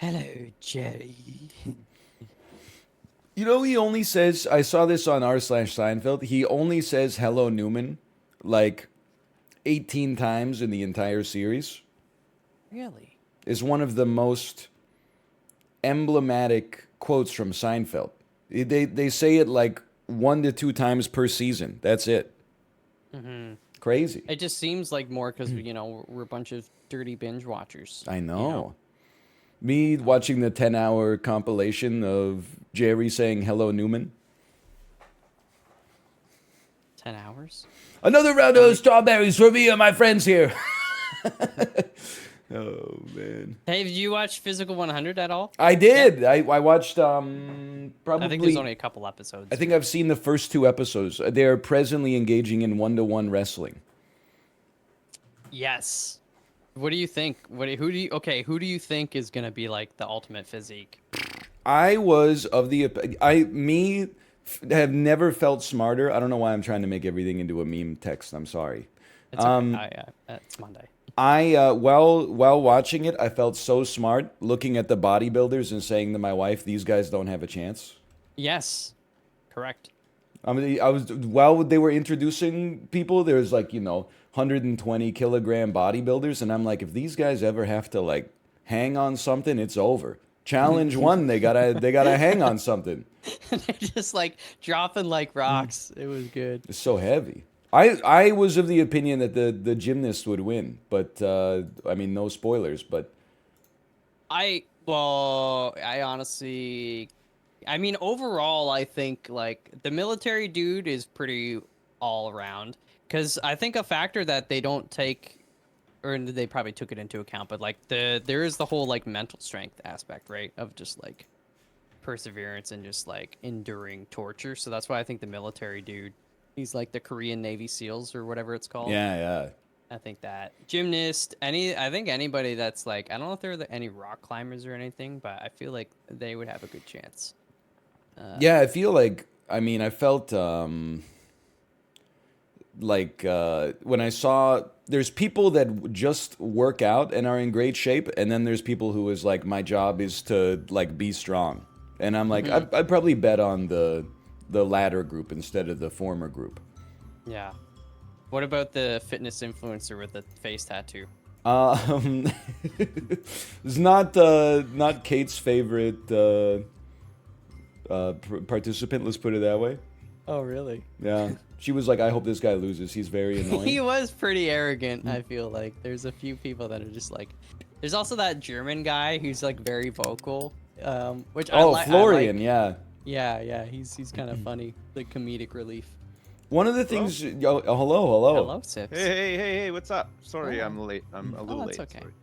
Hello, Jerry. You know, he only says, I saw this on r/Seinfeld, he only says hello Newman like 18 times in the entire series. Really? Is one of the most emblematic quotes from Seinfeld. They say it like 1 to 2 times per season. That's it. Mm-hmm. Crazy. It just seems like more because, we're a bunch of dirty binge watchers. I know. Me watching the 10-hour compilation of Jerry saying hello Newman. 10 hours? Another round How of many? strawberries for me and my friends here. Oh man. Hey, did you watch Physical 100 at all? I Yeah. did. I watched I think there's probably only a couple I episodes. think I've seen the first 2 episodes. They are presently engaging in one-to-one wrestling. Yes. What do you think? Who do you think is gonna be like the ultimate physique? I was of the have never felt smarter. I don't know why I'm trying to make everything into a meme text. I'm sorry. It's okay. It's Monday. I while watching it, I felt so smart looking at the bodybuilders and saying to my wife, "These guys don't have a chance." Yes. Correct. I mean, I was while they were introducing people, there's 120 kilogram bodybuilders, and I'm like, if these guys ever have to like hang on something, it's over. Challenge one, they gotta hang on something. They're just like dropping like rocks. It was good. It's so heavy. I was of the opinion that the gymnast would win, but I mean, no spoilers, but I honestly, I mean, overall, I think like the military dude is pretty all around. Because I think a factor that they don't take, or they probably took it into account, but like there is the whole like mental strength aspect, right? Of just like perseverance and just like enduring torture. So that's why I think the military dude, he's like the Korean Navy SEALs or whatever it's called. yeah, yeah. I think that gymnast, I think anybody that's like, I don't know if there are any rock climbers or anything, but I feel like they would have a good chance. Yeah, I feel like I mean I felt when I saw there's people that just work out and are in great shape, and then there's people who is like my job is to like be strong, and I'm like Hmm. I'd probably bet on the latter group instead of the former group. Yeah. What about the fitness influencer with the face tattoo? Um, it's not Kate's favorite participant. Let's put it that way. Oh, really? Yeah, she was like, "I hope this guy loses. He's very He annoying." was pretty arrogant, I feel like. There's a few people that are just like, there's also that German guy who's like very vocal, which Oh, I Florian, like. yeah. Yeah, he's kind of funny, the comedic relief. One of the Hello? things. Hello. Hello, Sips. Hey, what's up? Sorry, Oh. I'm late. I'm a little that's late. okay. Sorry.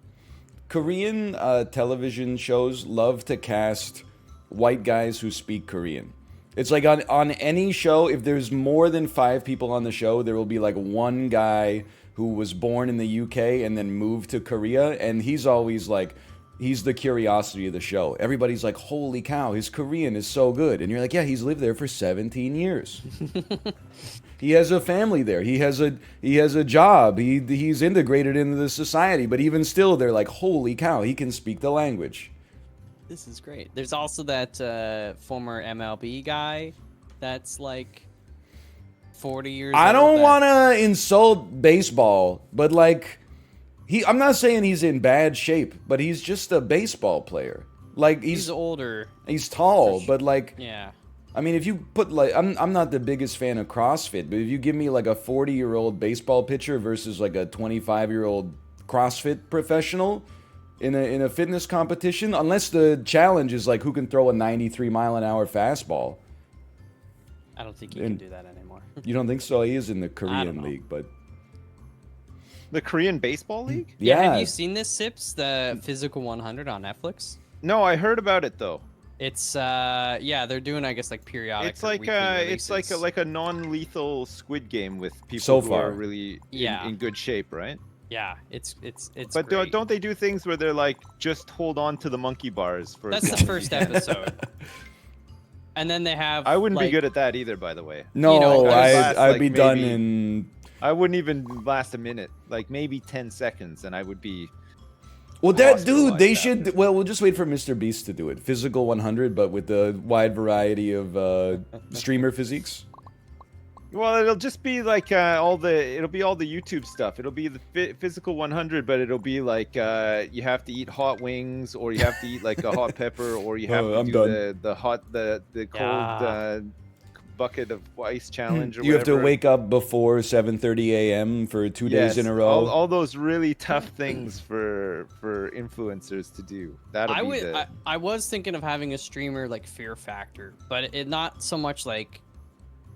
Korean television shows love to cast white guys who speak Korean. It's like on any show, if there's more than 5 people on the show, there will be like one guy who was born in the UK and then moved to Korea, and he's always like, he's the curiosity of the show. Everybody's like, holy cow, his Korean is so good. And you're like, yeah, he's lived there for 17 years. He has a family there. He has a job. He's integrated into the society, but even still they're like, holy cow, he can speak the language. This is great. There's also that former MLB guy that's like 40 years I old. don't want to insult baseball, but like I'm not saying he's in bad shape, but he's just a baseball player. Like He's older. he's tall, For but like Yeah. I mean, if you put like I'm not the biggest fan of CrossFit, but if you give me like a 40-year-old baseball pitcher versus like a 25-year-old CrossFit professional in a fitness competition, unless the challenge is like who can throw a 93-mile-an-hour fastball. I don't think he can do that anymore. You don't think so? He is in the don't Korean know. league, but The Korean Baseball League? yeah. Have you seen this, Sips? The Physical 100 on Netflix? No, I heard about it though. It's they're doing, I guess, like periodic. It's or like weekly releases. like a non-lethal Squid Game with people So who far. are really Yeah. in good shape, right? Yeah, it's But great. don't they do things where they're like just hold on to the monkey bars for? That's as the long as first you can? episode. And then they have. I wouldn't be like, good at that either, by the way. No, You know, I I'd, last, I'd like, be done maybe- in. I wouldn't even last a minute, like maybe 10 seconds, and I would be. Well, that hospitalized dude, they after. should. Well, we'll just wait for Mr. Beast to do it. Physical 100, but with the wide variety of streamer physiques. Well, it'll just be like it'll be all the YouTube stuff. It'll be the physical 100, but it'll be like you have to eat hot wings, or you have to eat like a hot pepper, or you have to I'm do done. the cold bucket of ice challenge or You have to whatever. wake up before 7:30 a.m. for 2 days in a row. All those really tough things for influencers to do. I was thinking of having a streamer like Fear Factor, but it not so much like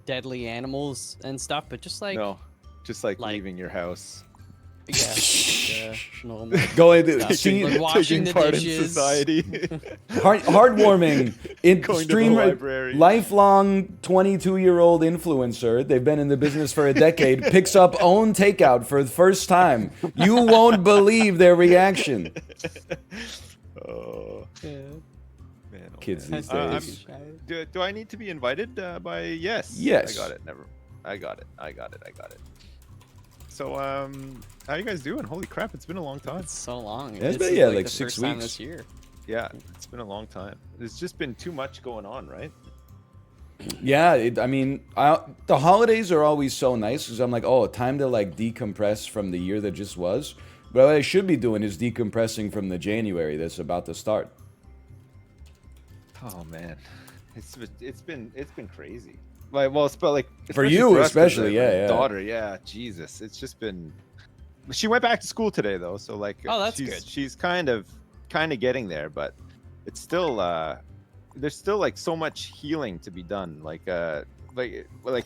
deadly animals and stuff, but just like just like leaving your house. Yeah, normal Going stuff. to Like washing the part dishes. in society. heartwarming. Going to the Streamer, library. lifelong 22-year-old influencer. They've been in the business for a decade. Picks up own takeout for the first time. You won't believe their reaction. Oh. Yeah. Man, oh Kids man. these days. Do I need to be invited by yes? Yes. I got it. I got it. So how you guys doing? Holy crap, it's been a long time. It's so long. It's This been, is, like the 6 first time weeks. this year. Yeah, it's been a long time. There's just been too much going on, right? Yeah, the holidays are always so nice because I'm like, oh, time to like decompress from the year that just was. But what I should be doing is decompressing from the January that's about to start. Oh man, it's been crazy. Like, well, it's but like For you us, 'cause especially, my yeah. Daughter, yeah, Jesus, it's just been. She went back to school today though, so like, Oh, that's she's, good. She's kind of getting there, but it's still there's still like so much healing to be done. Like a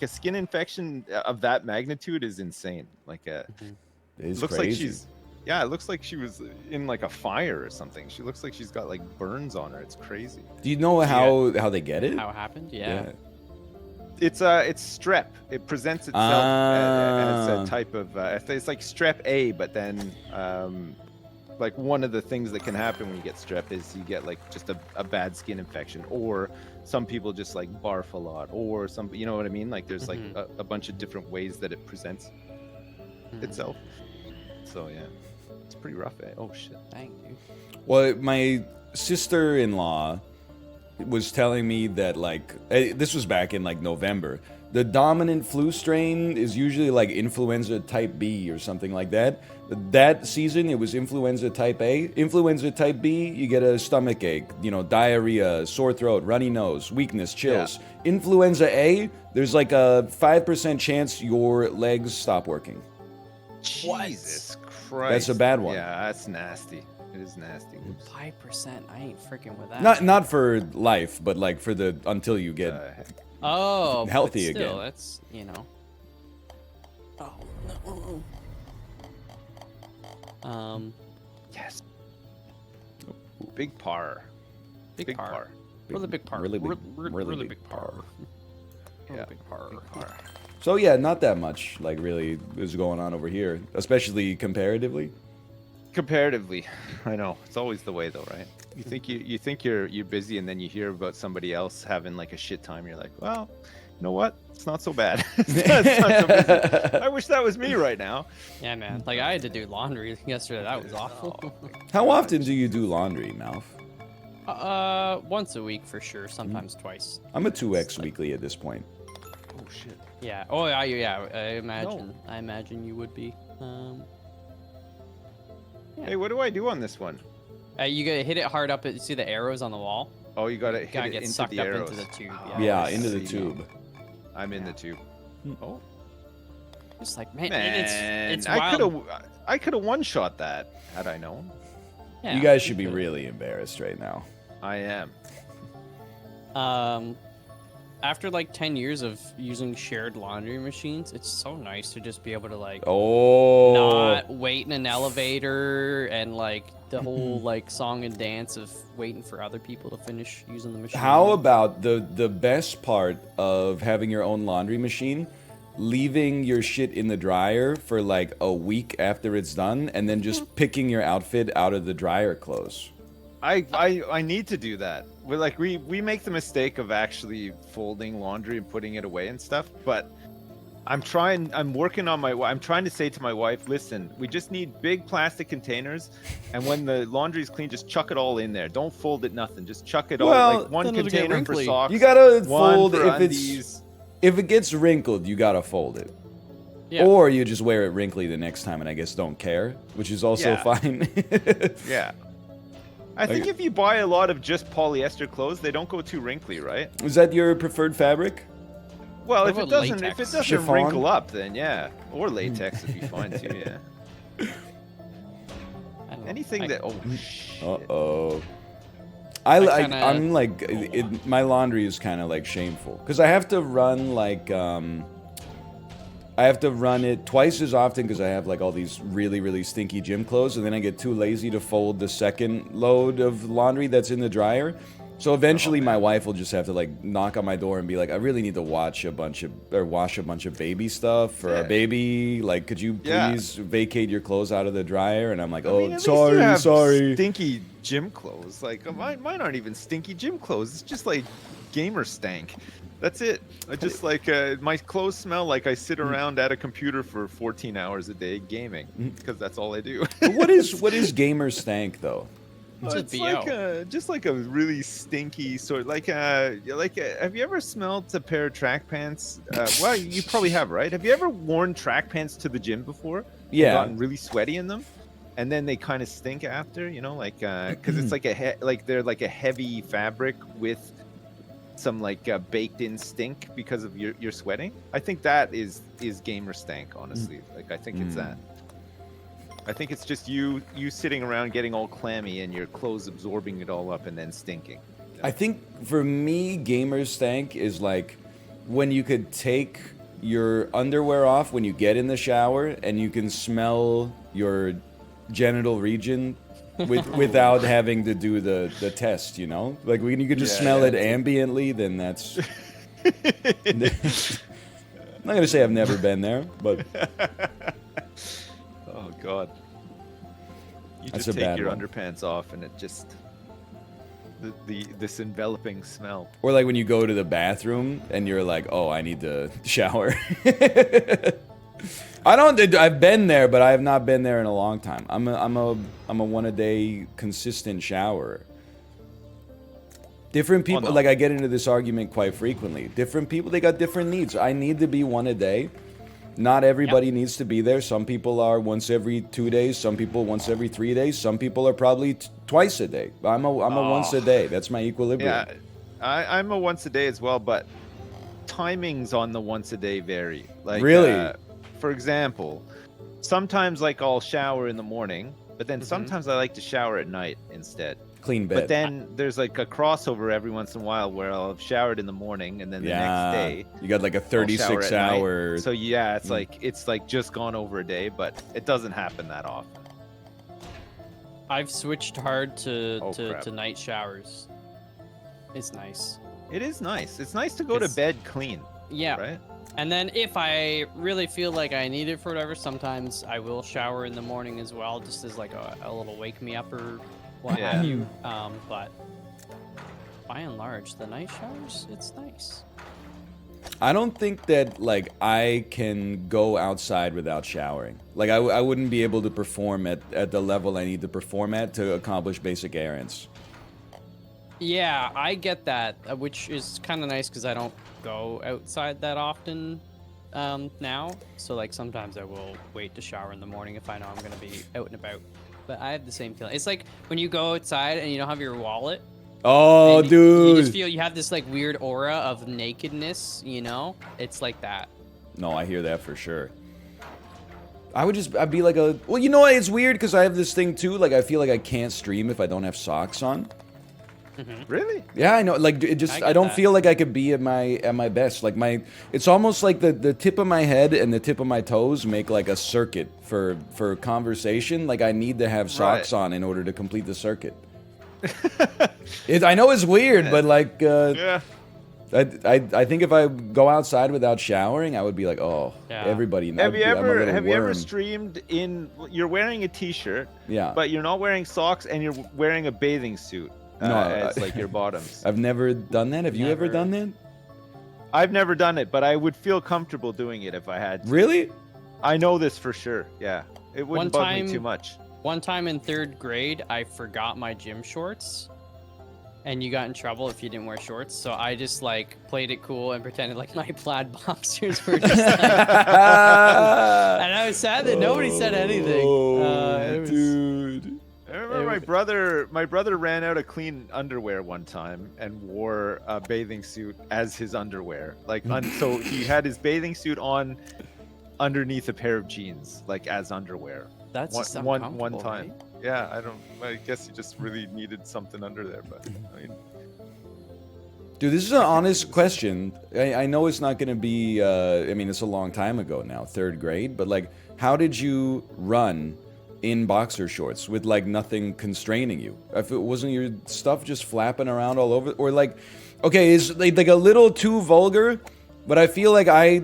skin infection of that magnitude is insane. Like It's looks crazy. like she's. Yeah, it looks like she was in like a fire or something. She looks like she's got like burns on her. It's crazy. Do you know how they get it? How it happened? Yeah. It's strep. It presents itself as a type of it's like strep A, but then like one of the things that can happen when you get strep is you get like just a bad skin infection, or some people just like barf a lot, or some, you know what I mean? Like there's like a bunch of different ways that it presents itself. So yeah, it's pretty rough. Oh shit. Dang, dude. Well, my sister-in-law was telling me that like this was back in like November. The dominant flu strain is usually like influenza type B or something like that. That season it was influenza type A. Influenza type B, you get a stomach ache, diarrhea, sore throat, runny nose, weakness, chills. Yeah. Influenza A, there's like a 5% chance your legs stop working. Jesus Christ. That's a bad one. Yeah, that's nasty. It is nasty. 5%. I ain't freaking with that. Not for life, but like for the until you get healthy but still, again. That's Oh no. Yes. Big par. Big par. Really big par. Really big, really big par. Yeah. Big par. So yeah, not that much like really is going on over here, especially comparatively. Comparatively, I know it's always the way though, right? You think you're busy, and then you hear about somebody else having like a shit time. You're like, well, you know what? It's not so bad. It's not so busy. I wish that was me right now. Yeah, man. Like I had to do laundry yesterday. That was awful. How often do you do laundry, Malf? Once a week for sure. Sometimes twice. I'm a 2x weekly at this point. Oh shit. Yeah. Oh, yeah. I imagine. No. I imagine you would be. Yeah. Hey, what do I do on this one? You gotta hit it hard up. You see the arrows on the wall? Oh, you gotta hit gotta it get into sucked the up arrows. into the tube. Yeah, into the tube. I'm in the tube. Oh. Just like man, it's wild. I could have one shot that had I known. Yeah, you guys should be really embarrassed right now. I am. After like 10 years of using shared laundry machines, it's so nice to just be able to like not wait in an elevator and like the whole like song and dance of waiting for other people to finish using the machine. How about the best part of having your own laundry machine? Leaving your shit in the dryer for like a week after it's done, and then just picking your outfit out of the dryer clothes. I need to do that. We make the mistake of actually folding laundry and putting it away and stuff, but I'm working on I'm trying to say to my wife, listen, we just need big plastic containers, and when the laundry is clean, just chuck it all in there. Don't fold it, nothing. Just chuck it all, Well, like one then it'll get container for wrinkly. socks. You gotta one fold for if undies. if it gets wrinkled, you gotta fold it. Yeah. Or you just wear it wrinkly the next time and I guess don't care, which is also Yeah. fine. Yeah. I think if you buy a lot of just polyester clothes, they don't go too wrinkly, right? Is that your preferred fabric? Well, What if it about doesn't, latex? Chiffon? wrinkle up, then yeah, or latex if you find too, yeah. I don't know. Anything that shit. Uh-oh. kinda- I'm like, my laundry is kind of like shameful. Because I have to run like, I have to run it twice as often because I have like all these really, really stinky gym clothes. And then I get too lazy to fold the second load of laundry that's in the dryer. So eventually my wife will just have to like knock on my door and be like, I really need to wash a bunch of baby stuff for our Yeah. baby. Like, could you Yeah. please vacate your clothes out of the dryer? And I'm like, I mean, oh, at least you have sorry. Stinky gym clothes. Like mine aren't even stinky gym clothes. It's just like gamer stank. That's it. I just like my clothes smell like I sit around at a computer for 14 hours a day gaming because that's all I do. But what is gamer stank though? Just It's BO. just like a really stinky sort. Have you ever smelled a pair of track pants? Well, you probably have, right? Have you ever worn track pants to the gym before? And Yeah. gotten really sweaty in them, and then they kind of stink after. You know, like because it's like they're like a heavy fabric with some like baked in stink because of your sweating. I think that is gamer stank, honestly. Like I think it's that. I think it's just you sitting around getting all clammy and your clothes absorbing it all up and then stinking. You know? I think for me, gamer stank is like when you could take your underwear off when you get in the shower and you can smell your genital region without having to do the test, you know? Like when you could just smell it ambiently, then that's... I'm not going to say I've never been there, but... Oh God! You That's just a take bad your one. underpants off and it just this enveloping smell. Or like when you go to the bathroom and you're like, oh, I need to shower. I've been there, but I have not been there in a long time. I'm a one a day consistent showerer. Different people, no. like I get into this argument quite frequently. Different people, they got different needs. I need to be one a day. Not everybody needs to be there. Some people are once every 2 days. Some people once every 3 days. Some people are probably twice a day. I'm a once a day. That's my equilibrium. Yeah, I'm a once a day as well, but timings on the once a day vary. Like Really? For example, sometimes like I'll shower in the morning, but then sometimes I like to shower at night instead. Clean bed. But then there's like a crossover every once in a while where I'll have showered in the morning and then the next day you got like a I'll shower 36 at night. hour. So yeah, it's like just gone over a day, but it doesn't happen that often. I've switched hard to crap. night showers. It's nice. It is nice. It's nice to go to bed clean, Yeah. right? And then if I really feel like I need it for whatever, sometimes I will shower in the morning as well, just as like a little wake me up or what have you. But by and large, the night showers, it's nice. I don't think that like I can go outside without showering. Like I wouldn't be able to perform at the level I need to perform at to accomplish basic errands. Yeah, I get that, which is kind of nice because I don't go outside that often now. So like sometimes I will wait to shower in the morning if I know I'm gonna be out and about. But I have the same feeling. It's like when you go outside and you don't have your wallet. Oh, and dude. You just feel you have this like weird aura of nakedness, you know? It's like that. No, I hear that for sure. I'd be like a... Well, you know what? It's weird because I have this thing too. Like, I feel like I can't stream if I don't have socks on. Really? Yeah, I know. Like, it just... I don't feel like I could be at my best. Like, it's almost like the tip of my head and the tip of my toes make like a circuit for conversation. Like, I need to have socks on in order to complete the circuit. I know it's weird, but like... Yeah. I think if I go outside without showering, I would be like, oh, everybody knows. Have you ever streamed in? You're wearing a t-shirt, Yeah. but you're not wearing socks, and you're wearing a bathing suit. No, as like your bottoms. I've never done that. Have you ever Never. done that? I've never done it, but I would feel comfortable doing it if I had to. Really? I know this for sure. Yeah, it wouldn't bug me too much. One time in 3rd grade, I forgot my gym shorts, and you got in trouble if you didn't wear shorts. So I just like played it cool and pretended like my plaid boxers were just like, and I was sad that nobody said anything. Dude. I remember my brother ran out of clean underwear one time and wore a bathing suit as his underwear. Like, so he had his bathing suit on underneath a pair of jeans, like as underwear. That's just one uncomfortable, time. right? Yeah, I guess he just really needed something under there, but I mean. Dude, this is an honest question. I know it's not going to be, I mean, it's a long time ago now, 3rd grade, but like, how did you run in boxer shorts with like nothing constraining you? If it wasn't your stuff just flapping around all over, or like, okay, it's like a little too vulgar, but I feel like I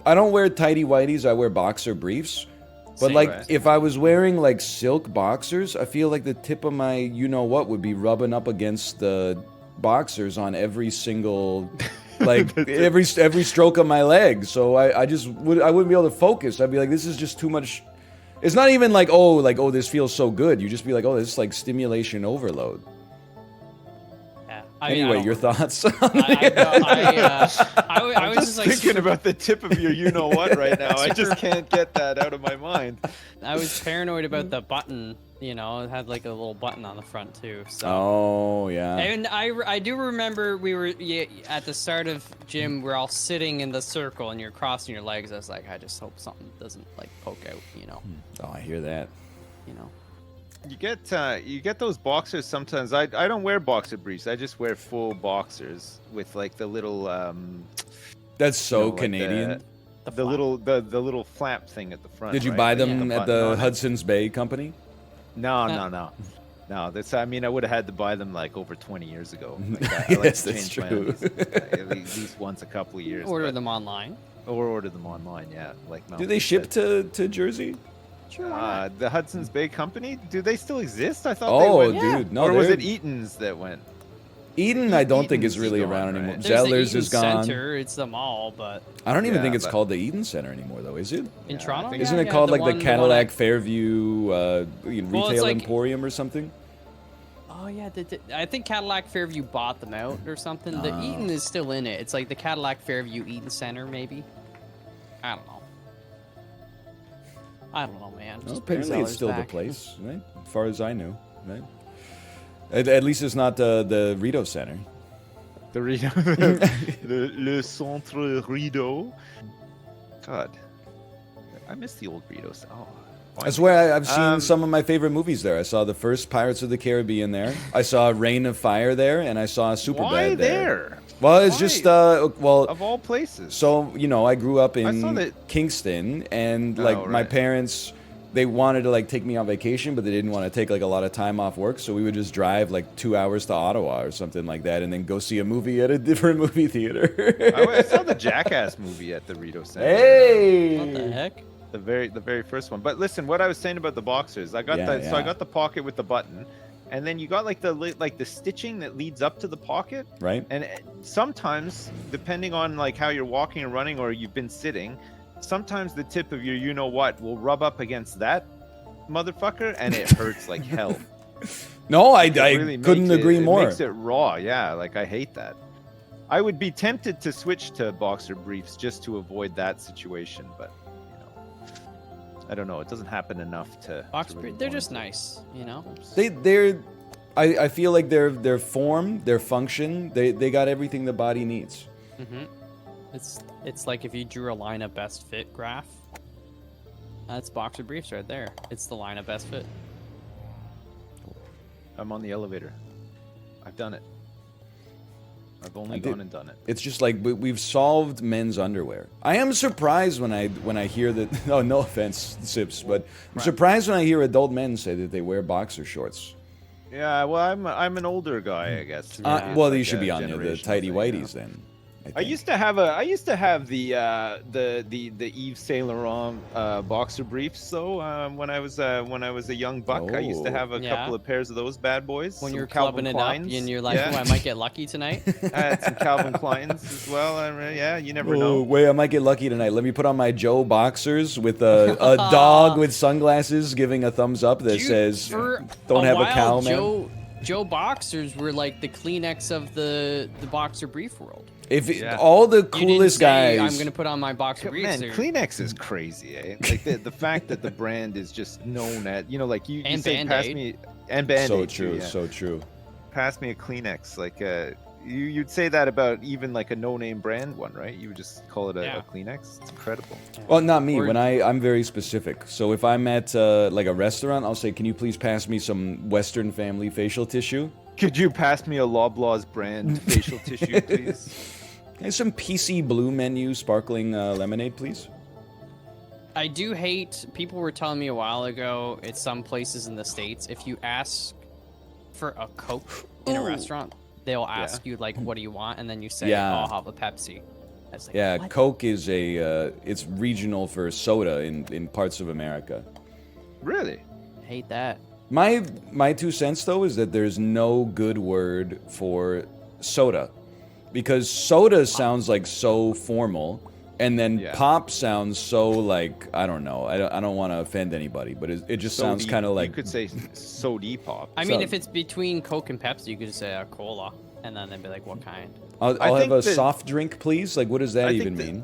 don't wear tighty whities, I wear boxer briefs. But Same like, way. if I was wearing like silk boxers, I feel like the tip of my you-know-what would be rubbing up against the boxers on every single, like, every stroke of my leg. So I wouldn't be able to focus. I'd be like, this is just too much. It's not even like, oh, this feels so good. You just be like, oh, this is like stimulation overload. Yeah. Anyway, your thoughts? I was just like thinking about the tip of your you-know-what right now. I just can't get that out of my mind. I was paranoid about the button. You know, it had like a little button on the front too. So. Oh yeah. And I do remember we were at the start of gym. We're all sitting in the circle, and you're crossing your legs. I was like, I just hope something doesn't like poke out. You know. Oh, I hear that. You know. You get those boxers sometimes. I don't wear boxer briefs. I just wear full boxers with like the little That's so like Canadian. the little flap thing at the front. Did you right? buy Like them the at button the on it. Hudson's Bay Company? No. That's. I mean, I would have had to buy them like over 20 years ago. Like, I like Yes, to that's change my true. undies, at least once a couple of years. Order but- them online. or order them online. Yeah, like. Do they ship to Jersey? Sure. Why not? The Hudson's Bay Company? Do they still exist? I thought Oh, they went. dude, no. or was they're- it Eaton's that went? Eden, I don't think is Eden's really gone, around right? anymore. There's There's the Zellers Eaton is gone. Center. It's the mall, but I don't even Yeah, think it's but- called the Eden Center anymore, though, is it? in Yeah, I Toronto, think- Isn't yeah, it yeah, called like one- the one Cadillac at- Fairview retail like- emporium or something? Oh yeah, I think Cadillac Fairview bought them out or something. The Eaton is still in it. It's like the Cadillac Fairview Eaton Center, maybe. I don't know. I don't know, man. Well, Just bring apparently, it's Zellers still back. the place, right? As far as I know, right? At least it's not the Rito Center. The Rideau, le Centre Rideau. God, I miss the old Rideaus. Oh, That's where I've seen Um, some of my favorite movies there. I saw the first Pirates of the Caribbean there. I saw Reign of Fire there, and I saw Superbad why there. there? Well, it's Why? just well, Of all places. so you know, I grew up saw in that- Kingston, and like Oh, my right. parents, they wanted to like take me on vacation, but they didn't want to take like a lot of time off work, so we would just drive like 2 hours to Ottawa or something like that, and then go see a movie at a different movie theater. I saw the Jackass movie at the Rideau Center. Hey! What the heck? The very first one. But listen, what I was saying about the boxers, I got Yeah, so I yeah. got the pocket with the button, and then you got like the stitching that leads up to the pocket. Right? And sometimes, depending on like how you're walking or running or you've been sitting, sometimes the tip of your you-know-what will rub up against that motherfucker, and it hurts like hell. No, I It really couldn't makes agree it more. makes it raw, yeah. Like, I hate that. I would be tempted to switch to boxer briefs just to avoid that situation, but, you know, I don't know. It doesn't happen enough to... Box to really they're want just to. nice, you know. I feel like their form, their function, they got everything the body needs. Mm-hmm. It's like if you drew a line of best fit graph. That's boxer briefs right there. It's the line of best fit. I'm on the elevator. I've done it. I've only I did- gone and done it. It's just like we've solved men's underwear. I am surprised when I hear that. Oh, no offense, Sips, but I'm surprised when I hear adult men say that they wear boxer shorts. Yeah, well, I'm an older guy, I guess. Yeah. It's Well, like you should a be on the generational tighty thing, whities then. I used to have the Yves Saint Laurent boxer briefs though. When I was a young buck, I used to have a couple of pairs of those bad boys. When some you're Calvin clubbing Kleins. it up and you're like, oh, I might get lucky tonight. I had some Calvin Kleins as well. Yeah, you never Oh, know. wait, I might get lucky tonight. Let me put on my Joe boxers with a dog with sunglasses giving a thumbs up that Dude, says, for "Don't have while, a cow, man." Joe boxers were like the Kleenex of the boxer brief world. If all the You didn't coolest say, guys, I'm gonna put on my boxer briefs. Man, Kleenex is crazy, eh? Like the fact that the brand is just known at, like you say, pass me and Band-Aid. so true, too, yeah. so true. Pass me a Kleenex. Like you'd say that about even like a no-name brand one, right? You would just call it a Kleenex. It's incredible. Well, not me. When I'm very specific. So if I'm at like a restaurant, I'll say, "Can you please pass me some Western Family facial tissue?" Could you pass me a Loblaws brand facial tissue, please? And some PC Blue Menu sparkling lemonade, please. I do hate. People were telling me a while ago. At some places in the States, if you ask for a Coke in a restaurant, they'll ask you like, "What do you want?" And then you say, "Oh, I'll have a Pepsi." I was like, Yeah, what? Coke is it's regional for soda in parts of America. Really? I hate that. My 2 cents though is that there's no good word for soda, because soda sounds like so formal, and then pop sounds so like, I don't know. I don't want to offend anybody, but it just sounds kind of like, you could say sody pop. I mean, if it's between Coke and Pepsi, you could just say a cola, and then they'd be like, "What kind?" I'll have a soft drink, please. Like, what does that even mean?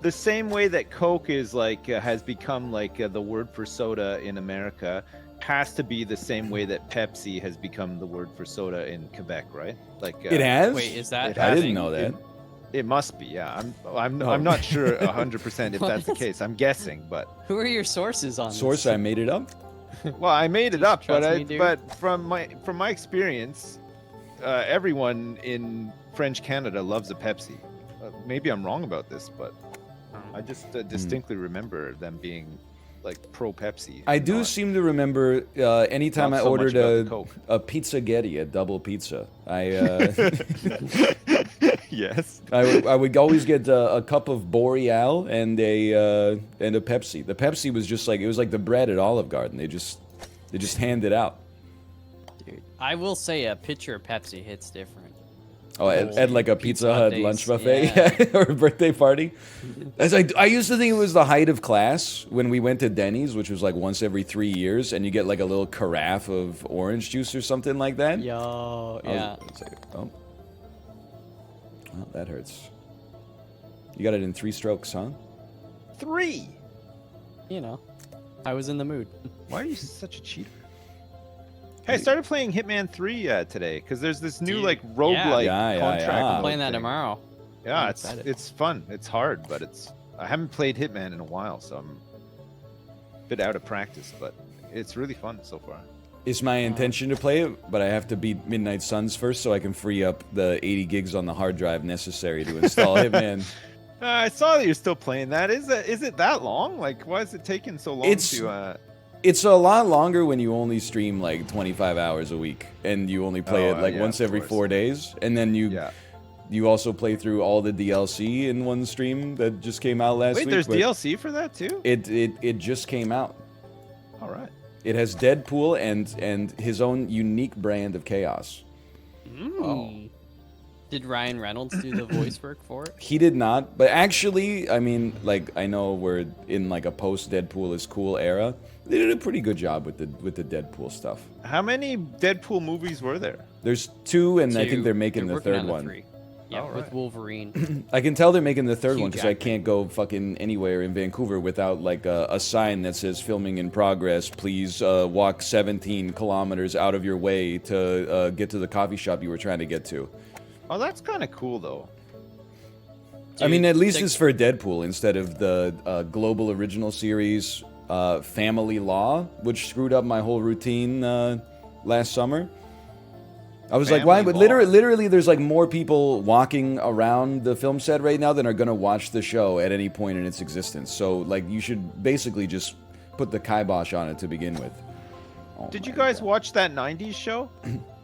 The same way that Coke is like has become like the word for soda in America, has to be the same way that Pepsi has become the word for soda in Quebec, right? Like it has. Wait, is that? I didn't know that. It must be, yeah. I'm not sure 100% if that's the case. I'm guessing, but Who are your sources on Source, this? I made it up. well, I made it up, Trust me, dude. but from my experience, everyone in French Canada loves a Pepsi. Maybe I'm wrong about this, but I just distinctly remember them being like pro Pepsi. I do seem to remember anytime I ordered a pizzagetti, a double pizza. Yes. I would always get a cup of Boreal and a Pepsi. The Pepsi was just like, it was like the bread at Olive Garden. They just hand it out. Dude, I will say a pitcher of Pepsi hits different. Oh, at like a Pizza Hut days, lunch buffet or a birthday party. As I used to think it was the height of class when we went to Denny's, which was like once every 3 years, and you get like a little carafe of orange juice or something like that. Yo, yeah. Well, that hurts. You got it in 3 strokes, huh? 3. You know, I was in the mood. Why are you such a cheater? Hey, I started playing Hitman 3 today because there's this new like roguelike contract. I'm playing that tomorrow. Yeah, it's fun. It's hard, but I haven't played Hitman in a while, so I'm a bit out of practice, but it's really fun so far. It's my intention to play it, but I have to beat Midnight Suns first so I can free up the 80 gigs on the hard drive necessary to install Hitman. I saw that you're still playing that. Is it that long? Like, why is it taking so long to... It's a lot longer when you only stream like 25 hours a week, and you only play it like once every 4 days, and then you also play through all the DLC in one stream that just came out last week. Wait, there's DLC for that too? It just came out. All right. It has Deadpool and his own unique brand of chaos. Oh. Did Ryan Reynolds do the voice work for it? He did not, but actually, I mean, like, I know we're in like a post-Deadpool is cool era. They did a pretty good job with the Deadpool stuff. How many Deadpool movies were there? There's 2, and I think they're They're making the working 3rd on one. 3. Yeah, with Wolverine. I can tell they're making the 3rd Hugh one because I Jackman. can't go fucking anywhere in Vancouver without like a sign that says "Filming in progress. Please walk 17 kilometers out of your way to get to the coffee shop you were trying to get to." Oh, that's kind of cool though. I mean, at least it's for Deadpool instead of the global original series Family Law, which screwed up my whole routine last summer. I was like, why? But literally, there's like more people walking around the film set right now than are gonna watch the show at any point in its existence. So, like, you should basically just put the kibosh on it to begin with. Did you guys watch that 90s show?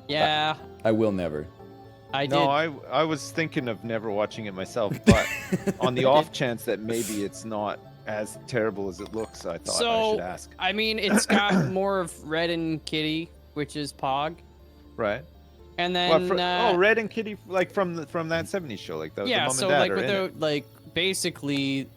Yeah. I will never. I did. No, I was thinking of never watching it myself, but on the off chance that maybe it's not as terrible as it looks, I thought I should ask. I mean, it's got more of Red and Kitty, which is Pog, Right. and then Red and Kitty, like from that '70s show, like the mom so and dad like are with in the it. like basically,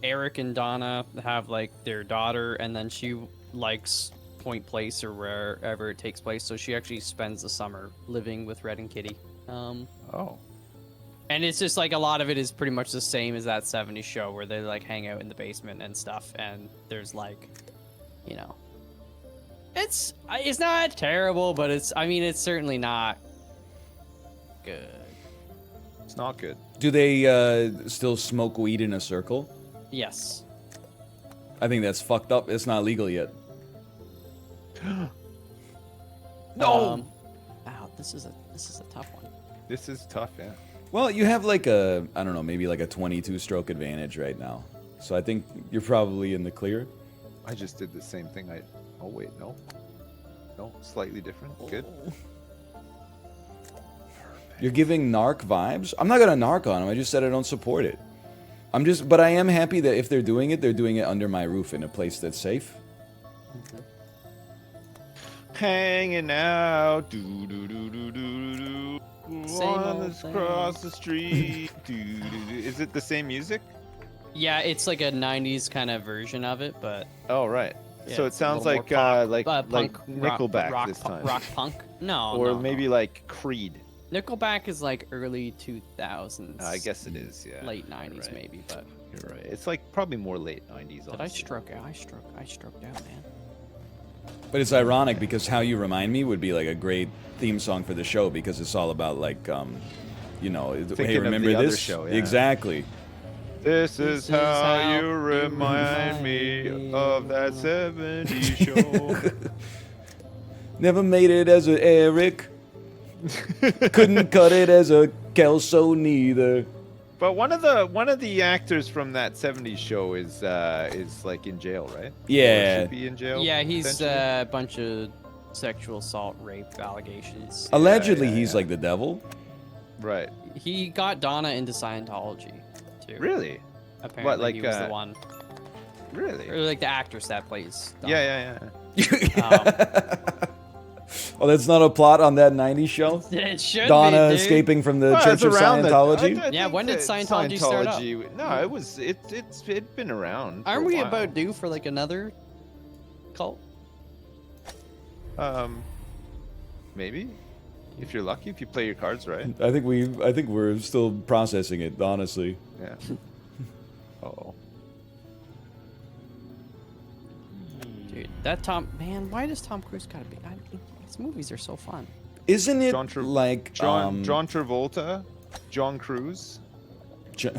Eric and Donna have like their daughter, and then she likes Point Place or wherever it takes place, so she actually spends the summer living with Red and Kitty. Oh. And it's just like a lot of it is pretty much the same as that '70s show where they like hang out in the basement and stuff, and there's like, you know, it's not terrible, but it's certainly not good. It's not good. Do they still smoke weed in a circle? Yes. I think that's fucked up. It's not legal yet. No. Wow, this is a tough one. This is tough, yeah. Well, you have like a, I don't know, maybe like a 22-stroke advantage right now. So I think you're probably in the clear. I just did the same thing. Oh wait, no, slightly different. Good. You're giving narc vibes? I'm not gonna narc on them. I just said I don't support it. But I am happy that if they're doing it under my roof in a place that's safe. Hanging out, do do do do do do. Same old Across the street. Is it the same music? Yeah, it's like a '90s kind of version of it, but Oh right. yeah, So it it's a sounds little like more like punk, Nickelback rock, this time, rock punk. No, or no, maybe no. like Creed. Nickelback is like early 2000s. I guess it is. Yeah. Late '90s right. maybe, but You're right. It's like probably more late '90s. did I struck out? I struck out, man. But it's ironic because How You Remind Me would be like a great theme song for the show because it's all about like, you know, hey, Thinking of remember the other this? show, yeah. Exactly. This is how you remind me of that '70s show. Never made it as a Eric. Couldn't cut it as a Kelso neither. But one of the actors from that '70s show is like in jail, right? Yeah. Or should be in jail. Yeah, he's potentially? a bunch of sexual assault, rape allegations. Allegedly, yeah, he's yeah. like the devil. Right. He got Donna into Scientology too. Really? Apparently, like, he was the one, Really? or like the actress that plays. Donna. Yeah. Oh, that's not a plot on that '90s show. It should Donna be, dude. escaping from the Well, Church it's of around Scientology. Yeah, think when did that Scientology start up? No, it'd been around. for Aren't a we while. about due for like another cult? Maybe, if you're lucky, if you play your cards right. I think we're still processing it, honestly. Yeah. Oh. Dude, that why does Tom Cruise gotta be? His movies are so fun. Isn't it John like John Travolta, John Cruise.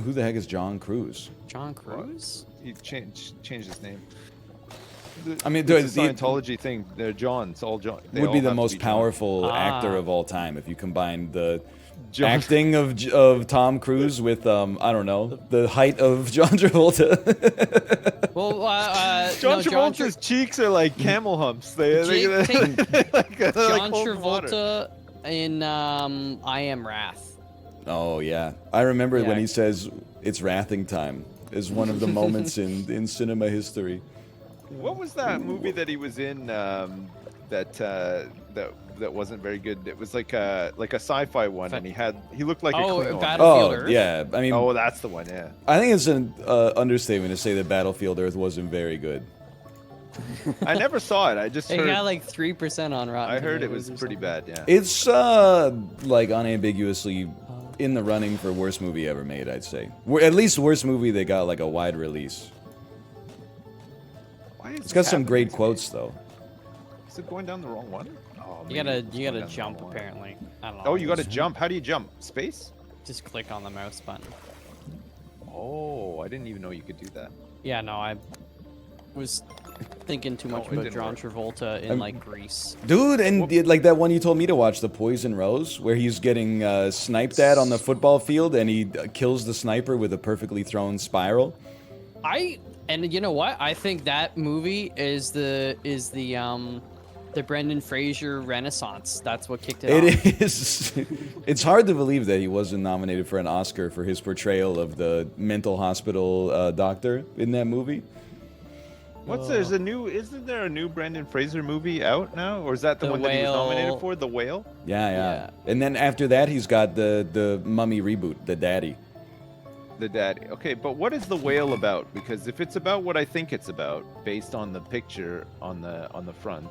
who the heck is John Cruise? John Cruise? He changed his name. I mean, It's a Scientology thing. They're John. It's all John. They would all be the have to most John. powerful actor Ah. of all time if you combine the John- acting of Tom Cruise with I don't know, the height of John Travolta. Well, John no, Travolta's cheeks are like camel humps. They Take like John cold water. Travolta in I Am Wrath. Oh yeah, I remember Yeah. when he says it's wrathing time is one of the moments in cinema history. What was that movie that he was in that wasn't very good? It was like a sci-fi one, and he looked like a Klingon. Battlefield Oh Earth? yeah, I mean, Oh, that's the one. Yeah. I think it's an understatement to say that Battlefield Earth wasn't very good. I never saw it. I just It heard. got like 3% on Rotten. I heard it Tomatoes was or pretty something. bad. Yeah. It's like unambiguously in the running for worst movie ever made, I'd say. At least worst movie that got like a wide release. Why is It's this got some happening great to me? quotes though. Is it going down the wrong one? Oh, You maybe gotta it's you going gotta down the jump wrong one. apparently. I don't know. Oh, you gotta jump. How do you jump? Space? Just click on the mouse button. Oh, I didn't even know you could do that. Yeah, no, I was thinking too much it about didn't John work. Travolta in like Grease. Dude, and like that one you told me to watch, The Poison Rose, where he's getting sniped at on the football field and he kills the sniper with a perfectly thrown spiral. And you know what? I think that movie is the The Brendan Fraser Renaissance. That's what kicked it off. It is. It's hard to believe that he wasn't nominated for an Oscar for his portrayal of the mental hospital doctor in that movie. Isn't there a new Brendan Fraser movie out now? Or is that the one that he was nominated for? The Whale? Yeah. And then after that, he's got the Mummy reboot, The Daddy. The Daddy. Okay, but what is The Whale about? Because if it's about what I think it's about, based on the picture on the front,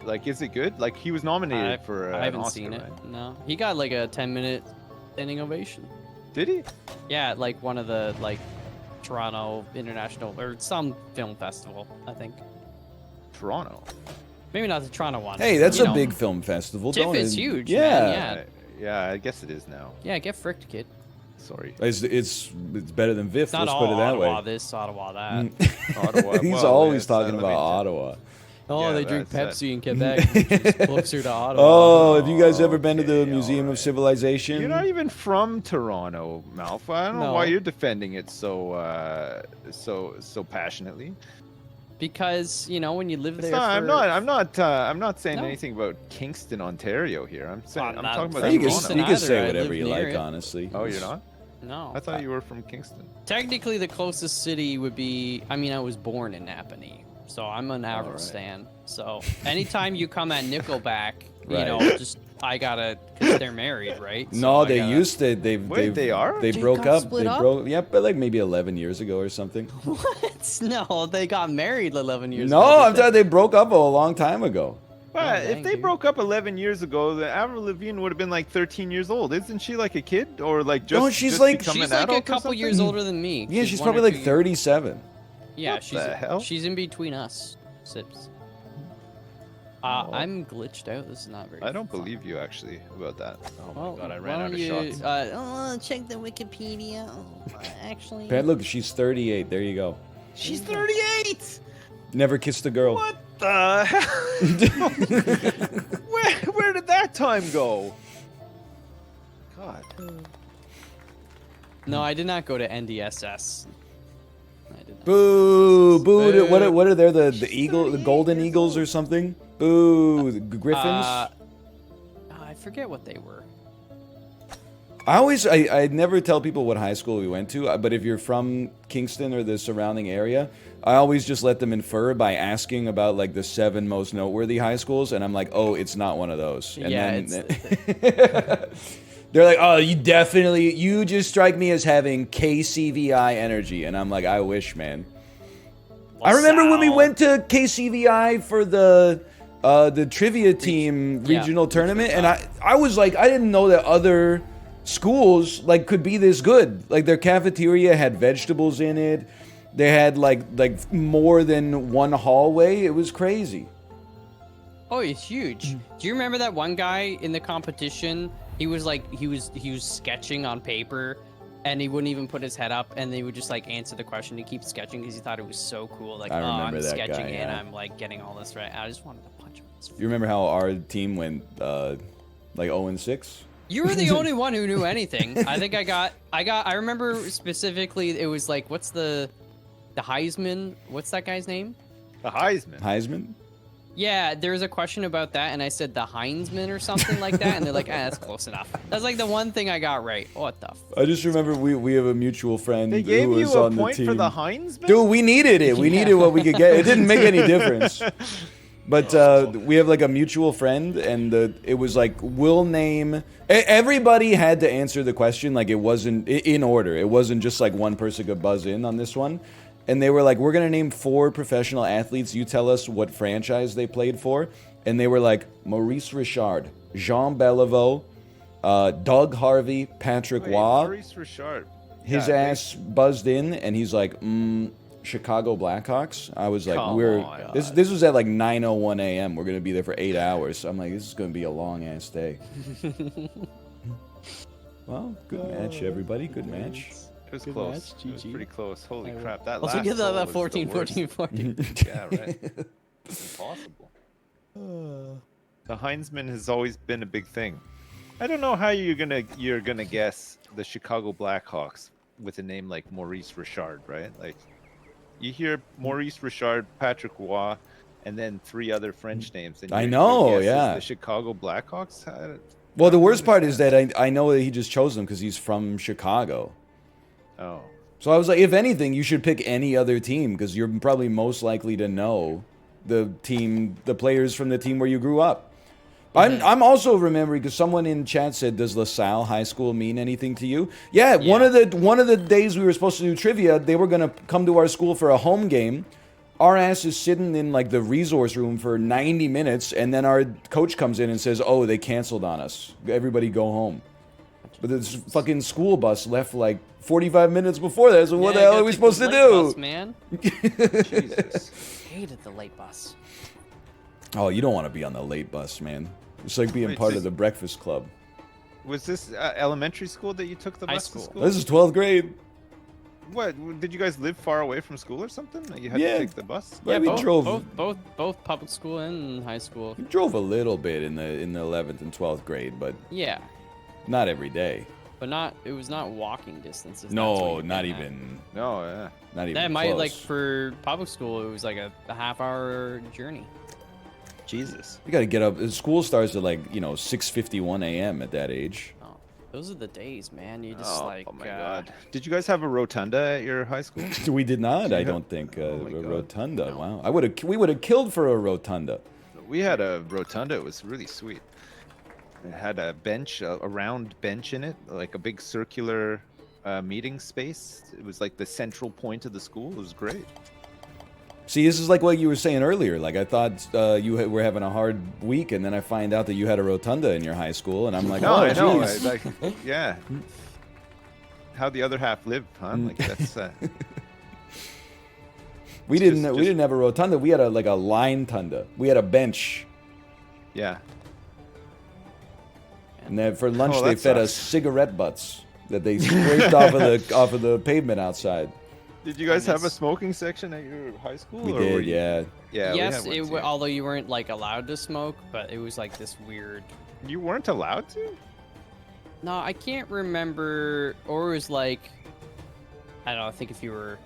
like, is it good? Like, he was nominated for I haven't an Oscar, seen it. right? No, he got like a 10-minute standing ovation. Did he? Yeah, like one of the like Toronto International or some film festival, I think. Toronto. Maybe not the Toronto one. Hey, that's You a know, big film festival. TIFF don't is it? huge. Yeah. Man, Yeah, I guess it is now. yeah. Get fricked, kid. Sorry. It's better than VIF. It's not Let's all put it that Ottawa way. this, Ottawa that. Ottawa. He's Well, always yes, talking let about me Ottawa. Oh, Yeah, they drink that's Pepsi in Quebec, which is closer to Ottawa. Oh, have you guys ever been to the Okay, Museum of alright. Civilization? You're not even from Toronto, Malfa. I don't know why No. you're defending it so passionately. Because you know when you live It's there. not, I'm not saying No. anything about Kingston, Ontario here. I'm saying I'm I'm not talking from about you can, Toronto. you can either. say I whatever live you near like, it. honestly. Oh, you're not? No. I thought you were from Kingston. Technically, the closest city would be. I mean, I was born in Napanee, so I'm an avid Alright. stan. So anytime you come at Nickelback, you Right. know, just I gotta, cause they're married, right? So No, I they gotta- used to. They are? They They broke got up. split They up? broke. Yeah, but like maybe 11 years ago or something. What? No, they got married 11 years No, ago. I'm telling you, they broke up a long time ago. But dang, if they dude. broke up 11 years ago, then Avril Lavigne would have been like 13 years old. Isn't she like a kid or like just? No, she's just like- become She's an like a adult or couple years something? older than me. Yeah, she's one probably or like 2 years- 37. Yeah, What she's the hell? she's in between us. Sips. Oh. I'm glitched out. This is not very. I don't fun. believe you actually about that. Oh my Well, god, I why ran out don't of you, shots. check the Wikipedia. Actually, Pat, look, she's 38. There you go. She's 38. Never kissed a girl. What the hell? where did that time go? God. no, I did not go to NDSS. I did not. Boo! Boo! Boo. What are there? The eagle, the golden eagles or something? Boo! The griffins. I forget what they were. I never tell people what high school we went to, but if you're from Kingston or the surrounding area, I always just let them infer by asking about like the 7 most noteworthy high schools, and I'm like, oh, it's not one of those. And Yeah, then, they're like, oh, you just strike me as having KCVI energy, and I'm like, I wish, man. I remember when we LaSalle. went to KCVI for the trivia team yeah, regional tournament, and I was like, I didn't know that other schools like could be this good. Like their cafeteria had vegetables in it. They had like more than one hallway. It was crazy. Oh, it's huge. Do you remember that one guy in the competition? He was like, he was sketching on paper, and he wouldn't even put his head up, and they would just like answer the question. He keep sketching because he thought it was so cool. Like, I oh, remember I'm that sketching guy, and yeah. I'm like getting all this right. I just wanted to punch him. in his face. You remember how our team went like 0-6? You were the only one who knew anything. I think I remember specifically. It was like, what's the Heisman? What's that guy's name? The Heisman. Heisman? Yeah, there was a question about that, and I said the Heinzman or something like that, and they're like, that's close enough. That's like the one thing I got right. What the? I just remember we have a mutual friend They who gave was you a on the point team. for the Heisman. Dude, we needed it. We needed what we could get. It didn't make any difference. But we have like a mutual friend, and it was like, we'll name. Everybody had to answer the question, like it wasn't in order. It wasn't just like one person could buzz in on this one. And they were like, we're going to name 4 professional athletes. You tell us what franchise they played for. And they were like, Maurice Richard, Jean Beliveau, Doug Harvey, Patrick Wait, Waugh. Maurice Richard. His Yeah, ass buzzed in, and he's like, Chicago Blackhawks. I was like, Come on. this was at like 9:01 a.m. We're gonna be there for 8 hours. So I'm like, this is gonna be a long ass day. Well, good match, everybody. Good match. It was Good close. match, It was GG. pretty close. Holy I crap! That Also last give goal that was 14, the worst. 14, 14. Yeah, right. Impossible. The Heinzman has always been a big thing. I don't know how you're gonna guess the Chicago Blackhawks with a name like Maurice Richard, right? Like, you hear Maurice Richard, Patrick Waugh, and then 3 other French names. And I your know, guess is yeah. the Chicago Blackhawks. Well, the worst part is that I know that he just chose them because he's from Chicago. Oh. So I was like, if anything, you should pick any other team because you're probably most likely to know the players from the team where you grew up. I'm also remembering because someone in chat said, "Does LaSalle High School mean anything to you?" Yeah, one of the days we were supposed to do trivia, they were gonna come to our school for a home game. Our ass is sitting in like the resource room for 90 minutes, and then our coach comes in and says, "Oh, they canceled on us. Everybody go home." But this fucking school bus left like 45 minutes before that. So what the hell are we supposed to do? Bus, man. Jesus. Hated the late bus. Oh, you don't want to be on the late bus, man. It's like being part of the Breakfast Club. Was this elementary school that you took the High bus school. to school? This is 12th grade. What, did you guys live far away from school or something? That you had to take the bus? Yeah, we drove. Both public school and high school. We drove a little bit in the 11th and 12th grade, but Yeah, not every day. but it was not walking distances. No, not even. No, yeah. Not even. That might close. like for public school, it was like a half-hour journey. Jesus. You got to get up. School starts at like 6:51 a.m. at that age. Oh, those are the days, man. You just Oh my God. Did you guys have a rotunda at your high school? We did not. I don't think a rotunda. No. Wow. We would have killed for a rotunda. We had a rotunda. It was really sweet. It had a bench, a round bench in it, like a big circular meeting space. It was like the central point of the school. It was great. See, this is like what you were saying earlier. Like I thought you were having a hard week, and then I find out that you had a rotunda in your high school, and I'm like, No, oh, I know. jeez. Yeah. How the other half lived, huh? Like that's. We didn't have a rotunda. We had a line tunda. We had a bench. Yeah. And then for lunch Oh, they that fed us sucks. cigarette butts that they scraped off of the pavement outside. Did you guys have a smoking section at your high school? We or were did, you- yeah. Yeah. we Yes, had one too. although you weren't like allowed to smoke, but it was like this weird. You weren't allowed to? No, I can't remember. Or it was like, I don't know. I think if you were,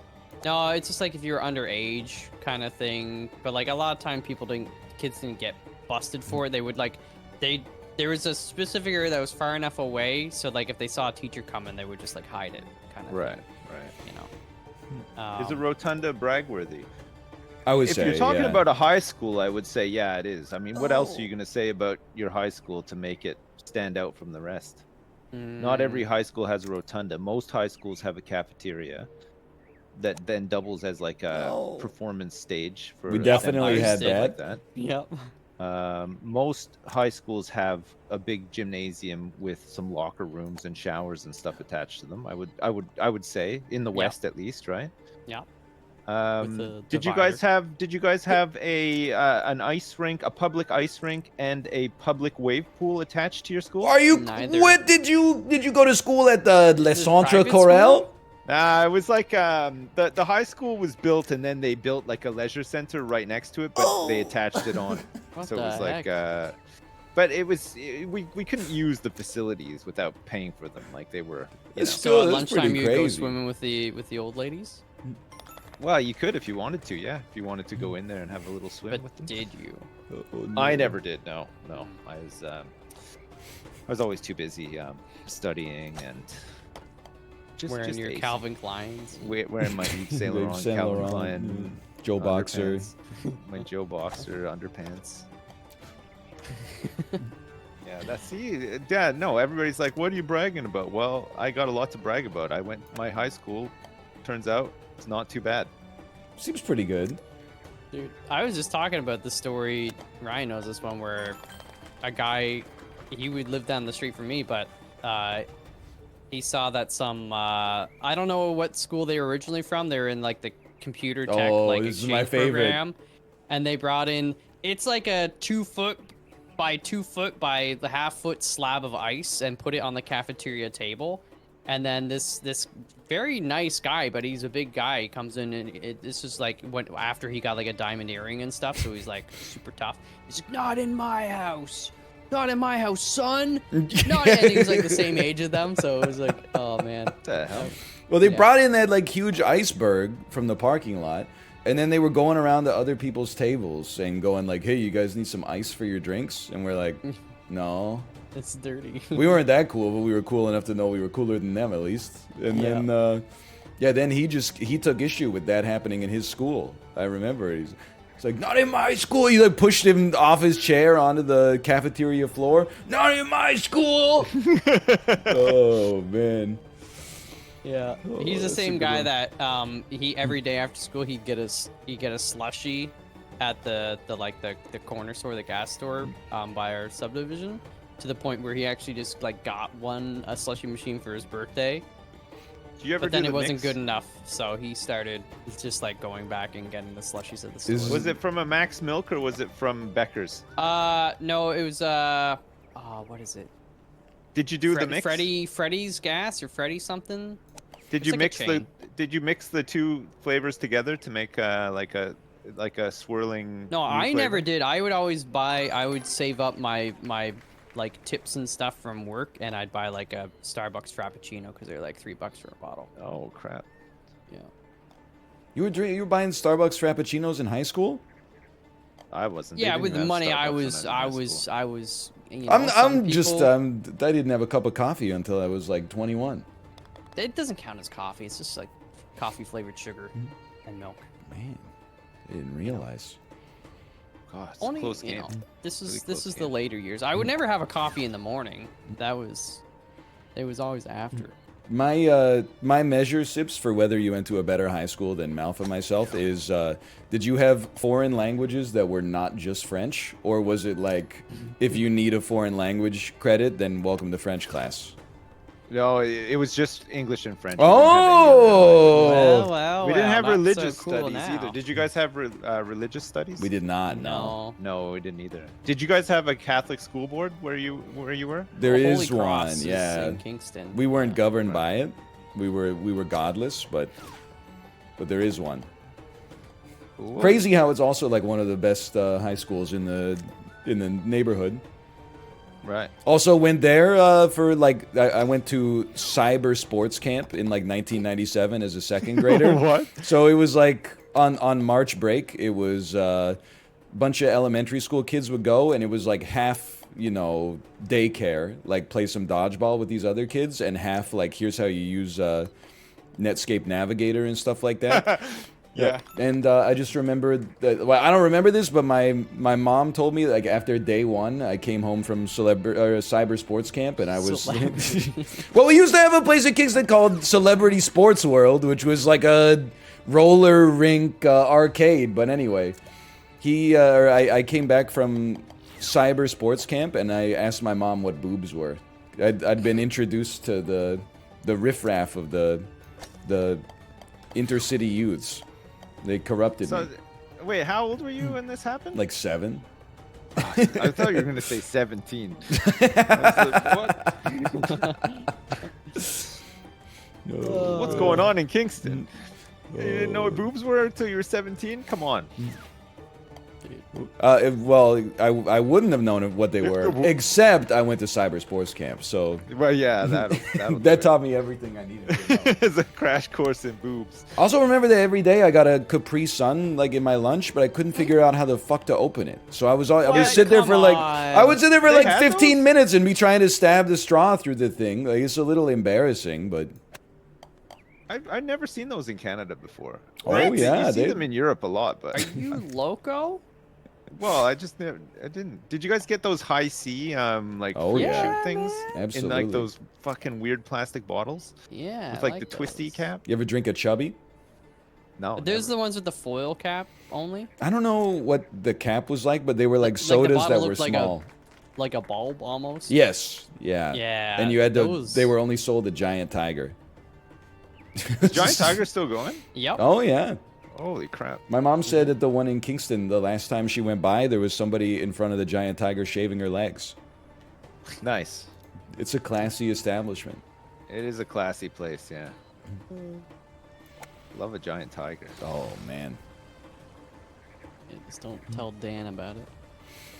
no, it's just like if you were underage kind of thing. But like a lot of time, kids didn't get busted for it. They would like, there was a specific area that was far enough away, so like if they saw a teacher coming, they would just like hide it, kind of. Right. Thing, Right. you know. Is a rotunda bragworthy? I would If say, you're talking yeah. about a high school, I would say, yeah, it is. I mean, what else are you going to say about your high school to make it stand out from the rest? Not every high school has a rotunda. Most high schools have a cafeteria that then doubles as like a performance stage for We definitely empires, had stuff like that. Yep. Most high schools have a big gymnasium with some locker rooms and showers and stuff attached to them. I would say in the West at least, right? Yeah. Did you guys have an ice rink, a public ice rink, and a public wave pool attached to your school? Are you? Neither. What did you go to school at the Le Is it Centre private Corel? school? It was like the high school was built and then they built like a leisure center right next to it, but they attached it on. What So it the was like heck? but we couldn't use the facilities without paying for them. Like they were. It's know. still So at that's lunchtime pretty you go crazy. swimming with the old ladies. Well, you could if you wanted to, yeah. If you wanted to go in there and have a little swim But with them. did you? I never did. No. I was always too busy studying and Wearing your acing. Calvin Kleins. Wearing my Yves Saint Laurent, Saint Calvin Laurent, Klein, Joe Boxer. underpants, my Joe Boxer underpants. Yeah, yeah, no, everybody's like, what are you bragging about? Well, I got a lot to brag about. My high school, turns out, it's not too bad. Seems pretty good. Dude, I was just talking about the story. Ryan knows this one where a guy, he would live down the street from me, but he saw that some I don't know what school they were originally from. They were in like the computer tech like this is my exchange favorite. program, and they brought in. It's like a 2 foot by 2 foot by the half-foot slab of ice, and put it on the cafeteria table. And then this very nice guy, but he's a big guy, comes in, and this is like after he got like a diamond earring and stuff, so he's like super tough. He's like, not in my house, son. Not, and he was like the same age as them, so it was like, oh man. What the hell? Well, they Yeah. brought in that like huge iceberg from the parking lot, And then they were going around to other people's tables and going like, "Hey, you guys need some ice for your drinks?" And we're like, "No." It's dirty. We weren't that cool, but we were cool enough to know we were cooler than them at least. And then, then he took issue with that happening in his school. I remember he's like, "Not in my school." He like pushed him off his chair onto the cafeteria floor. "Not in my school." Oh man. Yeah, Oh, he's the that's a same good guy one. that he every day after school he'd get a slushie at the corner store, the gas store by our subdivision, to the point where he actually just like got a slushie machine for his birthday. Do you ever But then do it the wasn't mix? good enough, so he started just like going back and getting the slushies at the store. Is- Was it from a Max Milk or was it from Becker's? No, it was what is it? Did you do the mix? Freddy's gas or Freddy something? Did It's you like a mix the chain. Did you mix the two flavors together to make like a swirling? No, new I flavor? never did. I would save up my like tips and stuff from work, and I'd buy like a Starbucks Frappuccino because they're like $3 for a bottle. Oh crap! Yeah. You were buying Starbucks Frappuccinos in high school? I wasn't. They Yeah, didn't with the have money, I Starbucks when was, was in I high was, school. I was. You know, some I'm just people- I didn't have a cup of coffee until I was like 21. It doesn't count as coffee. It's just like coffee flavored sugar and milk. Man, I didn't realize. God, it's a Only, close you game. know, this Really is close the game. later years. I would never have a coffee in the morning. It was always after. My measure, Sips, for whether you went to a better high school than Malfa myself is, did you have foreign languages that were not just French? Or was it like, if you need a foreign language credit, then welcome to French class? No, it was just English and French. Oh! Well, We didn't have that's so religious cool studies now. either. Did you guys have religious studies? We did not, no. No. No, we didn't either. Did you guys have a Catholic school board where you were? There Holy is Cross one, is yeah. in Kingston. We weren't Yeah. governed by it. We were godless, but there is one. Cool. Crazy how it's also like one of the best high schools in the neighborhood. Right. Also went there for like I went to cyber sports camp in like 1997 as a second grader. What? So it was like on March break. It was a bunch of elementary school kids would go, and it was like half daycare, like play some dodgeball with these other kids, and half like here's how you use Netscape Navigator and stuff like that. Yeah. And I just remembered that. Well, I don't remember this, but my mom told me like after day one, I came home from cyber sports camp, and I was. Well, we used to have a place in Kingston called Celebrity Sports World, which was like a roller rink arcade. But anyway, I came back from cyber sports camp, and I asked my mom what boobs were. I'd been introduced to the riffraff of the intercity youths. They corrupted So, me. wait, how old were you when this happened? Like 7. I thought you were going to say 17. I was like, what? What's going on in Kingston? You didn't know what boobs were until you were 17? Come on. Well, I wouldn't have known what they were, except I went to cyber sports camp, so Well, yeah, that'll do that it. taught me everything I needed to know. It's a crash course in boobs. Also, remember that every day I got a Capri Sun like in my lunch, but I couldn't figure out how the fuck to open it. So I would What? sit there for Come like on. I would sit there for They like had 15 those? minutes and be trying to stab the straw through the thing. Like it's a little embarrassing, but I've never seen those in Canada before. Oh, Right? yeah, you see they- them in Europe a lot, but Are you loco? well, I didn't. Did you guys get those high C like Oh, fruit yeah. shoot things Absolutely. in like those fucking weird plastic bottles Yeah. with I like the twisty those. cap? you ever drink a chubby? No, There's never. the ones with the foil cap only. I don't know what the cap was like, but they were like Like the sodas bottle that were looked like a- small. Like a bulb almost. Yes, yeah. Yeah, And you had to those- they were only sold at Giant Tiger. Is Giant Tiger still going? Yep. Oh yeah. Holy crap! My mom said at the one in Kingston, the last time she went by, there was somebody in front of the Giant Tiger shaving her legs. Nice. It's a classy establishment. It is a classy place, yeah. Love a Giant Tiger. Oh man. Yeah, just don't tell Dan about it.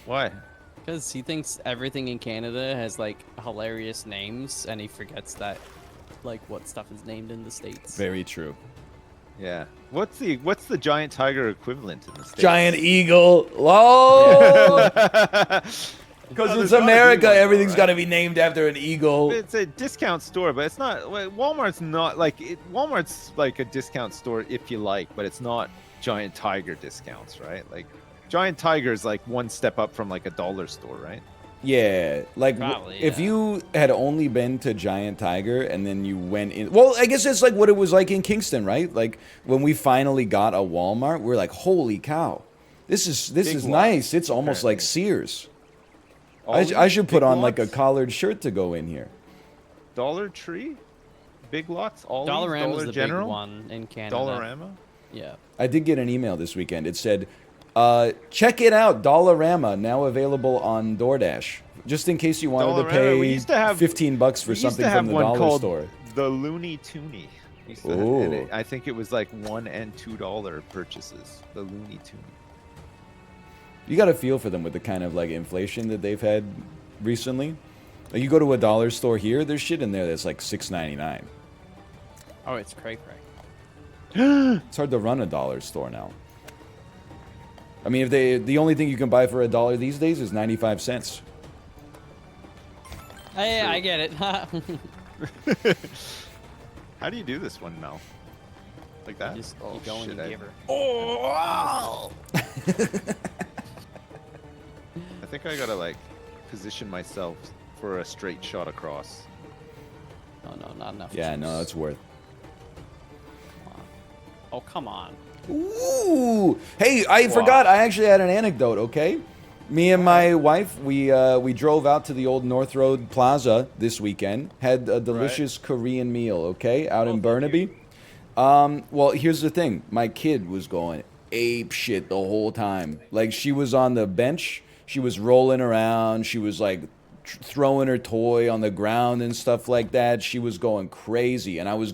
Why? Because he thinks everything in Canada has like hilarious names, and he forgets that like what stuff is named in the states. Very true. Yeah. What's the giant tiger equivalent in the States? Giant eagle. Whoa! Because it's America, everything's got to be named after an eagle. It's a discount store, but it's not. Walmart's not like Walmart's like a discount store if you like, but it's not giant tiger discounts, right? Like giant tiger is like one step up from like a dollar store, right? Yeah, like Probably, if yeah. you had only been to Giant Tiger and then you went in, well, I guess it's like what it was like in Kingston, right? Like when we finally got a Walmart, we're like, holy cow, this is nice. It's almost like Sears. I should put on like a collared shirt to go in here. Dollar Tree, Big Lots, all Dollarama is Dollar the General, big one in Canada. Dollarama. Yeah. I did get an email this weekend. It said, check it out, Dollarama, now available on DoorDash. Just in case you wanted to pay $15 for something from the dollar store. The Looney Tooney. I think it was like $1 and $2 purchases. The Looney Tooney. You got to feel for them with the kind of like inflation that they've had recently. Like you go to a dollar store here, there's shit in there that's like $6.99. Oh, it's cray. It's hard to run a dollar store now. I mean, if the only thing you can buy for $1 these days is 95 cents. Hey, I get it. How do you do this one, Mel? Like that? Just keep going shit, and give her. Oh! I think I gotta like position myself for a straight shot across. Oh no, not enough. Yeah, juice. no, that's worth. Come on. Oh, come on. Ooh! Hey, I forgot. I actually had an anecdote. Okay, me and my wife, we drove out to the old North Road Plaza this weekend. Had a delicious Korean meal. Okay, out in Burnaby. Well, here's the thing. My kid was going ape shit the whole time. Like she was on the bench. She was rolling around. She was like throwing her toy on the ground and stuff like that. She was going crazy, and I was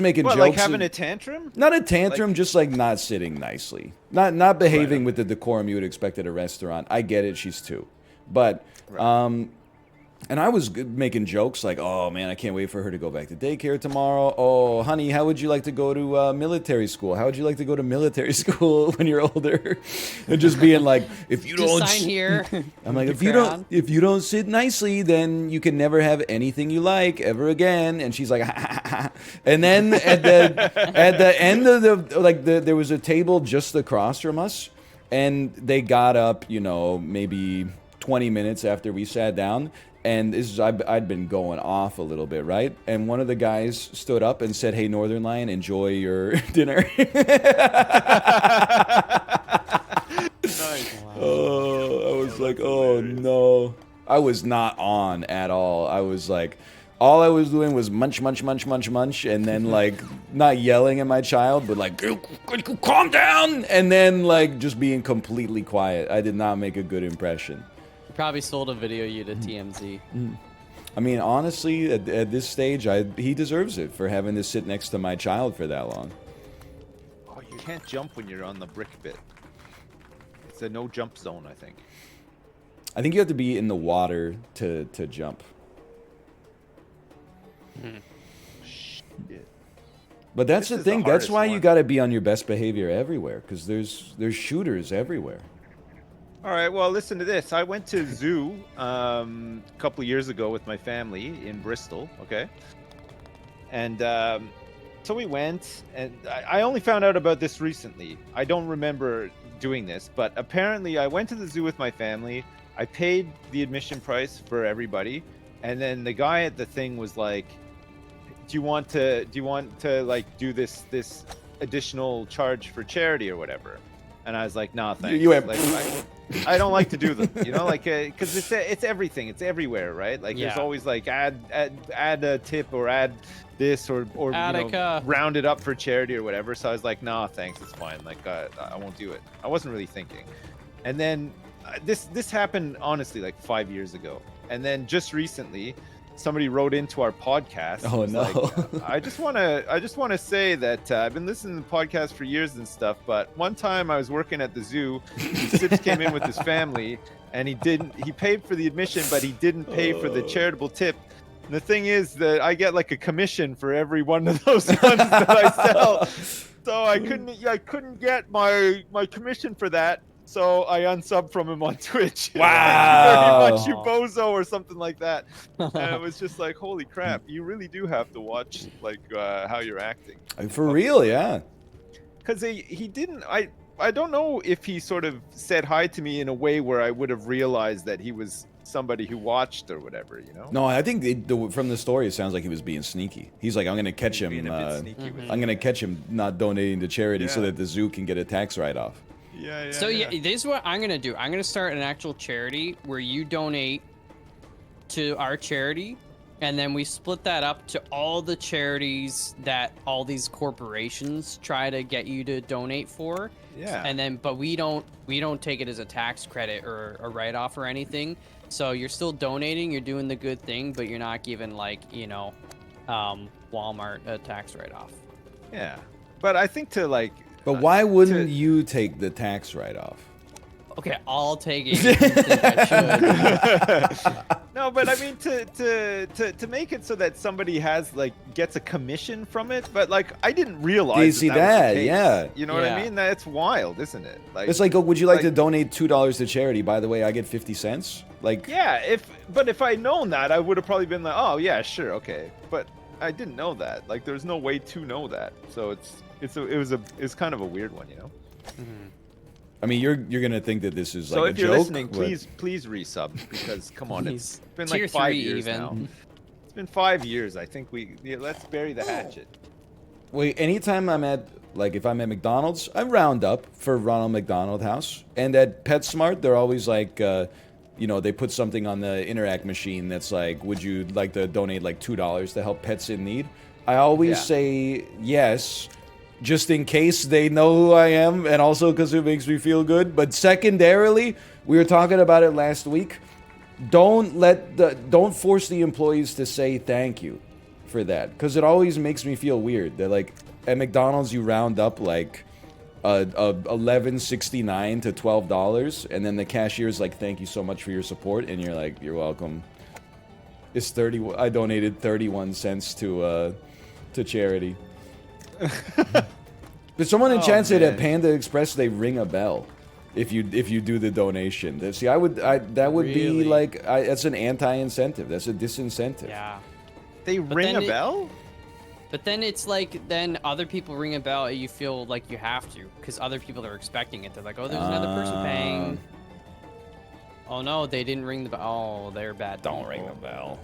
making jokes. Like having a tantrum? Not a tantrum, just like not sitting nicely. Not behaving with the decorum you would expect at a restaurant. I get it, she's 2. But and I was making jokes like, oh man, I can't wait for her to go back to daycare tomorrow. Oh, honey, how would you like to go to military school? How would you like to go to military school when you're older? And just being like, if you don't sign here. I'm like, if you don't sit nicely, then you can never have anything you like ever again. And she's like, and then at the end of there was a table just across from us, and they got up, maybe 20 minutes after we sat down. And this is I'd been going off a little bit, right? And one of the guys stood up and said, "Hey, Northern Lion, enjoy your dinner." Nice. Oh, I was like, "Oh no!" I was not on at all. I was like, all I was doing was munch, and then like not yelling at my child, but like, calm down, and then like just being completely quiet. I did not make a good impression. Probably sold a video you to TMZ. I mean, honestly, at this stage, he deserves it for having to sit next to my child for that long. Oh, you can't jump when you're on the brick bit. It's a no jump zone, I think. I think you have to be in the water to jump. Shit. But that's This the is the thing. That's hardest why you one. got to be on your best behavior everywhere, because there's shooters everywhere. All right, well, listen to this. I went to zoo a couple years ago with my family in Bristol, okay? And so we went, and I only found out about this recently. I don't remember doing this, but apparently I went to the zoo with my family. I paid the admission price for everybody, and then the guy at the thing was like, "Do you want to like do this additional charge for charity or whatever?" And I was like, "Nah, thanks." You went, like, I don't like to do them, like because it's everything, it's everywhere, right? Like there's always like add a tip or add this or round it up for charity or whatever. So I was like, "Nah, thanks, it's fine. Like I won't do it." I wasn't really thinking, and then this happened honestly like 5 years ago, and then just recently somebody wrote into our podcast. Oh no! Like, I just want to say that I've been listening to the podcast for years and stuff. But one time I was working at the zoo, Sips came in with his family, and he paid for the admission, but he didn't pay for the charitable tip. And the thing is that I get like a commission for every one of those ones that I sell. So I couldn't get my commission for that. So I unsubbed from him on Twitch. Wow. Thank you very much, you bozo, or something like that. And it was just like, holy crap! You really do have to watch like how you're acting. For real, yeah. Because he didn't. I don't know if he sort of said hi to me in a way where I would have realized that he was somebody who watched or whatever, you know. No, I think from the story, it sounds like he was being sneaky. He's like, I'm gonna catch him. Being a bit sneaky with I'm gonna catch him not donating to charity so Yeah. that the zoo can get a tax write-off. Yeah. So yeah, this is what I'm gonna do. I'm gonna start an actual charity where you donate to our charity, and then we split that up to all the charities that all these corporations try to get you to donate for. Yeah. And then, but we don't take it as a tax credit or a write-off or anything. So you're still donating, you're doing the good thing, but you're not giving like, you know, Walmart a tax write-off. Yeah. But I think to like. But why wouldn't you take the tax write-off? Okay, I'll take it. If you think I should. No, but I mean to make it so that somebody has like gets a commission from it, but like I didn't realize. Do you see that was that? the case. Yeah. You know what Yeah. I mean? That's wild, isn't it? Like It's like, oh, would you like like- to donate $2 to charity? By the way, I get 50 cents. Like, yeah, if I'd known that, I would have probably been like, oh yeah, sure, okay. But I didn't know that. Like there's no way to know that. So it's kind of a weird one, you know. I mean, you're gonna think that this is So like if a you're joke. listening, but- please resub because come on, it's Please. been Tier like 5 3 years even. now. It's been 5 years. I think let's bury the hatchet. Wait, anytime I'm at, like, if I'm at McDonald's, I round up for Ronald McDonald House. And at PetSmart, they're always like, you know, they put something on the Interact machine that's like, would you like to donate like $2 to help pets in need? I always Yeah. say yes, just in case they know who I am, and also because it makes me feel good. But secondarily, we were talking about it last week. Don't force the employees to say thank you for that, because it always makes me feel weird that like at McDonald's you round up like $11.69 to $12, and then the cashier's like, thank you so much for your support, and you're like, you're welcome. It's 30. I donated 31 cents to charity. But someone in Oh, chat said at man. Panda Express they ring a bell if you do the donation. See, that would be Really? like that's an anti-incentive. That's a disincentive. Yeah. They ring then a bell? But then it's like, then other people ring a bell, and you feel like you have to, because other people are expecting it. They're like, oh, there's another person paying. Oh no, they didn't ring the bell. Oh, they're bad. Don't ring people. the bell.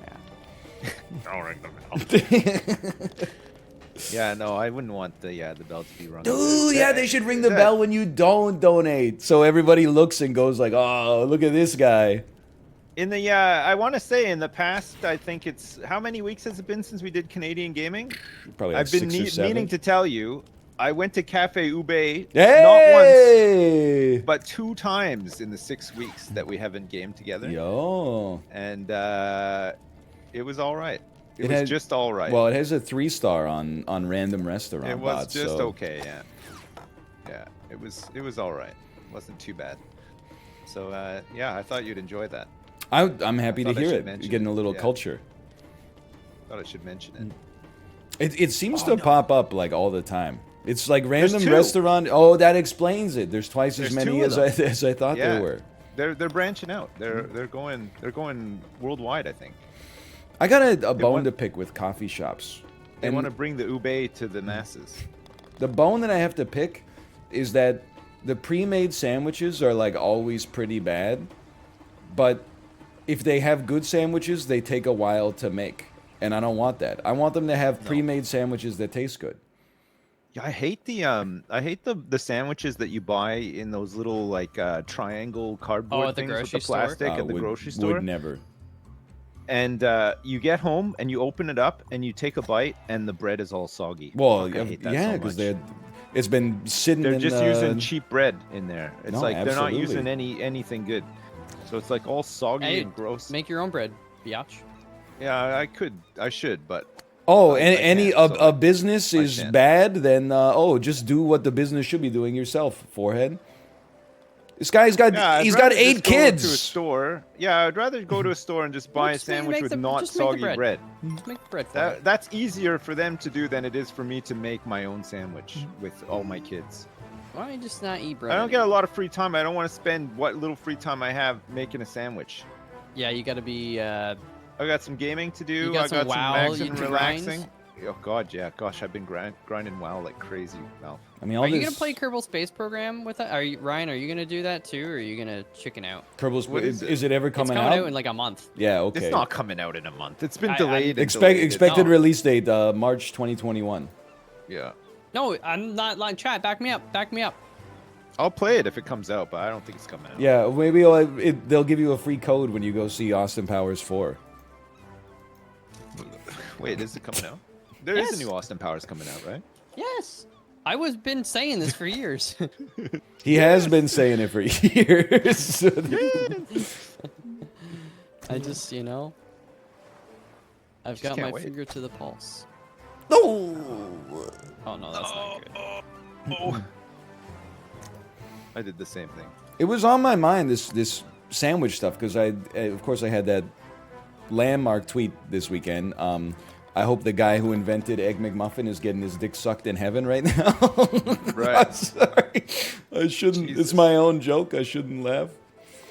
Yeah. Don't ring the bell. Yeah, no, I wouldn't want the bell to be rung. Dude, yeah, they should ring the bell when you don't donate, so everybody looks and goes like, "Oh, look at this guy." In the I want to say in the past, I think it's how many weeks has it been since we did Canadian gaming? Probably like I've been 6 or 7. meaning to tell you. I went to Cafe Ube Hey! not once, but 2 times in the 6 weeks that we haven't gamed together. Yo. And it was all right. It It was had- just all right. Well, it has a 3-star on random restaurant it was bots, just so- okay. Yeah. Yeah. It was all right. It wasn't too bad. So yeah, I thought you'd enjoy that. I'm happy to thought I hear should it. mention You're getting a it, little yeah. culture. Thought I should mention it. It seems Oh, to no. pop up like all the time. It's like random 2. restaurant. Oh, that explains it. There's twice as There's many 2 of as I thought Yeah. there were. They're branching out. They're going worldwide, I think. I got a bone want- to pick with coffee shops. They And want to bring the ube to the masses. the bone that I have to pick is that the pre-made sandwiches are like always pretty bad, but if they have good sandwiches, they take a while to make. And I don't want that. I want them to have pre-made sandwiches that taste good. Yeah, I hate the sandwiches that you buy in those little like triangle cardboard at the things with grocery the store? plastic at the grocery store. Would never. And you get home and you open it up and you take a bite and the bread is all soggy. Well, Fuck, I hate that yeah, so because much. it's been sitting They're in just the... using cheap bread in there. It's No, like they're not absolutely. using anything good. So it's like all soggy Hey, and gross. Make your own bread, biatch. Yeah, I should, but Oh, I any can't, so a business I is can't. bad, then just do what the business should be doing yourself, forehead. This guy's got Yeah, he's I'd got rather 8 just go to a kids. store. Yeah, I'd rather go to a store and just buy a just sandwich with not just make the soggy bread. Just make the bread for it. That's easier for them to do than it is for me to make my own sandwich with all my kids. Why don't you just not eat bread? I don't get a anymore? lot of free time. I don't want to spend what little free time I have making a sandwich. Yeah, you gotta be. I got some gaming to do. You got I some got some WoW relaxing, you can relaxing. grind? Oh god, yeah. Gosh, I've been grinding WoW like crazy, Val. I mean, all Are you this gonna play Kerbal Space Program with that? Are you Ryan? Are you gonna do that too, or are you gonna chicken out? Kerbal's What is is it ever It's coming coming out? out in like a month. Yeah, okay. It's not coming out in a month. It's been I'm- delayed. and Expect delayed. expected No. release date March 2021. Yeah. No, I'm not lying. Chat, back me up. Back me up. I'll play it if it comes out, but I don't think it's coming out. Yeah, maybe they'll give you a free code when you go see Austin Powers 4. Wait, is it coming out? There is Yes. a new Austin Powers coming out, right? Yes, I was been saying this for years. He has been saying it for years. I just, I've Just got can't my wait. finger to the pulse. No. Oh no, that's not good. Oh. I did the same thing. It was on my mind, this sandwich stuff, because of course I had that landmark tweet this weekend. I hope the guy who invented Egg McMuffin is getting his dick sucked in heaven right now. Right. I'm sorry. I shouldn't. Jesus. It's my own joke. I shouldn't laugh.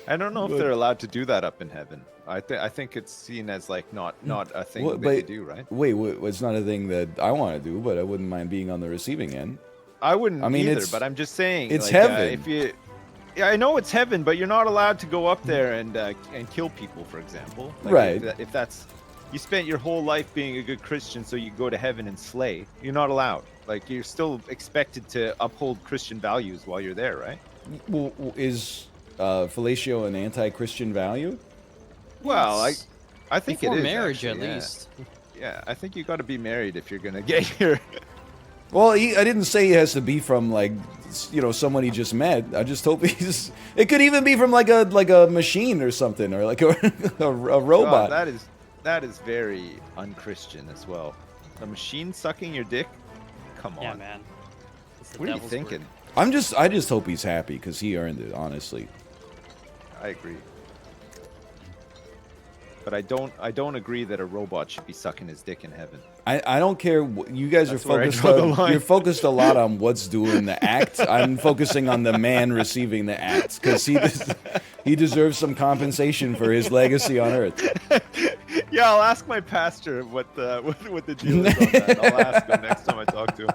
I don't know if But- they're allowed to do that up in heaven. I think it's seen as like not a thing What- that they but- do, right? Wait, it's not a thing that I want to do, but I wouldn't mind being on the receiving end. I wouldn't I mean, either, it's- but I'm just saying it's like, heaven. If you, yeah, I know it's heaven, but you're not allowed to go up there and kill people, for example. Like, Right. If that's you spent your whole life being a good Christian, so you go to heaven and slay. You're not allowed. Like you're still expected to uphold Christian values while you're there, right? Well, is fellatio an anti-Christian value? Well, Yes. I think Before it is marriage, actually, at yeah. least. Yeah, I think you got to be married if you're gonna get here. Well, I didn't say he has to be from like, someone he just met. I just hope he's. It could even be from like a machine or something, or like a robot. God, that is very unchristian as well. A machine sucking your dick? Come on. Yeah, man. It's the What are you devil's thinking? work. I just hope he's happy because he earned it. Honestly, I agree. But I don't agree that a robot should be sucking his dick in heaven. I don't care. You guys That's are where I focused draw the on. line. You're focused a lot on what's doing the act. I'm focusing on the man receiving the act because he deserves some compensation for his legacy on Earth. Yeah, I'll ask my pastor what the deal is on that. I'll ask him next time I talk to him.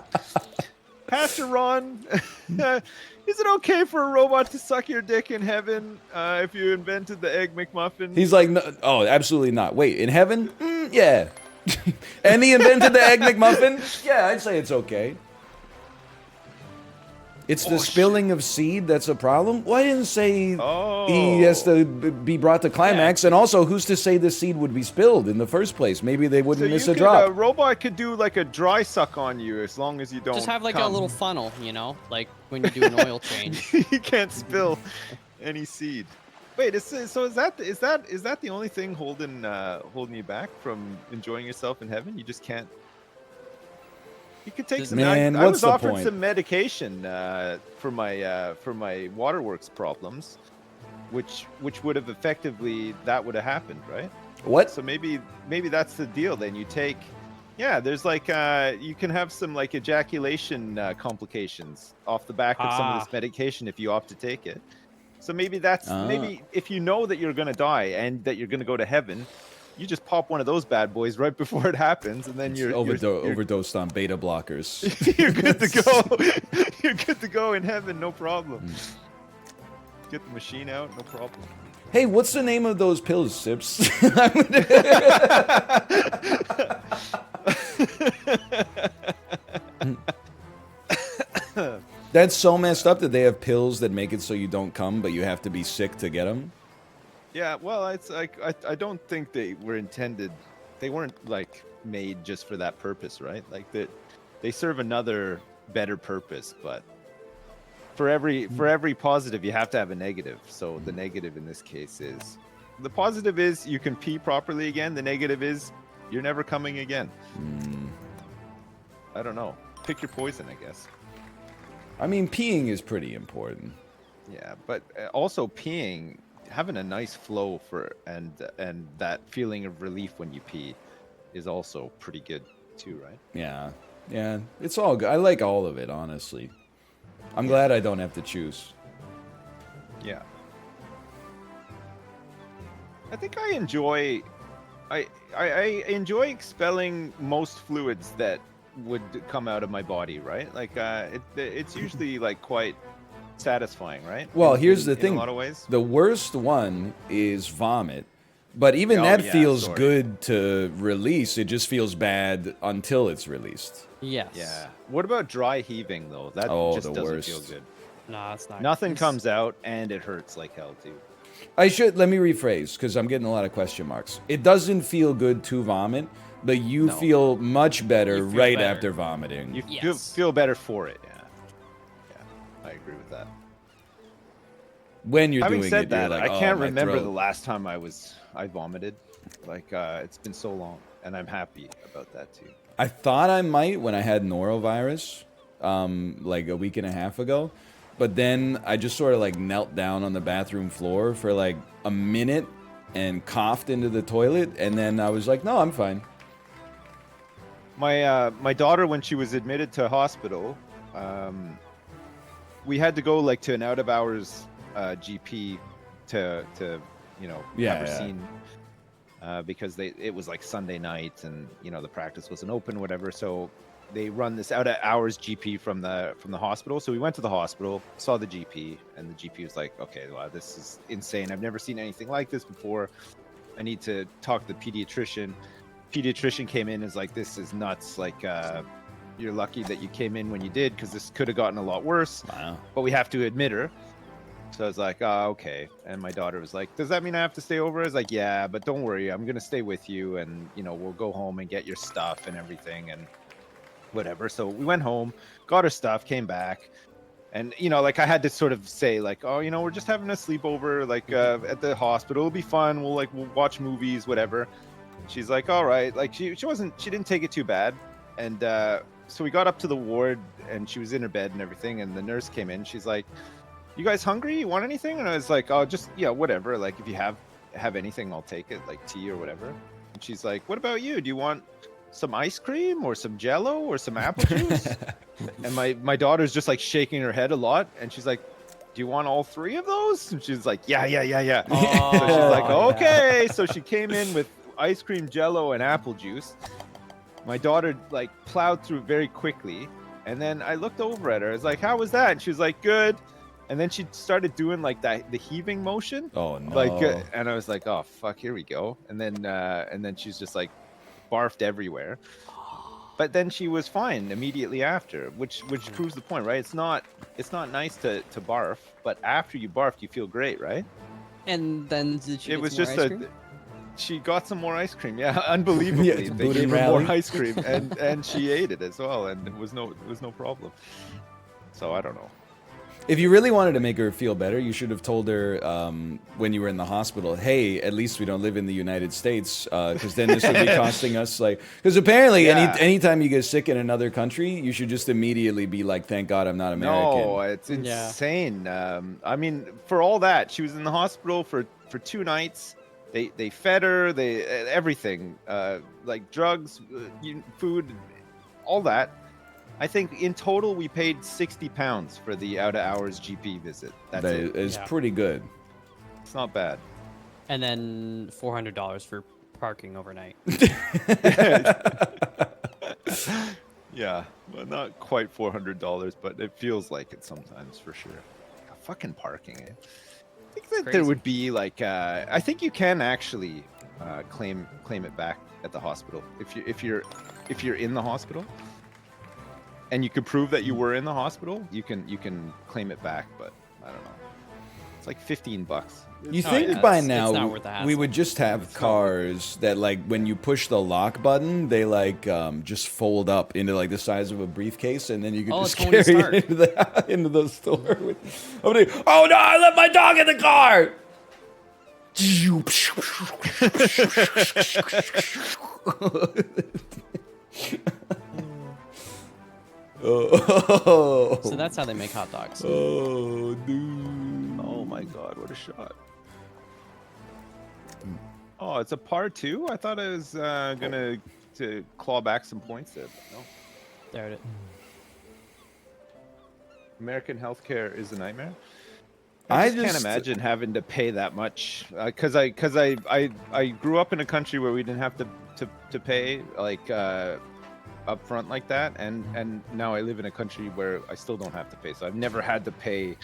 Pastor Ron, is it okay for a robot to suck your dick in heaven if you invented the Egg McMuffin? He's like, no, oh, absolutely not. Wait, in heaven? Yeah. And he invented the Egg McMuffin? Yeah, I'd say it's okay. It's the spilling of seed that's a problem? Well, I didn't say he has to be brought to climax. And also, who's to say the seed would be spilled in the first place? Maybe they wouldn't miss a drop. A robot could do like a dry suck on you as long as you don't. Just have like come. a little funnel, like when you do an oil change. You can't spill any seed. Wait, is that the only thing holding you back from enjoying yourself in heaven? You just can't. You could take some. Man, I what's was the offered point? some medication for my waterworks problems, which would have effectively that would have happened, right? What? So maybe that's the deal. Then you take, yeah. There's like you can have some like ejaculation complications off the back of some of this medication if you opt to take it. So maybe that's maybe if you know that you're gonna die and that you're gonna go to heaven, you just pop one of those bad boys right before it happens, and then you're overdosed on beta blockers. you're good to go. You're good to go in heaven, no problem. Get the machine out, no problem. Hey, what's the name of those pills, Sips? That's so messed up that they have pills that make it so you don't come, but you have to be sick to get them. Yeah, well, it's like I don't think they were intended. They weren't like made just for that purpose, right? Like that, they serve another better purpose. But for every positive, you have to have a negative. So the negative in this case is the positive is you can pee properly again. The negative is you're never coming again. I don't know. Pick your poison, I guess. I mean, peeing is pretty important. Yeah, but also peeing, having a nice flow and that feeling of relief when you pee is also pretty good too, right? Yeah. Yeah. It's all good. I like all of it, honestly. I'm Yeah. glad I don't have to choose. Yeah. I think I enjoy I enjoy expelling most fluids that would come out of my body, right? Like it's usually like quite satisfying, right? Well, here's the In a thing. lot of ways. The worst one is vomit. But even Oh, that yeah, feels sorry. good to release. It just feels bad until it's released. Yes. Yeah. What about dry heaving though? That Oh, just the doesn't worst. feel good. No, it's not. Nothing it's- comes out and it hurts like hell too. Let me rephrase because I'm getting a lot of question marks. It doesn't feel good to vomit, but you No. feel much better You feel right better. after vomiting. You Yes. feel better for it. Yeah. Yeah. I agree with that. When you're Having doing said it, that, you're like, I can't oh, my remember throat. the last time I vomited. Like it's been so long, and I'm happy about that too. I thought I might when I had norovirus, like a week and a half ago. But then I just sort of like knelt down on the bathroom floor for like a minute and coughed into the toilet. And then I was like, no, I'm fine. My daughter, when she was admitted to hospital, we had to go like to an out of hours GP to Yeah, have her yeah. seen because it was like Sunday night and the practice wasn't open, whatever. So they run this out of hours GP from the hospital. So we went to the hospital, saw the GP, and the GP was like, "Okay, wow, this is insane. I've never seen anything like this before. I need to talk to the pediatrician." Pediatrician came in and is like, "This is nuts. Like, you're lucky that you came in when you did because this could have gotten a lot worse. Wow. But we have to admit her." So I was like, "Oh, okay." And my daughter was like, "Does that mean I have to stay over?" I was like, "Yeah, but don't worry, I'm gonna stay with you, and we'll go home and get your stuff and everything and whatever." So we went home, got her stuff, came back, and like I had to sort of say like, "Oh, we're just having a sleepover like at the hospital. It'll be fun. We'll watch movies, whatever." She's like, "All right." Like she didn't take it too bad, and so we got up to the ward, and she was in her bed and everything, and the nurse came in. She's like, "You guys hungry? You want anything?" And I was like, "Oh, just whatever. Like if you have anything, I'll take it, like tea or whatever." And she's like, "What about you? Do you want some ice cream or some Jello or some apple juice?" And my daughter's just like shaking her head a lot, and she's like, "Do you want all three of those?" And she's like, "Yeah." Oh, So she's like, yeah. "Okay." So she came in with ice cream, Jello, and apple juice. My daughter like plowed through very quickly, and then I looked over at her. I was like, "How was that?" And she was like, "Good." And then she started doing like the heaving motion, Oh, no. like, and I was like, "Oh fuck, here we go." And then she's just like barfed everywhere. But then she was fine immediately after, which proves the point, right? It's not nice to barf, but after you barfed, you feel great, right? And then did she It get was some more just ice cream? she got some more ice cream. Yeah, unbelievably, Yeah, it's a they booty gave her more rally. ice cream, and she ate it as well, and it was no problem. So I don't know. If you really wanted to make her feel better, you should have told her when you were in the hospital, hey, at least we don't live in the United States, because then this would be costing us, like... Because apparently, Yeah. anytime you get sick in another country, you should just immediately be like, thank God I'm not American. No, it's Yeah. insane. I mean, for all that, she was in the hospital for 2 nights. They fed her, everything, like drugs, food, all that. I think in total we paid £60 for the out of hours GP visit. That's That it. is Yeah. pretty good. It's not bad. And then $400 for parking overnight. Yeah, well, not quite $400, but it feels like it sometimes for sure. Fucking parking. I think that there Crazy. would be like I think you can actually claim it back at the hospital if you're in the hospital. And you could prove that you were in the hospital, you can claim it back, but I don't know. It's like $15. You Oh, think yeah, by it's not now worth the we hassle. would just have cars that, like, when you push the lock button, they like just fold up into like the size of a briefcase, and then you could Oh, just Tony carry Stark. it into the store. Oh no! I left my dog in the car. Oh, So that's how they make hot dogs. oh, dude. my god, what a shot. Oh, it's a par 2? I thought I was gonna to claw back some points there, but no. There it is. American healthcare is a nightmare. I I just can't just- imagine having to pay that much because I grew up in a country where we didn't have to pay like up front like that, and now I live in a country where I still don't have to pay. So I've never had to pay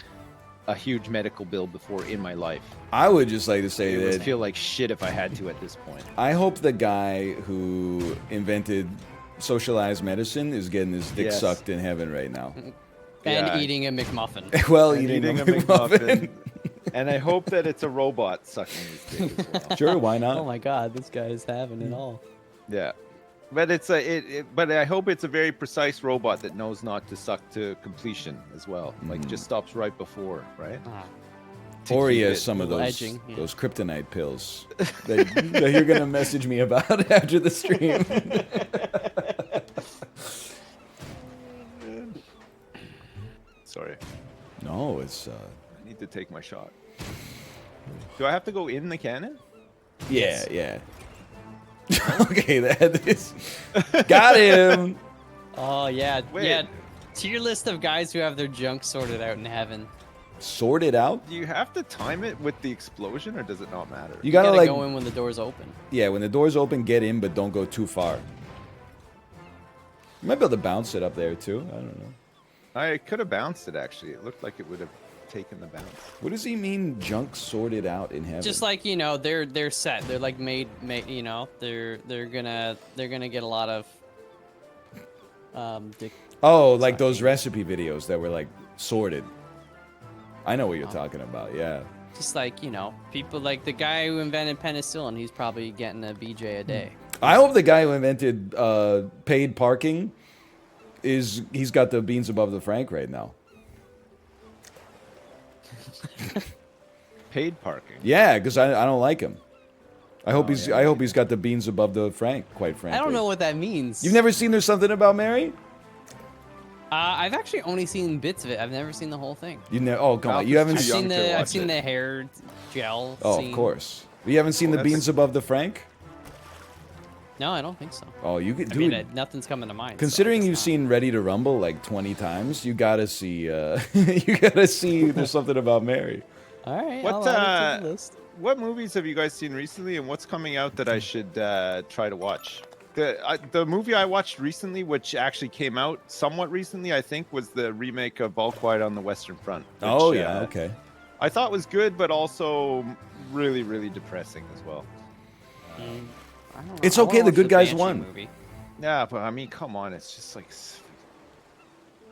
a huge medical bill before in my life. I would just like to say It would that feel like shit if I had to at this point. I hope the guy who invented socialized medicine is getting his dick Yes. sucked in heaven right now. And Yeah. eating a McMuffin. Well, And eating a McMuffin. McMuffin. And I hope that it's a robot sucking his dick as well. Sure, why not? Oh my god, this guy is having it all. Yeah, but but I hope it's a very precise robot that knows not to suck to completion as well. Like just stops right before, right? Ah. To Or he keep has it- some of little those edging, yeah. those kryptonite pills that you're gonna message me about after the stream. Sorry, No, it's I need to take my shot. Do I have to go in the cannon? yeah. Okay, that is got him. Oh yeah, Wait. yeah. Tier list of guys who have their junk sorted out in heaven. Sorted out. Do you have to time it with the explosion, or does it not matter? You You gotta gotta like go in when the doors open. yeah, when the doors open, get in, but don't go too far. You might be able to bounce it up there too. I don't know. I could have bounced it actually. It looked like it would have taken the bounce. What does he mean, junk sorted out in heaven? Just like they're set. They're like made. They're gonna get a lot of dick. oh, like those recipe videos that were like sorted. I know what you're talking about. Yeah. Just like people like the guy who invented penicillin. He's probably getting a BJ a day. I hope the guy who invented paid parking he's got the beans above the frank right now. Paid parking. Yeah, because I don't like him. I hope he's got the beans above the frank. Quite frankly, I don't know what that means. You've never seen There's Something About Mary? I've actually only seen bits of it. I've never seen the whole thing. You know? Oh, come on! Ralph You is haven't too I've seen? young seen to the I've watch seen it. the hair gel. Oh, scene. of course. You haven't seen the that's- beans above the frank? No, I don't think so. Oh, you could I do mean, it. nothing's coming to mind. so Considering I guess you've not. seen Ready to Rumble like 20 times, you gotta see. You gotta see There's Something About Mary. All right, What, I'll add it to the list. What movies have you guys seen recently, and what's coming out that I should try to watch? The movie I watched recently, which actually came out somewhat recently, I think, was the remake of All Quiet on the Western Front. Which, Oh yeah, okay. I thought was good, but also really, really depressing as well. I don't know. It's I wanna okay, the watch good guys Banshee won. movie. Yeah, but I mean, come on, it's just like,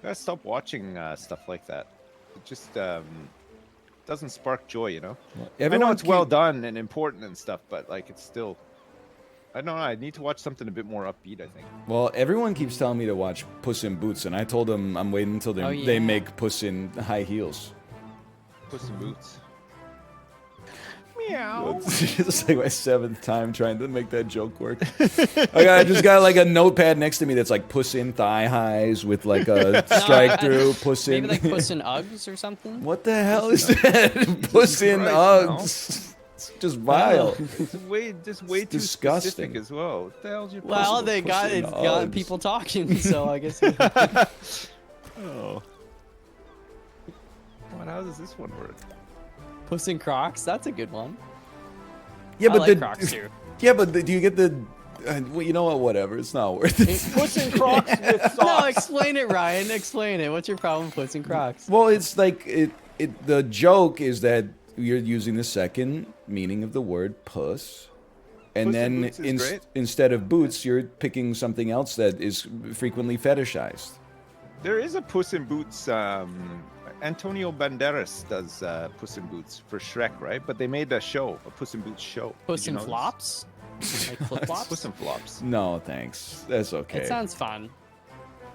gotta stop watching stuff like that. It just doesn't spark joy, you know. I know Everyone it's well done and important and stuff, but like it's still. I don't know. I need to watch something a bit more upbeat, I think. Well, everyone keeps telling me to watch Puss in Boots, and I told them I'm waiting until they Oh, they yeah. make Puss in high heels. Puss in Boots. It's just like my 7th time trying to make that joke work. I just got like a notepad next to me that's like Puss in thigh highs with like a strike through. Puss in. Maybe like Puss in Uggs or something. What the hell is that? Puss in Christ, Uggs. It's just vile. It's way too disgusting. specific as well. What the hell's your Well, Puss in- they got Puss in it got Uggs. people talking, so I guess. Oh. What? How does this one work? Puss in Crocs. That's a good one. Yeah, I but like the Crocs too. yeah, but do you get the? Well, you know what? Whatever. It's not worth it. Puss in Crocs with socks. No, explain it, Ryan. Explain it. What's your problem with Puss in Crocs? Well, it's like the joke is that you're using the second meaning of the word puss, and Puss in then Boots is great. instead of boots, you're picking something else that is frequently fetishized. There is a Puss in Boots. Antonio Banderas does Puss in Boots for Shrek, right? But they made a show, a Puss in Boots show. Puss Did you in know this? Flops? Like flip flops? Puss in Flops. No, thanks. That's okay. It sounds fun.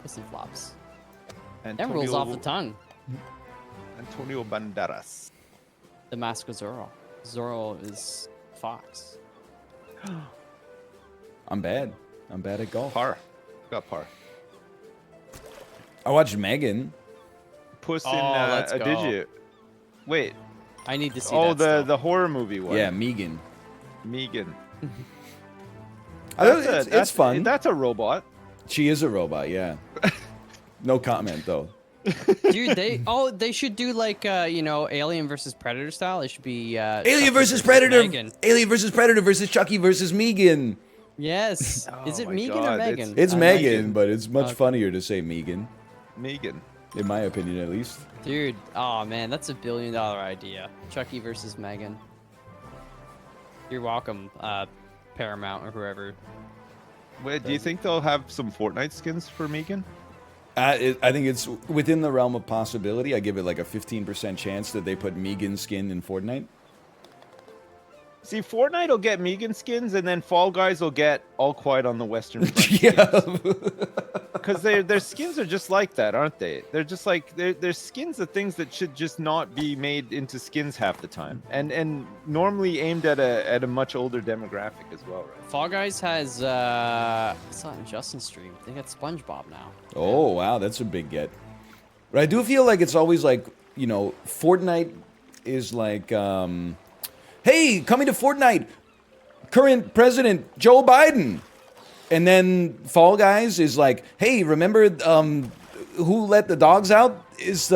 Puss in Flops. That Antonio, rolls off the tongue. Antonio Banderas. The Mask of Zorro. Zorro is Fox. I'm bad. I'm bad at golf. Par. Got par. I watched Megan. Puss in Oh, let's a go. Digit. Wait. I need to see Oh, that. the horror movie one. Yeah, Megan. Megan. It's fun. That's a robot. She is a robot, yeah. No comment though. Dude, they should do like you know, Alien versus Predator style. It should be Alien Chucky versus Predator. Megan. Alien versus Predator versus Chucky versus Megan. Yes. Oh Is it my Megan or God, Megan? It's I Megan, Megan. but it's much Okay. funnier to say Megan, Megan. in my opinion at least. Dude, oh man, that's a $1 billion idea. Chucky versus Megan. You're welcome, Paramount or whoever. Wait, do you think they'll have some Fortnite skins for Megan? I think it's within the realm of possibility. I give it like a 15% chance that they put Megan skin in Fortnite. See, Fortnite will get Megan skins, and then Fall Guys will get All Quiet on the Western Front Yeah. Because their skins are just like that, aren't they? They're just like they're skins of things that should just not be made into skins half the time, and normally aimed at a much older demographic as well, right? Fall Guys has it's not in Justin's stream. They got SpongeBob now. Oh, wow, that's a big get. But I do feel like it's always like, you know, Fortnite is like, hey, coming to Fortnite, current president Joe Biden. And then Fall Guys is like, hey, remember who let the dogs out? Is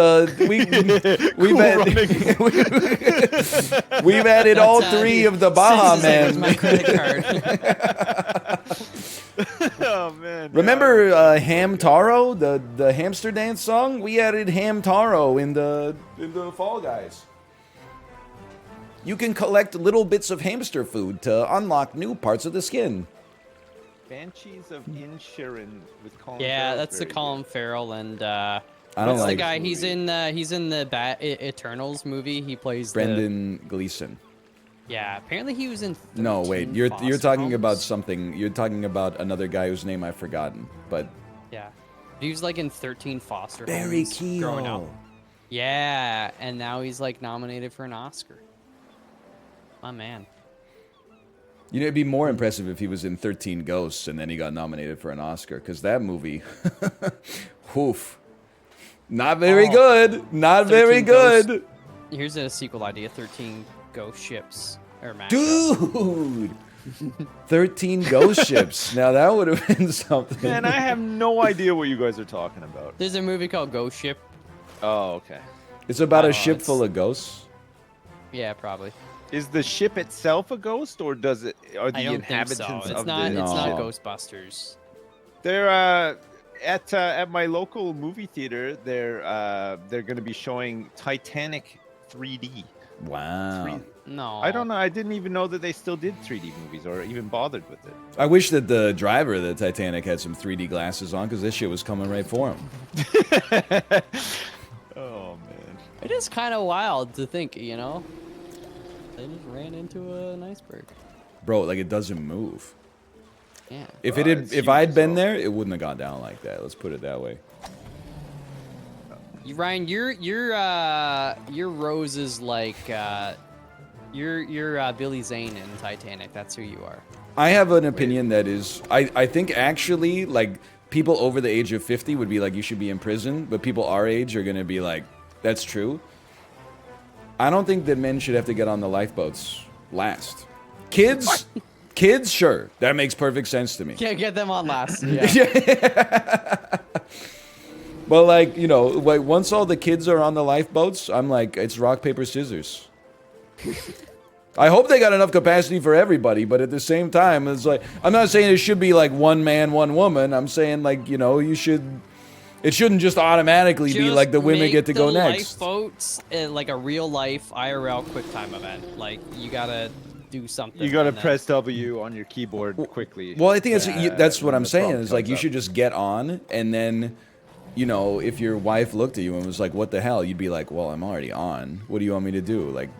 we've added all three of the Baja Here's Men. my credit card. Oh man! Remember Ham Taro, the hamster dance song? We added Ham Taro in the Fall Guys. You can collect little bits of hamster food to unlock new parts of the skin. Banshees of Inisherin with Colin. Yeah, Farrell's that's the very Colin Farrell and I don't what's the like guy? this He's in the Eternals movie. He plays Brendan Gleeson. Yeah, apparently he was in. No, wait, 13 you're foster talking about homes. something. You're talking about another guy whose name I've forgotten. But Yeah, he was like in 13 foster Barry homes growing up. Keogh. Yeah, and now he's like nominated for an Oscar. My man. You know, it'd be more impressive if he was in 13 Ghosts and then he got nominated for an Oscar, because that movie, woof, not very Oh, good. Not 13 very good. Ghosts. Here's a sequel idea: 13 ghost ships or mashup. Dude! 13 ghost ships. Now that would have been something. Man, I have no idea what you guys are talking about. There's a movie called Ghost Ship. Oh, okay. It's about a Oh, ship it's- full of ghosts. Yeah, probably. Is the ship itself a ghost, or does it? Are the I don't think inhabitants so. It's of not. the? It's not No. Ghostbusters. They're at my local movie theater. They're going to be showing Titanic 3D. Wow. No. I don't know. I didn't even know that they still did 3D movies or even bothered with it. I wish that the driver of the Titanic had some 3D glasses on, because this shit was coming right for him. Oh man. It is kind of wild to think, you know. They just ran into an iceberg. Bro, like, it doesn't move. Yeah. If Oh, it had, it's if huge I'd as been well. there, it wouldn't have gone down like that. Let's put it that way. Ryan, your Rose is like you're Billy Zane in Titanic. That's who you are. I have an opinion that is, I think actually, like, people over the age of 50 would be like, you should be in prison, but people our age are gonna be like, that's true. I don't think that men should have to get on the lifeboats last. Kids, kids, sure, that makes perfect sense to me. Can't get them on last. Yeah. But like, you know, like once all the kids are on the lifeboats, I'm like, it's rock, paper, scissors. I hope they got enough capacity for everybody, but at the same time, it's like, I'm not saying it should be like one man, one woman. I'm saying, like, you know, it shouldn't just automatically be Just like the women make get to go the next. Lifeboats like a real life IRL QuickTime event. Like you gotta do something. You got to and then- press W on your keyboard quickly. Well, I think that's what when I'm the saying. prompt Is like comes you up. should just get on, and then, you know, if your wife looked at you and was like, "What the hell?" You'd be like, "Well, I'm already on. What do you want me to do? Like,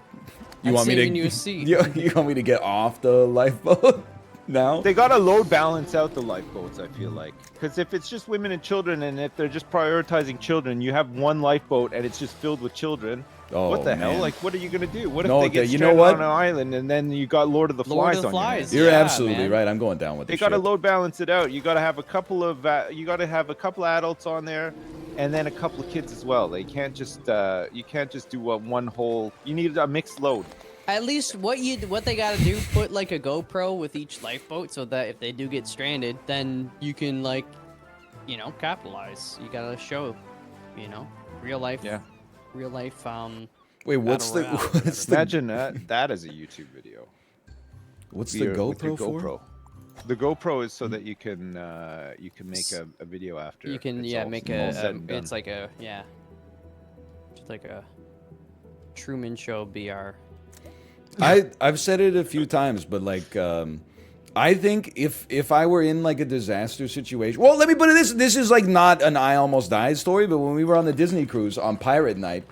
you I'm want me to saving you a seat." you want me to get off the lifeboat?" now. They gotta load balance out the lifeboats, I feel like. Because if it's just women and children, and if they're just prioritizing children, you have one lifeboat and it's just filled with children. Oh, what the man. hell? Like, what are you gonna do? What No, if they get you know stranded what? on an island and then you got Lord of the Lord Flies of the on your Flies. hands? You're Yeah, absolutely man. right. I'm going down with the They gotta ship. load balance it out. You gotta have a couple of adults on there, and then a couple of kids as well. They can't just you can't just do one whole. You need a mixed load. At least what they gotta do, put like a GoPro with each lifeboat so that if they do get stranded, then you can like, capitalize. You gotta show, real life. Yeah. Real life. Wait, what's the battle royale, what's the Imagine that as a YouTube video. what's the With your GoPro for? GoPro. The GoPro is so that you can make a video after. You can it's all make said and done. it's like a just like a Truman Show BR. I've said it a few times, but like I think if I were in like a disaster situation, well, let me put it this is like not an I almost died story, but when we were on the Disney cruise on Pirate Night,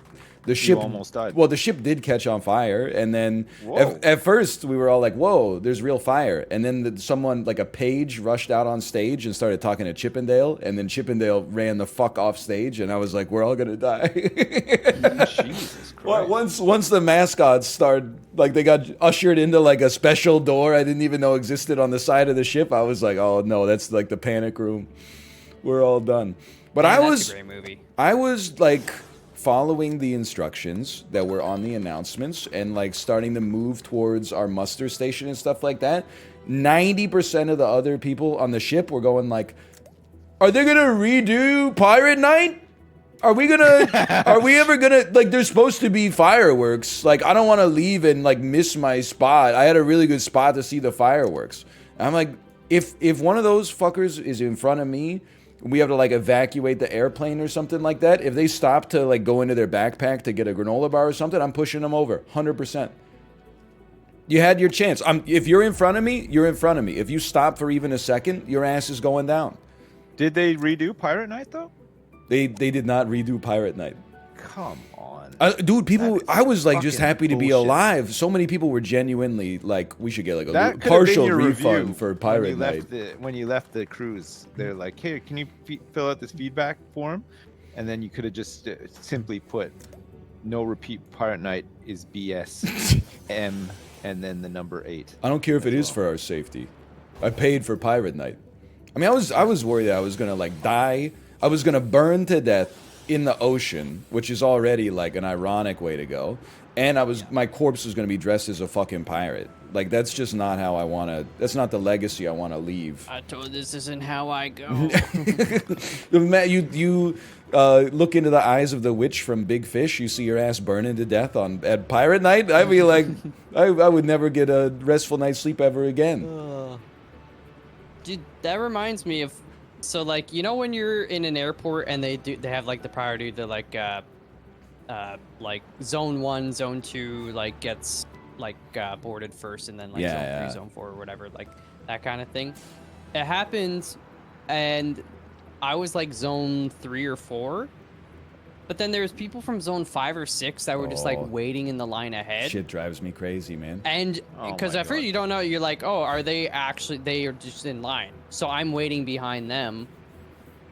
the ship almost died. Well, the ship did catch on fire, and then Whoa. at first we were all like, "Whoa, there's real fire!" And then someone like a page rushed out on stage and started talking to Chippendale, and then Chippendale ran the fuck off stage, and I was like, "We're all gonna die." Jesus Christ. Once the mascots started, like they got ushered into like a special door I didn't even know existed on the side of the ship, I was like, "Oh no, that's like the panic room. We're all done." But Man, I that's a great movie. I was like following the instructions that were on the announcements and like starting to move towards our muster station and stuff like that. 90% of the other people on the ship were going like, "Are they gonna redo Pirate Night? Are we ever gonna, like, there's supposed to be fireworks. Like, I don't want to leave and like miss my spot. I had a really good spot to see the fireworks." And I'm like, if one of those fuckers is in front of me, we have to like evacuate the airplane or something like that. If they stop to like go into their backpack to get a granola bar or something, I'm pushing them over 100%. You had your chance. If you're in front of me, you're in front of me. If you stop for even a second, your ass is going down. Did they redo Pirate Night though? They did not redo Pirate Night. Come on. Dude, people, I was like just fucking happy to be bullshit. alive. So many people were genuinely like, we should get like a That could have been partial your refund review for Pirate Night. when you left the cruise. They're like, "Hey, can you fill out this feedback form?" And then you could have just simply put, "No repeat. Pirate Night is BS." M and then the number 8. I don't care if it is for our safety. I paid for Pirate Night. I mean, I was worried that I was gonna like die. I was gonna burn to death in the ocean, which is already like an ironic way to go. And my corpse was gonna be dressed as a fucking pirate. Like that's just not how I wanna. That's not the legacy I wanna leave. I told this isn't how I go. Matt, you look into the eyes of the witch from Big Fish. You see your ass burning to death at Pirate Night. I feel like I would never get a restful night's sleep ever again. Dude, that reminds me of, so like, when you're in an airport and they have like the priority to like zone 1, zone 2 like gets like boarded first, and then like zone 3, zone 4 or whatever, like that kind of thing. It happens, and I was like zone 3 or 4, but then there's people from zone 5 or 6 that were just like waiting in the line ahead. Shit drives me crazy, man. And because at first you don't know, you're like, oh, are they actually, they are just in line. So I'm waiting behind them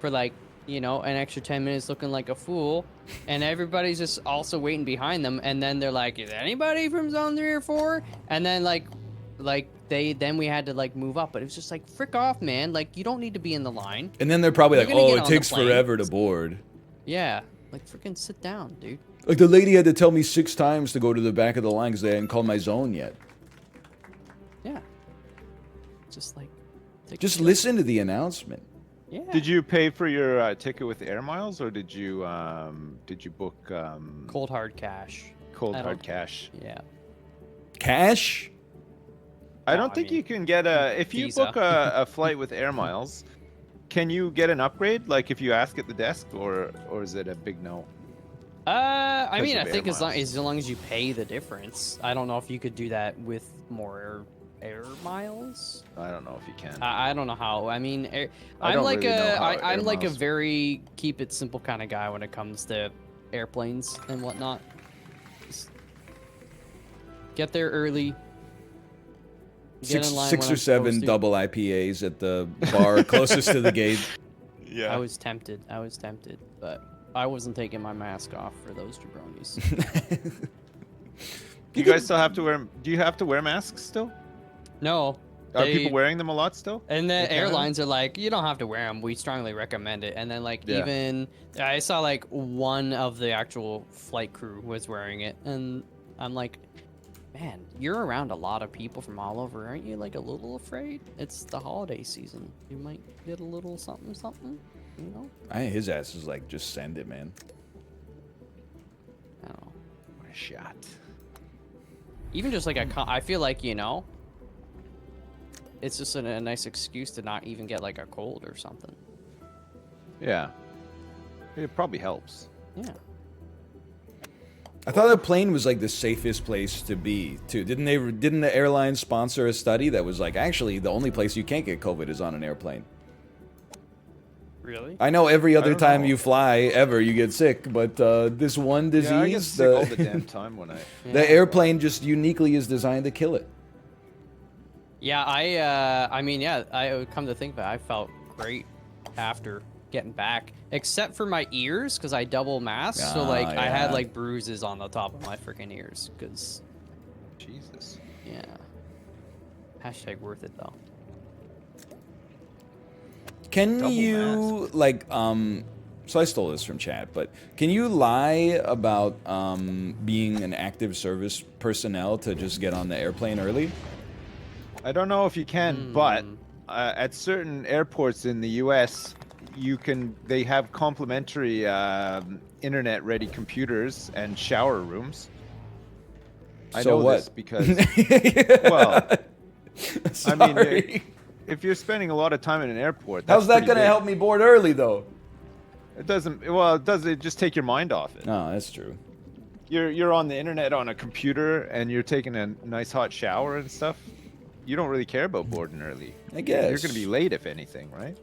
for like, an extra 10 minutes looking like a fool. And everybody's just also waiting behind them. And then they're like, is anybody from zone 3 or 4? And then then we had to like move up. But it was just like, frick off, man. Like, you don't need to be in the line. And then they're probably You're like, gonna oh, get it on the takes plane. forever to board. Yeah. Like, freaking sit down, dude. Like the lady had to tell me 6 times to go to the back of the line because they hadn't called my zone yet. Yeah. Just like, just listen to the announcement. Yeah. Did you pay for your ticket with Air Miles, or did you book cold hard cash? Cold hard cash. Yeah. Cash? I don't think you can get if you Visa. book a flight with Air Miles. Can you get an upgrade, like if you ask at the desk, or is it a big no? I mean, I of think Air as long as you pay the difference. I don't know if you could do that with more air miles. I don't know if you can. I don't know how. I mean, I I'm don't like really know how I'm air like a miles- very keep it simple kind of guy when it comes to airplanes and whatnot. Just get there early. Get in line Six when or I'm seven supposed to. double IPAs at the bar closest to the gate. Yeah. I was tempted, but I wasn't taking my mask off for those jabronis. Do you guys still have to wear? Do you have to wear masks still? No. Are people wearing them a lot still? And the in Canada? airlines are like, you don't have to wear them. We strongly recommend it. And then like Yeah. even I saw like one of the actual flight crew was wearing it, and I'm like, man, you're around a lot of people from all over. Aren't you like a little afraid? It's the holiday season. You might get a little something, something. You know? His ass is like, just send it, man. I don't know. What a shot. Even just like I feel like, you know, it's just a nice excuse to not even get like a cold or something. Yeah. It probably helps. Yeah. I thought the plane was like the safest place to be too. Didn't the airline sponsor a study that was like, actually the only place you can't get COVID is on an airplane? Really? I know every other don't time know. you fly ever you get sick, but this one disease, Yeah, I get sick all the damn time when I. the airplane just uniquely is designed to kill it. Yeah, I mean, yeah, I come to think of it, I felt great after getting back, except for my ears, because I double mask, so like I had yeah. like bruises on the top of my freaking ears, because Jesus. yeah. Hashtag worth it though. Can Double you like so I stole this from chat, but can you lie about being an active service personnel to just get on the airplane early? I don't know if you can, but at certain airports in the U.S., they have complimentary internet-ready computers and shower rooms. I So know what? this because, well, I mean, Sorry. if you're spending a lot of time in an airport, How's that's that pretty gonna big. help me board early though? It doesn't. Well, it does. It just take your mind off it. No, that's true. You're on the internet on a computer and you're taking a nice hot shower and stuff. You don't really care about boarding early. I guess. You're gonna be late if anything, right?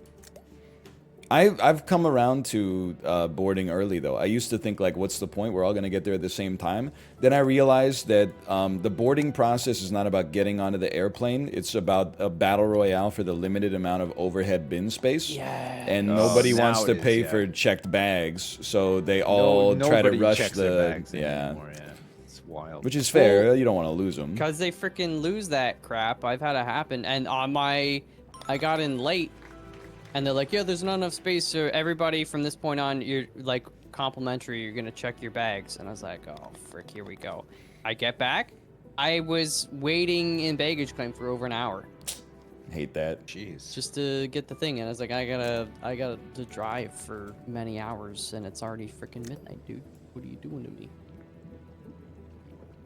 I've come around to boarding early though. I used to think like, what's the point? We're all gonna get there at the same time. Then I realized that the boarding process is not about getting onto the airplane. It's about a battle royale for the limited amount of overhead bin space. Yeah. And nobody now wants to it is, pay yeah. for checked bags, so they all try to Nobody rush checks the their bags yeah, anymore, yeah. It's wild. which is fair. You don't want to lose them. Because they freaking lose that crap. I've had it happen. And on I got in late, and they're like, yeah, there's not enough space, so everybody from this point on, you're like complimentary, you're going to check your bags. And I was like, oh, frick, here we go. I get back. I was waiting in baggage claim for over an hour Hate that. Jeez. just to get the thing. And I was like, I gotta to drive for many hours, and it's already freaking midnight, dude. What are you doing to me?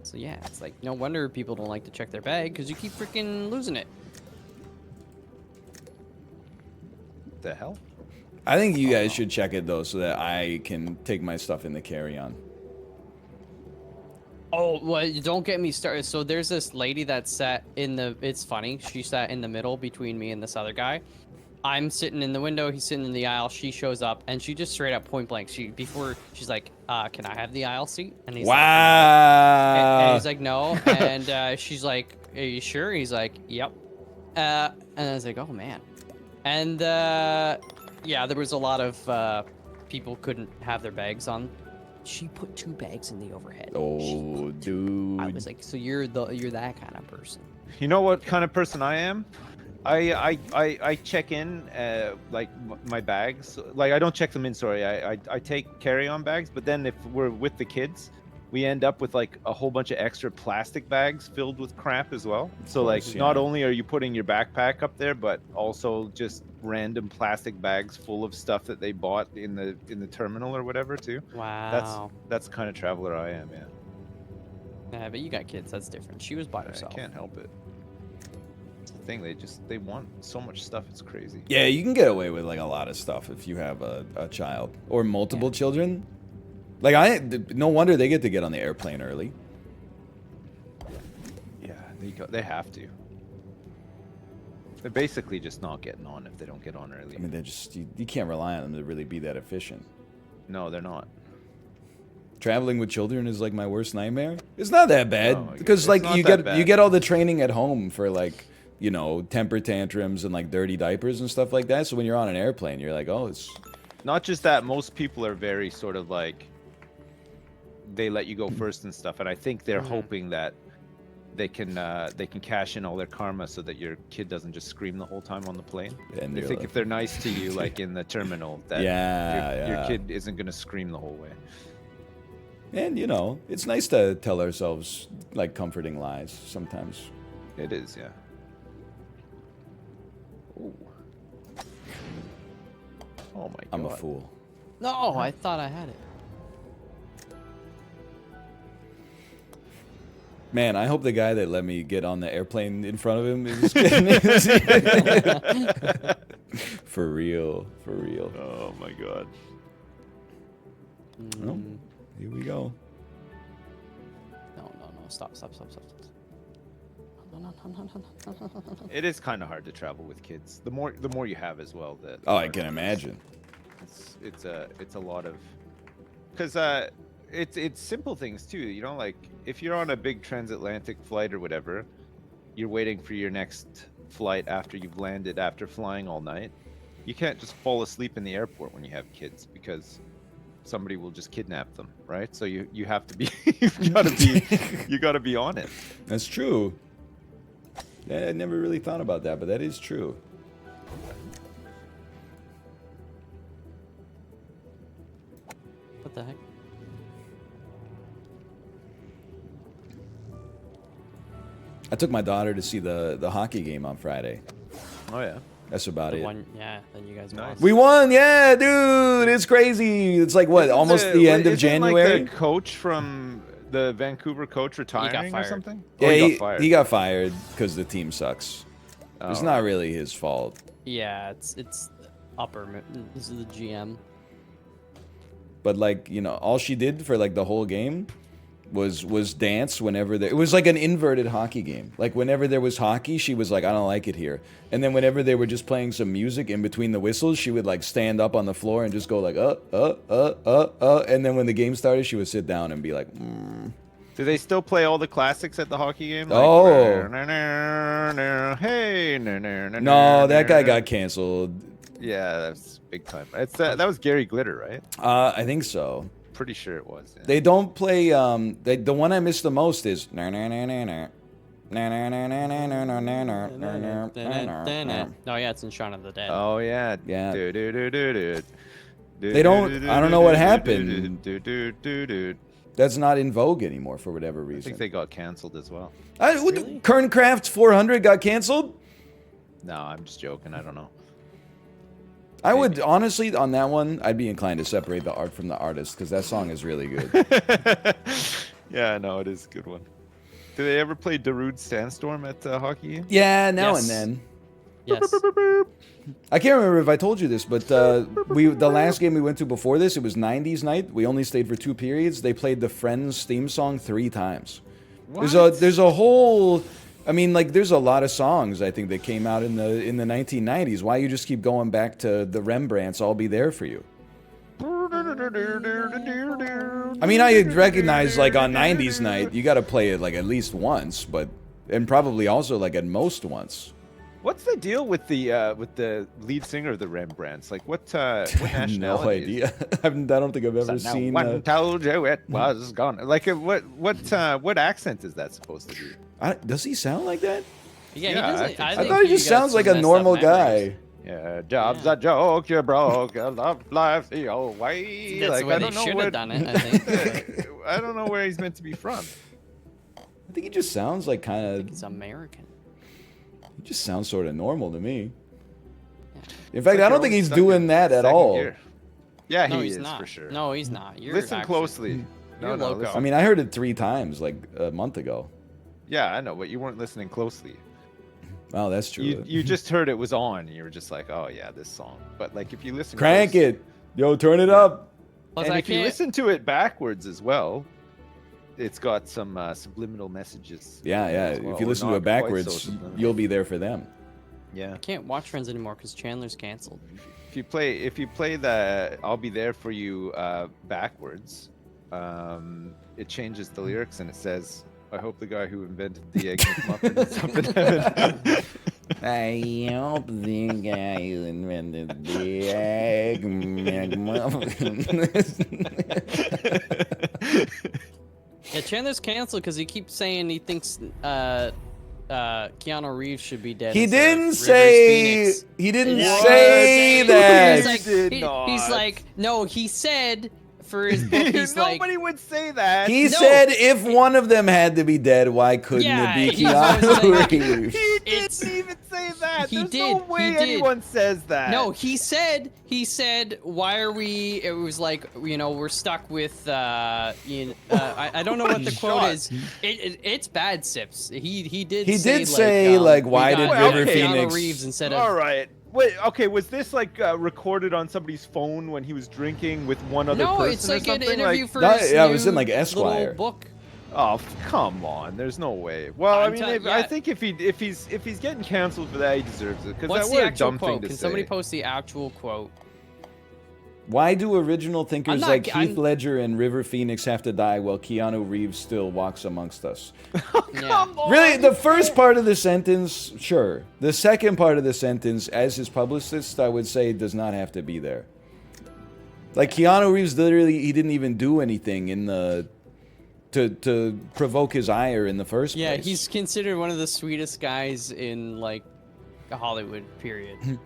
So yeah, it's like, no wonder people don't like to check their bag, because you keep freaking losing it. The hell? I think you guys should check it though, so that I can take my stuff in the carry-on. Oh, well, don't get me started. So there's this lady that sat in the, it's funny, she sat in the middle between me and this other guy. I'm sitting in the window, he's sitting in the aisle, she shows up, and she just straight up point blank, she's like, can I have the aisle seat? And he's like, Wow. and he's like, no. And she's like, are you sure? He's like, yep. And I was like, oh man. And yeah, there was a lot of people couldn't have their bags on. She put 2 bags in the overhead. Oh, dude. I was like, so you're that kind of person. You know what kind of person I am? I check in like my bags. Like I don't check them in. Sorry, I take carry-on bags. But then if we're with the kids, we end up with like a whole bunch of extra plastic bags filled with crap as well. So like course, not yeah. only are you putting your backpack up there, but also just random plastic bags full of stuff that they bought in the terminal or whatever too. Wow. That's the kind of traveler I am. Yeah. Yeah, but you got kids. That's different. She was by I herself. can't help it. It's the thing. They want so much stuff. It's crazy. Yeah, you can get away with like a lot of stuff if you have a child or multiple children. Like no wonder they get to get on the airplane early. Yeah, they have to. They're basically just not getting on if they don't get on early. I mean, they're just you can't rely on them to really be that efficient. No, they're not. Traveling with children is like my worst nightmare. It's not that bad No, because it's like not you that get bad. all the training at home for like you know, temper tantrums and like dirty diapers and stuff like that. So when you're on an airplane, you're like, oh, it's Not just that, most people are very sort of like, they let you go first and stuff, and I think they're hoping that they can cash in all their karma so that your kid doesn't just scream the whole time on the plane. And They they're think like- if they're nice to you, like in the terminal, that your kid isn't gonna scream the whole way. And you know, it's nice to tell ourselves like comforting lies sometimes. It is, yeah. Ooh. Oh my god. I'm a fool. No, I thought I had it. Man, I hope the guy that let me get on the airplane in front of him is for real, for real. Oh my god. Oh, here we go. No, stop. No. It is kind of hard to travel with kids. The more you have as well. The Oh, I harder can it is. imagine. It's a lot of, because it's simple things too. You know, like if you're on a big transatlantic flight or whatever, you're waiting for your next flight after you've landed after flying all night. You can't just fall asleep in the airport when you have kids because somebody will just kidnap them, right? So you have to be you gotta be on it. That's true. Yeah, I never really thought about that, but that is true. What the heck? I took my daughter to see the hockey game on Friday. Oh yeah. That's about The it. one, yeah, then you guys Nice. lost. We won, yeah, dude. It's crazy. It's like what, almost the end of Isn't, January. like, the coach from the Vancouver coach retiring or fired. something? Yeah, Oh, he got fired because the team sucks. It's Oh. not really his fault. Yeah, it's this is the GM. But like, you know, all she did for like the whole game was dance whenever it was like an inverted hockey game. Like whenever there was hockey, she was like, I don't like it here. And then whenever they were just playing some music in between the whistles, she would like stand up on the floor and just go like and then when the game started, she would sit down and be like, Do they still play all the classics at the hockey game? Oh. Hey, no, that guy got canceled. Yeah, that's big time. It's that was Gary Glitter, right? I think so. Pretty sure it was. Yeah. They don't play the one I miss the most is No, yeah, it's in Shaun of the Dead. Oh yeah. Yeah. Do-do-do-do-do. They don't- I don't know what happened. Do-do-do-do-do. that's not in vogue anymore for whatever I reason. think they got canceled as well. Really? Kerncraft's 400 got canceled? No, I'm just joking. I don't know. I would honestly on that one, I'd be inclined to separate the art from the artist because that song is really good. Yeah, no, it is a good one. Do they ever play Darude Sandstorm at hockey games? Yeah, now Yes. and then. Yes. I can't remember if I told you this, but the last game we went to before this, it was 90s night. We only stayed for 2 periods. They played the Friends theme song 3 times. What? There's a whole, I mean, like there's a lot of songs I think that came out in the 1990s. Why you just keep going back to the Rembrandts? I'll be there for you. I mean, I recognize like on 90s night, you got to play it like at least once, but and probably also like at most once. What's the deal with the lead singer of the Rembrandts? Like what I have no nationality? idea. I don't think I've ever seen. One told you it was gone. Like what accent is that supposed to be? Does he sound like that? Yeah, Yeah, he I doesn't. think so. I think thought he just got sounds some like a messed up normal memories. guy. Yeah, job's Yeah. a joke, you broke, you love life the old way. That's Like, the way I they don't know should what- have done it, I think. I don't know where he's meant to be from. I think he just sounds like kind of. He's American. He just sounds sort of normal to me. In It's fact, like I you're don't think only he's stuck in doing that at second all. gear. Yeah, No, he he's is not. for sure. No, he's not. You're Listen actually- closely. No, You're no, loco. listen. I mean, I heard it 3 times like a month ago. Yeah, I know, but you weren't listening closely. Oh, that's true. You just heard it was on, and you were just like, oh yeah, this song. But like if you listen, Crank close- it. Yo, turn it up. Plus, and I if you can't. listen to it backwards as well, it's got some subliminal messages. Yeah, yeah. as well, If you or listen to not it quite backwards, so subliminal. you'll be there for them. Yeah. I can't watch Friends anymore because Chandler's canceled. If you play the "I'll Be There for You" backwards, it changes the lyrics and it says, I hope the guy who invented the egg McMuffin is up in heaven. I hope the guy who invented the egg McMuffin. Yeah, Chandler's canceled because he keeps saying he thinks Keanu Reeves should be dead. He instead of didn't Rivers say. Phoenix. He didn't Yeah, say he's that. like, Did he's not. like, no, he said for his book, he's like, Nobody would say that. He No. said if one of them had to be dead, why couldn't Yeah, it be he's always Keanu like- Reeves? He It's- didn't even say that. He There's did, no he way did. anyone says that. no, he said, why are we, it was like, you know, we're stuck with, I don't know what the quote Shot. is. It's bad, Sips. He did He say, did say, like, we why got did River Keanu Phoenix- Reeves instead of, All right. Wait. Okay. Was this like recorded on somebody's phone when he was drinking with one other no, person it's or like an something? interview Like, for No, his yeah, it was in, new like, Esquire. little book. oh, come on. There's no way. Well, I I'm mean, tell- I yeah. think if he's getting canceled for that, he deserves it. Because What's that the was a actual dumb quote? thing to Can say. somebody post the actual quote? Why do original thinkers not- like Heath I'm- Ledger and River Phoenix have to die while Keanu Reeves still walks amongst us? Yeah. Really, the first part of the sentence, sure. The second part of the sentence, as his publicist, I would say does not have to be there. Like Keanu Reeves, literally, he didn't even do anything in the to provoke his ire in the first Yeah, place. he's considered one of the sweetest guys in like Hollywood. Period.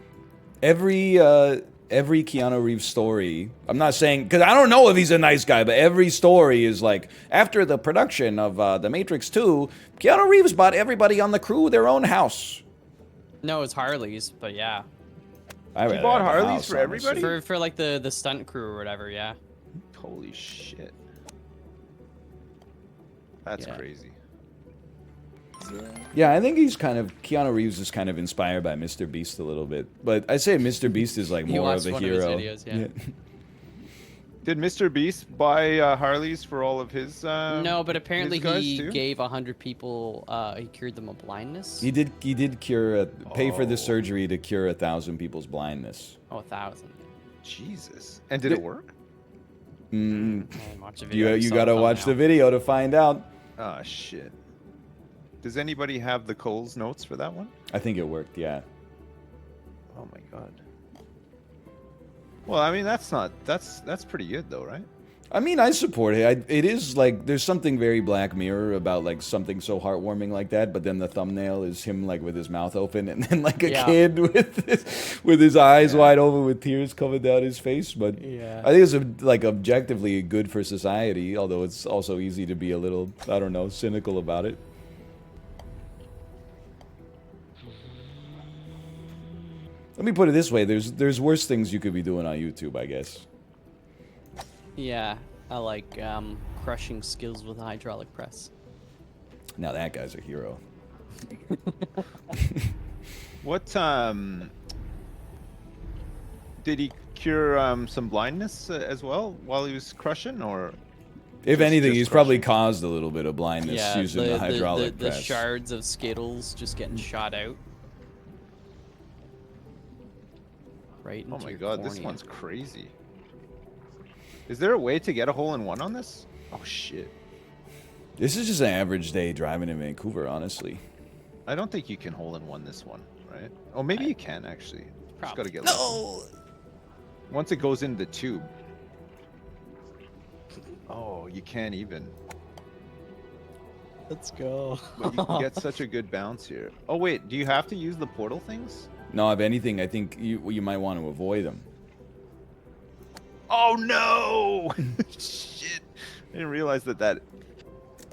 Every Keanu Reeves story, I'm not saying, because I don't know if he's a nice guy, but every story is like, after the production of The Matrix 2, Keanu Reeves bought everybody on the crew their own house. No, it's Harley's, but yeah, I He rather bought have a Harleys house, for honestly. everybody? for like the stunt crew or whatever. Yeah. Holy shit. That's Yeah. crazy. Yeah, I think Keanu Reeves is kind of inspired by Mr. Beast a little bit. But I say Mr. Beast is like He more watched of a one of his hero. videos, yeah. Did Mr. Beast buy Harleys for all of his No, but apparently his guys he too? gave 100 people. He cured them of blindness. He did pay for the Oh. surgery to cure 1,000 people's blindness. Oh, 1,000. Jesus. And did it work? Mm, Man, watch a video, you saw gotta watch the thumbnail. video to find out. Ah, shit. Does anybody have the Coles notes for that one? I think it worked, yeah. Oh my god. Well, I mean, that's pretty good though, right? I mean, I support it. It is like there's something very Black Mirror about like something so heartwarming like that, but then the thumbnail is him like with his mouth open and then like a Yeah. kid with his eyes wide open with tears coming down his face. But Yeah. I think it's like objectively good for society, although it's also easy to be a little, I don't know, cynical about it. Let me put it this way: there's worse things you could be doing on YouTube, I guess. Yeah, I like crushing skills with hydraulic press. Now that guy's a hero. What did he cure some blindness as well while he was crushing, or If anything, just he's probably caused a little bit of blindness Yeah, using the hydraulic the press. shards of Skittles just getting shot out. Right into oh my your god, this cornea. one's crazy. Is there a way to get a hole-in-one on this? Oh shit. This is just an average day driving in Vancouver, honestly. I don't think you can hole-in-one this one, right? Oh, maybe you can actually. Just Probably. gotta get lucky. Once it goes in the tube. Oh, you can't even. Let's go. But you can get such a good bounce here. Oh wait, do you have to use the portal things? No, if anything, I think you might want to avoid them. Oh no! Shit! I didn't realize that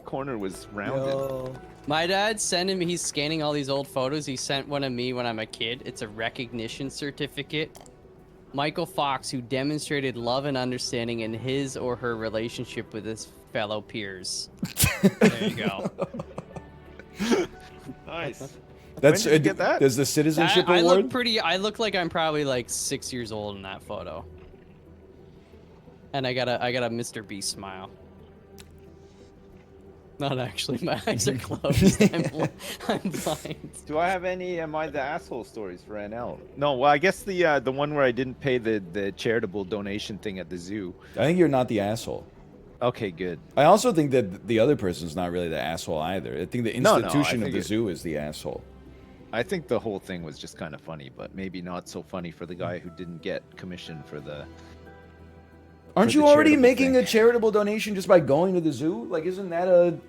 corner was rounded. My dad sent him, he's scanning all these old photos. He sent one of me when I'm a kid. It's a recognition certificate. Michael Fox, who demonstrated love and understanding in his or her relationship with his fellow peers. There you go. Nice. That's When did you get that? Does the citizenship I award? look pretty, I look like I'm probably like 6 years old in that photo. And I got a Mr. Beast smile. Not actually, my eyes are closed. I'm blind. Do I have any Am I the Asshole stories for NL? No, well, I guess the one where I didn't pay the charitable donation thing at the zoo. I think you're not the asshole. Okay, good. I also think that the other person's not really the asshole either. I think the No, I institution of think the zoo is the asshole. I think the whole thing was just kind of funny, but maybe not so funny for the guy who didn't get commission for the. Aren't for you the already charitable making thing. a charitable donation just by going to the zoo? Like, isn't that a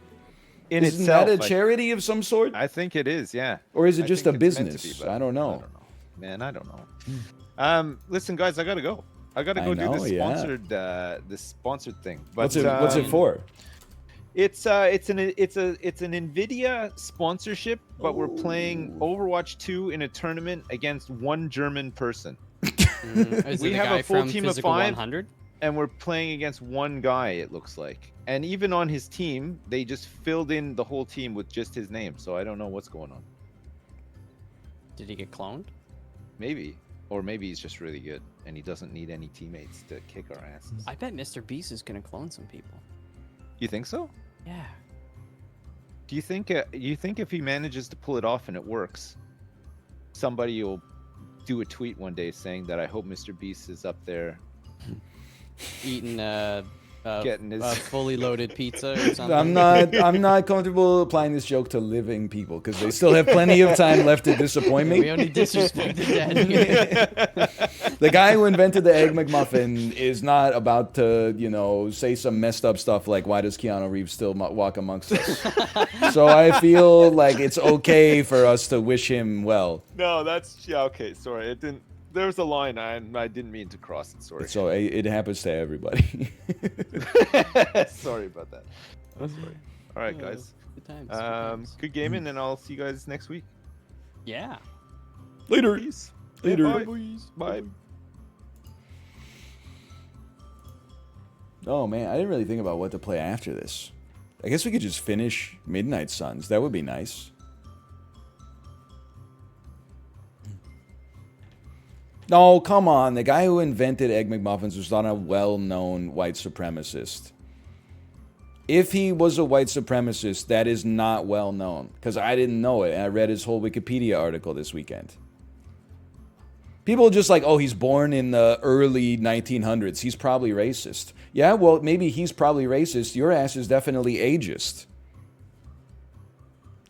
In isn't itself, that a charity of some sort? I think it is, yeah. Or is it I just think a it's meant to be, business? but I don't know. I don't know, man. I don't know. Listen, guys, I gotta go. I gotta go do know, this yeah. this sponsored thing. But What's it for? It's an Nvidia sponsorship, but we're playing Overwatch 2 in a tournament against one German person. Is We it the have guy a full from team of Physical 5. 100? And we're playing against one guy, it looks like. And even on his team, they just filled in the whole team with just his name. So I don't know what's going on. Did he get cloned? Maybe. Or maybe he's just really good and he doesn't need any teammates to kick our asses. I bet Mr. Beast is gonna clone some people. You think so? Yeah. Do you think if he manages to pull it off and it works, somebody will do a tweet one day saying that I hope Mr. Beast is up there Eating getting his fully loaded pizza or something. I'm not comfortable applying this joke to living people because they still have plenty of time left to disappoint We me. only disrespect the dead. The guy who invented the Egg McMuffin is not about to, say some messed up stuff like, why does Keanu Reeves still walk amongst us? So I feel like it's okay for us to wish him well. No, that's okay. Sorry, it didn't. There was a line I didn't mean to cross it. Sorry. So it happens to everybody. Sorry about that. I'm sorry. All right, guys. Good times. Good gaming, and I'll see you guys next week. Yeah. Later. Peace. Later. Yeah, bye. Bye. Oh man, I didn't really think about what to play after this. I guess we could just finish Midnight Suns. That would be nice. No, come on. The guy who invented Egg McMuffins was not a well-known white supremacist. If he was a white supremacist, that is not well known. Because I didn't know it, and I read his whole Wikipedia article this weekend. People are just like, oh, he's born in the early 1900s. He's probably racist. Yeah, well, maybe he's probably racist. Your ass is definitely ageist.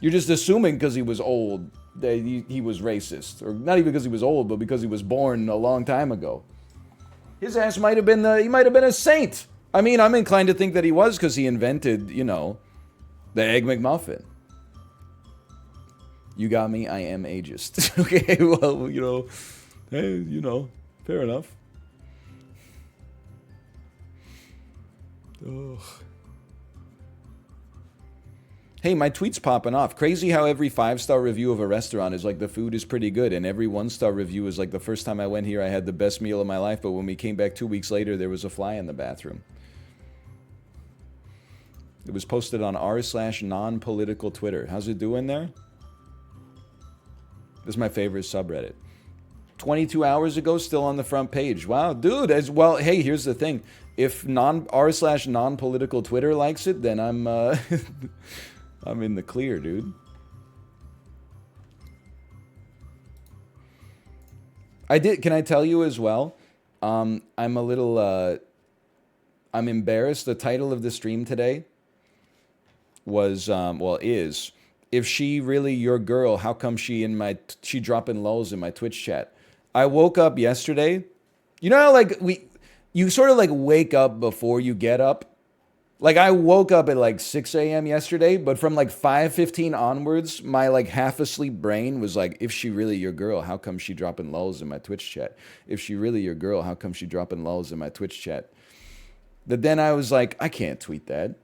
You're just assuming because he was old that he was racist. Or not even because he was old, but because he was born a long time ago. His ass might have been a saint. I mean, I'm inclined to think that he was because he invented, the Egg McMuffin. You got me, I am ageist. Okay, well, hey, fair enough. Ugh. Hey, my tweet's popping off. Crazy how every 5-star review of a restaurant is like the food is pretty good, and every 1-star review is like the first time I went here I had the best meal of my life, but when we came back 2 weeks later there was a fly in the bathroom. It was posted on r/non-political Twitter. How's it doing there? This is my favorite subreddit. 22 hours ago, still on the front page. Wow, dude. As well, hey, here's the thing. If r/non-political Twitter likes it, then I'm I'm in the clear, dude. Can I tell you as well? I'm a little I'm embarrassed. The title of the stream today was is if she really your girl, how come she dropping lulz in my Twitch chat? I woke up yesterday. You know how you sort of like wake up before you get up? Like I woke up at like 6 a.m. yesterday, but from like 5:15 onwards, my like half asleep brain was like, if she really your girl, how come she dropping lulz in my Twitch chat? If she really your girl, how come she dropping lulz in my Twitch chat? But then I was like, I can't tweet that.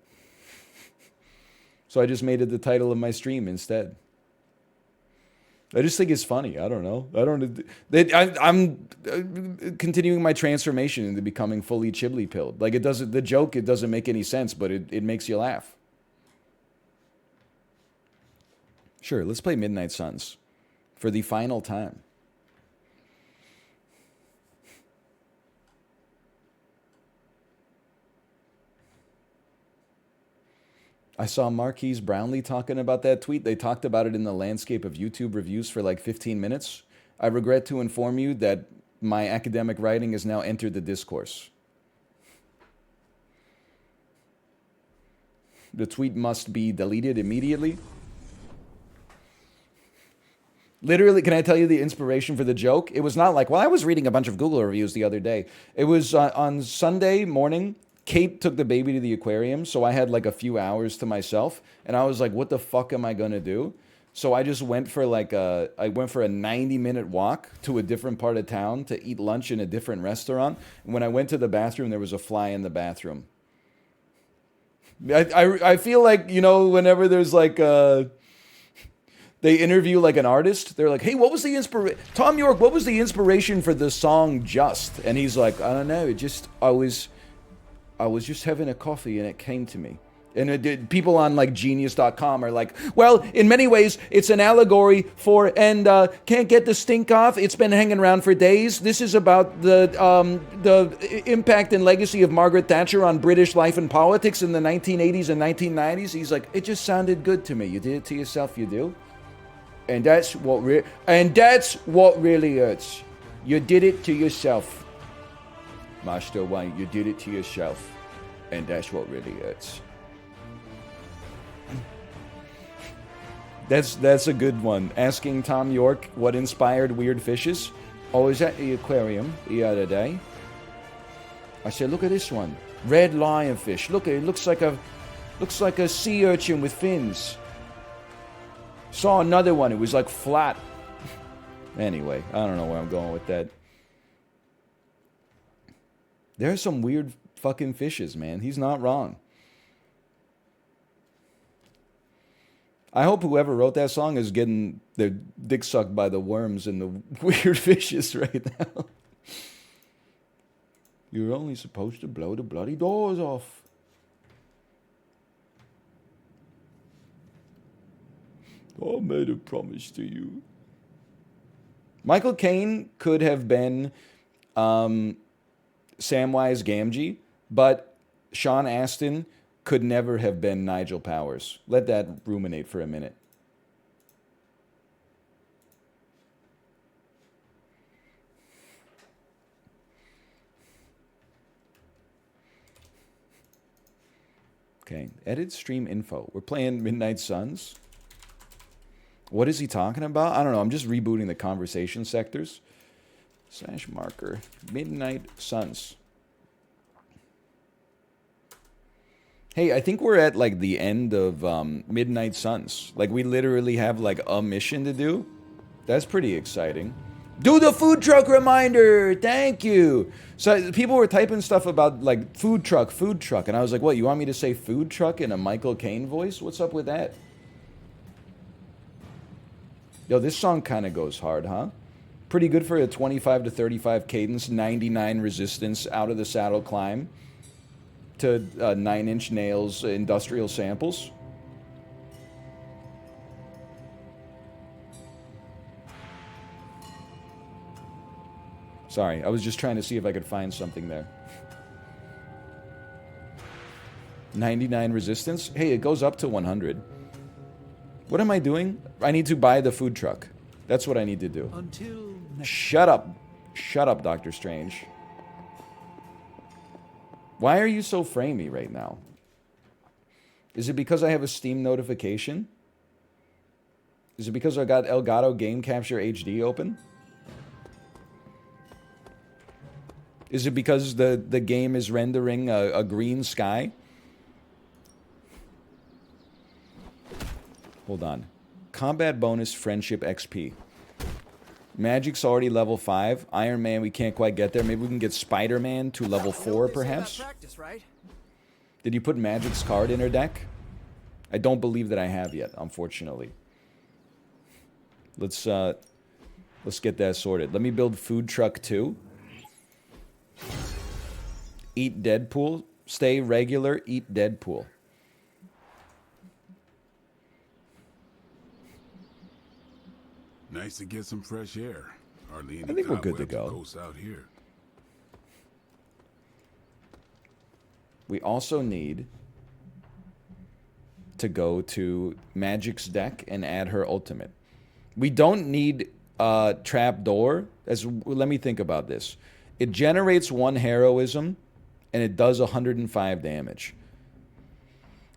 So I just made it the title of my stream instead. I just think it's funny. I don't know. I'm continuing my transformation into becoming fully chibli pilled. Like it doesn't make any sense, but it makes you laugh. Sure, let's play Midnight Suns for the final time. I saw Marquise Brownlee talking about that tweet. They talked about it in the landscape of YouTube reviews for like 15 minutes. I regret to inform you that my academic writing has now entered the discourse. The tweet must be deleted immediately. Literally, can I tell you the inspiration for the joke? It was not like, well, I was reading a bunch of Google reviews the other day. It was on Sunday morning. Kate took the baby to the aquarium, so I had like a few hours to myself, and I was like, what the fuck am I gonna do? So I just went for like a 90-minute walk to a different part of town to eat lunch in a different restaurant. And when I went to the bathroom, there was a fly in the bathroom. I feel like, you know, whenever there's like they interview like an artist, they're like, hey, what was the inspiration? Tom York, what was the inspiration for the song Just? And he's like, I don't know, I was just having a coffee and it came to me. And people on like genius.com are like, well, in many ways, it's an allegory for, and can't get the stink off. It's been hanging around for days. This is about the impact and legacy of Margaret Thatcher on British life and politics in the 1980s and 1990s. He's like, it just sounded good to me. You did it to yourself, you do. And that's what really hurts. You did it to yourself. Master Wayne, you did it to yourself. And that's what really hurts. That's a good one. Asking Tom York what inspired weird fishes. I was at the aquarium the other day. I said, look at this one. Red lionfish. Look, it looks like a sea urchin with fins. Saw another one. It was like flat. Anyway, I don't know where I'm going with that. There are some weird fucking fishes, man. He's not wrong. I hope whoever wrote that song is getting their dick sucked by the worms and the weird fishes right now. You're only supposed to blow the bloody doors off. I made a promise to you. Michael Caine could have been Samwise Gamgee, but Sean Astin could never have been Nigel Powers. Let that ruminate for a minute. Okay, edit stream info. We're playing Midnight Suns. What is he talking about? I don't know. I'm just rebooting the conversation sectors. / marker. Midnight Suns. Hey, I think we're at like the end of Midnight Suns. Like we literally have like a mission to do. That's pretty exciting. Do the food truck reminder. Thank you. So people were typing stuff about like food truck. And I was like, what, you want me to say food truck in a Michael Caine voice? What's up with that? Yo, this song kind of goes hard, huh? Pretty good for a 25 to 35 cadence, 99 resistance, out of the saddle climb to 9-inch nails, industrial samples. Sorry, I was just trying to see if I could find something there. 99 resistance? Hey, it goes up to 100. What am I doing? I need to buy the food truck. That's what I need to do. Shut up. Shut up, Doctor Strange. Why are you so framey right now? Is it because I have a Steam notification? Is it because I got Elgato Game Capture HD open? Is it because the game is rendering a green sky? Hold on. Combat bonus friendship XP. Magic's already level 5. Iron Man, we can't quite get there. Maybe we can get Spider-Man to level 4, perhaps? Practice, right? Did you put Magic's card in her deck? I don't believe that I have yet, unfortunately. Let's get that sorted. Let me build Food Truck 2. Eat Deadpool. Stay regular, eat Deadpool. Nice to get some fresh air. Hardly any I think we're good to go. cobwebs out here. We also need to go to Magic's deck and add her ultimate. We don't need Trapdoor. Let me think about this. It generates 1 heroism, and it does 105 damage.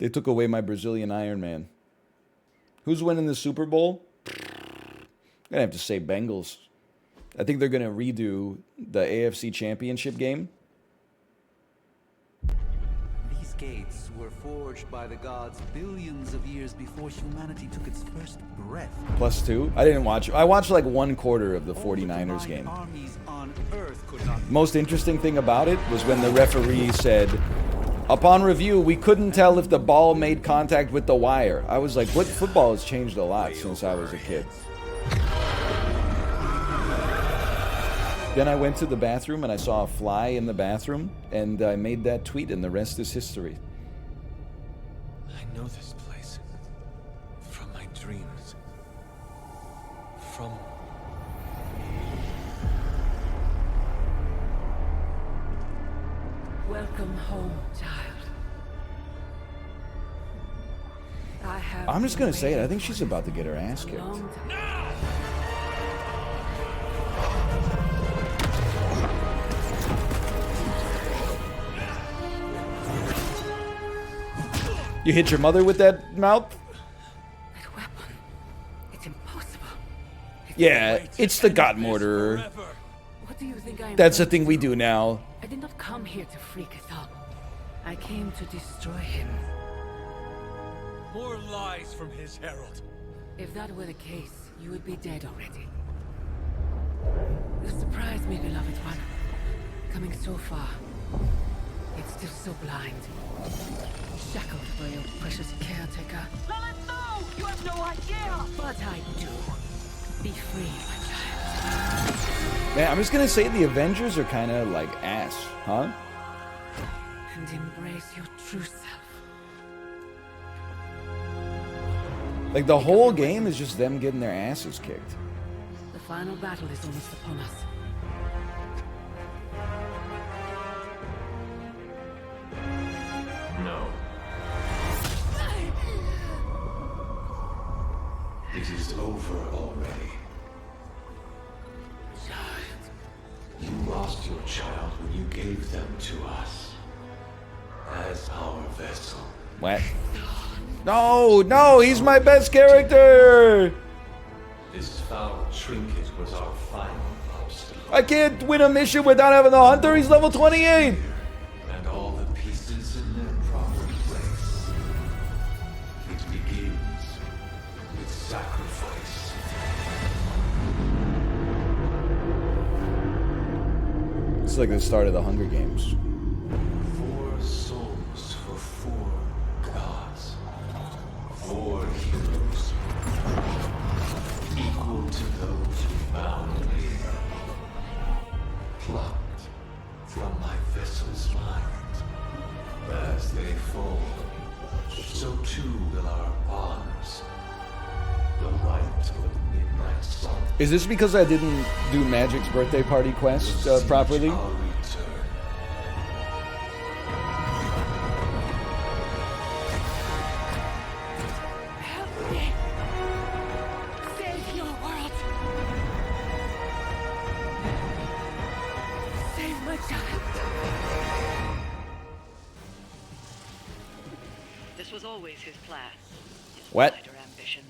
They took away my Brazilian Iron Man. Who's winning the Super Bowl? I'm gonna have to say Bengals. I think they're gonna redo the AFC Championship game. These gates were forged by the gods billions of years before humanity took its first breath. +2. I didn't watch. I watched like 1/4 of the 49ers game. Armies on Earth could not. Most interesting thing about it was when the referee said, upon review, we couldn't tell if the ball made contact with the wire. I was like, what? Football has changed a lot since I was a kid. Then I went to the bathroom and I saw a fly in the bathroom and I made that tweet and the rest is history. I know this place. From my dreams. From... Welcome home, child. I have I'm just gonna been say it. I waiting think for she's this about to get her ass a kicked. long time. You hit your mother with that mouth? That weapon. It's impossible. Yeah, it's the God Mortar. What do you think I am? That's the going thing to we do? do now. I did not come here to free Cthulhu. I came to destroy him. More lies from his herald. If that were the case, you would be dead already. You surprised me, beloved one. Coming so far, yet still so blind. Shackled by your precious caretaker. Lilith, no! You have no idea! But I do. Be free, my child. Man, I'm just gonna say the Avengers are kind of like ass, huh? And embrace your true self. Like the whole game is just them getting their asses kicked. The final battle is almost upon us. No. It is over already. Child. You lost your child when you gave them to us. As our vessel. What? No, no, he's my best character! This foul trinket was our final obstacle. I can't win a mission without having the hunter, he's level 28! And all the pieces in their proper place. It begins with sacrifice. It's like the start of the Hunger Games. 4 souls for 4 gods. 4 heroes. Equal to those who bound me. Plucked from my vessel's mind. As they fall, so too will our bonds. The right of the midnight sun. Is this because I didn't do Magic's birthday party quest properly? Our return. Help me! Save your world! Save my child! This was always his plan. His What? wider ambition.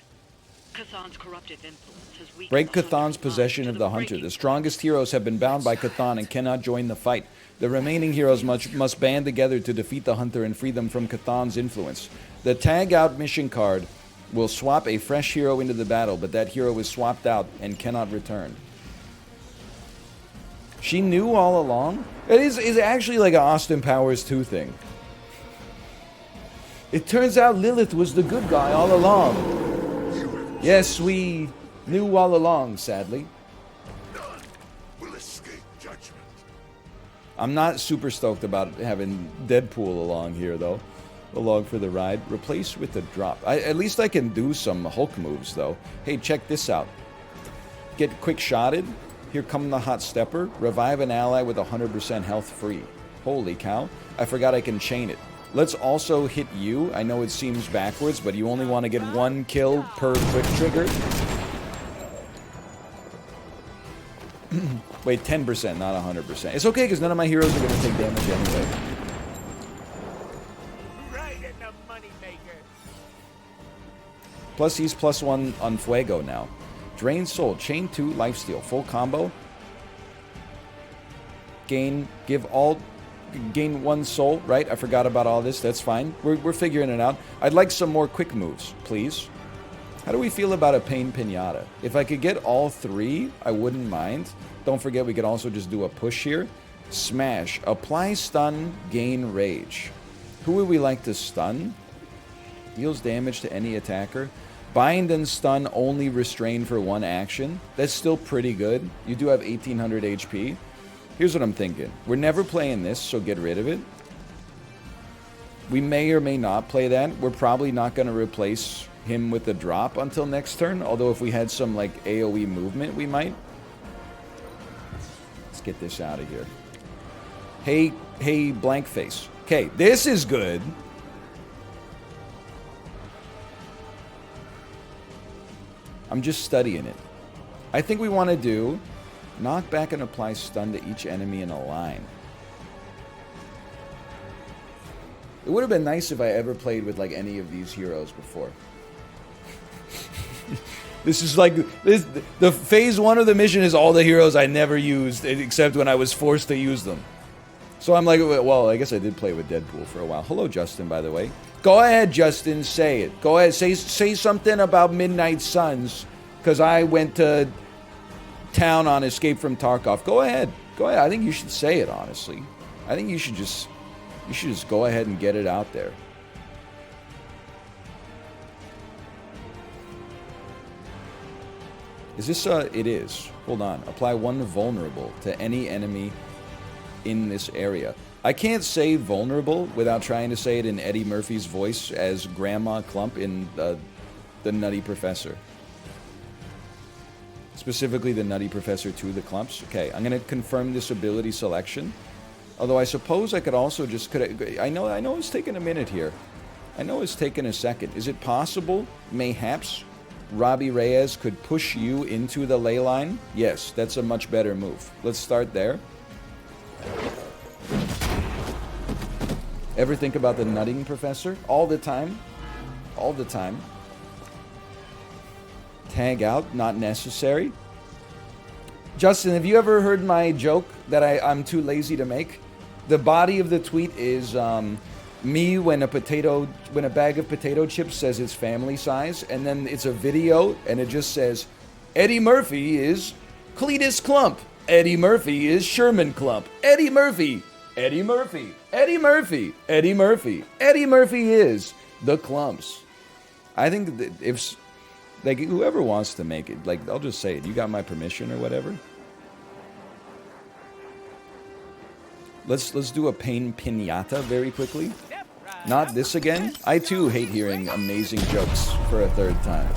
Cthulhu's corruptive influence has weakened Break the Cthulhu's Hunter's possession mind of to the Hunter. breaking The strongest heroes have been bound by Cthulhu and cannot join the fight. The remaining heroes must band together to defeat the Hunter and free them from Cthulhu's influence. The tag out mission card will swap a fresh hero into the battle, but that hero is swapped out and cannot return. She knew all along? It is actually like an Austin Powers 2 thing. It turns out Lilith was the good guy all along. Yes, we knew all along, sadly. None will escape judgment. I'm not super stoked about having Deadpool along here, though. Along for the ride. Replace with the drop. At least I can do some Hulk moves, though. Hey, check this out. Get quick shotted. Here come the hot stepper. Revive an ally with 100% health free. Holy cow. I forgot I can chain it. Let's also hit you. I know it seems backwards, but you only want to get 1 kill per quick trigger. Wait, 10%, not 100%. It's okay, because none of my heroes are going to take damage anyway. Right at no Plus he's +1 on Fuego now. Drain Soul, Chain 2, Lifesteal, full combo. Gain 1 soul, right? I forgot about all this. That's fine. We're figuring it out. I'd like some more quick moves, please. How do we feel about a Pain Pinata? If I could get all 3, I wouldn't mind. Don't forget we could also just do a push here. Smash. Apply stun, gain rage. Who would we like to stun? Deals damage to any attacker. Bind and stun only restrain for 1 action. That's still pretty good. You do have 1800 HP. Here's what I'm thinking. We're never playing this, so get rid of it. We may or may not play that. We're probably not going to replace him with the drop until next turn. Although if we had some like AoE movement, we might. Let's get this out of here. Hey, blank face. Okay, this is good. I'm just studying it. I think we want to do knock back and apply stun to each enemy in a line. It would have been nice if I ever played with like any of these heroes before. This is like this. The phase 1 of the mission is all the heroes I never used except when I was forced to use them. So I'm like, well, I guess I did play with Deadpool for a while. Hello, Justin, by the way. Go ahead, Justin, say it. Go ahead, say something about Midnight Suns, because I went to town on Escape from Tarkov. Go ahead. Go ahead. I think you should say it, honestly. I think you should just go ahead and get it out there. Is this it is. Hold on. Apply 1 vulnerable to any enemy in this area. I can't say vulnerable without trying to say it in Eddie Murphy's voice as Grandma Clump in the Nutty Professor. Specifically the Nutty Professor 2, the Clumps. Okay, I'm going to confirm this ability selection. Although I suppose I could also just... I know it's taking a minute here. I know it's taking a second. Is it possible, mayhaps, Robbie Reyes could push you into the ley line? Yes, that's a much better move. Let's start there. Ever think about the Nutting Professor? All the time. All the time. Tag out, not necessary. Justin, have you ever heard my joke that I'm too lazy to make? The body of the tweet is me when a bag of potato chips says it's family size, and then it's a video and it just says Eddie Murphy is Cletus Clump. Eddie Murphy is Sherman Clump. Eddie Murphy. Eddie Murphy. Eddie Murphy. Eddie Murphy. Eddie Murphy is the Clumps. I think that if like whoever wants to make it, like I'll just say it. You got my permission or whatever. Let's do a Pain Pinata very quickly. Not this again. I too hate hearing amazing jokes for a 3rd time.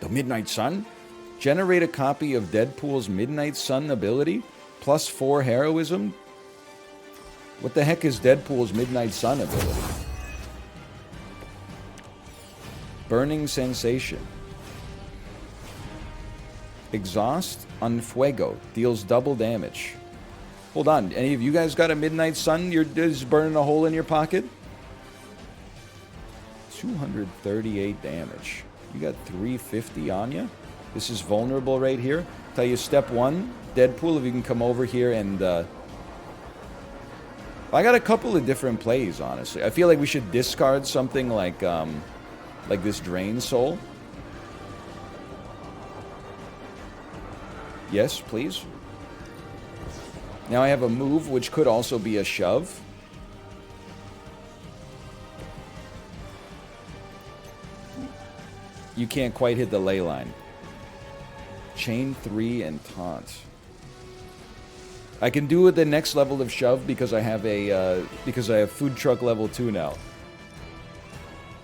The Midnight Sun? Generate a copy of Deadpool's Midnight Sun ability? Plus 4 heroism? What the heck is Deadpool's Midnight Sun ability? Burning Sensation. Exhaust on Fuego. Deals double damage. Hold on. Any of you guys got a Midnight Sun? You're just burning a hole in your pocket? 238 damage. You got 350 on you? This is vulnerable right here. Tell you step 1. Deadpool, if you can come over here and... I got a couple of different plays, honestly. I feel like we should discard something like this Drain Soul. Yes, please. Now I have a move, which could also be a shove. You can't quite hit the ley line. Chain 3 and taunt. I can do it the next level of shove because I have food truck level 2 now.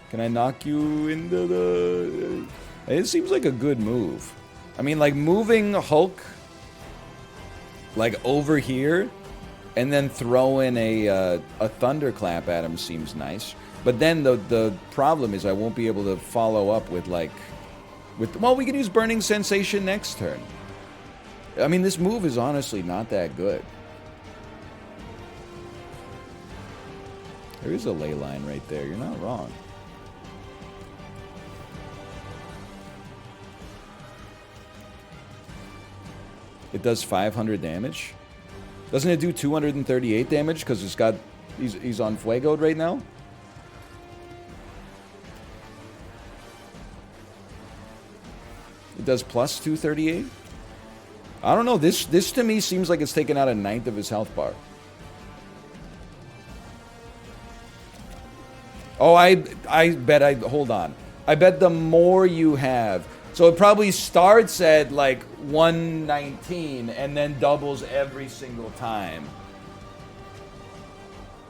Can I knock you into the... It seems like a good move. I mean, like, moving Hulk, like, over here, and then throw in a thunderclap at him seems nice. But then the problem is I won't be able to follow up with, like... Well, we can use Burning Sensation next turn. I mean, this move is honestly not that good. There is a ley line right there. You're not wrong. It does 500 damage. Doesn't it do 238 damage because it's got he's on Fuego'd right now? It does plus 238? I don't know. This to me seems like it's taken out a ninth of his health bar. Oh, I bet hold on. I bet the more you have, so it probably starts at like 119 and then doubles every single time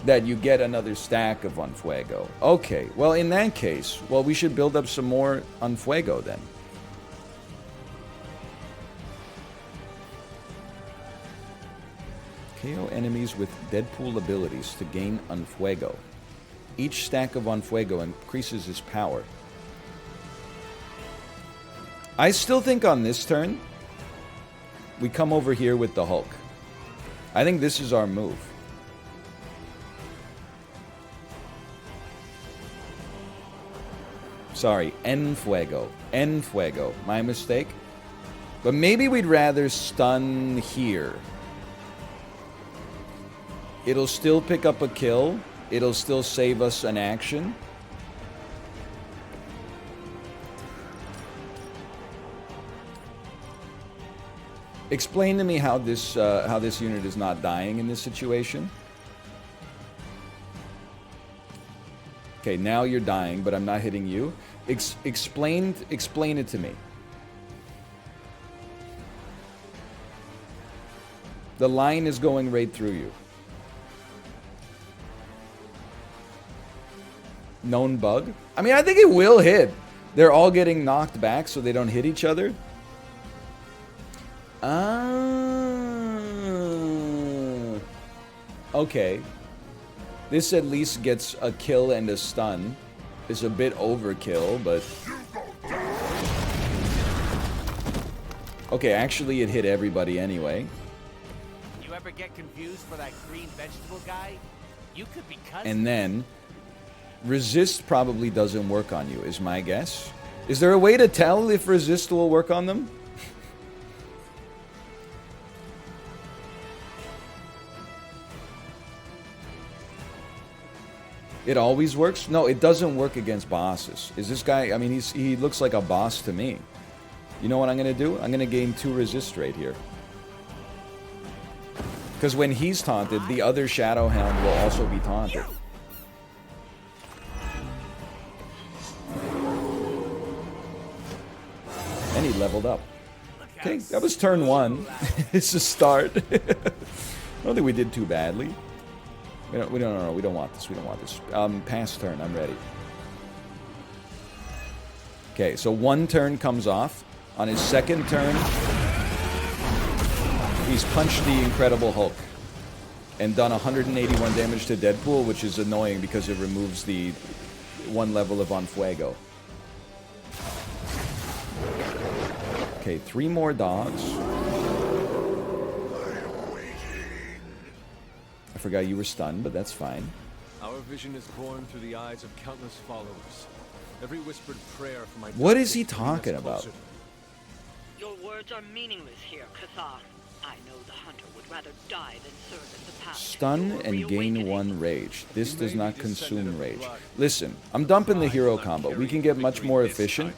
that you get another stack of Unfuego. Okay, well in that case, well we should build up some more Unfuego then. KO enemies with Deadpool abilities to gain Unfuego. Each stack of Unfuego increases his power. I still think on this turn, we come over here with the Hulk. I think this is our move. Sorry, Enfuego. Enfuego. My mistake. But maybe we'd rather stun here. It'll still pick up a kill. It'll still save us an action. Explain to me how this unit is not dying in this situation. Okay, now you're dying, but I'm not hitting you. Explain it to me. The line is going right through you. Known bug? I mean, I think it will hit. They're all getting knocked back so they don't hit each other. Okay. This at least gets a kill and a stun. It's a bit overkill, but... Okay, actually it hit everybody anyway. You ever get confused for that green vegetable guy? You could be cousin. And then... Resist probably doesn't work on you, is my guess. Is there a way to tell if resist will work on them? It always works? No, it doesn't work against bosses. Is this guy... I mean, he looks like a boss to me. You know what I'm going to do? I'm going to gain 2 resist right here. Because when he's taunted, the other Shadow Hound will also be taunted. And he leveled up. Okay, that was turn 1. It's a start. I don't think we did too badly. We don't want this. We don't want this. Pass turn. I'm ready. Okay, so 1 turn comes off. On his 2nd turn, he's punched the Incredible Hulk and done 181 damage to Deadpool, which is annoying because it removes the 1 level of Unfuego. Okay, 3 more dogs. I forgot you were stunned, but that's fine. Our vision is born through the eyes of countless followers. Every whispered prayer for my... What is he talking about? Your words are meaningless here, Cathar. I know the hunter would rather die than serve as the path. Stun and gain 1 rage. This does not consume rage. Listen, I'm dumping the hero combo. We can get much more efficient.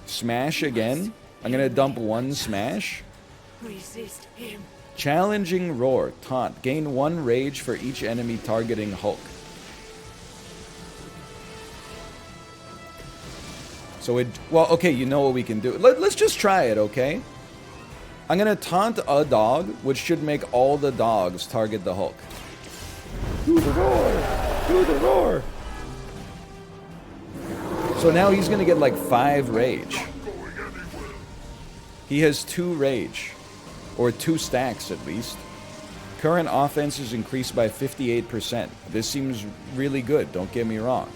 Smash again. I'm gonna dump 1 smash. Resist him. Challenging roar. Taunt. Gain 1 rage for each enemy targeting Hulk. So it... Well, okay, you know what we can do. Let's just try it, okay? I'm gonna taunt a dog, which should make all the dogs target the Hulk. Do the roar! Do the roar! So now he's gonna get like 5 rage. He has 2 rage. Or 2 stacks at least. Current offense is increased by 58%. This seems really good, don't get me wrong.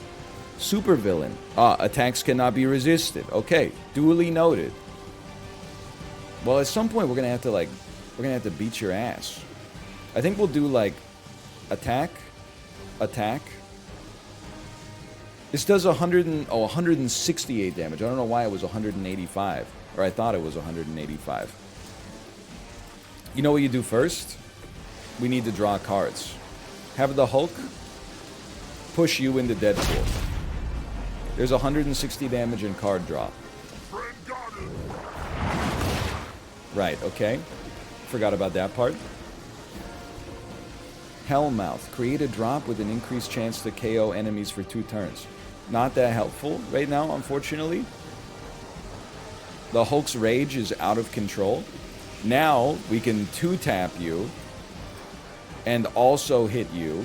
Supervillain. Attacks cannot be resisted. Okay, duly noted. Well, at some point we're gonna have to beat your ass. I think we'll do like attack, attack, This does 168 damage. I don't know why it was 185. Or I thought it was 185. You know what you do first? We need to draw cards. Have the Hulk push you into Deadpool. There's 160 damage in card draw. Right, okay. Forgot about that part. Hellmouth. Create a drop with an increased chance to KO enemies for 2 turns. Not that helpful right now, unfortunately. The Hulk's rage is out of control. Now we can 2-tap you and also hit you.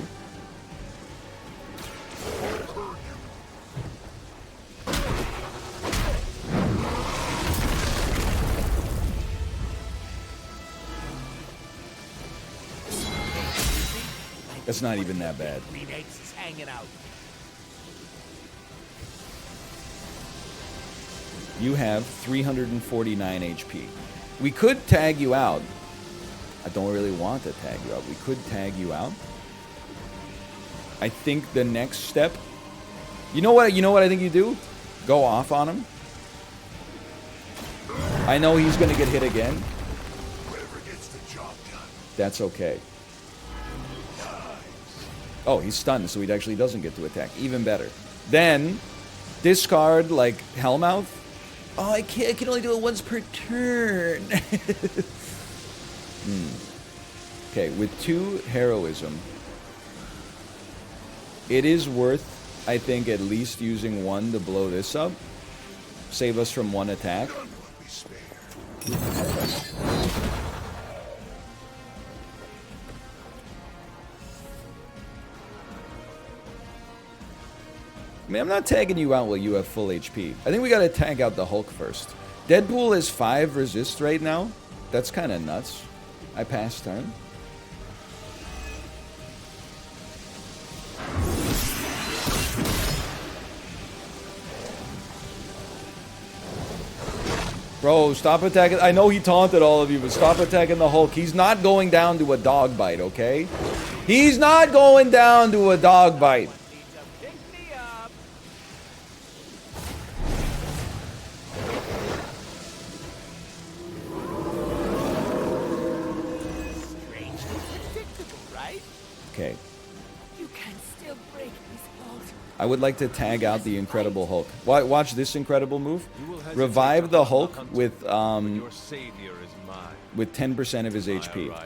It's not even that bad. Green eggs is hanging out. You have 349 HP. We could tag you out. I don't really want to tag you out. We could tag you out. I think the next step... You know what I think you do? Go off on him. I know he's going to get hit again. Whoever gets the job done. That's okay. Oh, he's stunned, so he actually doesn't get to attack. Even better. Then, discard, like, Hellmouth. Oh, I can only do it once per turn. Okay, with 2 heroism, it is worth, I think, at least using 1 to blow this up. Save us from 1 attack. I mean, I'm not tagging you out while you have full HP. I think we gotta tag out the Hulk first. Deadpool is 5 resist right now. That's kind of nuts. I pass turn. Bro, stop attacking. I know he taunted all of you, but stop attacking the Hulk. He's not going down to a dog bite, okay? He's not going down to a dog bite. Okay. You can still break these walls. I would like to tag out the Incredible Hulk. Watch this incredible move. Revive the Hulk with Your savior is mine. with 10% of his HP. They will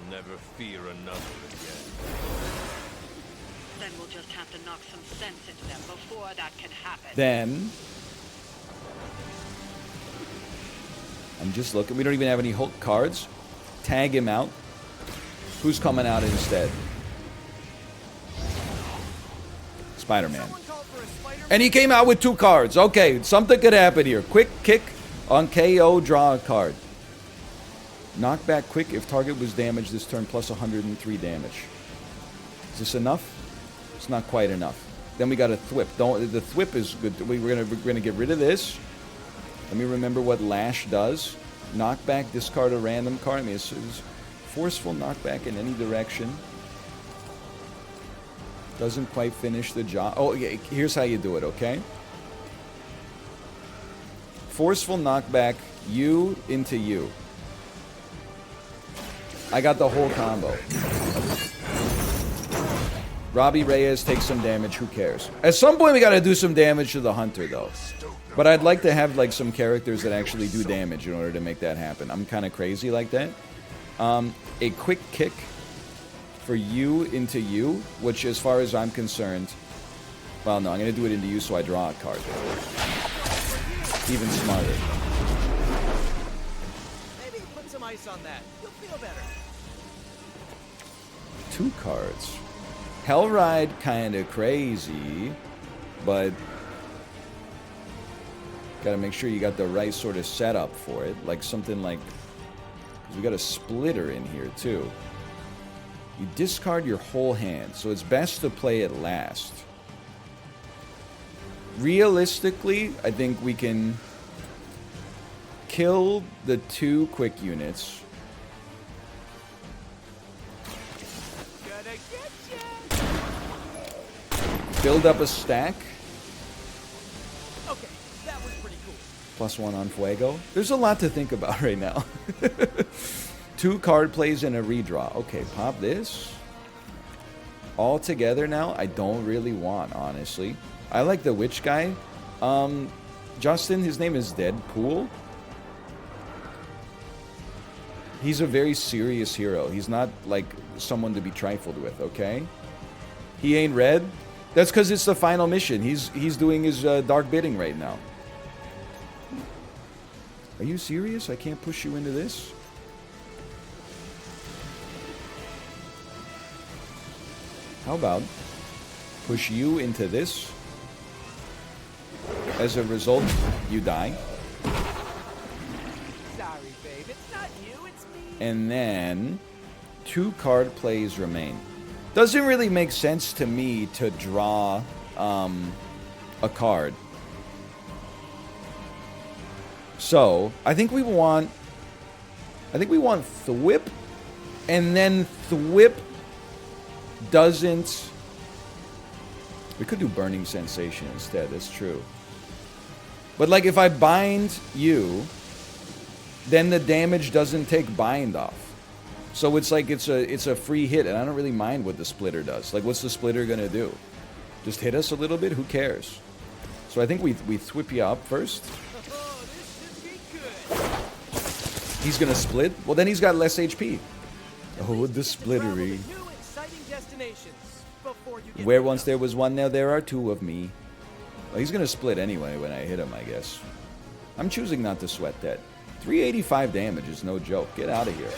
never fear another again. Then we'll just have to knock some sense into them before that can happen. Then I'm just looking. We don't even have any Hulk cards. Tag him out. Who's coming out instead? Spider-Man. And he came out with 2 cards. Okay, something could happen here. Quick kick on KO, draw a card. Knockback quick if target was damaged this turn plus 103 damage. Is this enough? It's not quite enough. Then we got a thwip. The thwip is good. We're gonna get rid of this. Let me remember what Lash does. Knockback, discard a random card. I mean, it's forceful knockback in any direction. Doesn't quite finish the job. Oh, yeah, here's how you do it, okay? Forceful knockback, you into you. I got the whole combo. Robbie Reyes takes some damage, who cares? At some point we gotta do some damage to the Hunter, though. But I'd like to have, like, some characters that actually do damage in order to make that happen. I'm kind of crazy like that. A quick kick for you into you, which as far as I'm concerned, well, no, I'm going to do it into you so I draw a card. Even smarter. Maybe put some ice on that. You'll feel better. 2 cards. Hellride, kind of crazy, but got to make sure you got the right sort of setup for it. Like something like, we got a splitter in here too. You discard your whole hand, so it's best to play it last. Realistically, I think we can kill the 2 quick units. Build up a stack. +1 on Fuego. There's a lot to think about right now. 2 card plays and a redraw. Okay, pop this. All together now, I don't really want, honestly. I like the witch guy. Justin, his name is Deadpool. He's a very serious hero. He's not like someone to be trifled with, okay? He ain't red. That's because it's the final mission. He's doing his dark bidding right now. Are you serious? I can't push you into this? How about push you into this? As a result, you die. Sorry, babe. It's not you, it's me. And then 2 card plays remain. Doesn't really make sense to me to draw a card. So I think we want Thwip, and then Thwip doesn't. We could do Burning Sensation instead. That's true. But like if I bind you, then the damage doesn't take bind off. So it's like it's a free hit, and I don't really mind what the splitter does. Like, what's the splitter gonna do? Just hit us a little bit? Who cares? So I think we thwip you up first. He's gonna split? Well, then he's got less HP. Oh, the splittery. Where once there was one, now there are 2 of me. Well, he's gonna split anyway when I hit him, I guess. I'm choosing not to sweat that. 385 damage is no joke. Get out of here.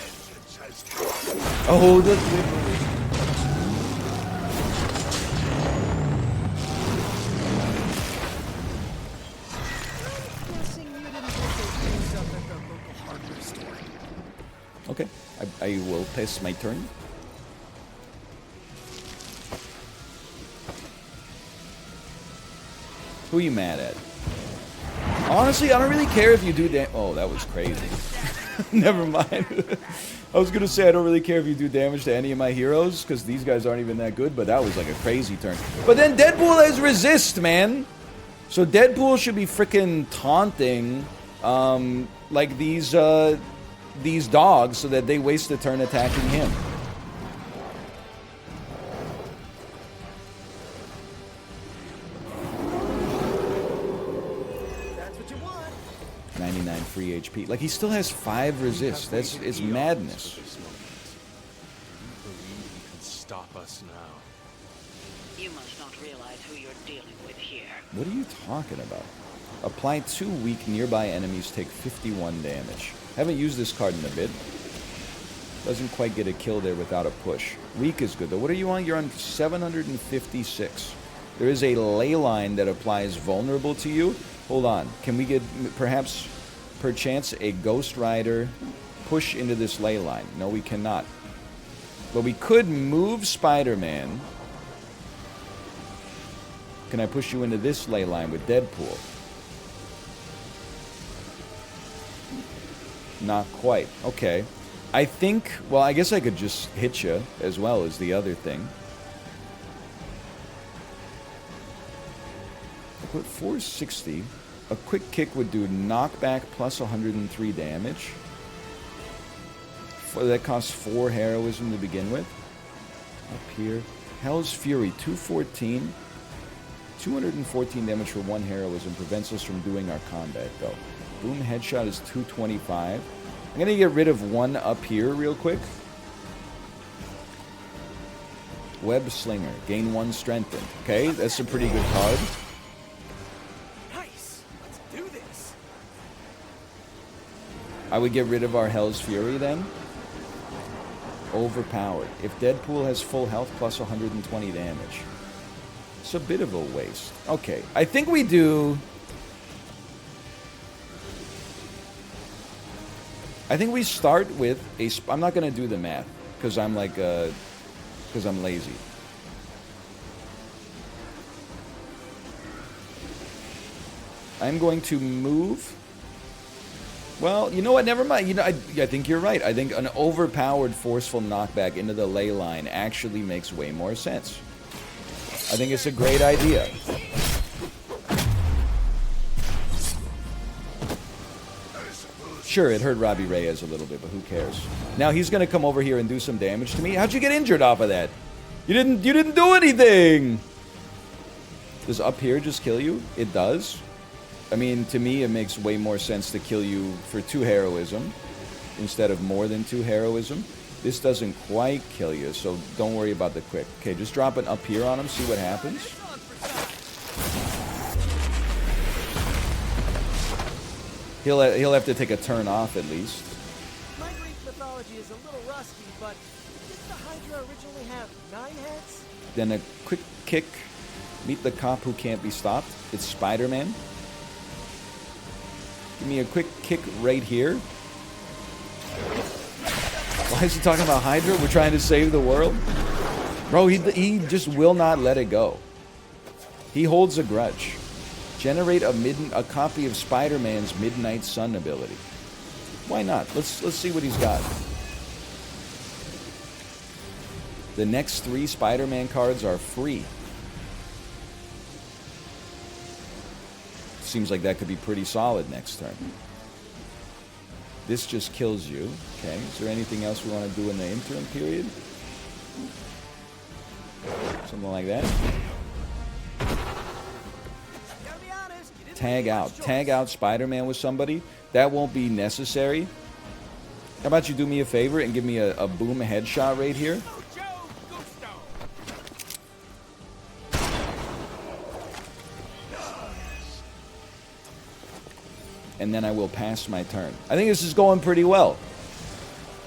Oh, the okay, I will pass my turn. Who are you mad at? Honestly, I don't really care if you do oh, that was crazy. Never mind. I was gonna say I don't really care if you do damage to any of my heroes, because these guys aren't even that good, but that was like a crazy turn. But then Deadpool has resist, man! So Deadpool should be freaking taunting like these dogs so that they waste a turn attacking him. That's what you want. 99 free HP. Like, he still has 5 resist. It's madness. You believe you can stop us now? You must not realize who you're dealing with here. What are you talking about? Apply 2 weak nearby enemies take 51 damage. Haven't used this card in a bit. Doesn't quite get a kill there without a push. Weak is good though. What are you on? You're on 756. There is a ley line that applies vulnerable to you. Hold on. Can we get perchance a Ghost Rider push into this ley line? No, we cannot. But we could move Spider-Man. Can I push you into this ley line with Deadpool? Not quite. Okay. I think, well, I guess I could just hit you as well as the other thing. I put 460. A quick kick would do knockback plus 103 damage. That costs 4 heroism to begin with. Up here. Hell's Fury, 214. 214 damage for 1 heroism. Prevents us from doing our combat, though. Boom headshot is 225. I'm going to get rid of 1 up here real quick. Web Slinger. Gain 1 strengthened. Okay, that's a pretty good card. Nice. Let's do this. I would get rid of our Hell's Fury then. Overpowered. If Deadpool has full health plus 120 damage. It's a bit of a waste. Okay, I think we do... I think we start with a... I'm not going to do the math, because I'm like... because I'm lazy. I'm going to move... Well, you know what? Never mind. You know, I think you're right. I think an overpowered forceful knockback into the ley line actually makes way more sense. I think it's a great idea. Sure, it hurt Robbie Reyes a little bit, but who cares? Now he's gonna come over here and do some damage to me. How'd you get injured off of that? You didn't do anything! Does up here just kill you? It does. I mean, to me, it makes way more sense to kill you for 2 heroism instead of more than 2 heroism. This doesn't quite kill you, so don't worry about the quick. Okay, just drop it up here on him, see what happens. He'll have to take a turn off at least. My Greek mythology is a little rusty, but didn't the Hydra originally have 9 heads? Then a quick kick. Meet the cop who can't be stopped. It's Spider-Man. Give me a quick kick right here. Why is he talking about Hydra? We're trying to save the world? Bro, he just will not let it go. He holds a grudge. Generate a copy of Spider-Man's Midnight Sun ability. Why not? Let's see what he's got. The next 3 Spider-Man cards are free. Seems like that could be pretty solid next turn. This just kills you. Okay, is there anything else we want to do in the interim period? Something like that. Tag out. Tag out Spider-Man with somebody. That won't be necessary. How about you do me a favor and give me a boom headshot right here? And then I will pass my turn. I think this is going pretty well.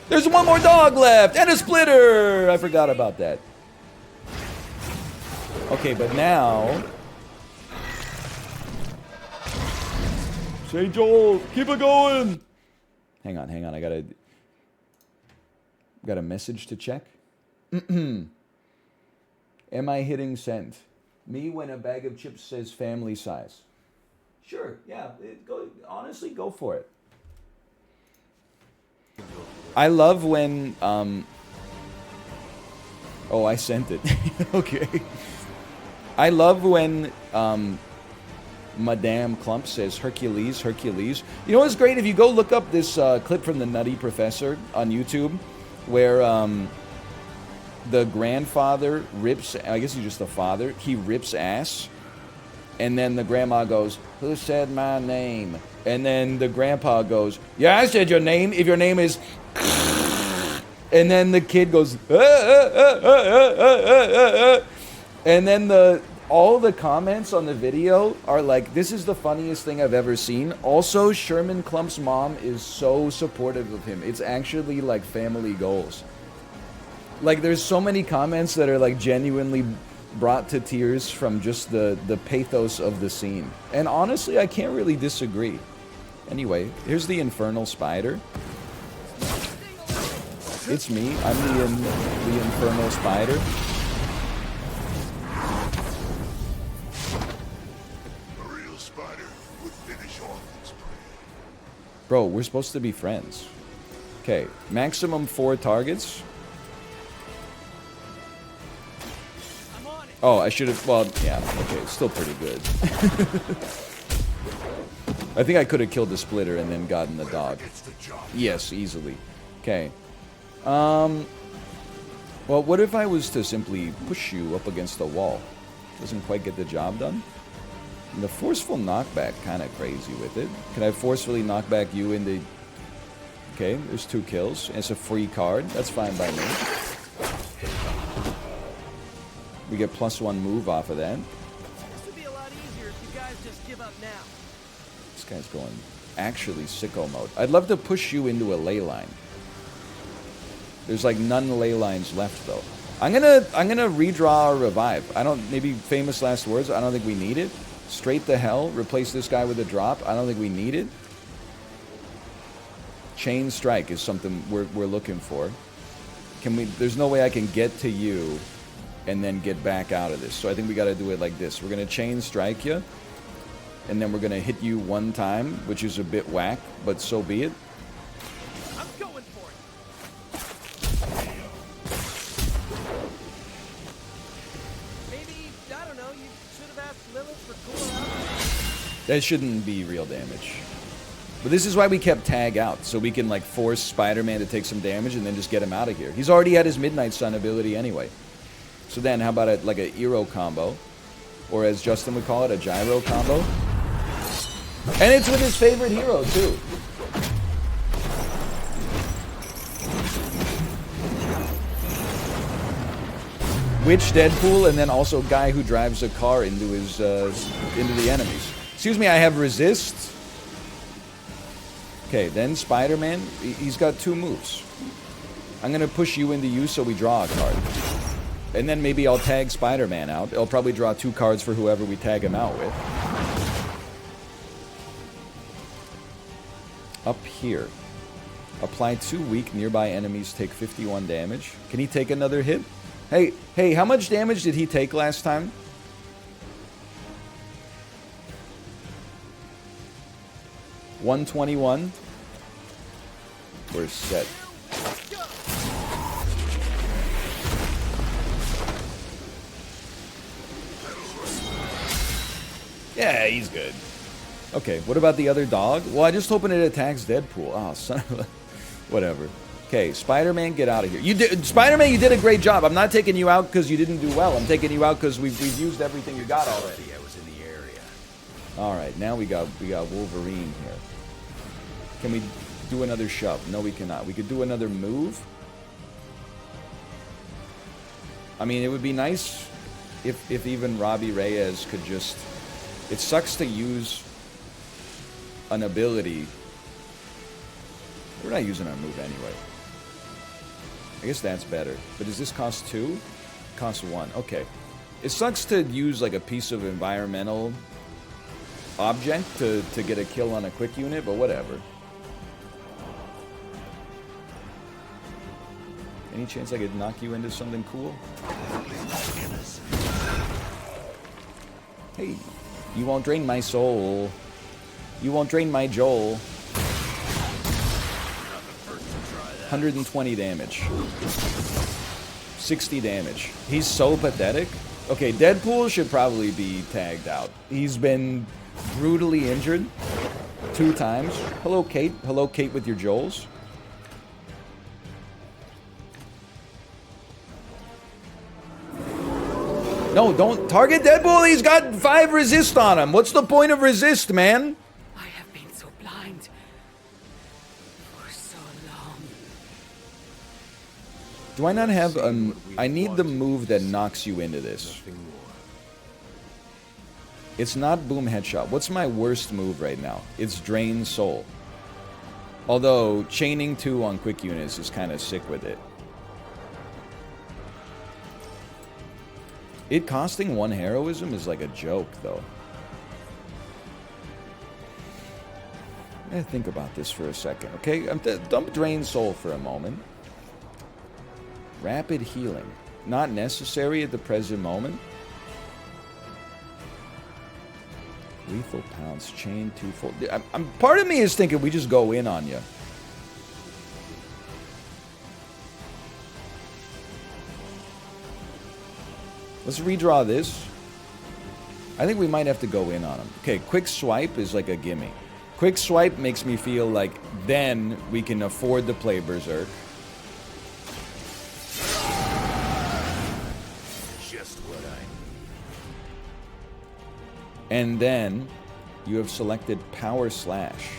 There's one more dog left! And a splitter! I forgot about that. Okay, but now... Say Joel, keep it going! Hang on, I got a message to check. Am I hitting send? Me when a bag of chips says family size. Sure, yeah, honestly, go for it. I love when, oh, I sent it. Okay. I love when, Madame Clump says Hercules, Hercules. You know what's great? If you go look up this clip from the Nutty Professor on YouTube, where the grandfather rips, I guess he's just the father, he rips ass, and then the grandma goes, who said my name? And then the grandpa goes, yeah, I said your name, if your name is... And then the kid goes, and then all the comments on the video are like, this is the funniest thing I've ever seen. Also, Sherman Clump's mom is so supportive of him. It's actually like family goals. Like, there's so many comments that are like genuinely brought to tears from just the pathos of the scene. And honestly, I can't really disagree. Anyway, here's the Infernal Spider. It's me. I'm the Infernal Spider. A real spider would finish off its prey. Bro, we're supposed to be friends. Okay, maximum 4 targets. Oh, I should have, well, yeah, okay, it's still pretty good. I think I could have killed the splitter and then gotten the dog. Yes, easily. Okay. Well, what if I was to simply push you up against the wall? Doesn't quite get the job done? And the forceful knockback, kind of crazy with it. Can I forcefully knock back you into... Okay, there's 2 kills. It's a free card. That's fine by me. We get +1 move off of that. This would be a lot easier if you guys just give up now. This guy's going actually sicko mode. I'd love to push you into a ley line. There's like none ley lines left though. I'm gonna redraw our revive. Maybe famous last words. I don't think we need it. Straight to hell. Replace this guy with a drop. I don't think we need it. Chain strike is something we're looking for. There's no way I can get to you and then get back out of this. So I think we got to do it like this. We're going to chain strike you, and then we're going to hit you 1 time, which is a bit whack, but so be it. I'm going for it. Maybe, I don't know, you should have asked Lilith for cooler out. That shouldn't be real damage. But this is why we kept Tag out, so we can like force Spider-Man to take some damage and then just get him out of here. He's already had his Midnight Sun ability anyway. So then, how about like a Eero combo? Or as Justin would call it, a Gyro combo? And it's with his favorite hero, too. Witch Deadpool, and then also guy who drives a car into his into the enemies. Excuse me, I have resist. Okay, then Spider-Man, he's got 2 moves. I'm gonna push you into you so we draw a card. And then maybe I'll tag Spider-Man out. I'll probably draw 2 cards for whoever we tag him out with. Up here. Apply 2 weak nearby enemies take 51 damage. Can he take another hit? Hey, how much damage did he take last time? $121. We're set. Yeah, he's good. Okay, what about the other dog? Well, I just hoping it attacks Deadpool. Oh, son of a... Whatever. Okay, Spider-Man, get out of here. Spider-Man, you did a great job. I'm not taking you out because you didn't do well. I'm taking you out because we've used everything you got already. I was in the area. All right, now we got Wolverine here. Can we do another shove? No, we cannot. We could do another move. I mean, it would be nice if even Robbie Reyes could just... It sucks to use an ability. We're not using our move anyway. I guess that's better. But does this cost 2? It costs 1. Okay. It sucks to use like a piece of environmental object to get a kill on a quick unit, but whatever. Any chance I could knock you into something cool? Hey, you won't drain my soul. You won't drain my Joel. 120 damage. 60 damage. He's so pathetic. Okay, Deadpool should probably be tagged out. He's been brutally injured 2 times. Hello, Kate. Hello, Kate with your Joels. No, don't target Deadpool. He's got 5 resist on him. What's the point of resist, man? I have been so blind for so long. Do I not have I need the move that knocks you into this. It's not Boom Headshot. What's my worst move right now? It's Drain Soul. Although chaining 2 on quick units is kind of sick with it. It costing 1 heroism is like a joke, though. I gotta think about this for a second, okay? Dump Drain Soul for a moment. Rapid healing. Not necessary at the present moment. Lethal Pounce. Chain 2-fold. Part of me is thinking we just go in on you. Let's redraw this. I think we might have to go in on him. Okay, Quick Swipe is like a gimme. Quick Swipe makes me feel like then we can afford to play Berserk. Just what I need. And then you have selected Power Slash.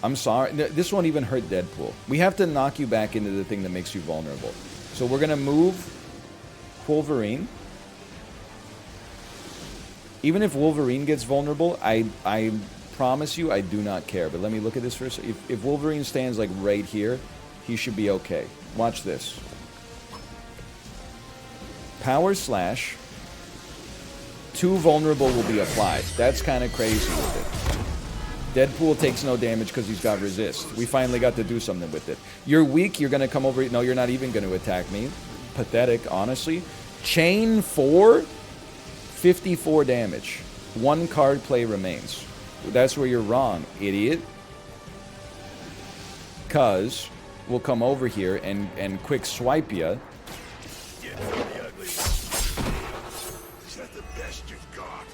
I'm sorry. This won't even hurt Deadpool. We have to knock you back into the thing that makes you vulnerable. So we're going to move Wolverine. Even if Wolverine gets vulnerable, I promise you I do not care. But let me look at this for a second. If Wolverine stands like right here, he should be okay. Watch this. Power Slash. 2 vulnerable will be applied. That's kind of crazy with it. Deadpool takes no damage because he's got resist. We finally got to do something with it. You're weak, you're going to come over... No, you're not even going to attack me. Pathetic, honestly. Chain 4, 54 damage. 1 card play remains. That's where you're wrong, idiot. Because we'll come over here and quick swipe you. Get from the ugly. Is that the best you've got?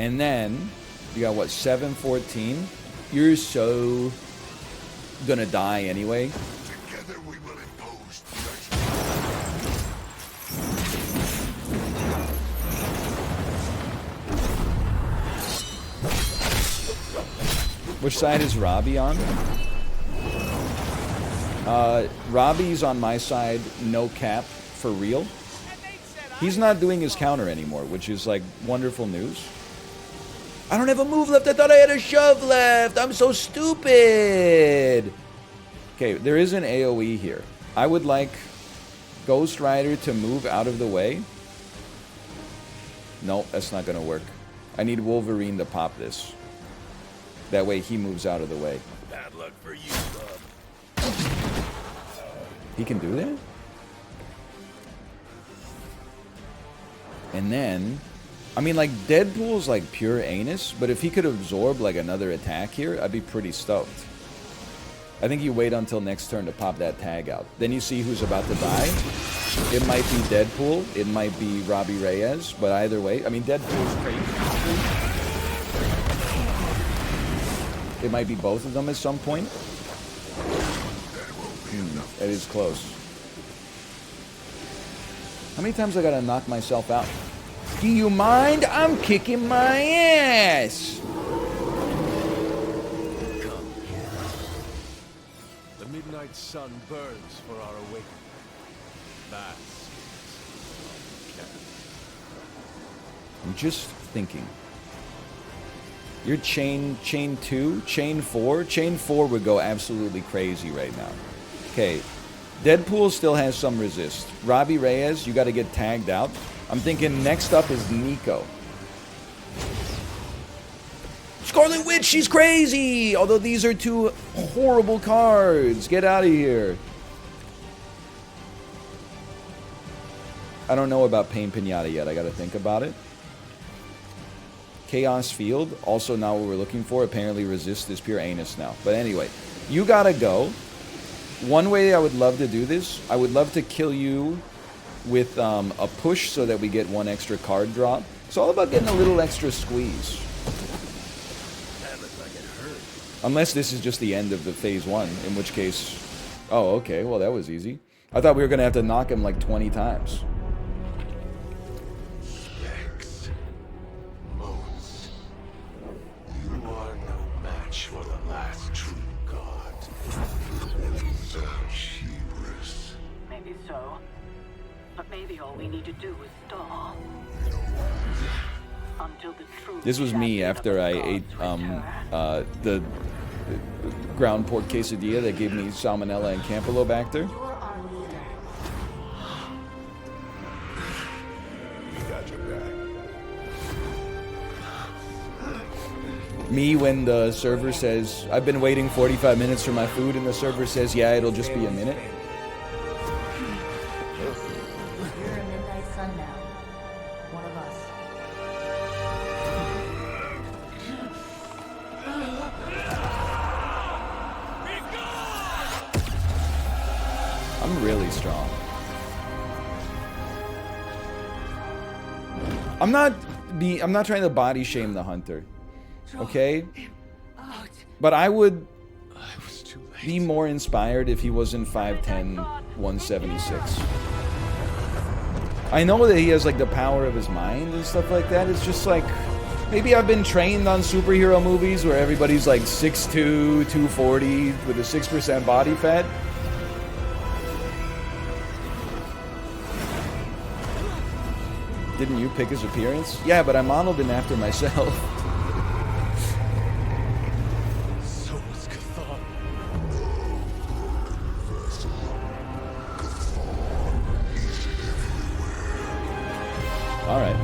And then you got what, 714? You're so gonna die anyway. Together we will impose Which side is Robbie on? Robbie's on my side, no cap, for real. He's not doing his counter anymore, which is like wonderful news. I don't have a move left. I thought I had a shove left. I'm so stupid. Okay, there is an AoE here. I would like Ghost Rider to move out of the way. Nope, that's not going to work. I need Wolverine to pop this. That way he moves out of the way. Bad luck for you, bub. He can do that? And then, I mean, like, Deadpool's like pure anus, but if he could absorb like another attack here, I'd be pretty stoked. I think you wait until next turn to pop that tag out. Then you see who's about to die. It might be Deadpool, it might be Robbie Reyes, but either way, I mean, Deadpool's crazy. It might be both of them at some point. That is close. How many times I gotta knock myself out? Do you mind? I'm kicking my ass! The midnight sun burns for our awakening. That's I'm just thinking. You're chain 2, chain 4. Chain 4 would go absolutely crazy right now. Okay, Deadpool still has some resist. Robbie Reyes, you got to get tagged out. I'm thinking next up is Nico. Scarlet Witch, she's crazy! Although these are two horrible cards. Get out of here. I don't know about Pain Pinata yet. I got to think about it. Chaos Field, also not what we're looking for. Apparently resist is pure anus now. But anyway, you gotta go. One way I would love to do this, I would love to kill you with a push so that we get one extra card drop. It's all about getting a little extra squeeze. that looks like it hurt. Unless this is just the end of the phase 1, in which case... Oh, okay, well that was easy. I thought we were gonna have to knock him like 20 times. for the last true god. Maybe so. But maybe all we need to do is stall. Until the true This was me after I ate the ground pork quesadilla that gave me salmonella and campylobacter. Me when the server says, I've been waiting 45 minutes for my food, and the server says, yeah, it'll just be a minute. You're a midnight sun now. One of us. I'm really strong. I'm not trying to body shame the hunter. Okay? But I would be more inspired if he wasn't 5'10", 176. I know that he has like the power of his mind and stuff like that. It's just like, maybe I've been trained on superhero movies where everybody's like 6'2", 240 with a 6% body fat. Didn't you pick his appearance? Yeah, but I modeled him after myself. Alright.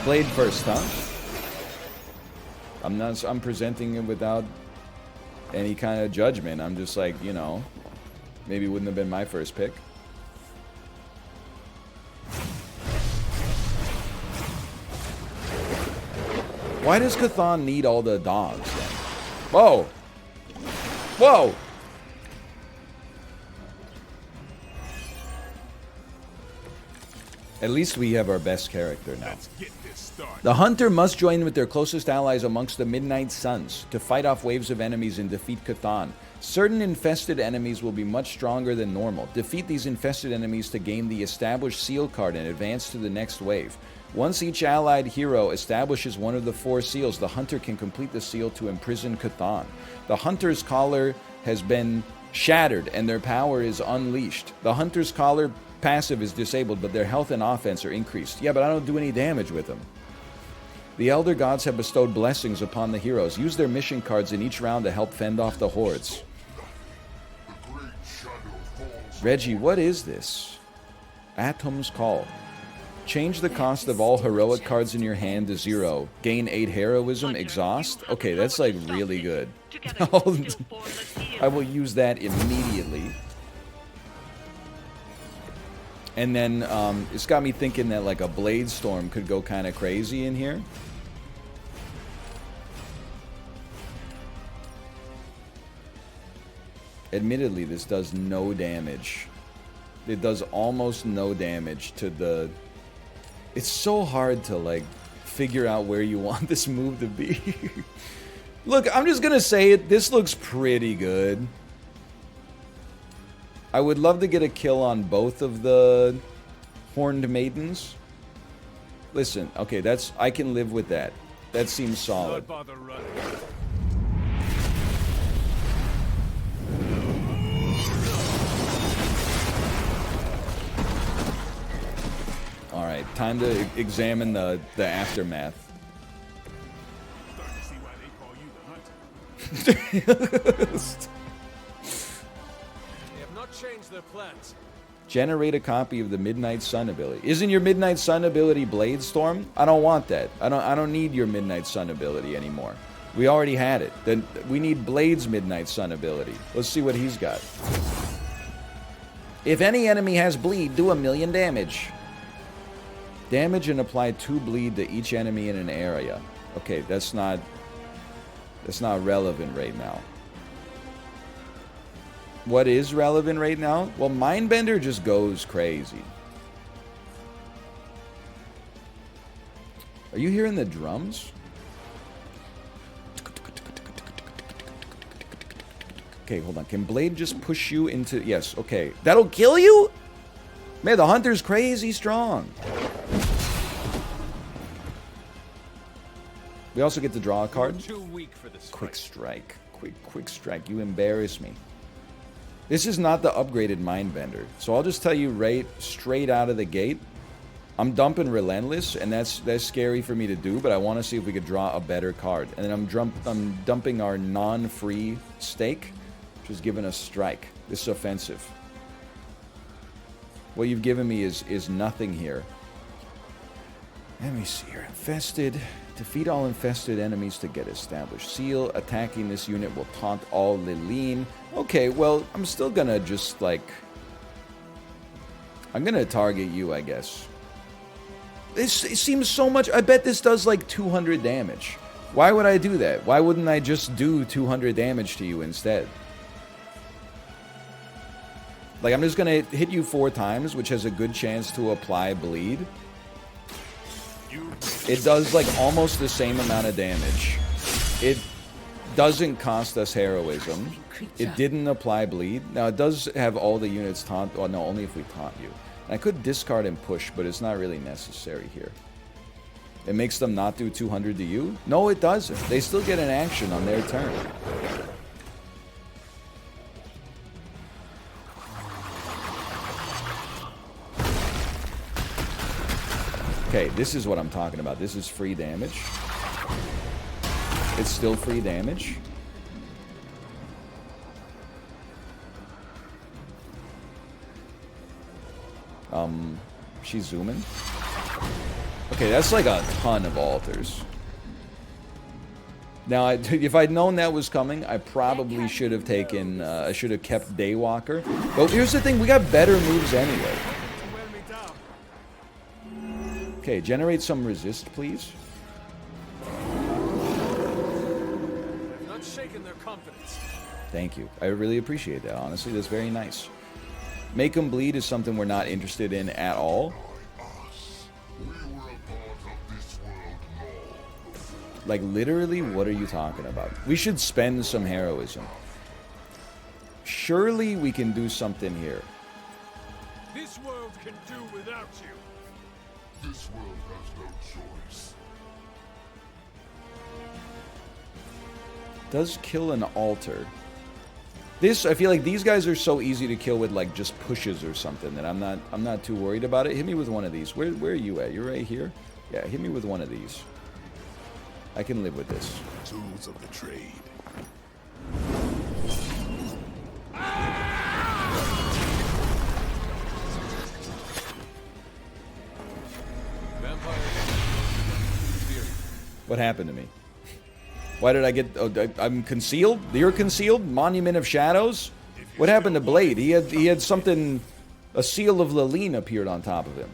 Blade first, huh? I'm presenting it without any kind of judgment. I'm just like, you know, maybe it wouldn't have been my first pick. Why does Cthon need all the dogs then? Whoa! Whoa! At least we have our best character now. The Hunter must join with their closest allies amongst the Midnight Suns to fight off waves of enemies and defeat Cthon. Certain infested enemies will be much stronger than normal. Defeat these infested enemies to gain the established seal card and advance to the next wave. Once each allied hero establishes one of the 4 seals, the Hunter can complete the seal to imprison Cthon. The Hunter's collar has been shattered and their power is unleashed. The Hunter's collar passive is disabled, but their health and offense are increased. Yeah, but I don't do any damage with them. The Elder Gods have bestowed blessings upon the heroes. Use their mission cards in each round to help fend off the hordes. Reggie, what is this? Atom's Call. Change the cost of all heroic cards in your hand to 0. Gain 8 heroism. Exhaust. Okay, that's like really good. I will use that immediately. And then it's got me thinking that like a Blade Storm could go kind of crazy in here. Admittedly, this does no damage. It does almost no damage to the... It's so hard to like figure out where you want this move to be. Look, I'm just gonna say it. This looks pretty good. I would love to get a kill on both of the Horned Maidens. Listen, okay, I can live with that. That seems solid. Alright, time to examine the aftermath. Change their plans. Generate a copy of the Midnight Sun ability. Isn't your Midnight Sun ability Blade Storm? I don't want that. I don't need your Midnight Sun ability anymore. We already had it. Then we need Blade's Midnight Sun ability. Let's see what he's got. If any enemy has bleed, do 1,000,000 damage. Damage and apply 2 bleed to each enemy in an area. Okay, that's not relevant right now. What is relevant right now? Well, Mindbender just goes crazy. Are you hearing the drums? Okay, hold on. Can Blade just push you into... Yes, okay. That'll kill you? Man, the Hunter's crazy strong. We also get to draw a card. Too weak for this. Quick strike. Quick strike. You embarrass me. This is not the upgraded Mindbender. So I'll just tell you right straight out of the gate. I'm dumping Relentless, and that's scary for me to do, but I want to see if we could draw a better card. And then I'm dumping our non-free Stake, which is giving us Strike. This is offensive. What you've given me is nothing here. Let me see here. Infested. Defeat all infested enemies to get established seal. Attacking this unit will taunt all Liline. Okay, well, I'm still gonna just, like... I'm gonna target you, I guess. It seems so much... I bet this does, like, 200 damage. Why would I do that? Why wouldn't I just do 200 damage to you instead? Like, I'm just gonna hit you 4 times, which has a good chance to apply bleed. It does, like, almost the same amount of damage. It doesn't cost us heroism. It didn't apply bleed. Now, it does have all the units taunt... Well, no, only if we taunt you. I could discard and push, but it's not really necessary here. It makes them not do 200 to you? No, it doesn't. They still get an action on their turn. Okay, this is what I'm talking about. This is free damage. It's still free damage. She's zooming. Okay, that's like a ton of altars. Now, if I'd known that was coming, I probably should have taken, I should have kept Daywalker. But here's the thing, we got better moves anyway. Okay, generate some resist, please. Not shaking their confidence. Thank you. I really appreciate that, honestly. That's very nice. Make them bleed is something we're not interested in at all. Like, literally, what are you talking about? We should spend some heroism. Surely we can do something here. This world can do without you. This world has no choice. Does kill an altar. This, I feel like these guys are so easy to kill with like just pushes or something that I'm not too worried about it. Hit me with one of these. Where are you at? You're right here? Yeah, hit me with one of these. I can live with this. Tools of the trade. What happened to me? Why did I get... Oh, I'm concealed? You're concealed? Monument of Shadows? What happened to Blade? He had something... A seal of Laline appeared on top of him.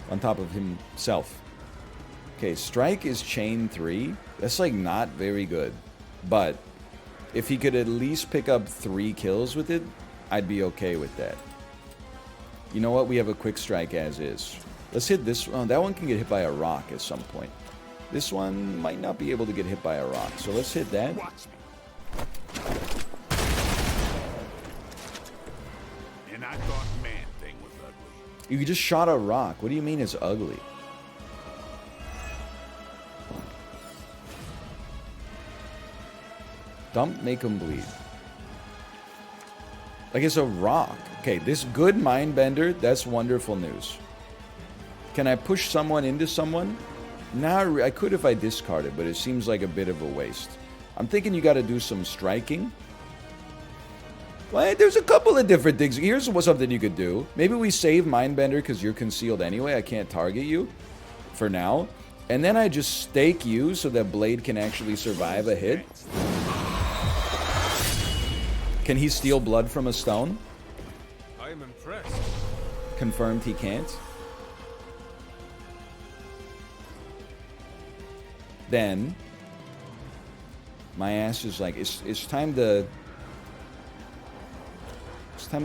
On top of himself. Okay, Strike is chain 3. That's like not very good. But if he could at least pick up 3 kills with it, I'd be okay with that. You know what? We have a quick strike as is. Let's hit this one. That one can get hit by a rock at some point. This one might not be able to get hit by a rock. So let's hit that. And I thought Man-Thing was ugly. You just shot a rock. What do you mean it's ugly? Dump, make him bleed. Like it's a rock. Okay, this good Mindbender, that's wonderful news. Can I push someone into someone? Nah, I could if I discard it, but it seems like a bit of a waste. I'm thinking you got to do some striking. Well, there's a couple of different things. Here's something you could do. Maybe we save Mindbender because you're concealed anyway. I can't target you for now. And then I just stake you so that Blade can actually survive a hit. Can he steal blood from a stone? I am impressed. Confirmed he can't. Then my ass is like, it's time to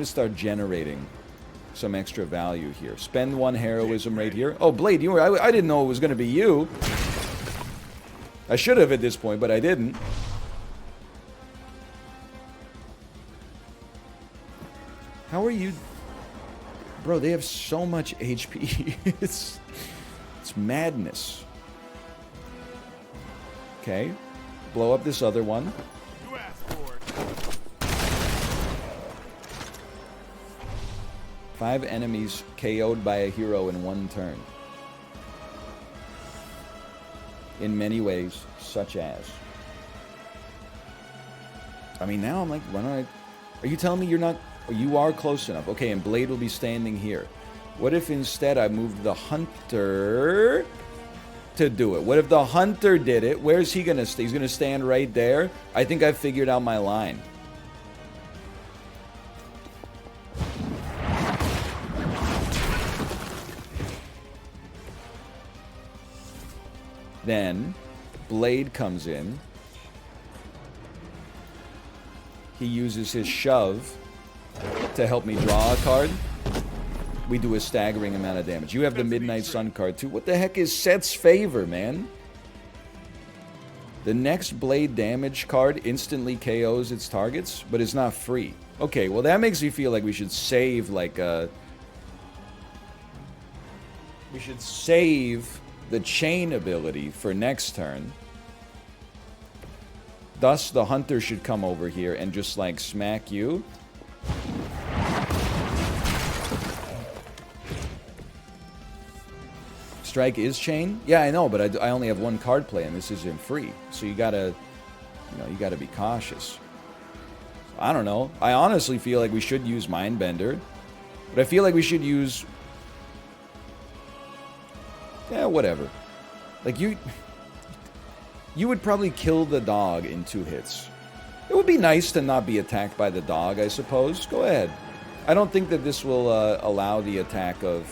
start generating some extra value here. Spend 1 heroism right here. Oh, Blade, I didn't know it was going to be you. I should have at this point, but I didn't. How are you? Bro, they have so much HP. it's madness. Okay. Blow up this other one. You asked for it. 5 enemies KO'd by a hero in 1 turn. In many ways, such as. I mean, now I'm like, why don't I... Are you telling me you're not... You are close enough. Okay, and Blade will be standing here. What if instead I moved the Hunter to do it? What if the Hunter did it? Where's he gonna stay? He's gonna stand right there? I think I've figured out my line. Then Blade comes in. He uses his shove to help me draw a card. We do a staggering amount of damage. You have the Midnight Sun card too. What the heck is Set's Favor, man? The next Blade damage card instantly KOs its targets, but it's not free. Okay, well that makes me feel like we should save like a... We should save the chain ability for next turn. Thus, the Hunter should come over here and just like smack you. Strike is chain? Yeah, I know, but I only have 1 card play and this isn't free. So you gotta, you gotta be cautious. I don't know. I honestly feel like we should use Mindbender. But I feel like we should use... Yeah, whatever. Like, you would probably kill the dog in 2 hits. It would be nice to not be attacked by the dog, I suppose. Go ahead. I don't think that this will allow the attack of...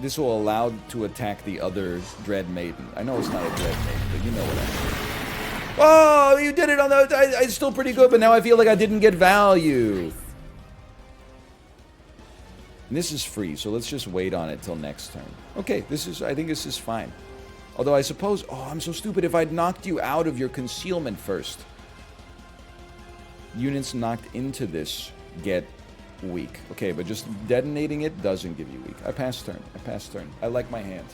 This will allow to attack the other Dread Maiden. I know it's not a Dread Maiden, but you know what I mean. Oh, you did it on the... it's still pretty good, but now I feel like I didn't get value. And this is free, so let's just wait on it till next turn. Okay, I think this is fine. Although I suppose... Oh, I'm so stupid. If I'd knocked you out of your concealment first. Units knocked into this get weak. Okay, but just detonating it doesn't give you weak. I pass turn. I like my hand.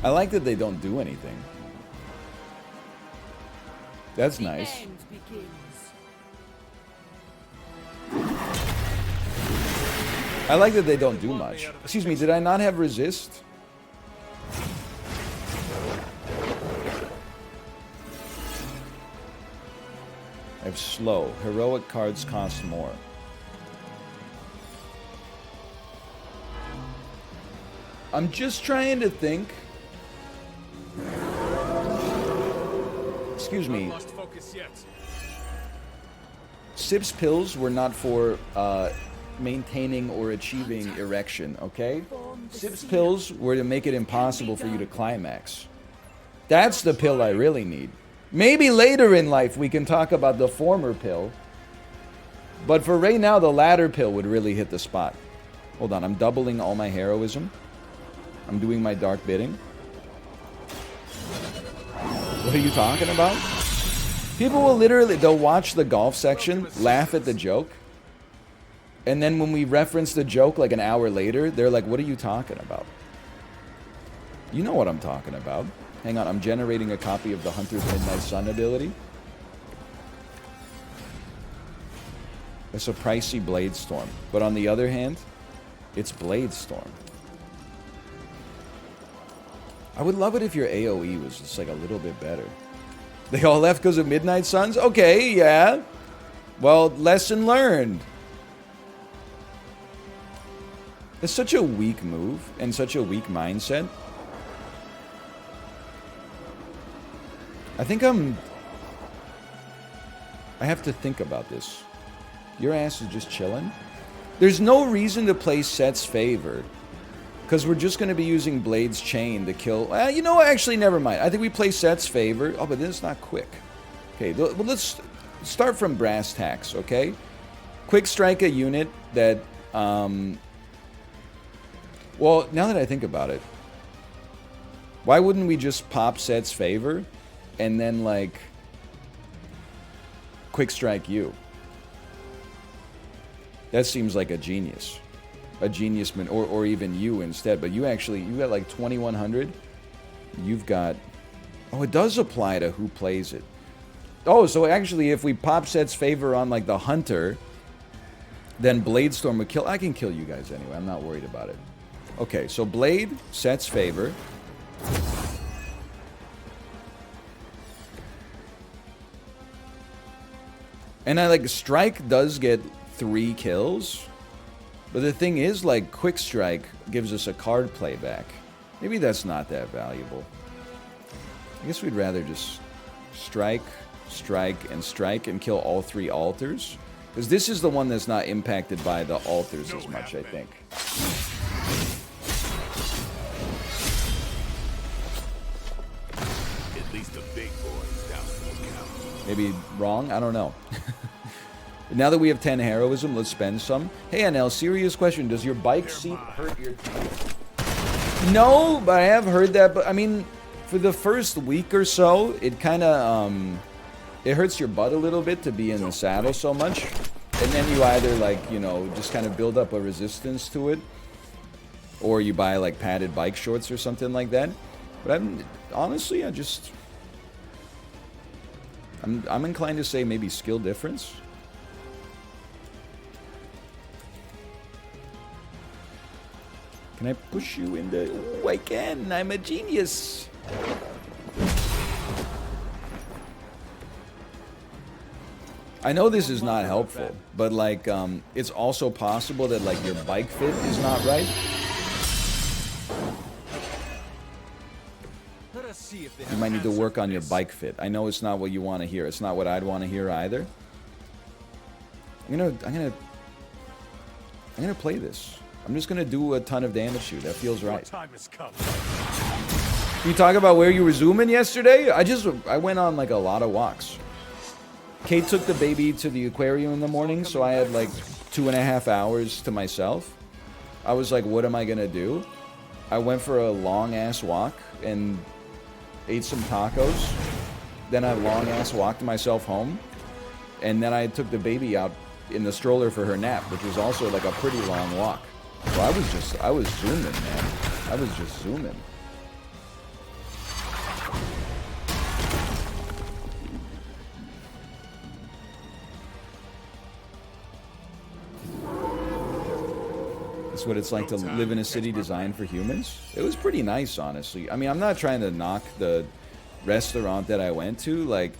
I like that they don't do anything. That's nice. I like that they don't do much. Excuse me, did I not have resist? I have slow. Heroic cards cost more. I'm just trying to think. Excuse me. SIP's pills were not for maintaining or achieving erection, okay? SIP's pills were to make it impossible for you to climax. That's the pill I really need. Maybe later in life we can talk about the former pill. But for right now, the latter pill would really hit the spot. Hold on, I'm doubling all my heroism. I'm doing my dark bidding. What are you talking about? People will literally, they'll watch the golf section, laugh at the joke, and then when we reference the joke like an hour later, they're like, what are you talking about? You know what I'm talking about. Hang on, I'm generating a copy of the Hunter's Midnight Sun ability. It's a pricey Blade Storm, but on the other hand, it's Blade Storm. I would love it if your AoE was just like a little bit better. They all left because of Midnight Suns? Okay, yeah. Well, lesson learned. It's such a weak move and such a weak mindset. I think I have to think about this. Your ass is just chilling. There's no reason to play Set's Favor. Because we're just going to be using Blade's Chain to kill... you know what? Actually, never mind. I think we play Set's Favor. Oh, but then it's not quick. Okay, well, let's start from brass tacks, okay? Quick strike a unit that... Well, now that I think about it, why wouldn't we just pop Set's Favor and then, like, quick strike you? That seems like a genius. A genius man, or even you instead. But you got like 2100. You've got... Oh, it does apply to who plays it. Oh, so actually if we pop Set's Favor on like the Hunter, then Blade Storm would kill... I can kill you guys anyway. I'm not worried about it. Okay, so Blade, Set's Favor. And I like... Strike does get 3 kills. But the thing is, like, Quick Strike gives us a card playback. Maybe that's not that valuable. I guess we'd rather just strike, strike, and kill all 3 altars. Because this is the one that's not impacted by the altars as much, I think. At least the big boys doubtful count. Maybe wrong? I don't know. Now that we have 10 heroism, let's spend some. Hey, NL, serious question. Does your bike seat hurt your teeth? No, but I have heard that. But I mean, for the first week or so, it kind of, it hurts your butt a little bit to be in the saddle so much. And then you either, like, you know, just kind of build up a resistance to it. Or you buy, like, padded bike shorts or something like that. But honestly, I'm inclined to say maybe skill difference. Can I push you into... Oh, I can! I'm a genius! I know this is not helpful, but like, it's also possible that like your bike fit is not right. Let us see if they You have might need to answer work for on your this. bike fit. I know it's not what you want to hear. It's not what I'd want to hear either. I'm gonna play this. I'm just gonna do a ton of damage to you. That feels right. Time has come. You talk about where you were zooming yesterday? I went on like a lot of walks. Kate took the baby to the aquarium in the morning, so I had like 2.5 hours to myself. I was like, what am I gonna do? I went for a long ass walk and ate some tacos. Then I long ass walked myself home. And then I took the baby out in the stroller for her nap, which was also like a pretty long walk. So I was zooming, man. I was just zooming. That's what it's like to live in a city designed for humans. It was pretty nice, honestly. I mean, I'm not trying to knock the restaurant that I went to. Like,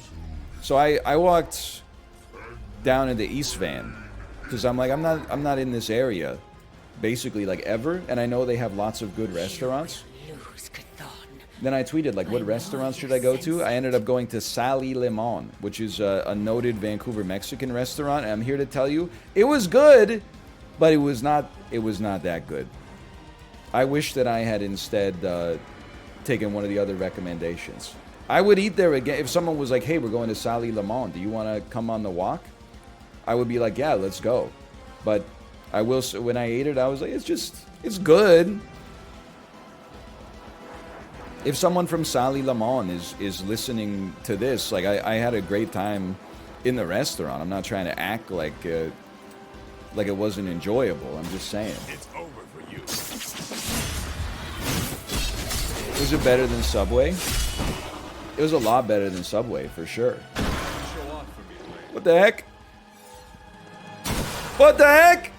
so I walked down into East Van because I'm like, I'm not in this area, basically, like, ever. And I know they have lots of good restaurants. Then I tweeted, like, what restaurants should I go to? I ended up going to Sally Limon, which is a noted Vancouver Mexican restaurant. And I'm here to tell you, it was good, but it was not that good. I wish that I had instead taken one of the other recommendations. I would eat there again. If someone was like, hey, we're going to Sally Limon, do you want to come on the walk? I would be like, yeah, let's go. But I will, when I ate it, I was like, it's good. If someone from Sally Limon is listening to this, like, I had a great time in the restaurant. I'm not trying to act like it wasn't enjoyable. I'm just saying. It's over for you. Was it better than Subway? It was a lot better than Subway, for sure. What the heck? What the heck?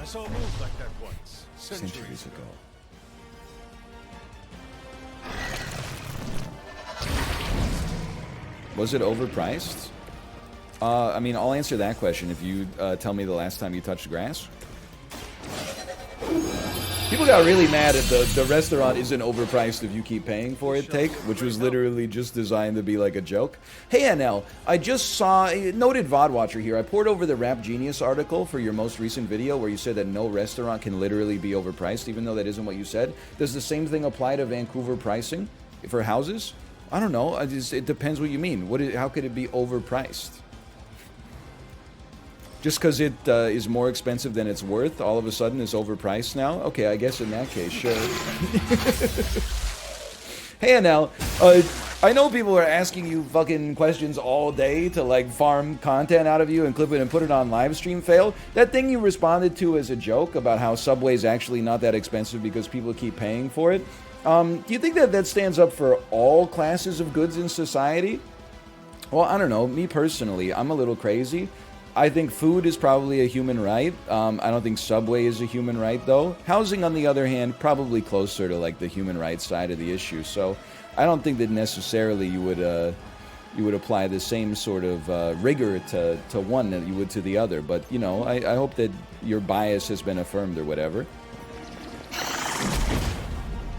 I saw a move like that once, centuries ago. Was it overpriced? I mean, I'll answer that question if you tell me the last time you touched grass. People got really mad at the restaurant isn't overpriced if you keep paying for it take, which was literally just designed to be like a joke. Hey NL, I just saw a noted VOD watcher here. I poured over the Rap Genius article for your most recent video where you said that no restaurant can literally be overpriced, even though that isn't what you said. Does the same thing apply to Vancouver pricing for houses? I don't know. It depends what you mean. How could it be overpriced? Just because it is more expensive than it's worth, all of a sudden it's overpriced now? Okay, I guess in that case, sure. Hey, Anel, I know people are asking you fucking questions all day to, like, farm content out of you and clip it and put it on live stream fail. That thing you responded to as a joke about how Subway's actually not that expensive because people keep paying for it. Do you think that stands up for all classes of goods in society? Well, I don't know. Me personally, I'm a little crazy. I think food is probably a human right. I don't think Subway is a human right, though. Housing, on the other hand, probably closer to like the human rights side of the issue. So I don't think that necessarily you would apply the same sort of rigor to one that you would to the other. But, you know, I hope that your bias has been affirmed or whatever.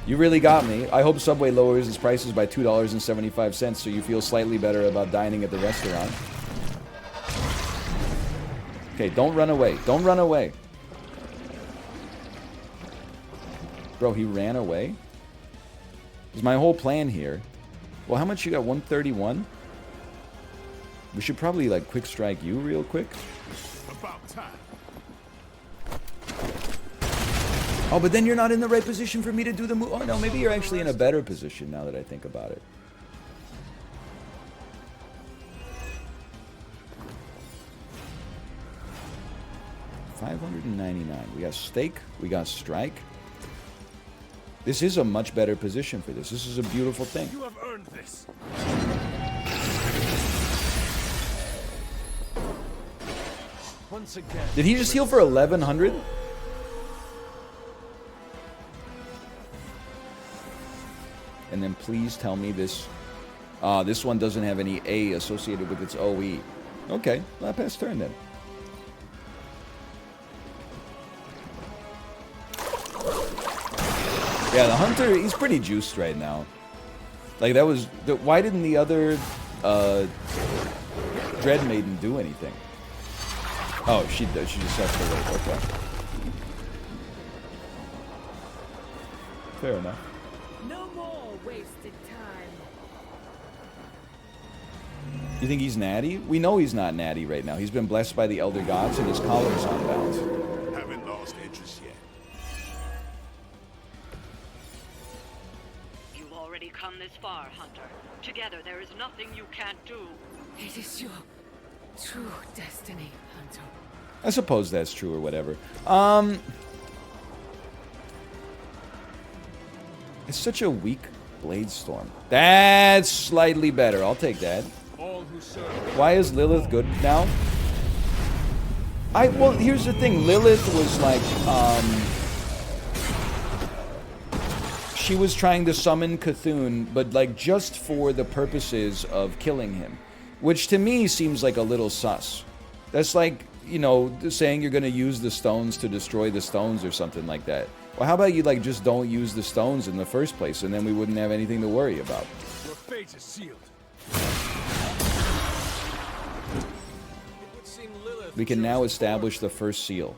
You really got me. I hope Subway lowers its prices by $2.75 so you feel slightly better about dining at the restaurant. Okay, don't run away. Don't run away. Bro, he ran away? Is my whole plan here. Well, how much you got? 131? We should probably, like, quick strike you real quick. About time. Oh, but then you're not in the right position for me to do the move. Oh, no, maybe you're actually in a better position now that I think about it. $599. We got stake. We got strike. This is a much better position for this. This is a beautiful thing. You have earned this. Once again. Did he just heal for 1,100? And then please tell me this This one doesn't have any A associated with its OE. Okay, not pass turn then. Yeah, the Hunter, he's pretty juiced right now. Like, that was... why didn't the other Dread Maiden do anything? Oh, she does. She just has to wait. Okay. Fair enough. No more wasted time. You think he's natty? We know he's not natty right now. He's been blessed by the Elder Gods and his collar's unbound. Haven't lost interest yet. You've already come this far, Hunter. Together, there is nothing you can't do. It is your true destiny, Hunter. I suppose that's true or whatever. It's such a weak Blade Storm. That's slightly better. I'll take that. Why is Lilith good now? Well, here's the thing. Lilith was like, she was trying to summon Cthulhu, but like just for the purposes of killing him. Which to me seems like a little sus. That's like, you know, saying you're going to use the stones to destroy the stones or something like that. Well, how about you like just don't use the stones in the first place, and then we wouldn't have anything to worry about. Your fate is sealed. We can now establish the first seal.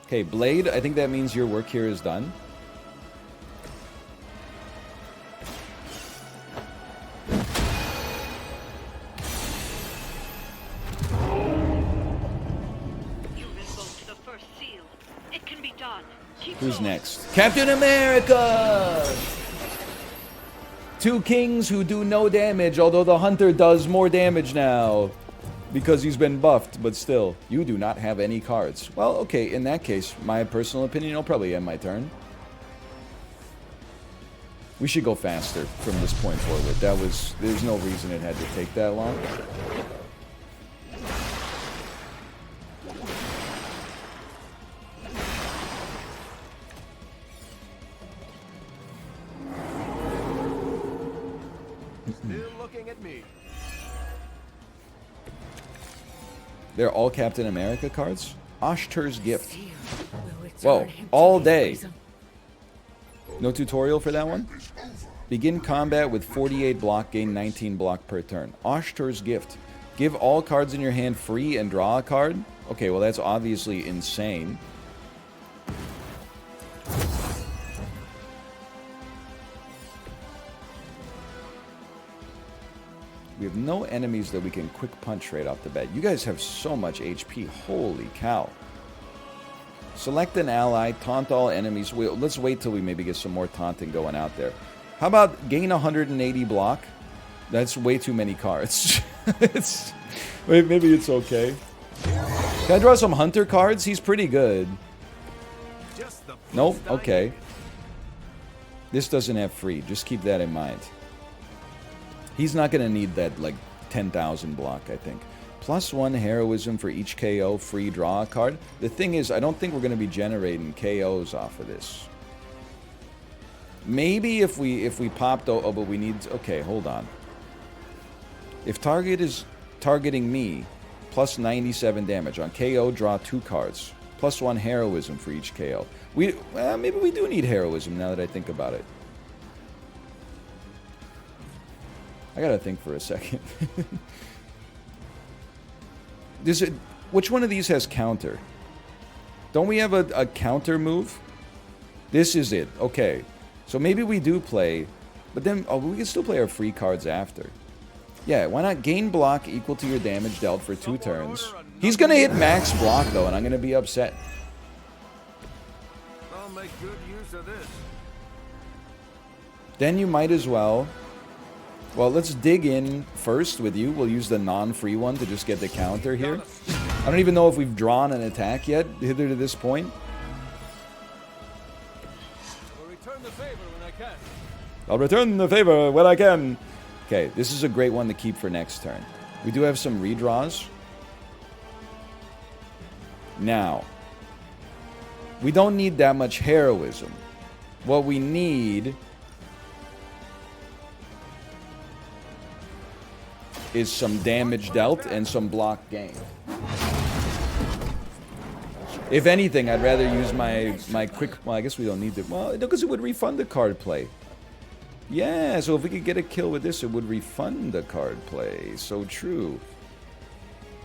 Okay, Blade, I think that means your work here is done. Who's next? Captain America! Two kings who do no damage, although the Hunter does more damage now. Because he's been buffed, but still, you do not have any cards. Well, okay, in that case, my personal opinion, I'll probably end my turn. We should go faster from this point forward. There's no reason it had to take that long. Still looking at me. They're all Captain America cards? Oshtur's Gift. Whoa, all day. No tutorial for that one? Begin combat with 48 block, gain 19 block per turn. Oshtur's Gift. Give all cards in your hand free and draw a card? Okay, well that's obviously insane. We have no enemies that we can quick punch right off the bat. You guys have so much HP. Holy cow. Select an ally, taunt all enemies. Let's wait till we maybe get some more taunting going out there. How about gain 180 block? That's way too many cards. Maybe it's okay. Can I draw some Hunter cards? He's pretty good. Nope, okay. This doesn't have free. Just keep that in mind. He's not going to need that, like, 10,000 block, I think. +1 heroism for each KO, free draw a card. The thing is, I don't think we're going to be generating KOs off of this. Maybe if we popped... Oh, but we need... Okay, hold on. If target is targeting me, plus 97 damage. On KO, draw 2 cards. +1 heroism for each KO. Maybe we do need heroism now that I think about it. I gotta think for a second. Which one of these has counter? Don't we have a counter move? This is it. Okay. So maybe we do play, but then we can still play our free cards after. Yeah, why not gain block equal to your damage dealt for 2 turns? He's gonna hit max block though, and I'm gonna be upset. I'll make good use of this. Then you might as well... Well, let's dig in first with you. We'll use the non-free one to just get the counter here. I don't even know if we've drawn an attack yet, hither to this point. I'll return the favor when I can. I'll return the favor when I can. Okay, this is a great one to keep for next turn. We do have some redraws. Now, we don't need that much heroism. What we need... is some damage dealt and some block gained. If anything, I'd rather use my quick... Well, I guess we don't need to... Well, because it would refund the card play. Yeah, so if we could get a kill with this, it would refund the card play. So true.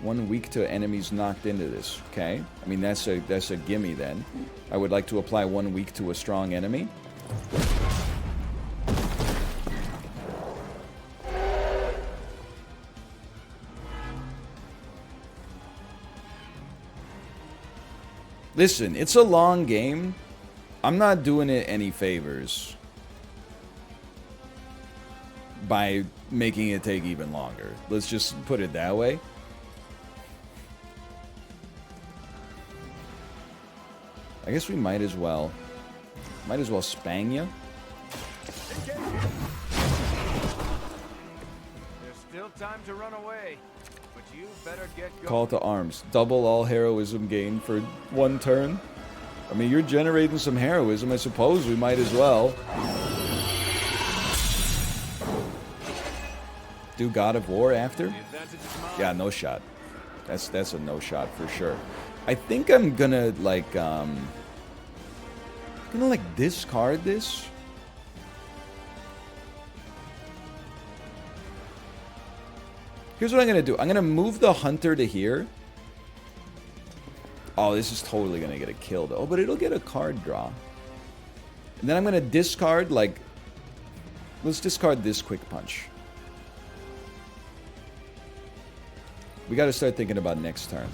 1 week to enemies knocked into this. Okay. I mean, that's a gimme then. I would like to apply 1 week to a strong enemy. Listen, it's a long game. I'm not doing it any favors by making it take even longer. Let's just put it that way. I guess we might as well spang ya. There's still time to run away, but you better get going. Call to arms. Double all heroism gain for 1 turn. I mean, you're generating some heroism. I suppose we might as well. Do God of War after? Yeah, no shot. That's a no shot for sure. I think I'm gonna like discard this. Here's what I'm gonna do. I'm gonna move the hunter to here. Oh, this is totally gonna get a kill though. Oh, but it'll get a card draw. And then I'm gonna discard like... Let's discard this quick punch. We gotta start thinking about next turn.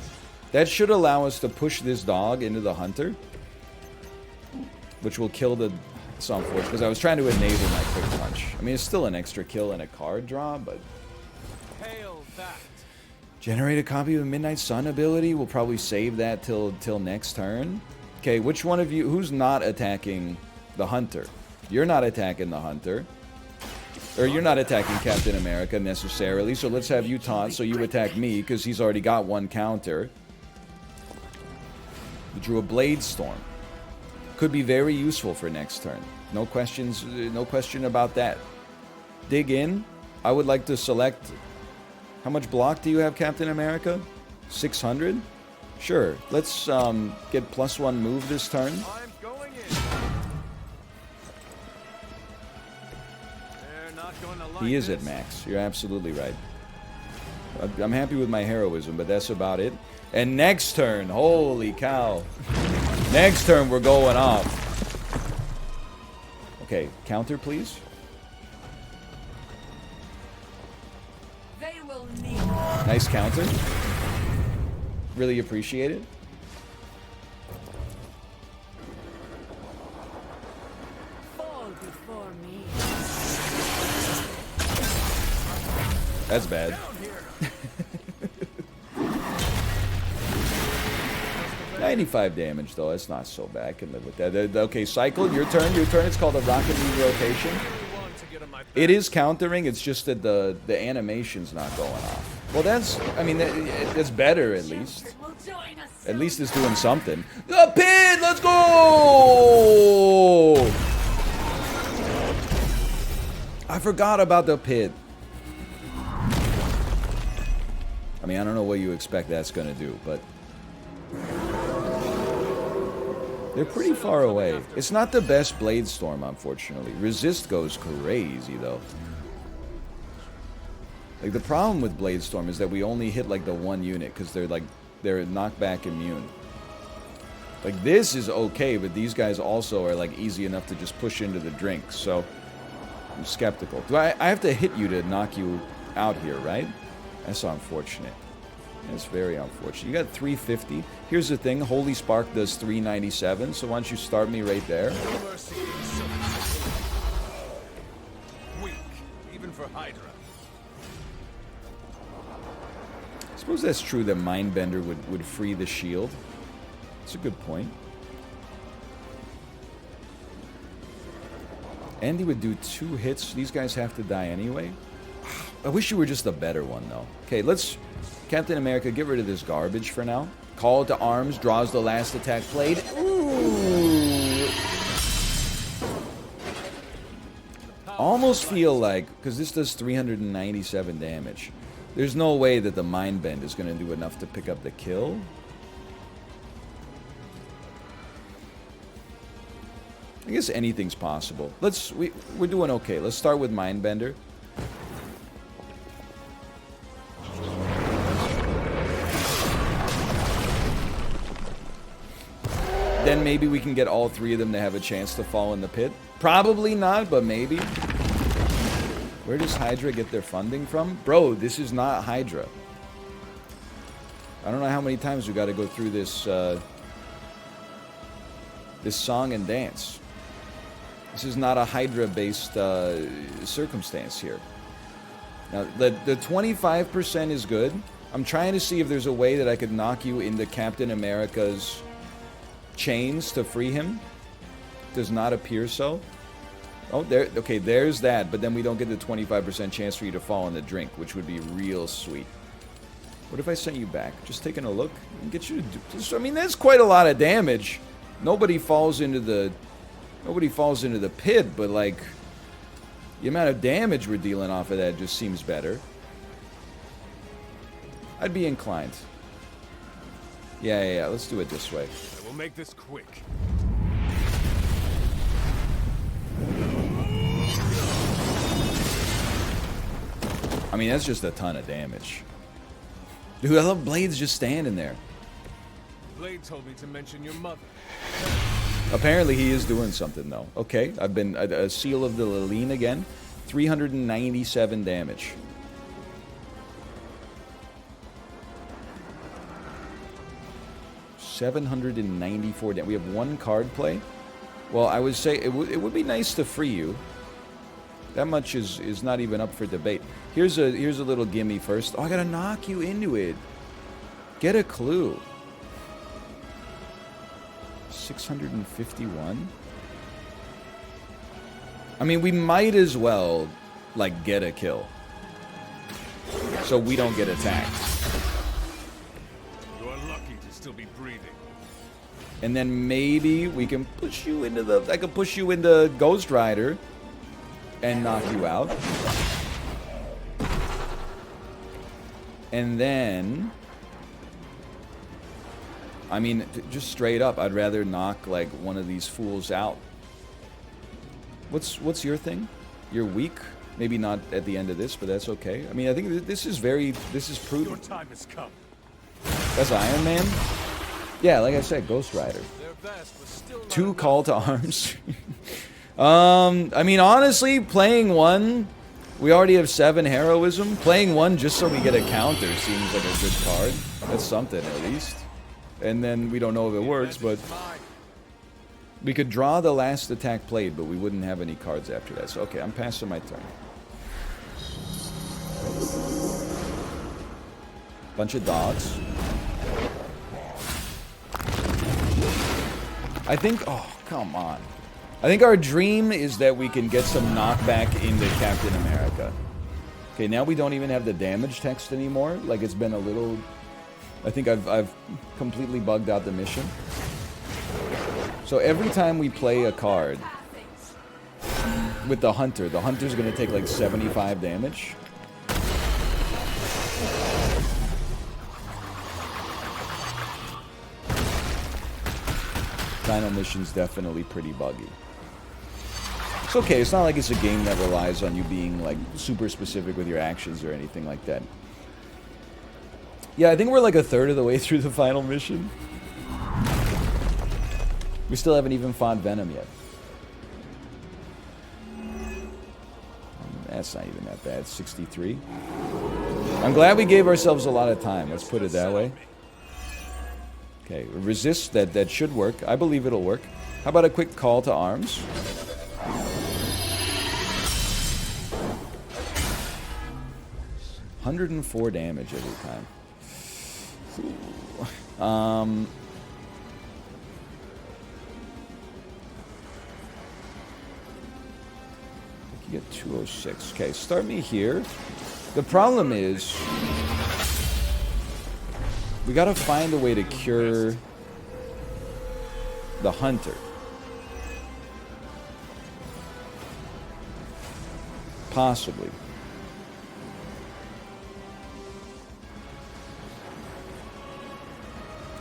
That should allow us to push this dog into the hunter. Which will kill the... It's unfortunate, because I was trying to enable my quick punch. I mean, it's still an extra kill and a card draw, but... Hail that. Generate a copy of the Midnight Sun ability. We'll probably save that till next turn. Okay, which one of you... Who's not attacking the hunter? You're not attacking the hunter. Or you're not attacking Captain America necessarily, so let's have you taunt so you attack me, because he's already got 1 counter. We drew a Blade Storm. Could be very useful for next turn. No questions, no question about that. Dig in. I would like to select... How much block do you have, Captain America? 600? Sure. Let's get +1 move this turn. I'm going in. They're not going to like He is this. at max. You're absolutely right. I'm happy with my heroism, but that's about it. And next turn, holy cow. Next turn, we're going off. Okay, counter, please. They will need Nice counter. Really appreciate it. fall before me. That's bad. 95 damage, though. That's not so bad. I can live with that. Okay, cycle. Your turn. Your turn. It's called a Rocket League rotation. It is countering. It's just that the animation's not going off. Well, that's... I mean, that's better, at least. At least it's doing something. The pit! Let's go! I forgot about the pit. I mean, I don't know what you expect that's going to do, but... They're pretty far away. It's not the best Blade Storm, unfortunately. Resist goes crazy, though. Like, the problem with Blade Storm is that we only hit, like, the 1 unit, because they're knockback immune. Like, this is okay, but these guys also are, like, easy enough to just push into the drink, so... I'm skeptical. Do I have to hit you to knock you out here, right? That's unfortunate. That's very unfortunate. You got 350. Here's the thing. Holy Spark does 397, so why don't you start me right there? Weak, even for Hydra. I suppose that's true that Mindbender would free the shield. That's a good point. Andy would do 2 hits. These guys have to die anyway. I wish you were just a better one, though. Okay, let's... Captain America, get rid of this garbage for now. Call to arms, draws the last attack played. Ooh. Almost feel like, because this does 397 damage. There's no way that the Mind Bend is going to do enough to pick up the kill. I guess anything's possible. We're doing okay. Let's start with Mind Bender. Then maybe we can get all three of them to have a chance to fall in the pit. Probably not, but maybe. Where does Hydra get their funding from? Bro, this is not Hydra. I don't know how many times we got to go through this this song and dance. This is not a Hydra-based circumstance here. Now, the 25% is good. I'm trying to see if there's a way that I could knock you into Captain America's chains to free him. Does not appear so. Oh, there. Okay, there's that. But then we don't get the 25% chance for you to fall in the drink, which would be real sweet. What if I sent you back? Just taking a look and get you to do. I mean, that's quite a lot of damage. Nobody falls into the pit, but like the amount of damage we're dealing off of that just seems better. I'd be inclined. Yeah. Let's do it this way. We'll make this quick. I mean, that's just a ton of damage. Dude, I love Blade's just standing there. Blade told me to mention your mother. Apparently he is doing something, though. Okay, I've been a Seal of the Leline again. 397 damage. $794 damage. We have one card play. Well, I would say it would be nice to free you. That much is not even up for debate. Here's a little gimme first. Oh, I gotta knock you into it. Get a clue. 651. I mean, we might as well like get a kill, so we don't get attacked. You are lucky to still be breathing. And then maybe we can push you into the. I can push you into Ghost Rider and knock you out. And then, I mean, just straight up, I'd rather knock like one of these fools out. What's your thing? You're weak. Maybe not at the end of this, but that's okay. I mean, I think this is prudent. Your time has come. That's Iron Man. Yeah, like I said, Ghost Rider. 2 call to arms. I mean, honestly, playing 1, we already have 7 heroism. Playing 1 just so we get a counter seems like a good card. That's something, at least. And then we don't know if it works, but we could draw the last attack played, but we wouldn't have any cards after that. So, okay, I'm passing my turn. Bunch of dogs. I think, oh, come on. I think our dream is that we can get some knockback into Captain America. Okay, now we don't even have the damage text anymore. Like, it's been a little... I think I've completely bugged out the mission. So every time we play a card with the Hunter's going to take like 75 damage. Final mission's definitely pretty buggy. It's okay, it's not like it's a game that relies on you being like super specific with your actions or anything like that. Yeah, I think we're like a third of the way through the final mission. We still haven't even fought Venom yet. That's not even that bad, 63. I'm glad we gave ourselves a lot of time, let's put it that way. Okay, resist, that should work. I believe it'll work. How about a quick call to arms? $104 damage every time. Ooh. You get 206. Okay, start me here. The problem is we gotta find a way to cure the Hunter.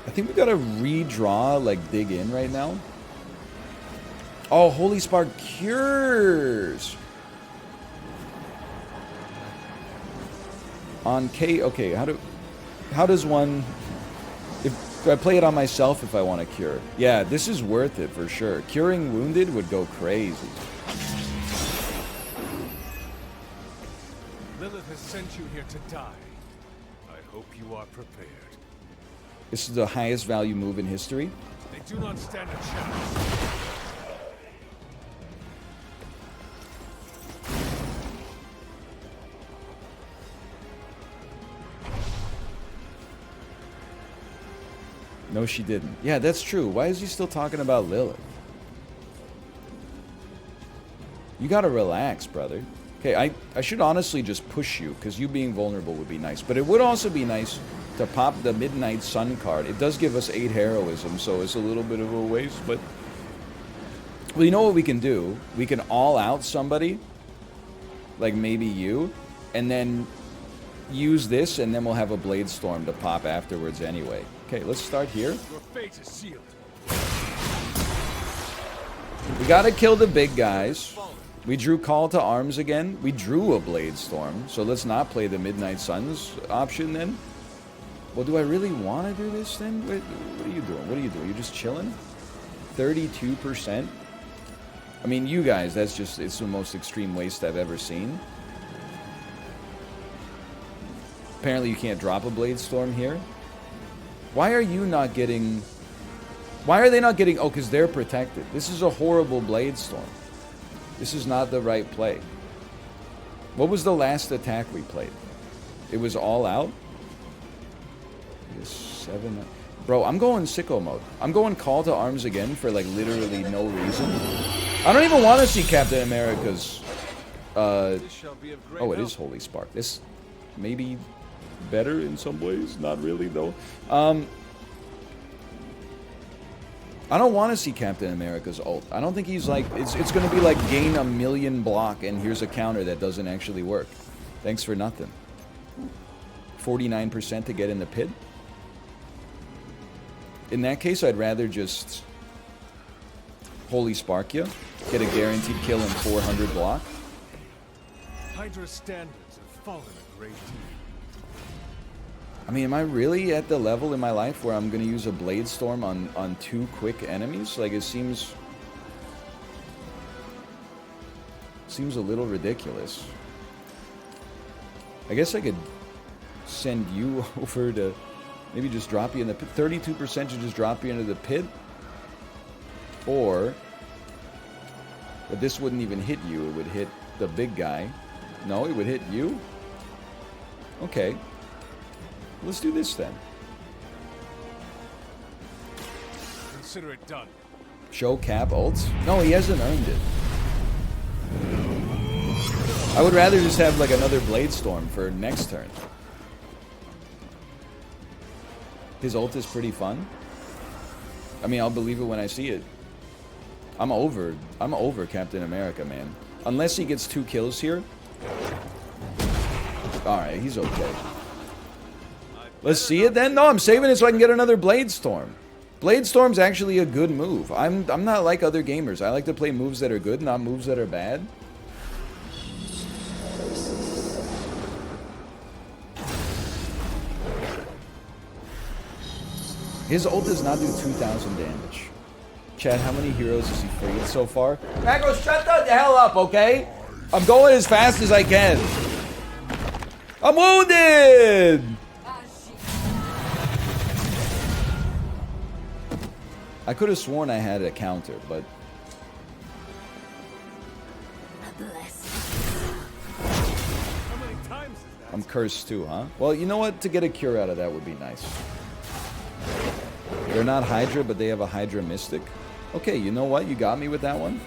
I think we gotta redraw, like, dig in right now. Oh, Holy Spark cures! On K, okay, how does one... Do I play it on myself if I want to cure? Yeah, this is worth it for sure. Curing wounded would go crazy. Lilith has sent you here to die. I hope you are prepared. This is the highest value move in history. They do not stand a chance. No, she didn't. Yeah, that's true. Why is he still talking about Lilith? You gotta relax, brother. Okay, I should honestly just push you, because you being vulnerable would be nice. But it would also be nice to pop the Midnight Sun card. It does give us 8 heroism, so it's a little bit of a waste, but... Well, you know what we can do? We can all out somebody, like maybe you, and then use this, and then we'll have a Blade Storm to pop afterwards anyway. Okay, let's start here. Your fate is sealed. We gotta kill the big guys. We drew Call to Arms again. We drew a Blade Storm, so let's not play the Midnight Suns option then. Well, do I really want to do this then? What are you doing? What are you doing? You're just chilling? 32%? I mean, you guys, that's just, it's the most extreme waste I've ever seen. Apparently you can't drop a Blade Storm here. Why are you not getting... Why are they not getting... Oh, because they're protected. This is a horrible Blade Storm. This is not the right play. What was the last attack we played? It was all out? It was 7... Bro, I'm going sicko mode. I'm going Call to Arms again for, like, literally no reason. I don't even want to see Captain America's... Oh, it is Holy Spark. This may be better in some ways. Not really, though. I don't want to see Captain America's ult. I don't think he's like... It's going to be like gain a million block and here's a counter that doesn't actually work. Thanks for nothing. 49% to get in the pit. In that case, I'd rather just Holy Spark you. Get a guaranteed kill in 400 block. Hydra's standards have fallen a great deal. I mean, am I really at the level in my life where I'm going to use a Blade Storm on 2 quick enemies? Like, it seems a little ridiculous. I guess I could send you over to maybe just drop you in the pit. 32% to just drop you into the pit. Or, but this wouldn't even hit you. It would hit the big guy. No, it would hit you? Okay. Let's do this then. Consider it done. Show Cap ults? No, he hasn't earned it. I would rather just have like another Blade Storm for next turn. His ult is pretty fun. I mean, I'll believe it when I see it. I'm over Captain America, man. Unless he gets 2 kills here. Alright, he's okay. Let's see it then. No, I'm saving it so I can get another Blade Storm. Blade Storm's actually a good move. I'm not like other gamers. I like to play moves that are good, not moves that are bad. His ult does not do 2,000 damage. Chad, how many heroes has he freed so far? Macro, shut the hell up, okay? I'm going as fast as I can. I'm wounded! I could have sworn I had a counter, but... I'm cursed too, huh? Well, you know what? To get a cure out of that would be nice. They're not Hydra, but they have a Hydra Mystic. Okay, you know what? You got me with that one.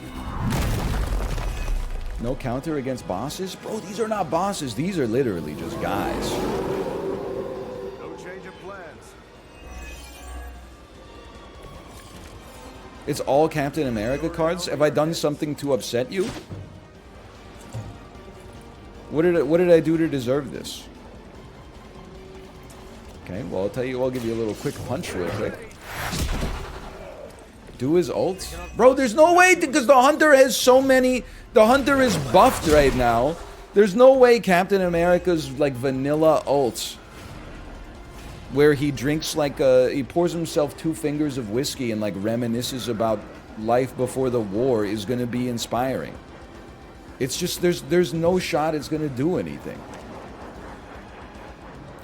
No counter against bosses? Bro, these are not bosses. These are literally just guys. No change of plans. It's all Captain America cards? Have I done something to upset you? What did I do to deserve this? Okay, well, I'll tell you, I'll give you a little quick punch real quick. Do his ult? Bro, there's no way, because the Hunter has so many... The Hunter is buffed right now. There's no way Captain America's, like, vanilla ults, where he drinks, like, he pours himself 2 fingers of whiskey and, like, reminisces about life before the war is going to be inspiring. It's just, there's no shot it's going to do anything.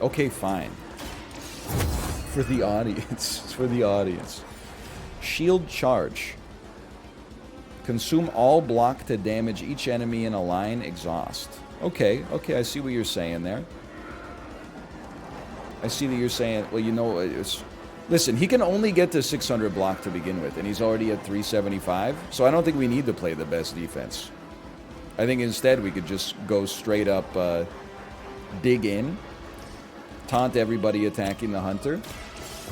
Okay, fine. For the audience. It's for the audience. Shield charge. Consume all block to damage each enemy in a line. Exhaust. Okay, okay, I see what you're saying there. I see that you're saying, well, you know, it's... Listen, he can only get to 600 block to begin with, and he's already at 375, so I don't think we need to play the best defense. I think instead we could just go straight up, dig in, taunt everybody attacking the Hunter.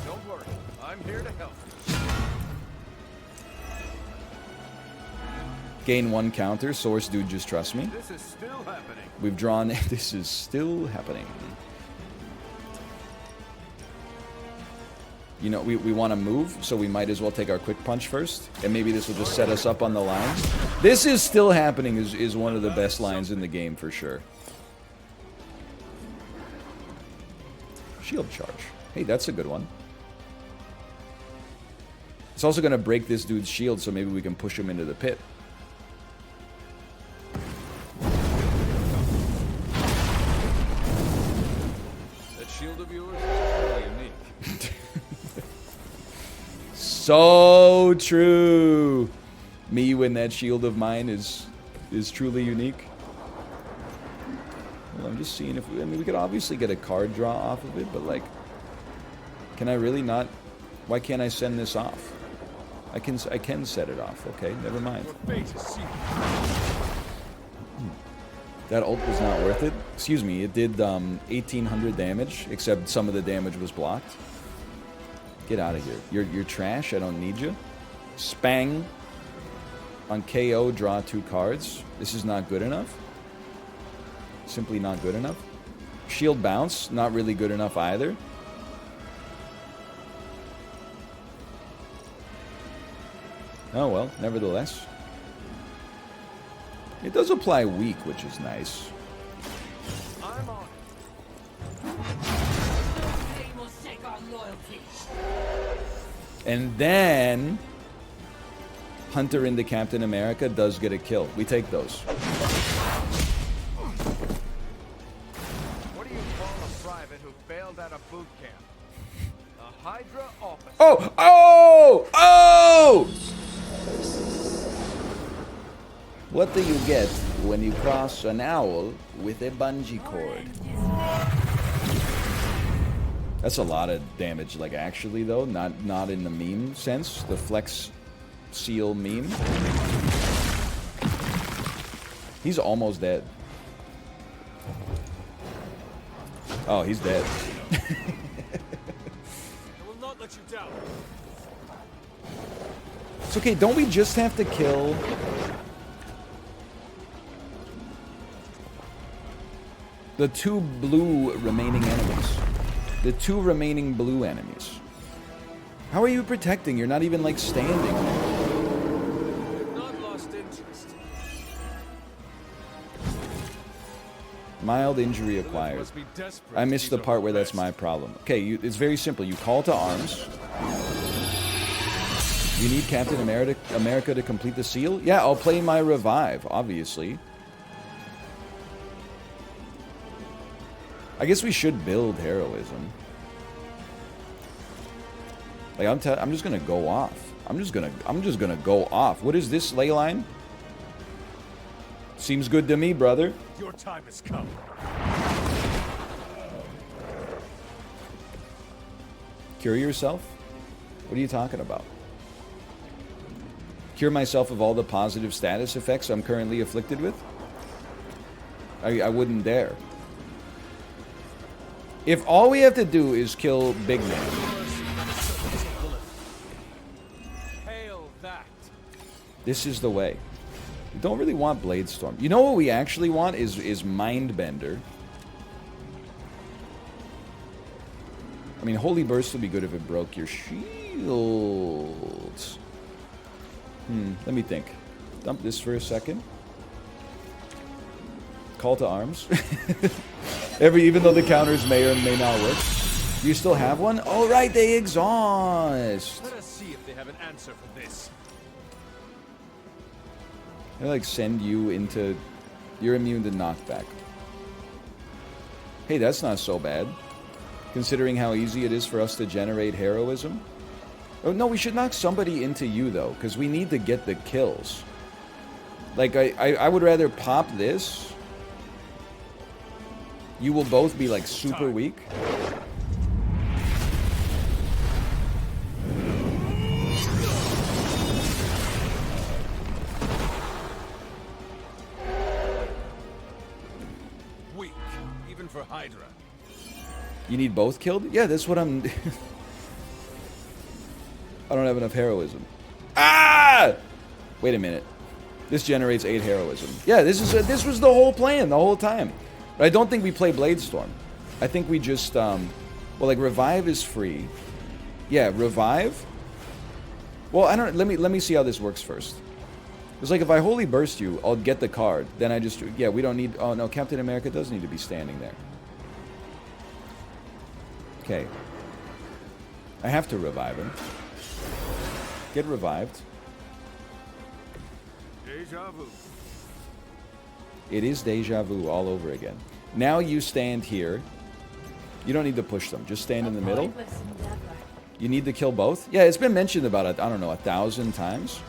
Don't worry, I'm here to help. Gain 1 counter. Source dude, just trust me. This is still happening. We've drawn... This is still happening. You know, we want to move, so we might as well take our quick punch first. And maybe this will just set us up on the line. This is still happening is one of the best lines in the game for sure. Shield charge. Hey, that's a good one. It's also going to break this dude's shield, so maybe we can push him into the pit. That shield of yours is really unique. So true. Me when that shield of mine is truly unique. Well, I'm just seeing if we, I mean, we could obviously get a card draw off of it, but like, can I really not? Why can't I send this off? I can set it off. Okay, never mind. That ult was not worth it. Excuse me, it did 1800 damage, except some of the damage was blocked. Get out of here. You're trash. I don't need you. Spang. On KO, draw 2 cards. This is not good enough. Simply not good enough. Shield bounce, not really good enough either. Oh well, nevertheless. It does apply weak, which is nice. I'm on. And then Hunter into Captain America does get a kill. We take those. What do you call a private who failed out of boot camp? A Hydra officer. Oh! Oh! Oh! What do you get when you cross an owl with a bungee cord? That's a lot of damage, like actually though, not in the meme sense, the Flex Seal meme. He's almost dead. Oh, he's dead. I will not let you down. It's okay, don't we just have to kill... the 2 blue remaining enemies? The 2 remaining blue enemies. How are you protecting? You're not even like standing. Not lost interest. Mild injury acquired. I missed the part where that's my problem. Okay, it's very simple. You call to arms. You need Captain America to complete the seal? Yeah, I'll play my revive, obviously. I guess we should build heroism. Like I'm just gonna go off. I'm just gonna go off. What is this ley line? Seems good to me, brother. Your time has come. Cure yourself? What are you talking about? Cure myself of all the positive status effects I'm currently afflicted with? I wouldn't dare. If all we have to do is kill Big Man. Hail that. This is the way. We don't really want Blade Storm. You know what we actually want is Mindbender. I mean, Holy Burst would be good if it broke your shields. Let me think. Dump this for a second. Call to arms. Even though the counters may or may not work. Do you still have one? Oh, right, they exhaust. Let us see if they have an answer for this. They like send you into... You're immune to knockback. Hey, that's not so bad. Considering how easy it is for us to generate heroism. Oh, no, we should knock somebody into you, though, because we need to get the kills. Like, I would rather pop this. You will both be, like, super weak. Weak, even for Hydra. You need both killed? Yeah, that's what I'm... I don't have enough heroism. Ah! Wait a minute. This generates 8 heroism. Yeah, this was the whole plan the whole time. But I don't think we play Bladestorm. I think we just well, like Revive is free. Yeah, Revive. Well, I don't. Let me see how this works first. It's like if I Holy Burst you, I'll get the card. Then I just we don't need. Oh no, Captain America does need to be standing there. Okay. I have to revive him. Get revived. Deja vu. It is deja vu all over again. Now you stand here. You don't need to push them. Just stand in the middle. You need to kill both? Yeah, it's been mentioned about, I don't know, 1,000 times.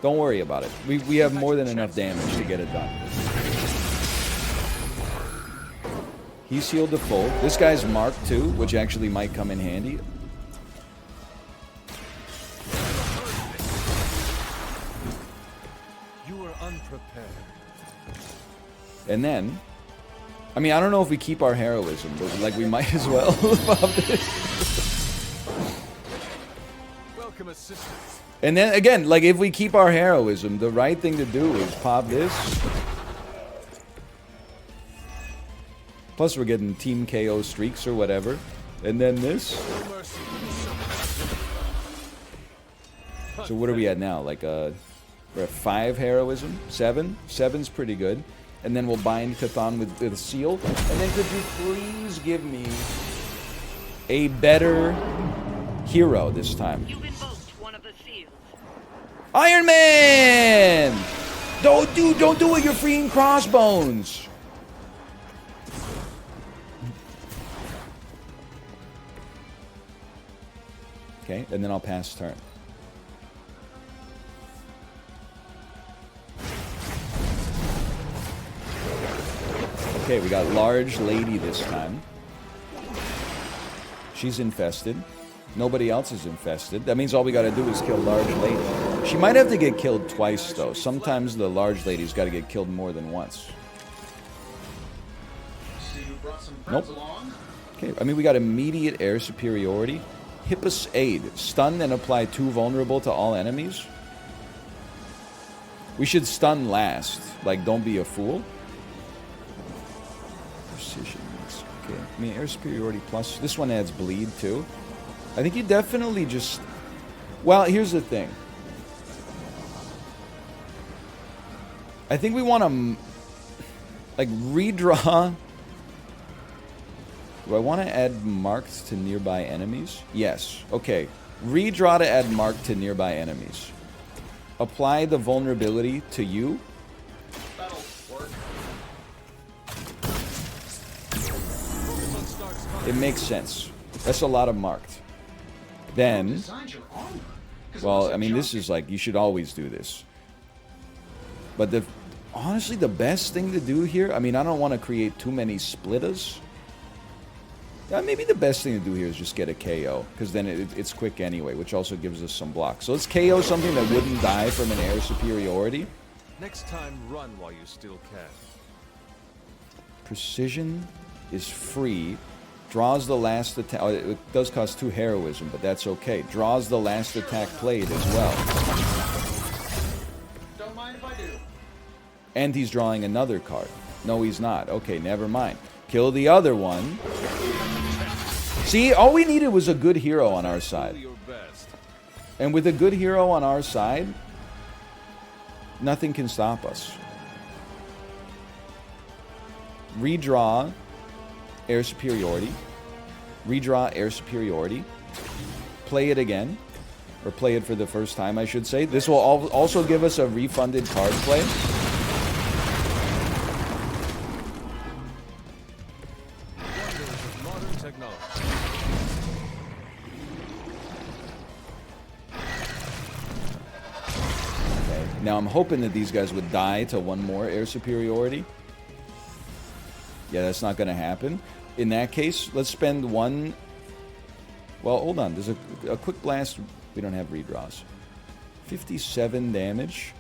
Don't worry about it. We have more than enough damage to get it done. He's healed to full. This guy's marked too, which actually might come in handy. You were unprepared. And then, I mean, I don't know if we keep our heroism, but like we might as well. Welcome assistance. And then again, like if we keep our heroism, the right thing to do is pop this. Plus we're getting team KO streaks or whatever. And then this. So what are we at now? Like we're at 5 heroism? 7? 7's pretty good. And then we'll bind Cthon with a seal. And then could you please give me a better hero this time? You've invoked one of the seals. Iron Man! Don't do it, you're freeing Crossbones! Okay, and then I'll pass turn. Okay, we got Large Lady this time. She's infested. Nobody else is infested. That means all we gotta do is kill Large Lady. She might have to get killed twice, though. Sometimes the Large Lady's gotta get killed more than once. Nope. Okay, I mean, we got immediate air superiority. Hippus Aid. Stun and apply 2 vulnerable to all enemies. We should stun last. Like, don't be a fool. Precision. Okay. I mean, air superiority plus. This one adds bleed, too. I think you definitely just... Well, here's the thing. I think we want to, like, redraw... Do I want to add marked to nearby enemies? Yes. Okay. Redraw to add marked to nearby enemies. Apply the vulnerability to you. That'll work. It makes sense. That's a lot of marked. Then... Well, I mean, this is like, you should always do this. But honestly, the best thing to do here... I mean, I don't want to create too many splitters. Maybe the best thing to do here is just get a KO, because then it's quick anyway, which also gives us some blocks. So let's KO something that wouldn't die from an air superiority. Next time, run while you still can. Precision is free. Draws the last attack. Oh, it does cost 2 heroism, but that's okay. Draws the last attack played as well. Don't mind if I do. And he's drawing another card. No, he's not. Okay, never mind. Kill the other one. See, all we needed was a good hero on our side. Your best. And with a good hero on our side, nothing can stop us. Redraw air superiority. Redraw air superiority. Play it again. Or play it for the first time, I should say. This will also give us a refunded card play. Wonders of modern technology. Okay. Now I'm hoping that these guys would die to one more air superiority. Yeah, that's not going to happen. In that case, let's spend one... Well, hold on. There's a quick blast. We don't have redraws. 57 damage.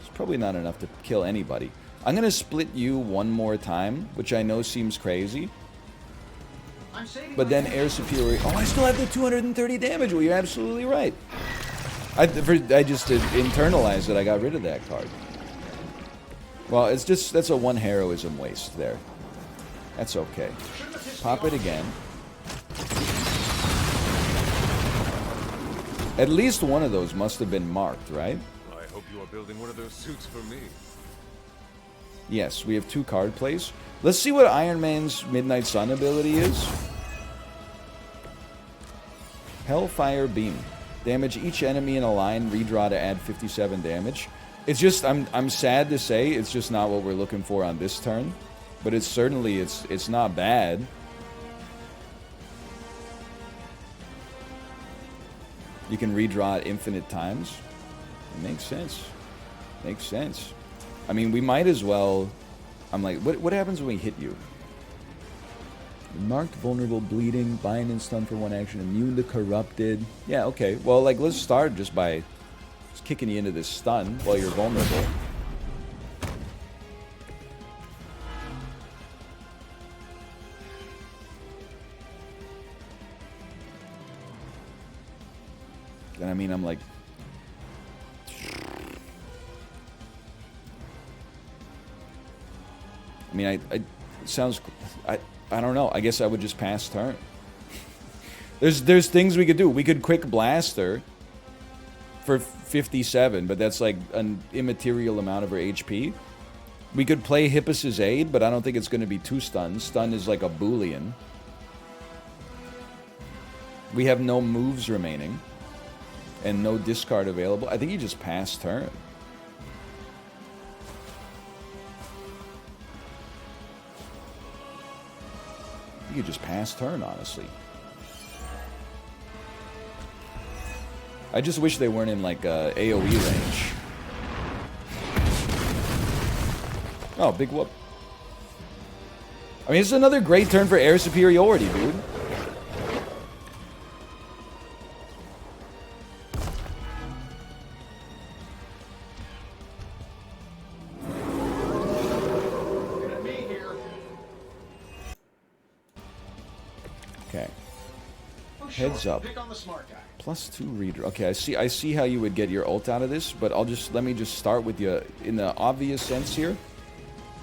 It's probably not enough to kill anybody. I'm going to split you one more time, which I know seems crazy. But then air superiority... Oh, I still have the 230 damage. Well, you're absolutely right. I just internalized it. I got rid of that card. Well, it's just... That's a one heroism waste there. That's okay. Pop it again. At least one of those must have been marked, right? I hope you are building one of those suits for me. Yes, we have 2 card plays. Let's see what Iron Man's Midnight Sun ability is. Hellfire Beam. Damage each enemy in a line, redraw to add 57 damage. It's just, I'm sad to say, it's just not what we're looking for on this turn. But it's certainly, it's not bad. You can redraw it infinite times. It makes sense. Makes sense. I mean, we might as well... I'm like, what happens when we hit you? Marked, vulnerable, bleeding, bind and stun for one action, immune to corrupted. Yeah, okay. Well, like, let's start just by just kicking you into this stun while you're vulnerable. And I mean, I'm like... I mean, it sounds... I don't know. I guess I would just pass turn. There's things we could do. We could quick blast her for 57, but that's like an immaterial amount of her HP. We could play Hippus's Aid, but I don't think it's going to be 2 stuns. Stun is like a Boolean. We have no moves remaining. And no discard available. I think you just pass turn. You could just pass turn, honestly. I just wish they weren't in like AoE range. Oh, big whoop. I mean, it's another great turn for air superiority, dude. Okay. Heads up. +2 reader. Okay, I see how you would get your ult out of this, but let me just start with you in the obvious sense here.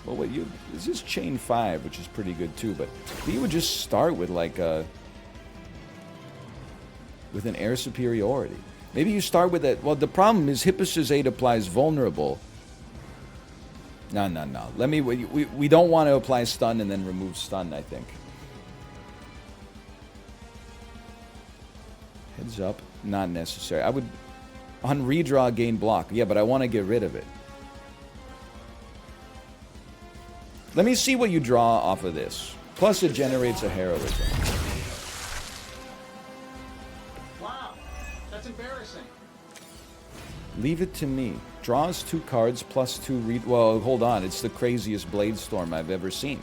Well, wait, this is chain 5, which is pretty good too, but you would just start with like with an air superiority. Maybe you start with that. Well, the problem is Hippus's Aid applies vulnerable. No. We don't want to apply stun and then remove stun, I think. Heads up, not necessary. I would on redraw gain block. Yeah, but I want to get rid of it. Let me see what you draw off of this. Plus it generates a heroism. Wow, that's embarrassing. Leave it to me. Draws 2 cards +2 read. Well, hold on. It's the craziest Blade Storm I've ever seen.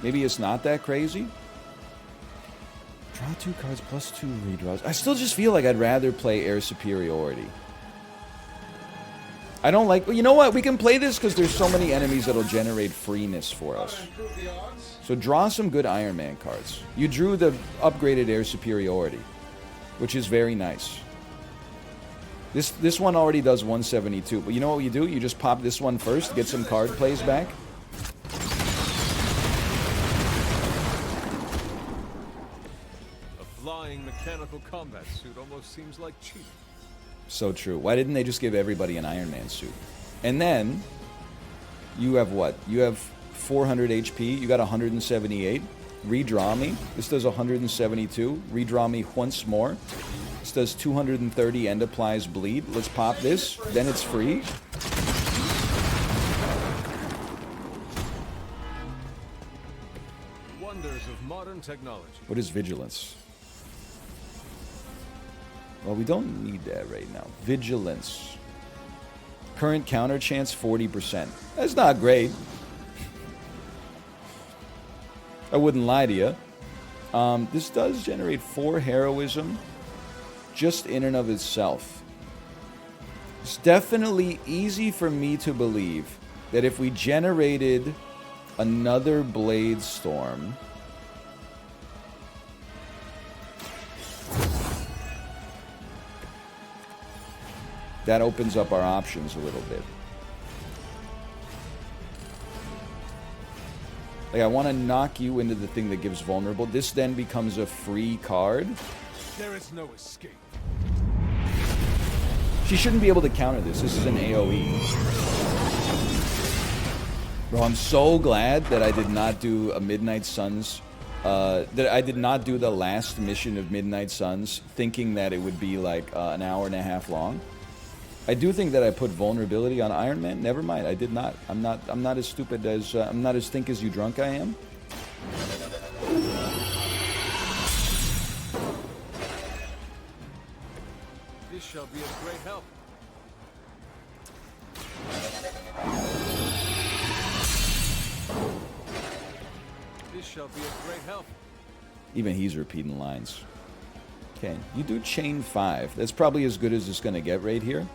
Maybe it's not that crazy. Draw 2 cards +2 redraws. I still just feel like I'd rather play air superiority. I don't like... Well, you know what? We can play this because there's so many enemies that'll generate freeness for us. So draw some good Iron Man cards. You drew the upgraded air superiority, which is very nice. This one already does 172. But you know what you do? You just pop this one first, get some card plays back. mechanical combat suit almost seems like cheating. So true. Why didn't they just give everybody an Iron Man suit? And then, you have what? You have 400 HP. You got 178. Redraw me. This does 172. Redraw me once more. This does 230 and applies bleed. Let's pop this. Then it's free. Wonders of modern technology. What is vigilance? Well, we don't need that right now. Vigilance. Current counter chance 40%. That's not great. I wouldn't lie to you. This does generate 4 heroism just in and of itself. It's definitely easy for me to believe that if we generated another Blade Storm, that opens up our options a little bit. Like, I want to knock you into the thing that gives vulnerable. This then becomes a free card. There is no escape. She shouldn't be able to counter this. This is an AoE. Bro, I'm so glad that I did not do a Midnight Suns. That I did not do the last mission of Midnight Suns thinking that it would be like an hour and a half long. I do think that I put vulnerability on Iron Man. Never mind, I did not. I'm not as stupid as I'm not as think as you drunk I am. This shall be of great help. This shall be of great help. Even he's repeating lines. Okay, you do chain 5. That's probably as good as it's gonna get right here.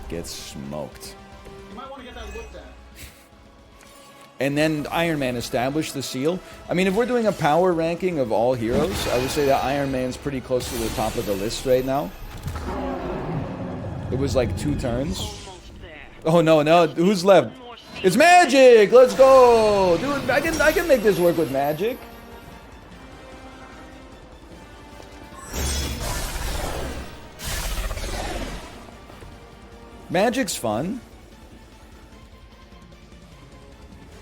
Get smoked. You might want to get that looked at. And then Iron Man established the seal. I mean, if we're doing a power ranking of all heroes, I would say that Iron Man's pretty close to the top of the list right now. It was like 2 turns. Oh no, who's left? It's Magic! Let's go! Dude, I can make this work with Magic. Magic's fun.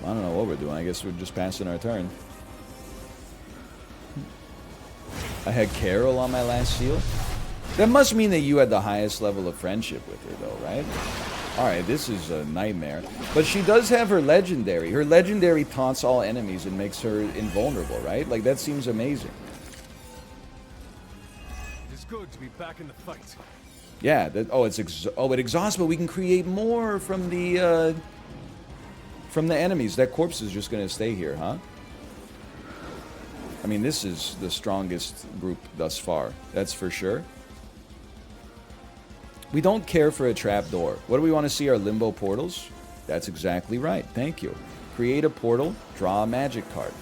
I don't know what we're doing. I guess we're just passing our turn. I had Carol on my last seal. That must mean that you had the highest level of friendship with her, though, right? Alright, this is a nightmare. But she does have her legendary. Her legendary taunts all enemies and makes her invulnerable, right? Like, that seems amazing. It is good to be back in the fight. Yeah, it exhausts, but we can create more from the enemies. That corpse is just gonna stay here, huh? I mean, this is the strongest group thus far. That's for sure. We don't care for a trapdoor. What do we want to see? Our limbo portals? That's exactly right. Thank you. Create a portal, draw a magic card.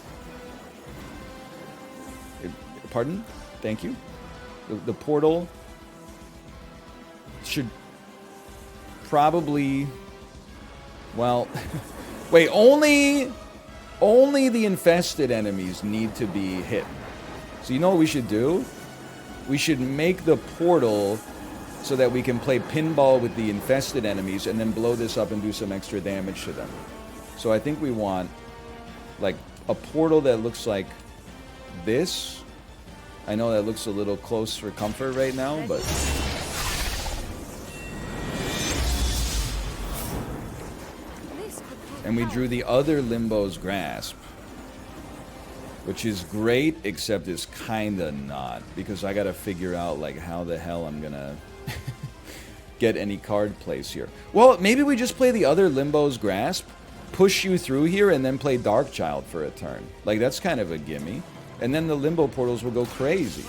Pardon? Thank you. The portal should probably... Well... Wait, only the infested enemies need to be hit. So you know what we should do? We should make the portal so that we can play pinball with the infested enemies and then blow this up and do some extra damage to them. So I think we want like a portal that looks like this. I know that looks a little close for comfort right now, but... And we drew the other Limbo's Grasp, which is great, except it's kinda not, because I gotta figure out like how the hell I'm gonna get any card plays here. Well, maybe we just play the other Limbo's Grasp, push you through here, and then play Darkchild for a turn. Like, that's kind of a gimme. And then the Limbo portals will go crazy.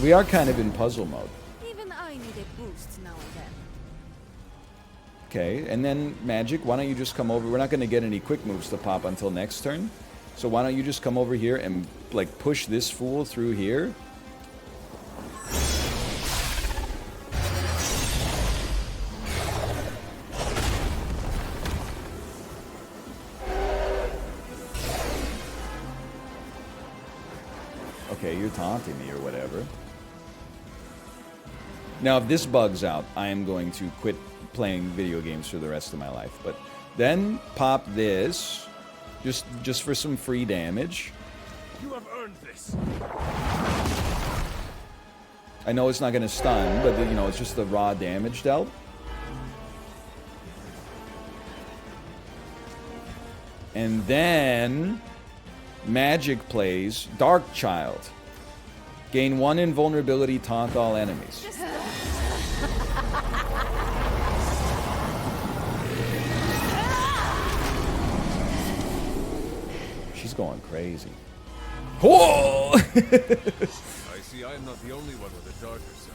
We are kind of in puzzle mode. Even I need a boost now and then. Okay, and then Magic, why don't you just come over? We're not going to get any quick moves to pop until next turn. So why don't you just come over here and like push this fool through here? Okay, you're taunting me or whatever. Now, if this bugs out, I am going to quit playing video games for the rest of my life. But then pop this, just for some free damage. You have earned this. I know it's not going to stun, but you know, it's just the raw damage dealt. And then Magic plays Dark Child. Gain 1 invulnerability, taunt all enemies. She's going crazy. Whoa! I see I am not the only one with a darker side.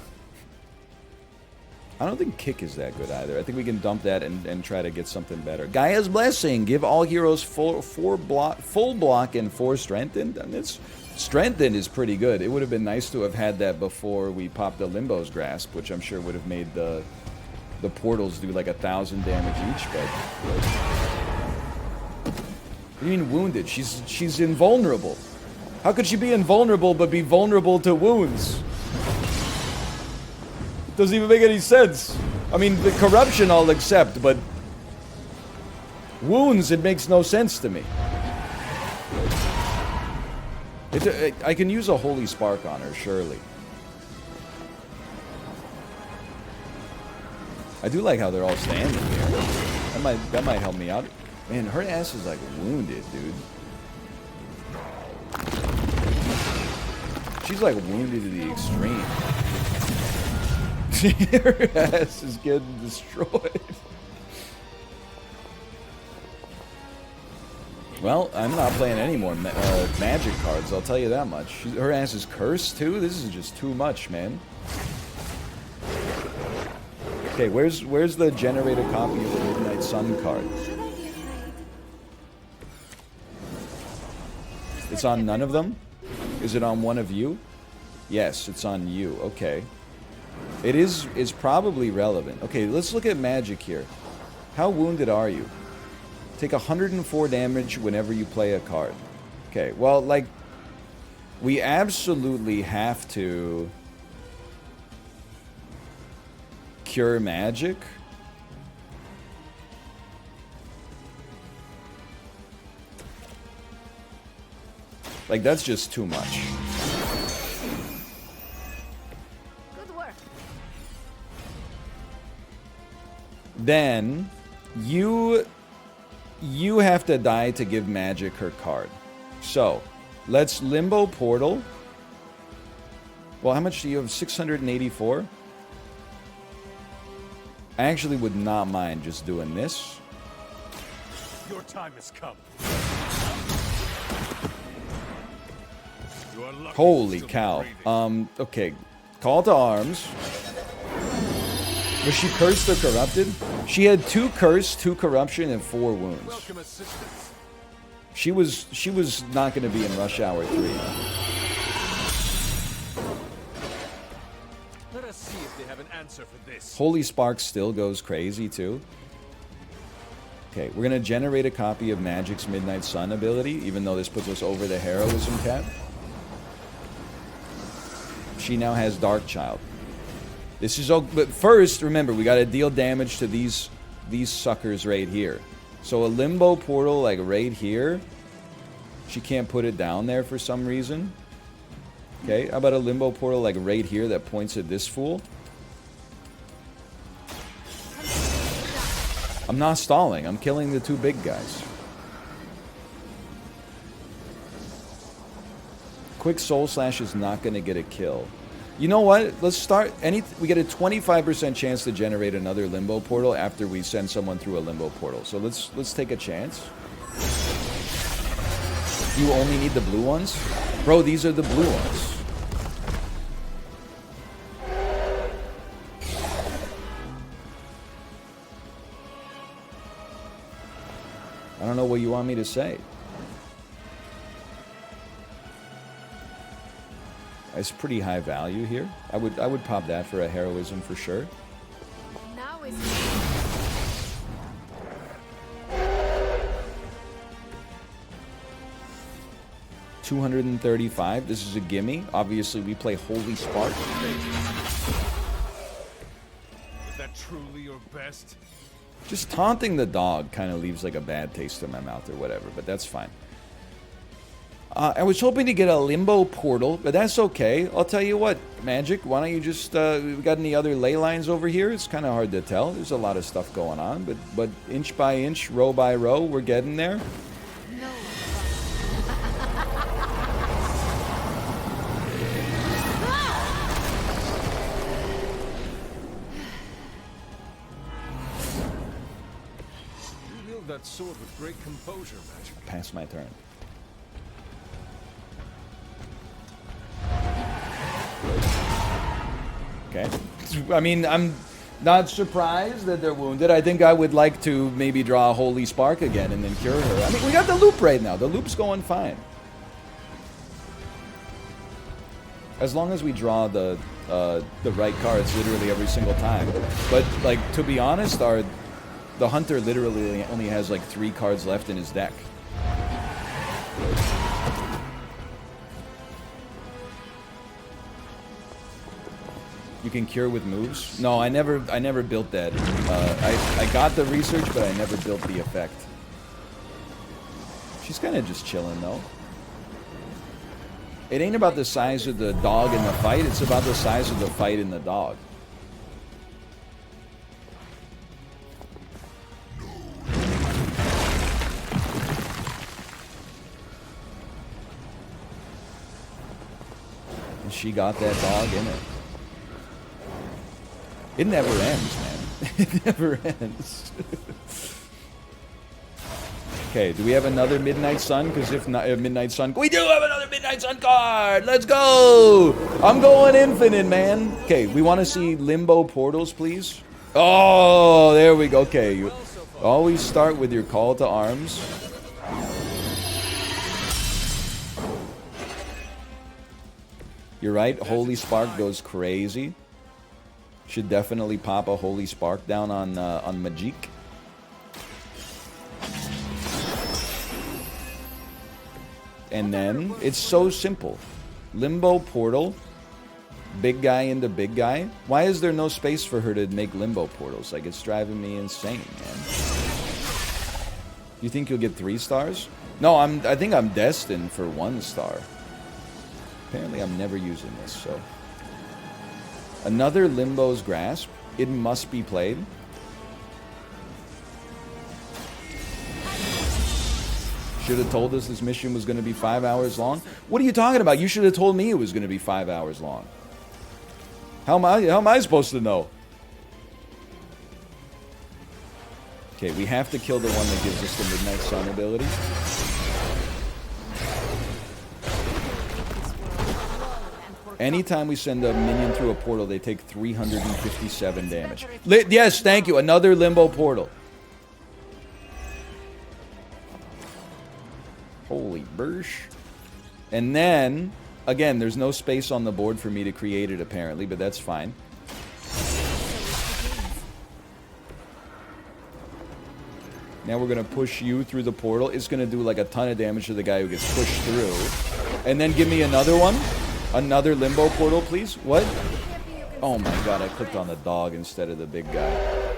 I don't think kick is that good either. I think we can dump that and try to get something better. Gaia's Blessing. Give all heroes full block and 4 strengthened. I mean, it's strengthened is pretty good. It would have been nice to have had that before we popped the Limbo's Grasp, which I'm sure would have made the portals do like 1,000 damage each. But what do you mean wounded? She's invulnerable. How could she be invulnerable but be vulnerable to wounds? Doesn't even make any sense. I mean, the corruption I'll accept, but wounds, it makes no sense to me. I can use a Holy Spark on her, surely. I do like how they're all standing here. That might help me out. Man, her ass is like wounded, dude. She's like wounded to the extreme. Her ass is getting destroyed. Well, I'm not playing any more magic cards, I'll tell you that much. Her ass is cursed, too? This is just too much, man. Okay, where's the generated copy of the Midnight Sun card? It's on none of them? Is it on one of you? Yes, it's on you. Okay. It's probably relevant. Okay, let's look at magic here. How wounded are you? Take 104 damage whenever you play a card. Okay, well, like, we absolutely have to cure magic. Like, that's just too much. Good work. Then you have to die to give magic her card. So let's Limbo Portal. Well, how much do you have? 684. I actually would not mind just doing this. Your time has come. You are lucky. Holy cow. Okay. Call to arms. Was she cursed or corrupted? She had 2 curse, 2 corruption, and 4 wounds. Welcome assistance. She was not going to be in Rush Hour 3. Let us see if they have an answer for this. Holy Spark still goes crazy too. Okay, we're going to generate a copy of Magic's Midnight Sun ability, even though this puts us over the heroism cap. She now has Dark Child. This is all, but first, remember, we got to deal damage to these suckers right here. So a Limbo Portal, like right here. She can't put it down there for some reason. Okay, how about a Limbo Portal, like right here that points at this fool? I'm not stalling. I'm killing the 2 big guys. Quick Soul Slash is not going to get a kill. You know what? Let's start. We get a 25% chance to generate another Limbo Portal after we send someone through a Limbo Portal. So let's take a chance. You only need the blue ones? Bro, these are the blue ones. I don't know what you want me to say. It's pretty high value here. I would pop that for a heroism for sure. Now is 235. This is a gimme. Obviously, we play Holy Spark. Is that truly your best? Just taunting the dog kind of leaves like a bad taste in my mouth or whatever, but that's fine. I was hoping to get a limbo portal, but that's okay. I'll tell you what, Magic, why don't you just, we got any other ley lines over here? It's kind of hard to tell. There's a lot of stuff going on, but inch by inch, row by row, we're getting there. You wield that sword with great composure, Magic. Pass my turn. Okay. I mean, I'm not surprised that they're wounded. I think I would like to maybe draw a Holy Spark again and then cure her. I mean, we got the loop right now. The loop's going fine. As long as we draw the right cards literally every single time. But, like, to be honest, the Hunter literally only has, like, 3 cards left in his deck. You can cure with moves? No, I never built that. I got the research, but I never built the effect. She's kind of just chilling, though. It ain't about the size of the dog in the fight, it's about the size of the fight in the dog. And she got that dog in it. It never ends, man. It never ends. Okay, do we have another Midnight Sun? Because if not, Midnight Sun... We do have another Midnight Sun card! Let's go! I'm going infinite, man. Okay, we want to see Limbo Portals, please. Oh, there we go. Okay, you always start with your call to arms. You're right, Holy Spark goes crazy. Should definitely pop a Holy Spark down on Majik. And then, it's so simple. Limbo Portal, big guy into big guy. Why is there no space for her to make Limbo Portals? Like, it's driving me insane, man. You think you'll get 3 stars? No, I think I'm destined for 1 star. Apparently I'm never using this, so... Another Limbo's Grasp. It must be played. Should have told us this mission was going to be 5 hours long. What are you talking about? You should have told me it was going to be 5 hours long. How am I supposed to know? Okay, we have to kill the one that gives us the Midnight Sun ability. Anytime we send a minion through a portal, they take 357 damage. Yes, thank you. Another Limbo Portal. Holy bursh. And then, again, there's no space on the board for me to create it, apparently, but that's fine. Now we're going to push you through the portal. It's going to do like a ton of damage to the guy who gets pushed through. And then give me another one. Another Limbo Portal, please. What? Oh my god, I clicked on the dog instead of the big guy.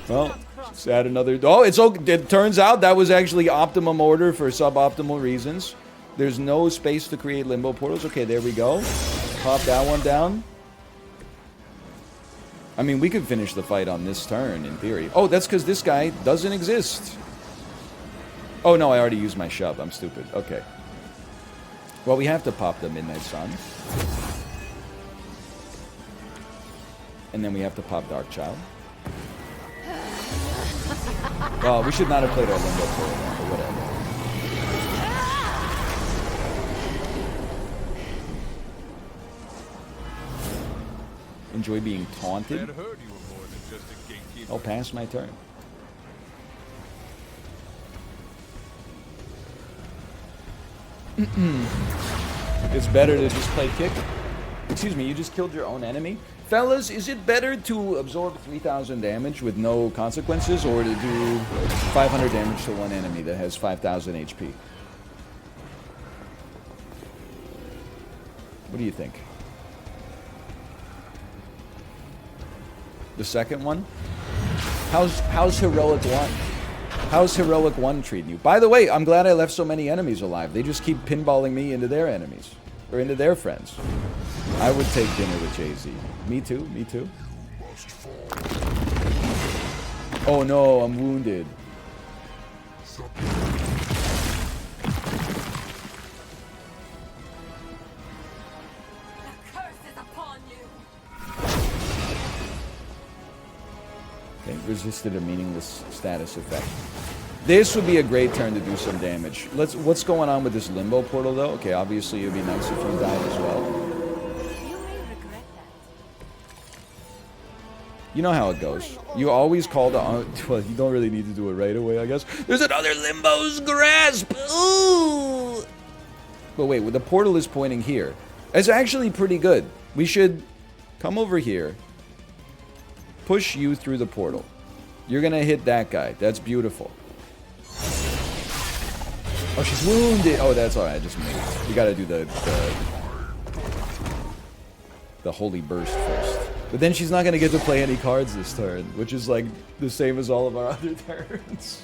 Well, let's add another... Oh, it's okay. It turns out that was actually optimum order for suboptimal reasons. There's no space to create Limbo Portals. Okay, there we go. Pop that one down. I mean, we could finish the fight on this turn, in theory. Oh, that's because this guy doesn't exist. Oh, no, I already used my shove. I'm stupid. Okay. Well, we have to pop the Midnight Sun. And then we have to pop Dark Child. Well, we should not have played our Limbo Portal, but whatever. Enjoy being taunted. I'll pass my turn. It's better to just play kick. Excuse me, you just killed your own enemy? Fellas, is it better to absorb 3,000 damage with no consequences, or to do 500 damage to one enemy that has 5,000 HP? What do you think? The second one? How's Heroic 1? How's Heroic 1 treating you? By the way, I'm glad I left so many enemies alive. They just keep pinballing me into their enemies. Or into their friends. I would take dinner with Jay-Z. Me too, me too. Oh no, I'm wounded. Okay, resisted a meaningless status effect. This would be a great turn to do some damage. What's going on with this limbo portal though? Okay, obviously it'd be nice if you died as well. You know how it goes. You always call the... well, you don't really need to do it right away, I guess. There's another Limbo's Grasp! Ooh! But wait, well, the portal is pointing here. It's actually pretty good. We should come over here. Push you through the portal. You're gonna hit that guy. That's beautiful. Oh, she's wounded! Oh, that's alright, I just moved. You gotta do the Holy Burst first. But then she's not going to get to play any cards this turn, which is like the same as all of our other turns.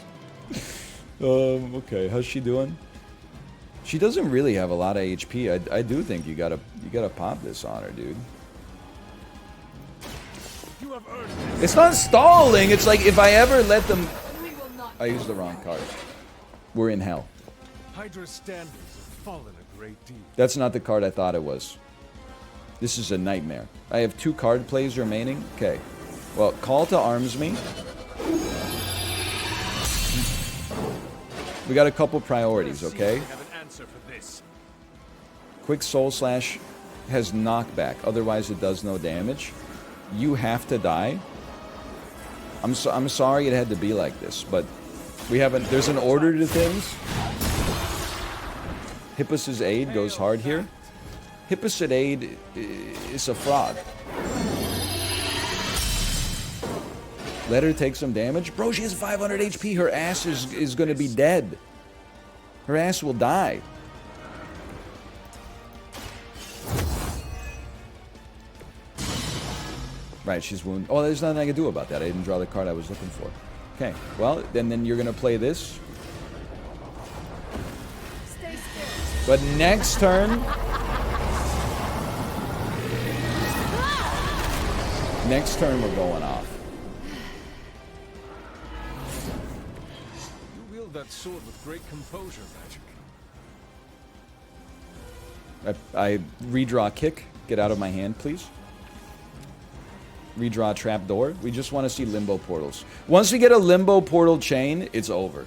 Okay, how's she doing? She doesn't really have a lot of HP. I do think you gotta pop this on her, dude. It's not stalling. It's like if I ever let them. I used the wrong card. We're in hell. Hydra's standards have fallen a great deal. That's not the card I thought it was. This is a nightmare. I have 2 card plays remaining. Okay. Well, call to arms me. We got a couple priorities, okay? Quick Soul Slash has knockback. Otherwise, it does no damage. You have to die. I'm sorry it had to be like this, but we haven't... There's an order to things. Hippus's Aid goes hard here. Hippus Aid is a fraud. Let her take some damage. Bro, she has 500 HP. Her ass is going to be dead. Her ass will die. Right, she's wounded. Oh, there's nothing I can do about that. I didn't draw the card I was looking for. Okay, well, then you're going to play this. But next turn... Next turn, we're going off. You wield that sword with great composure, Magic. I redraw kick. Get out of my hand, please. Redraw trapdoor. We just want to see limbo portals. Once we get a limbo portal chain, it's over.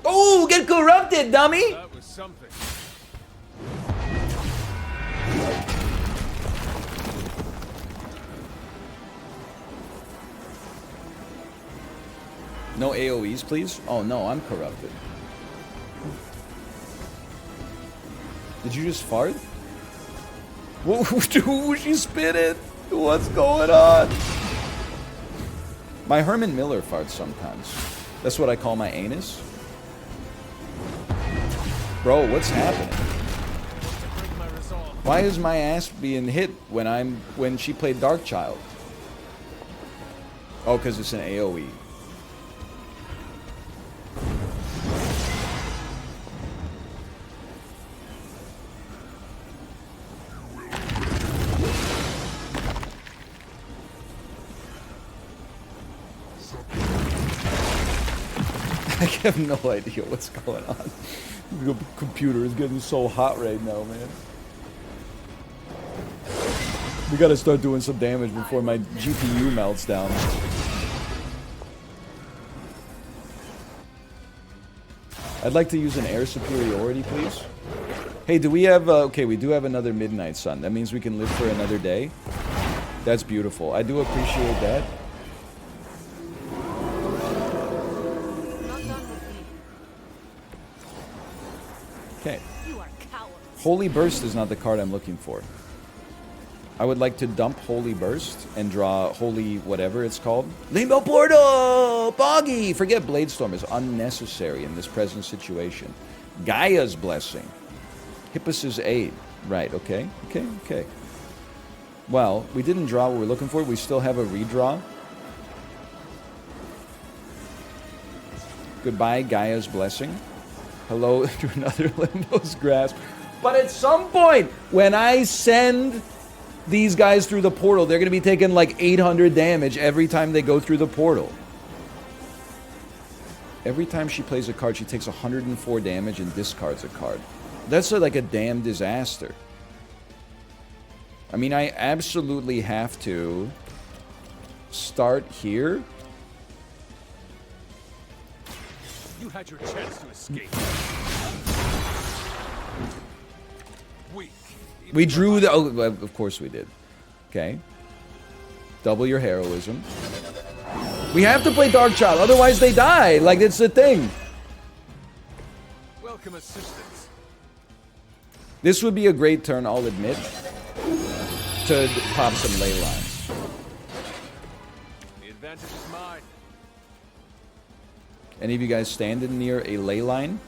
Oh, get corrupted, dummy! That was something. No AoEs, please? Oh no, I'm corrupted. Did you just fart? Whoa, she spit it! What's going on? My Herman Miller farts sometimes. That's what I call my anus. Bro, what's happening? Why is my ass being hit when she played Darkchild? Oh, because it's an AoE. I have no idea what's going on. The computer is getting so hot right now, man. We gotta start doing some damage before my GPU melts down. I'd like to use an air superiority, please. Hey, do we have... okay, we do have another Midnight Sun. That means we can live for another day. That's beautiful. I do appreciate that. Okay. You are cowards. Holy Burst is not the card I'm looking for. I would like to dump Holy Burst and draw Holy whatever it's called. Limbo Portal! Boggy! Forget Bladestorm is unnecessary in this present situation. Gaia's Blessing. Hippus's Aid. Right, okay. Okay. Well, we didn't draw what we're looking for. We still have a redraw. Goodbye, Gaia's Blessing. Hello to another Limbo's Grasp. But at some point, when I send these guys through the portal, they're going to be taking like 800 damage every time they go through the portal. Every time she plays a card, she takes 104 damage and discards a card. That's like a damn disaster. I mean, I absolutely have to start here. You had your chance to escape. Weak. We drew the... Oh, of course we did. Okay. Double your heroism. We have to play Dark Child, otherwise they die. Like, it's the thing. Welcome assistance. This would be a great turn, I'll admit, to pop some ley lines. The advantage is mine. Any of you guys standing near a ley line?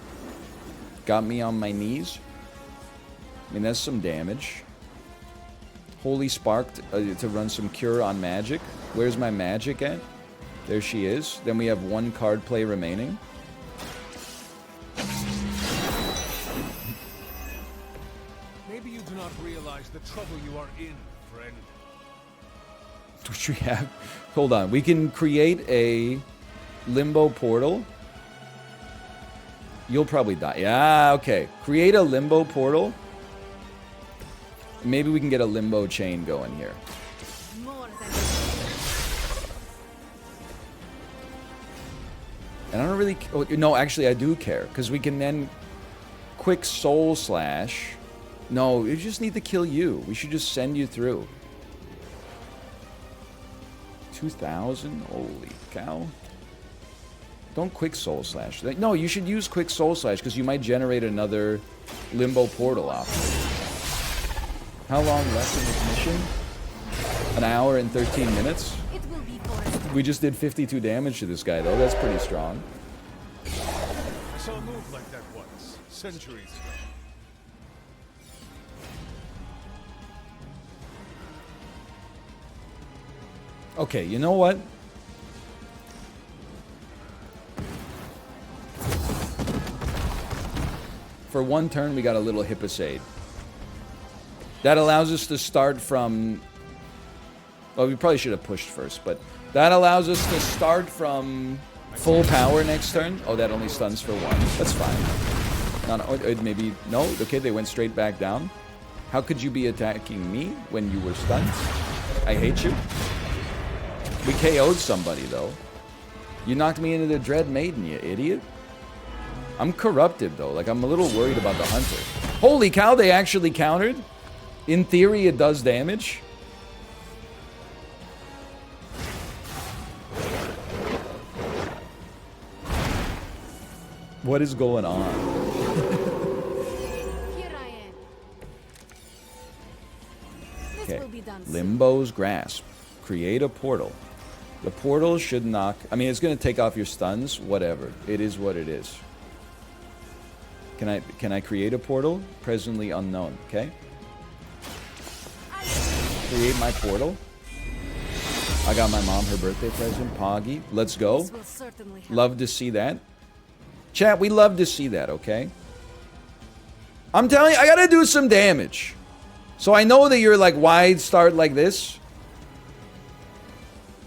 Got me on my knees. I mean, that's some damage. Holy Spark to run some Cure on Magic. Where's my Magic at? There she is. Then we have one card play remaining. Maybe you do not realize the trouble you are in, friend. Which we have. Hold on. We can create a Limbo Portal. You'll probably die. Yeah, okay. Create a Limbo Portal. Maybe we can get a Limbo Chain going here. And I don't really... Oh, no, actually, I do care. Because we can then quick Soul Slash. No, we just need to kill you. We should just send you through. 2,000? Holy cow. Don't quick Soul Slash. No, you should use quick Soul Slash because you might generate another Limbo Portal option. How long left in this mission? An hour and 13 minutes? We just did 52 damage to this guy, though. That's pretty strong. I saw a move like that once, centuries ago. Okay, you know what? For one turn, we got a little Hippus Aid. That allows us to start from... Well, we probably should have pushed first, but... That allows us to start from full power next turn. Oh, that only stuns for one. That's fine. Maybe... No? Okay, they went straight back down. How could you be attacking me when you were stunned? I hate you. We KO'd somebody, though. You knocked me into the Dread Maiden, you idiot. I'm corrupted, though. Like, I'm a little worried about the Hunter. Holy cow, they actually countered? In theory, it does damage. What is going on? Here I am. Okay. Limbo's Grasp. Create a portal. The portal should knock... I mean, it's going to take off your stuns. Whatever. It is what it is. Can I create a portal? Presently unknown. Okay. Create my portal. I got my mom her birthday present. Poggy. Let's go. Love to see that. Chat, we love to see that, okay? I'm telling you, I gotta do some damage. So I know that you're like, why start like this?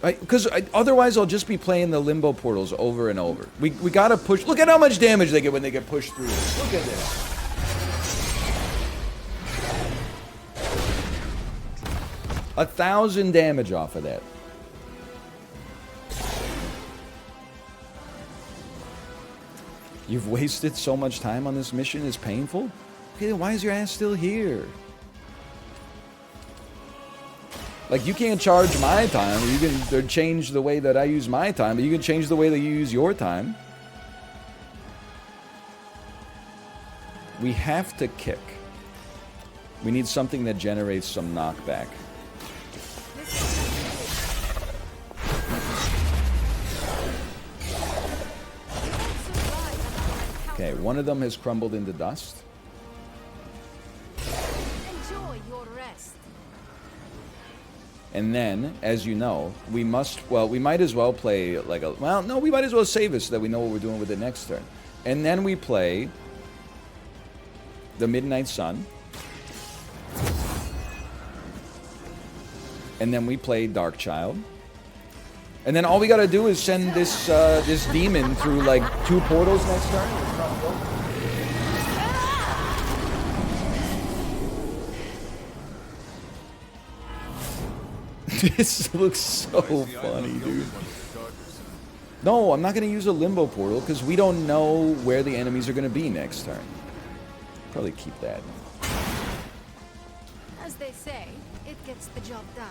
Because otherwise I'll just be playing the Limbo portals over and over. We gotta push. Look at how much damage they get when they get pushed through. Look at this. 1,000 damage off of that. You've wasted so much time on this mission, it's painful? Okay, then why is your ass still here? Like, you can't charge my time, or you can change the way that I use my time, but you can change the way that you use your time. We have to kick. We need something that generates some knockback. Okay, one of them has crumbled into dust. Enjoy your rest. And then, as you know, we might as well play like a... Well, no, we might as well save it so that we know what we're doing with the next turn. And then we play the Midnight Sun. And then we play Dark Child. And then all we gotta do is send this this demon through like 2 portals next turn. This looks so funny, dude. No, I'm not gonna use a limbo portal because we don't know where the enemies are gonna be next turn. Probably keep that. As they say, it gets the job done.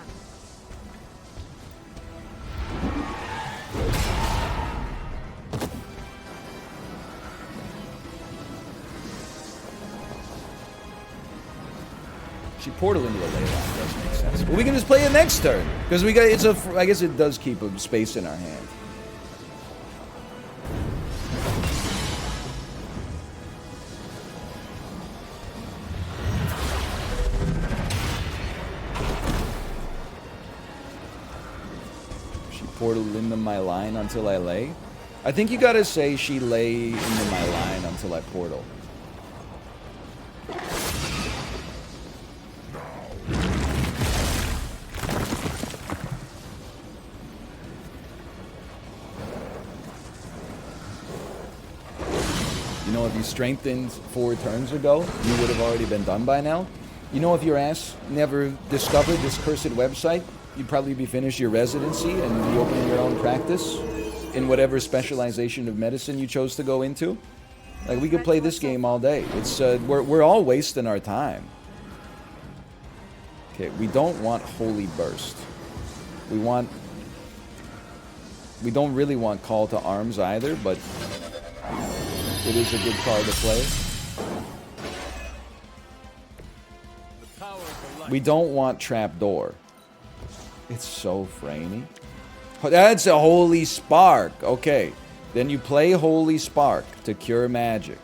She portal into a Leyline does make sense. But we can just play it next turn because we got I guess it does keep a space in our hand. She portaled into my line until I lay. I think you gotta say she lay into my line until I portal. You know, if you strengthened 4 turns ago, you would have already been done by now. You know, if your ass never discovered this cursed website, you'd probably be finished your residency and be opening your own practice in whatever specialization of medicine you chose to go into. Like, we could play this game all day. It's we're all wasting our time. Okay, we don't want Holy Burst. We don't really want Call to Arms either, but it is a good card to play. We don't want Trapdoor. It's so framey. That's a Holy Spark. Okay. Then you play Holy Spark to cure magic.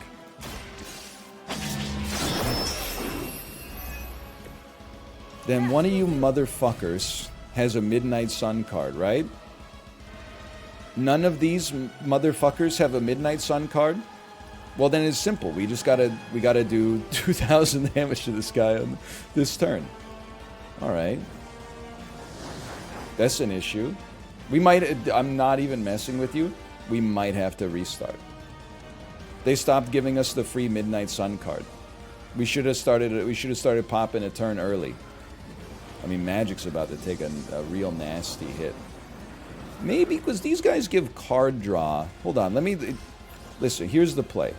Then one of you motherfuckers has a Midnight Sun card, right? None of these motherfuckers have a Midnight Sun card? Well, then it's simple. We gotta do 2,000 damage to this guy on this turn. All right. That's an issue. We might. I'm not even messing with you. We might have to restart. They stopped giving us the free Midnight Sun card. We should have started popping a turn early. I mean, Magic's about to take a real nasty hit. Maybe because these guys give card draw. Hold on. Let me listen. Here's the play.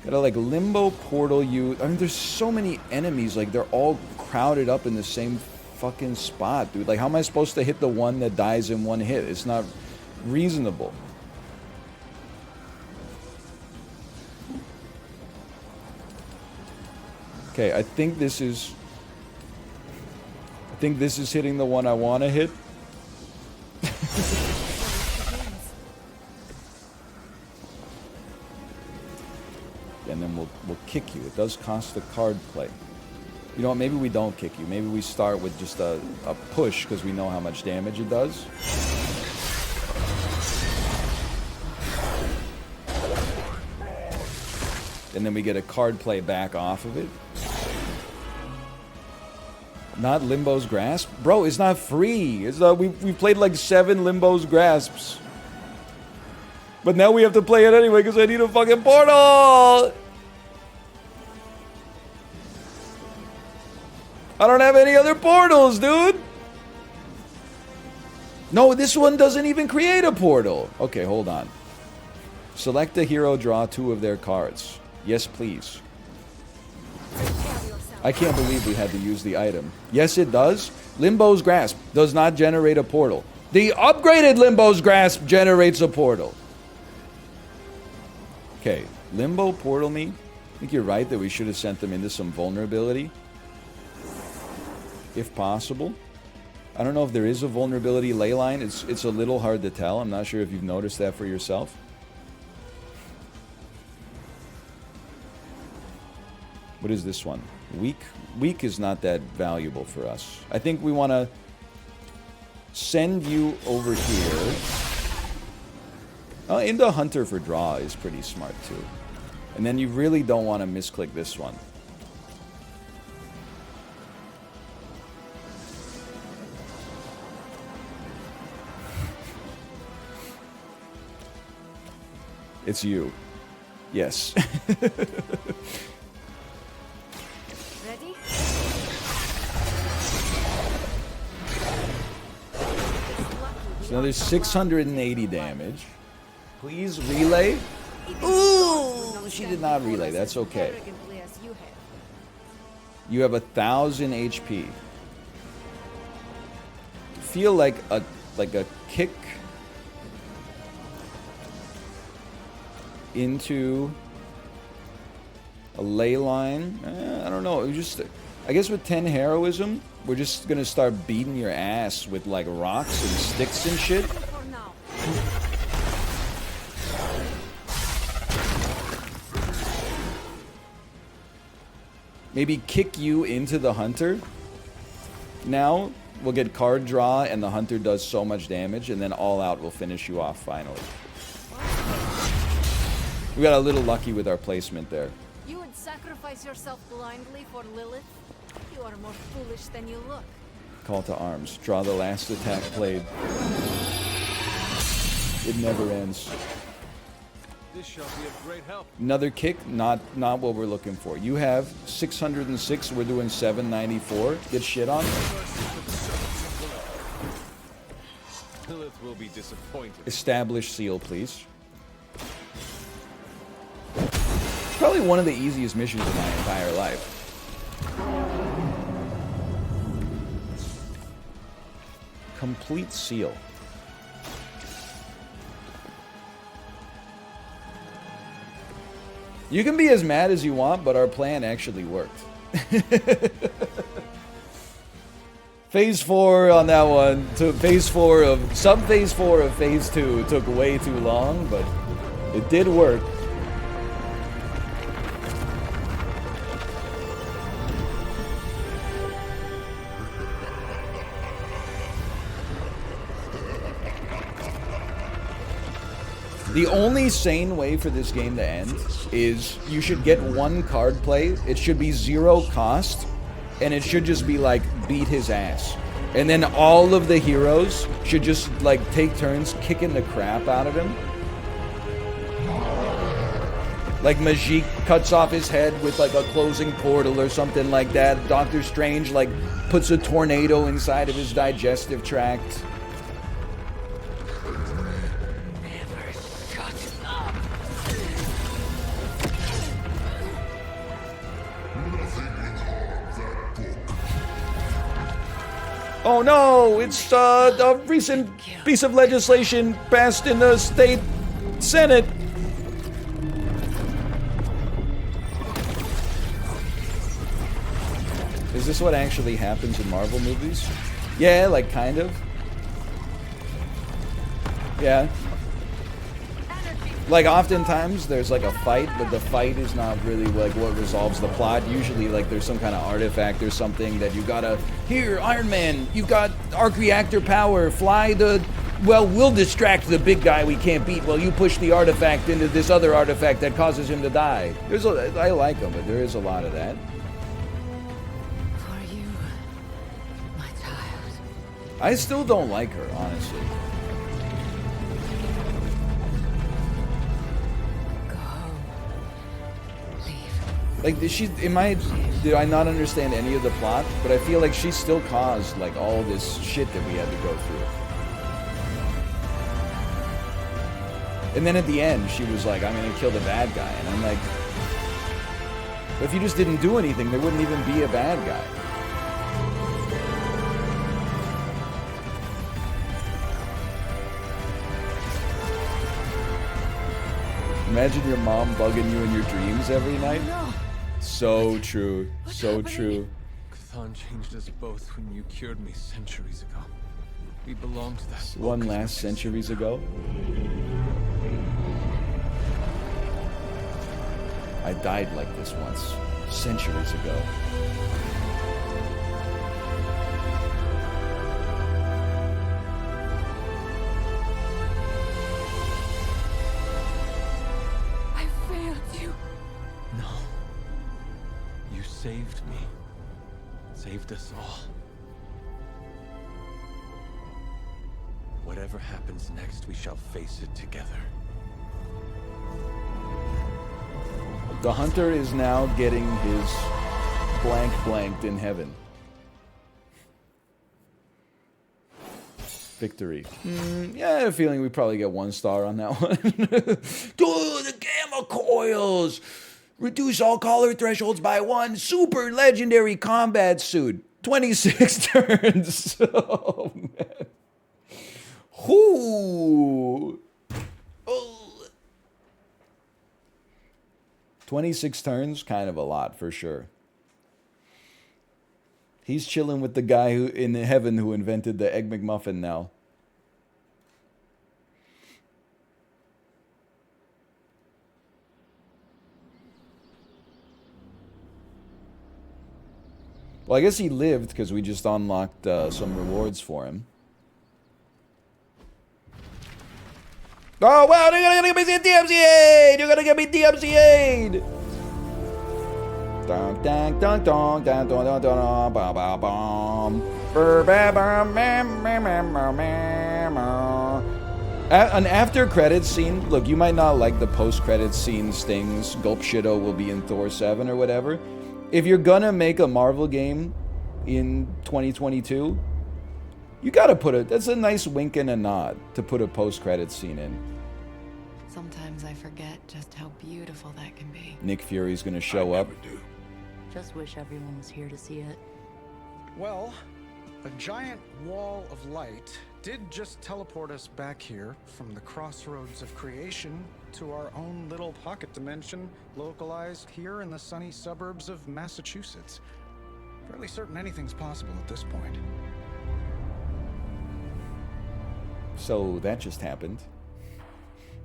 Gotta like limbo portal you. I mean, there's so many enemies. Like they're all crowded up in the same fucking spot, dude. Like, how am I supposed to hit the one that dies in one hit? It's not reasonable. Okay, I think this is hitting the one I want to hit. And then we'll kick you. It does cost a card play. You know what? Maybe we don't kick you. Maybe we start with just a push because we know how much damage it does. And then we get a card play back off of it. Not Limbo's Grasp? Bro, it's not free. It's we played like 7 Limbo's Grasps. But now we have to play it anyway because I need a fucking portal! I don't have any other portals, dude! No, this one doesn't even create a portal. Okay, hold on. Select a hero, draw 2 of their cards. Yes, please. I can't believe we had to use the item. Yes, it does. Limbo's Grasp does not generate a portal. The upgraded Limbo's Grasp generates a portal. Okay, Limbo portal me. think you're right that we should have sent them into some vulnerability. If possible. I don't know if there is a vulnerability ley line. It's a little hard to tell. I'm not sure if you've noticed that for yourself. What is this one? Weak? Weak is not that valuable for us. I think we want to send you over here. Into Hunter for draw is pretty smart too. And then you really don't want to misclick this one. It's you. Yes. Ready? So there's 680 damage. Please relay. Ooh, she did not relay. That's okay. You have 1,000 HP. Feel like a kick into a ley line. I don't know. I guess with 10 heroism, we're just gonna start beating your ass with like rocks and sticks and shit. Maybe kick you into the hunter. Now we'll get card draw and the hunter does so much damage, and then all out will finish you off finally. We got a little lucky with our placement there. You would sacrifice yourself blindly for Lilith? You are more foolish than you look. Call to arms. Draw the last attack played. It never ends. This shall be of great help. Another kick, not what we're looking for. You have 606, we're doing 794. Get shit on. Lilith will be disappointed. Establish seal, please. It's probably one of the easiest missions in my entire life. Complete seal. You can be as mad as you want, but our plan actually worked. Phase 4 on that one. Phase 4 of Phase 4 of Phase 2 took way too long, but it did work. The only sane way for this game to end is you should get one card play, it should be 0 cost, and it should just be like, beat his ass. And then all of the heroes should just like take turns kicking the crap out of him. Like Majik cuts off his head with like a closing portal or something like that. Doctor Strange like puts a tornado inside of his digestive tract. Oh no, it's a recent piece of legislation passed in the state Senate. Is this what actually happens in Marvel movies? Yeah, like kind of. Yeah. Like oftentimes there's like a fight, but the fight is not really like what resolves the plot. Usually like there's some kind of artifact or something that you gotta, here, Iron Man, you've got arc reactor power, fly the, well, we'll distract the big guy we can't beat while you push the artifact into this other artifact that causes him to die. I like them, but there is a lot of that. For you, my child. I still don't like her, honestly. Like, did I not understand any of the plot? But I feel like she still caused, like, all this shit that we had to go through. And then at the end, she was like, I'm gonna kill the bad guy. And I'm like, but if you just didn't do anything, there wouldn't even be a bad guy. Imagine your mom bugging you in your dreams every night. No. So true. So true. Cthon changed us both when you cured me centuries ago. We belong to that. One last centuries ago. I died like this once, centuries ago. I failed you. No. You saved me. Saved us all. Whatever happens next, we shall face it together. The hunter is now getting his blanked in heaven. Victory. Yeah, I had a feeling we probably get 1 star on that one. Dude, the gamma coils! Reduce all collar thresholds by 1. Super legendary combat suit. 26 turns. Oh, man. Whoo! Oh. 26 turns, kind of a lot for sure. He's chilling with the guy who in heaven who invented the Egg McMuffin now. Well, I guess he lived because we just unlocked some rewards for him. Oh, wow, they're gonna get me DMCA'd! You're gonna get me DMCA'd! Dong, dong, dong, dong, dong, dong, dong, dong, bam, bam, bam. An after credits scene. Look, you might not like the post credits scenes things. Gulp Shido will be in Thor 7 or whatever. If you're gonna make a Marvel game in 2022, you gotta put it. That's a nice wink and a nod to put a post credits scene in. Sometimes I forget just how beautiful that can be. Nick Fury's gonna show up. Just wish everyone was here to see it. Well, a giant wall of light did just teleport us back here from the crossroads of creation to our own little pocket dimension localized here in the sunny suburbs of Massachusetts. Fairly certain anything's possible at this point. So that just happened.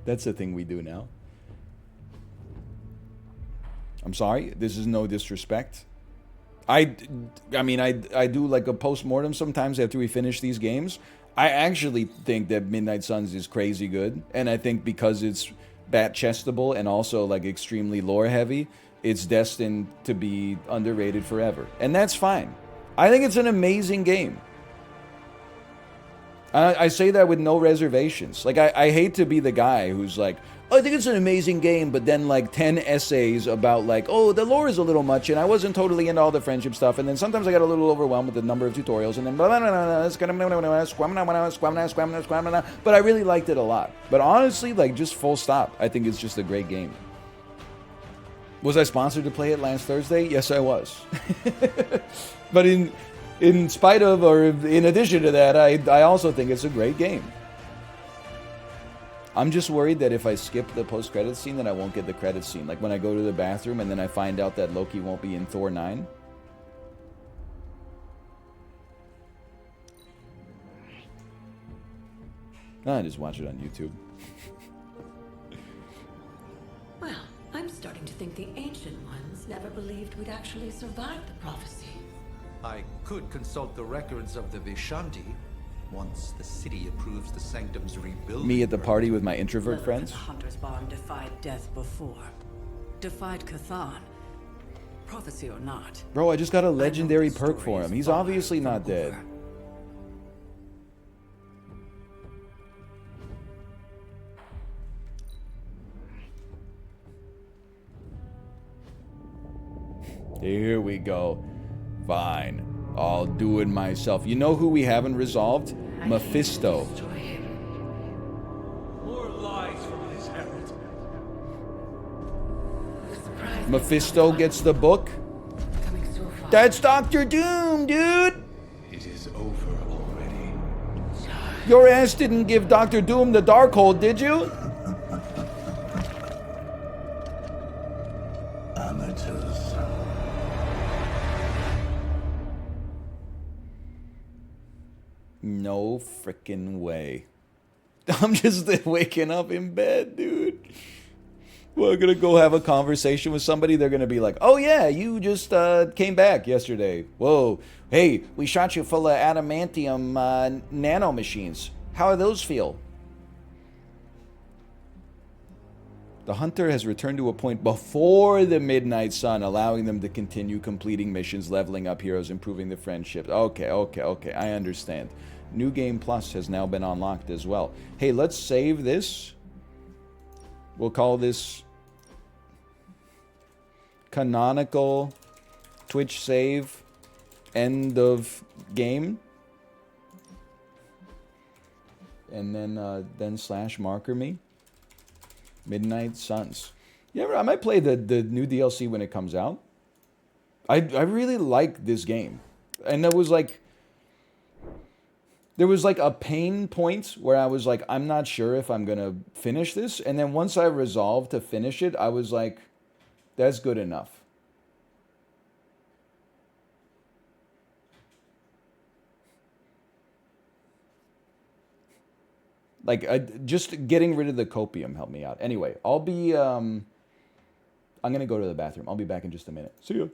That's a thing we do now. I'm sorry, this is no disrespect. I mean, I do like a post-mortem sometimes after we finish these games. I actually think that Midnight Suns is crazy good, and I think because it's bat-chestable and also like extremely lore-heavy, it's destined to be underrated forever. And that's fine. I think it's an amazing game. I say that with no reservations. Like, I hate to be the guy who's like, oh, I think it's an amazing game, but then like 10 essays about like, oh, the lore is a little much, and I wasn't totally into all the friendship stuff, and then sometimes I got a little overwhelmed with the number of tutorials, and then blah, blah, blah, blah, but I really liked it a lot. But honestly, like, just full stop, I think it's just a great game. Was I sponsored to play it last Thursday? Yes, I was. But in spite of, or in addition to that, I also think it's a great game. I'm just worried that if I skip the post-credits scene, then I won't get the credits scene. Like when I go to the bathroom and then I find out that Loki won't be in Thor 9. I just watch it on YouTube. Well, I'm starting to think the Ancient Ones never believed we'd actually survive the prophecy. I could consult the records of the Vishanti once the city approves the Sanctum's rebuilding. Me at the party with my introvert Lilith friends. and the Hunter's Bond defied death before. Defied Cthon. Prophecy or not. Bro, I just got a legendary perk for him. He's obviously not dead. Here we go. Fine. I'll do it myself. You know who we haven't resolved? Mephisto. More lies from his herald. Mephisto gets the book. That's Dr. Doom, dude! It is over already. Your ass didn't give Dr. Doom the Darkhold, did you? Amateurs. No freaking way. I'm just waking up in bed, dude. We're gonna go have a conversation with somebody. They're gonna be like, "Oh yeah, you just came back yesterday. Whoa, hey, we shot you full of adamantium nano machines. How do those feel?" The hunter has returned to a point before the midnight sun, allowing them to continue completing missions, leveling up heroes, improving the friendships. Okay. I understand. New Game Plus has now been unlocked as well. Hey, let's save this. We'll call this canonical Twitch save end of game. And then slash marker me. Midnight Suns. Yeah, I might play the new DLC when it comes out. I really like this game. And there was like a pain point where I was like, I'm not sure if I'm gonna finish this. And then once I resolved to finish it, I was like, that's good enough. Like, just getting rid of the copium helped me out. Anyway, I'll be, I'm going to go to the bathroom. I'll be back in just a minute. See ya.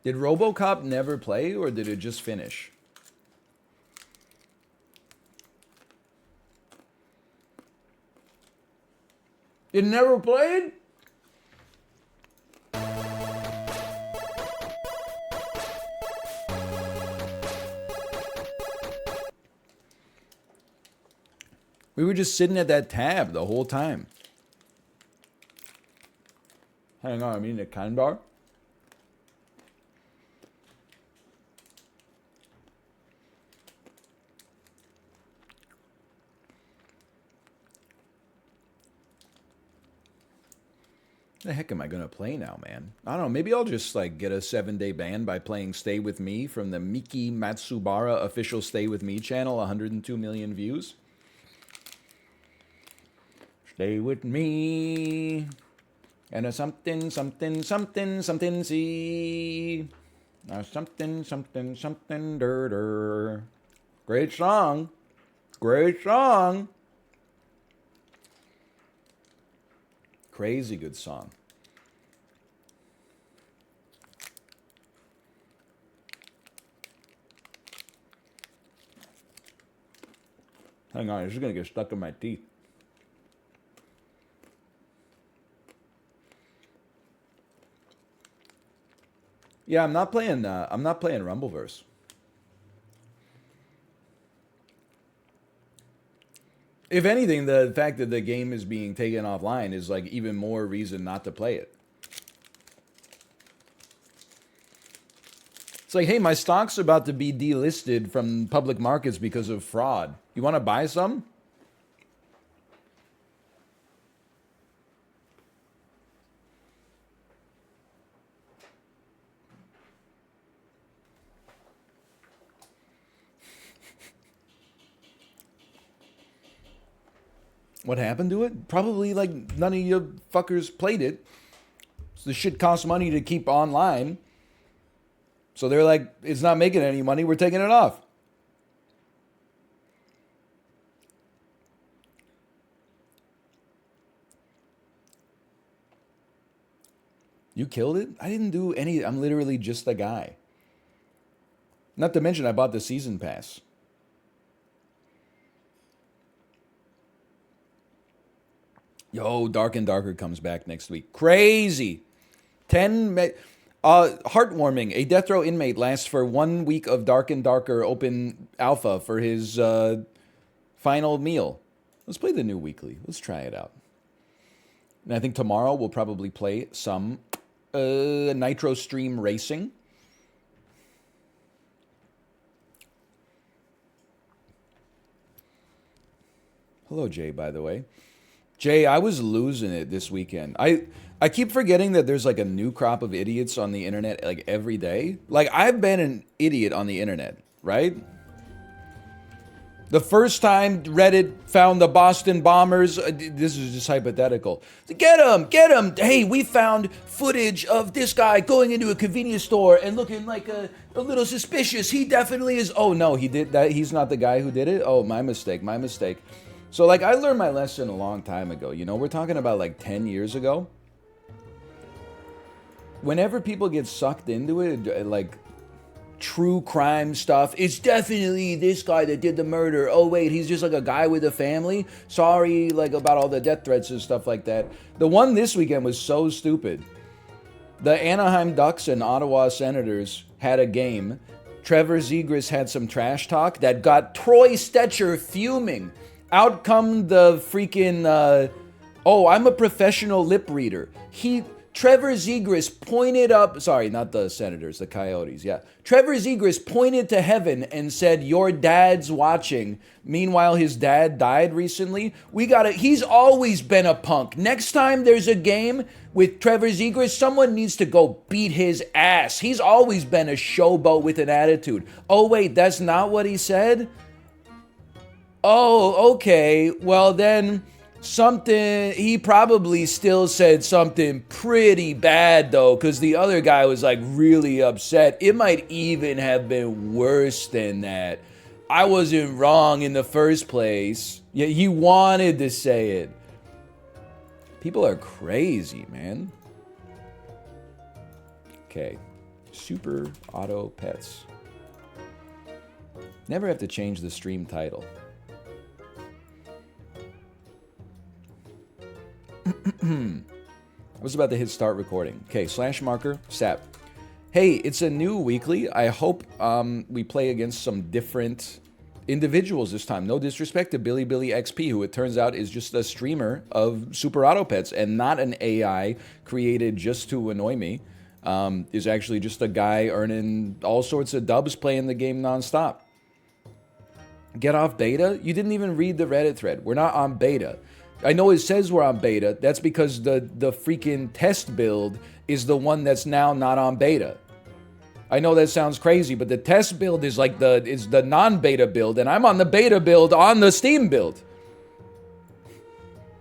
Did RoboCop never play, or did it just finish? It never played? We were just sitting at that tab the whole time. Hang on, I mean the kind bar. The heck am I gonna play now, man? I don't know. Maybe I'll just like get a 7-day ban by playing "Stay With Me" from the Miki Matsubara official "Stay With Me" channel. 102 million views. Stay with me, and a something, something, something, something. See, something, something, something. Der. Great song. Great song. Crazy good song. Hang on, this is gonna get stuck in my teeth. Yeah, I'm not playing Rumbleverse. If anything, the fact that the game is being taken offline is like even more reason not to play it. It's like, hey, my stock's about to be delisted from public markets because of fraud. You want to buy some? What happened to it? Probably like none of you fuckers played it. So the shit costs money to keep online. So they're like, it's not making any money, we're taking it off. You killed it? I didn't do any. I'm literally just a guy. Not to mention I bought the season pass. Yo, Dark and Darker comes back next week. Crazy. Heartwarming. A death row inmate lasts for 1 week of Dark and Darker open alpha for his final meal. Let's play the new weekly. Let's try it out. And I think tomorrow we'll probably play some Nitro Stream Racing. Hello, Jay, by the way. Jay, I was losing it this weekend. I keep forgetting that there's like a new crop of idiots on the internet like every day. Like I've been an idiot on the internet, right? The first time Reddit found the Boston Bombers, this is just hypothetical. Get him! Hey, we found footage of this guy going into a convenience store and looking like a little suspicious. He definitely is. Oh no, he did that. He's not the guy who did it. Oh, my mistake. So like I learned my lesson a long time ago. You know, we're talking about like 10 years ago. Whenever people get sucked into it, like true crime stuff, it's definitely this guy that did the murder. Oh wait, he's just like a guy with a family. Sorry, like about all the death threats and stuff like that. The one this weekend was so stupid. The Anaheim Ducks and Ottawa Senators had a game. Trevor Zegras had some trash talk that got Troy Stetcher fuming. Out come the freaking, I'm a professional lip reader. Trevor Zegras pointed up, sorry, not the Senators, the Coyotes, yeah. Trevor Zegras pointed to heaven and said, your dad's watching. Meanwhile, his dad died recently. He's always been a punk. Next time there's a game with Trevor Zegras, someone needs to go beat his ass. He's always been a showboat with an attitude. Oh wait, that's not what he said? Oh, okay. Well, then he probably still said something pretty bad, though, because the other guy was, like, really upset. It might even have been worse than that. I wasn't wrong in the first place. Yeah, he wanted to say it. People are crazy, man. Okay. Super Auto Pets. Never have to change the stream title. I was about to hit start recording. Okay, /marker, SAP. Hey, it's a new weekly. I hope we play against some different individuals this time. No disrespect to Billy XP, who it turns out is just a streamer of Super Auto Pets and not an AI created just to annoy me. Is actually just a guy earning all sorts of dubs playing the game nonstop. Get off beta? You didn't even read the Reddit thread. We're not on beta. I know it says we're on beta. That's because the freaking test build is the one that's now not on beta. I know that sounds crazy, but the test build is like the non-beta build, and I'm on the beta build on the Steam build.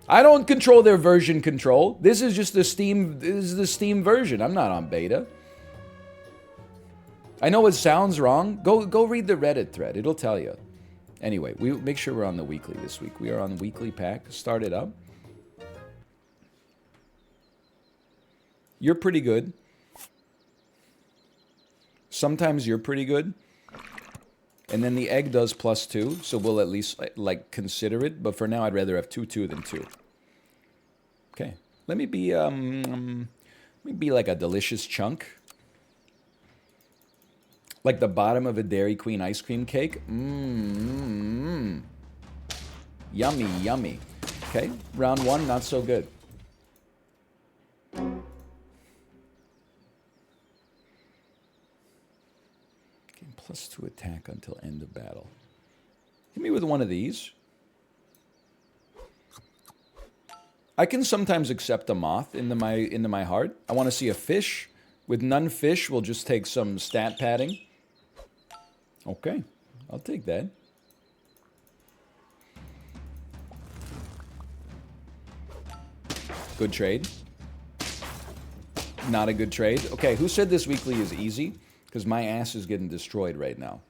I don't control their version control. This is just the Steam. This is the Steam version. I'm not on beta. I know it sounds wrong. Go read the Reddit thread. It'll tell you. Anyway, we make sure we're on the weekly this week. We are on the weekly pack. Start it up. You're pretty good. Sometimes you're pretty good. And then the egg does +2, so we'll at least like consider it. But for now, I'd rather have 2/2 than 2. Okay, let me be like a delicious chunk, like the bottom of a Dairy Queen ice cream cake. Yummy, yummy. Okay, round 1, not so good. +2 attack until end of battle. Hit me with one of these. I can sometimes accept a moth into my heart. I want to see a fish. With none fish, we'll just take some stat padding. Okay, I'll take that. Good trade. Not a good trade. Okay, who said this weekly is easy? Because my ass is getting destroyed right now.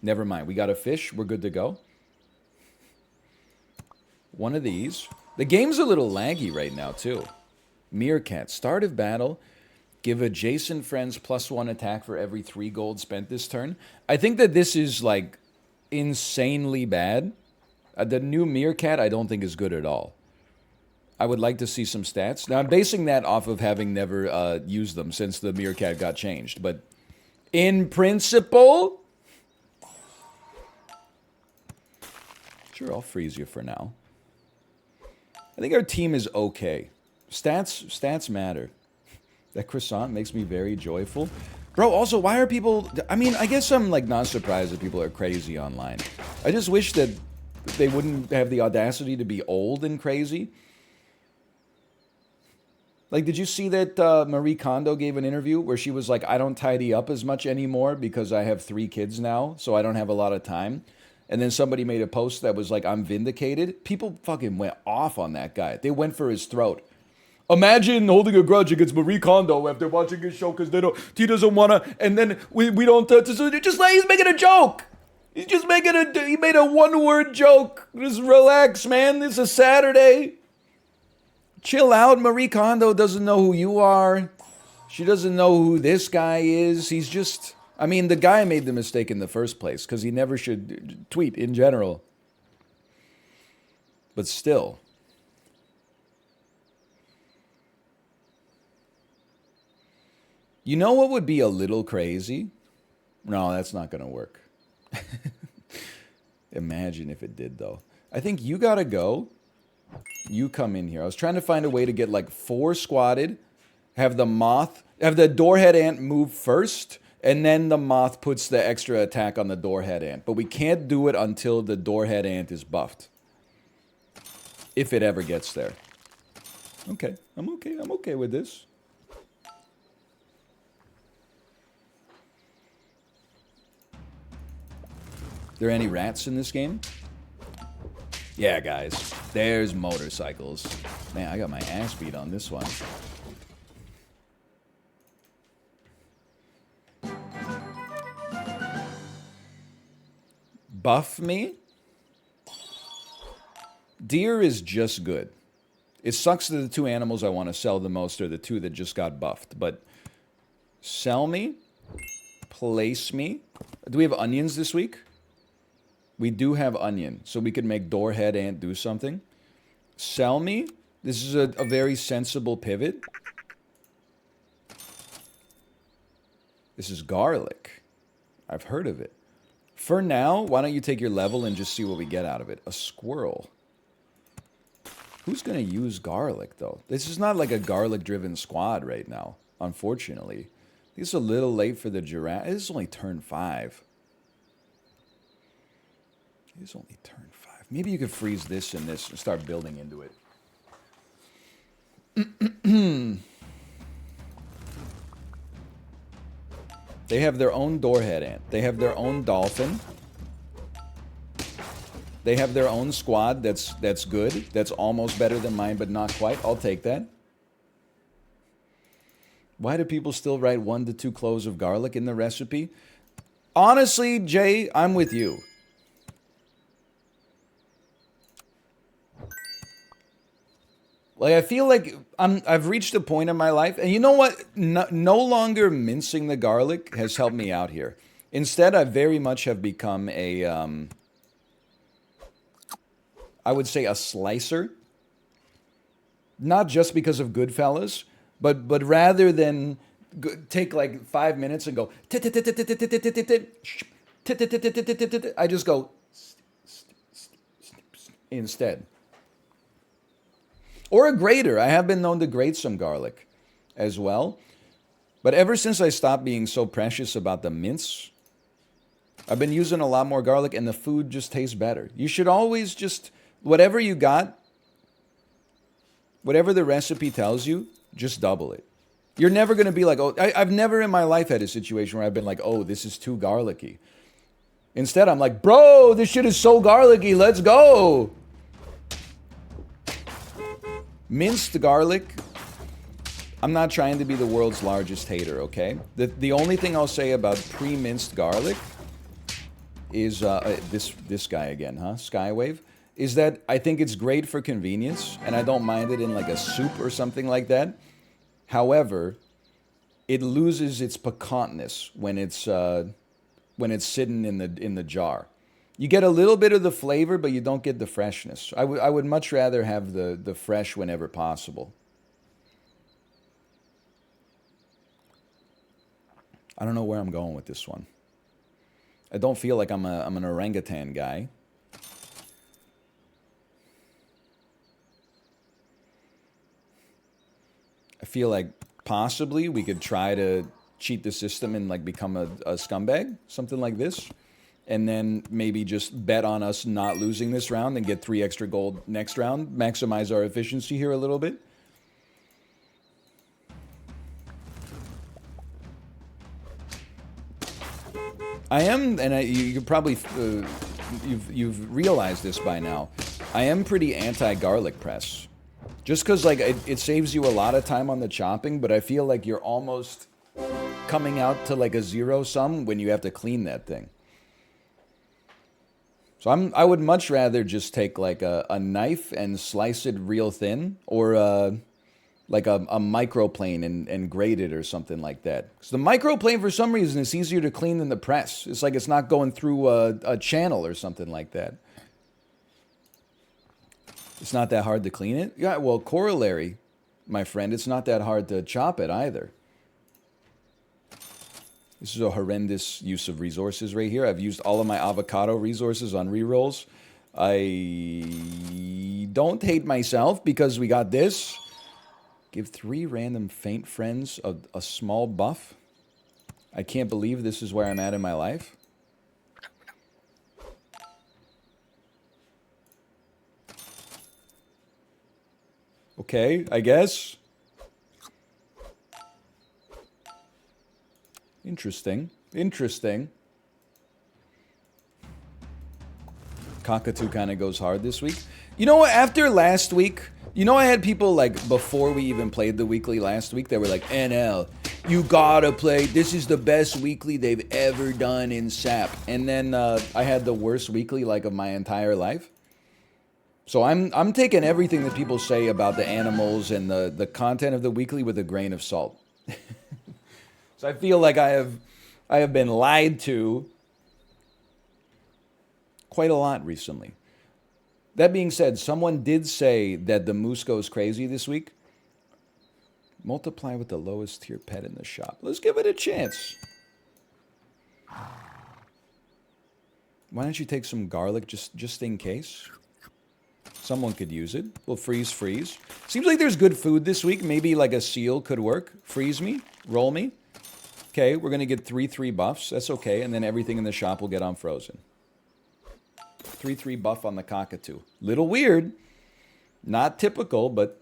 Never mind. We got a fish. We're good to go. One of these. The game's a little laggy right now, too. Meerkat. Start of battle. Give adjacent friends +1 attack for every 3 gold spent this turn. I think that this is, like, insanely bad. The new Meerkat I don't think is good at all. I would like to see some stats. Now, I'm basing that off of having never used them since the Meerkat got changed. But in principle... Sure, I'll freeze you for now. I think our team is okay. Stats matter. That croissant makes me very joyful. Bro, also, why are people... I mean, I guess I'm, like, not surprised that people are crazy online. I just wish that they wouldn't have the audacity to be old and crazy. Like, did you see that Marie Kondo gave an interview where she was like, I don't tidy up as much anymore because I have 3 kids now, so I don't have a lot of time. And then somebody made a post that was like, I'm vindicated. People fucking went off on that guy. They went for his throat. Imagine holding a grudge against Marie Kondo after watching his show because he doesn't want to, and then we don't, so just like, he's making a joke. He's just making he made a 1-word joke. Just relax, man. It's a Saturday. Chill out. Marie Kondo doesn't know who you are. She doesn't know who this guy is. He's just... I mean, the guy made the mistake in the first place because he never should tweet in general. But still. You know what would be a little crazy? No, that's not going to work. Imagine if it did, though. I think you got to go. You come in here. I was trying to find a way to get like 4 squatted, have the doorhead ant move first, and then the moth puts the extra attack on the doorhead ant. But we can't do it until the doorhead ant is buffed. If it ever gets there. Okay, I'm okay with this. There any rats in this game? Yeah, guys. There's motorcycles. Man, I got my ass beat on this one. Buff me? Deer is just good. It sucks that the two animals I want to sell the most are the two that just got buffed. But sell me, place me. Do we have onions this week? We do have onion, so we could make door, head, and do something. Sell me. This is a very sensible pivot. This is garlic. I've heard of it. For now, why don't you take your level and just see what we get out of it? A squirrel. Who's going to use garlic, though? This is not like a garlic-driven squad right now, unfortunately. This is a little late for the giraffe. This is only turn 5. It is only turn 5. Maybe you could freeze this and this and start building into it. They have their own doorhead ant. They have their own dolphin. They have their own squad that's good. That's almost better than mine, but not quite. I'll take that. Why do people still write 1 to 2 cloves of garlic in the recipe? Honestly, Jay, I'm with you. Like, I feel like I've reached a point in my life, and you know what? No longer mincing the garlic has helped me out here. Instead, I very much have become a, I would say a slicer. Not just because of Goodfellas, but rather than take like 5 minutes and go, I just go instead. Or a grater. I have been known to grate some garlic as well. But ever since I stopped being so precious about the mince, I've been using a lot more garlic and the food just tastes better. You should always just, whatever you got, whatever the recipe tells you, just double it. You're never going to be like, oh, I've never in my life had a situation where I've been like, oh, this is too garlicky. Instead, I'm like, bro, this shit is so garlicky, let's go. Minced garlic, I'm not trying to be the world's largest hater, okay? The only thing I'll say about pre-minced garlic is, this guy again, huh? Skywave, is that I think it's great for convenience, and I don't mind it in like a soup or something like that. However, it loses its piquantness when it's sitting in the jar. You get a little bit of the flavor, but you don't get the freshness. I would much rather have the fresh whenever possible. I don't know where I'm going with this one. I don't feel like I'm an orangutan guy. I feel like possibly we could try to cheat the system and like become a scumbag, something like this. And then maybe just bet on us not losing this round and get 3 extra gold next round. Maximize our efficiency here a little bit. I am, and you probably, you've realized this by now, I am pretty anti-garlic press. Just because like it saves you a lot of time on the chopping, but I feel like you're almost coming out to like a zero sum when you have to clean that thing. So I would much rather just take like a knife and slice it real thin, or like a microplane and grate it or something like that. Because the microplane, for some reason, is easier to clean than the press. It's like it's not going through a channel or something like that. It's not that hard to clean it? Yeah, well, corollary, my friend, it's not that hard to chop it either. This is a horrendous use of resources right here. I've used all of my avocado resources on rerolls. I don't hate myself because we got this. Give 3 random faint friends a small buff. I can't believe this is where I'm at in my life. Okay, I guess. Interesting. Interesting. Cockatoo kind of goes hard this week. You know what? After last week, you know I had people like before we even played the weekly last week, they were like, NL, you gotta play. This is the best weekly they've ever done in SAP. And then I had the worst weekly like of my entire life. So I'm taking everything that people say about the animals and the content of the weekly with a grain of salt. So I feel like I have been lied to quite a lot recently. That being said, someone did say that the moose goes crazy this week. Multiply with the lowest tier pet in the shop. Let's give it a chance. Why don't you take some garlic just in case? Someone could use it. We'll freeze. Seems like there's good food this week. Maybe like a seal could work. Freeze me. Roll me. Okay, we're going to get 3/3 buffs. That's okay. And then everything in the shop will get on frozen. 3/3 buff on the cockatoo. Little weird. Not typical, but...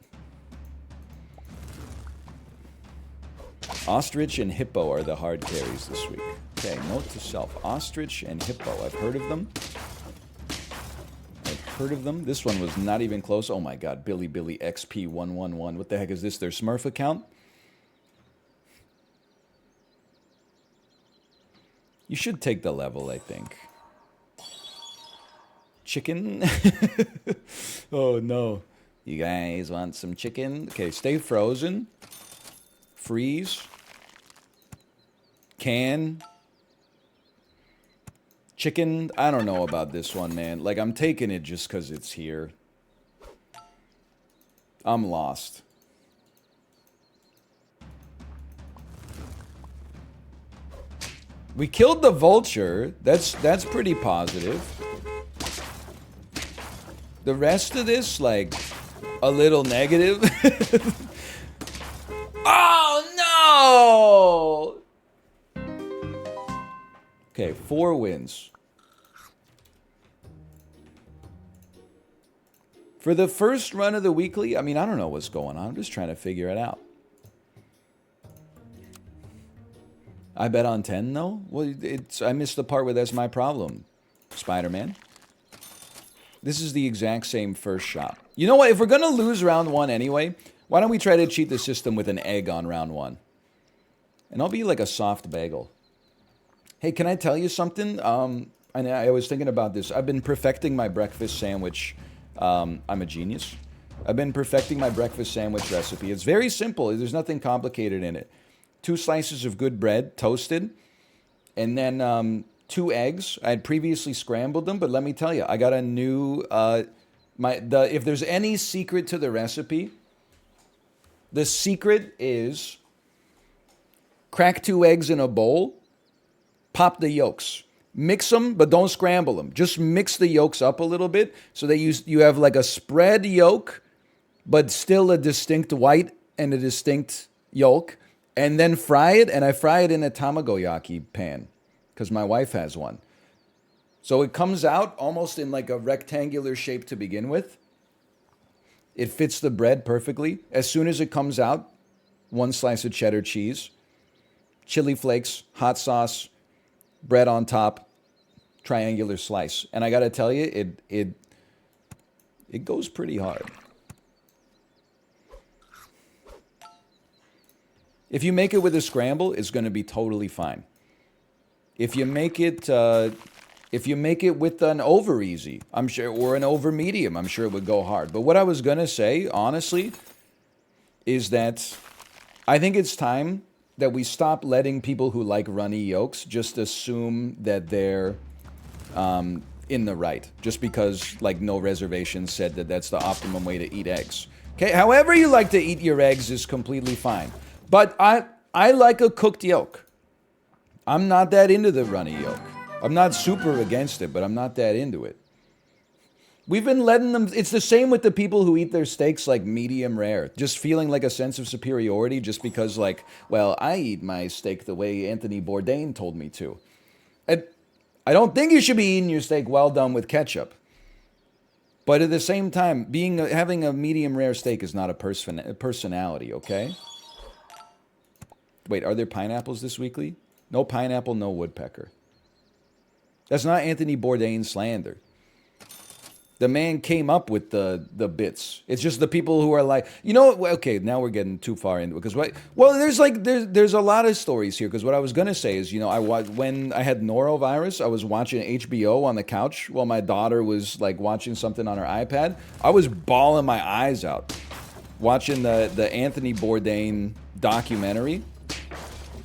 Ostrich and hippo are the hard carries this week. Okay, note to self. Ostrich and hippo. I've heard of them. This one was not even close. Oh my god, Billy XP111. What the heck is this? Their Smurf account? You should take the level, I think. Chicken? Oh no. You guys want some chicken? Okay, stay frozen. Freeze. Can. Chicken, I don't know about this one, man. Like, I'm taking it just because it's here. I'm lost. We killed the vulture. That's pretty positive. The rest of this, like, a little negative. Oh, no! Okay, 4 wins. For the first run of the weekly, I mean, I don't know what's going on. I'm just trying to figure it out. I bet on 10, though? Well, I missed the part where that's my problem, Spider-Man. This is the exact same first shot. You know what? If we're going to lose round 1 anyway, why don't we try to cheat the system with an egg on round 1? And I'll be like a soft bagel. Hey, can I tell you something? I was thinking about this. I've been perfecting my breakfast sandwich. I'm a genius. I've been perfecting my breakfast sandwich recipe. It's very simple. There's nothing complicated in it. 2 slices of good bread, toasted, and then 2 eggs. I had previously scrambled them, but let me tell you, I got a new. If there's any secret to the recipe, the secret is crack 2 eggs in a bowl, pop the yolks. Mix them, but don't scramble them. Just mix the yolks up a little bit so that you have like a spread yolk, but still a distinct white and a distinct yolk. And then fry it, and I fry it in a tamagoyaki pan because my wife has one. So it comes out almost in like a rectangular shape to begin with. It fits the bread perfectly. As soon as it comes out, 1 slice of cheddar cheese, chili flakes, hot sauce, bread on top, triangular slice. And I got to tell you, it goes pretty hard. If you make it with a scramble, it's going to be totally fine. If you make it with an over easy, I'm sure, or an over medium, I'm sure it would go hard. But what I was going to say, honestly, is that I think it's time that we stop letting people who like runny yolks just assume that they're in the right, just because like No Reservation said that that's the optimum way to eat eggs. Okay, however you like to eat your eggs is completely fine. But I like a cooked yolk. I'm not that into the runny yolk. I'm not super against it, but I'm not that into it. We've been letting them... It's the same with the people who eat their steaks like medium rare. Just feeling like a sense of superiority just because like, well, I eat my steak the way Anthony Bourdain told me to. I don't think you should be eating your steak well done with ketchup. But at the same time, having a medium rare steak is not a personality, okay? Wait, are there pineapples this weekly? No pineapple, no woodpecker. That's not Anthony Bourdain slander. The man came up with the bits. It's just the people who are like, you know what? Okay, now we're getting too far into it because well, there's a lot of stories here. Because what I was gonna say is, you know, when I had norovirus, I was watching HBO on the couch while my daughter was like watching something on her iPad. I was bawling my eyes out watching the Anthony Bourdain documentary.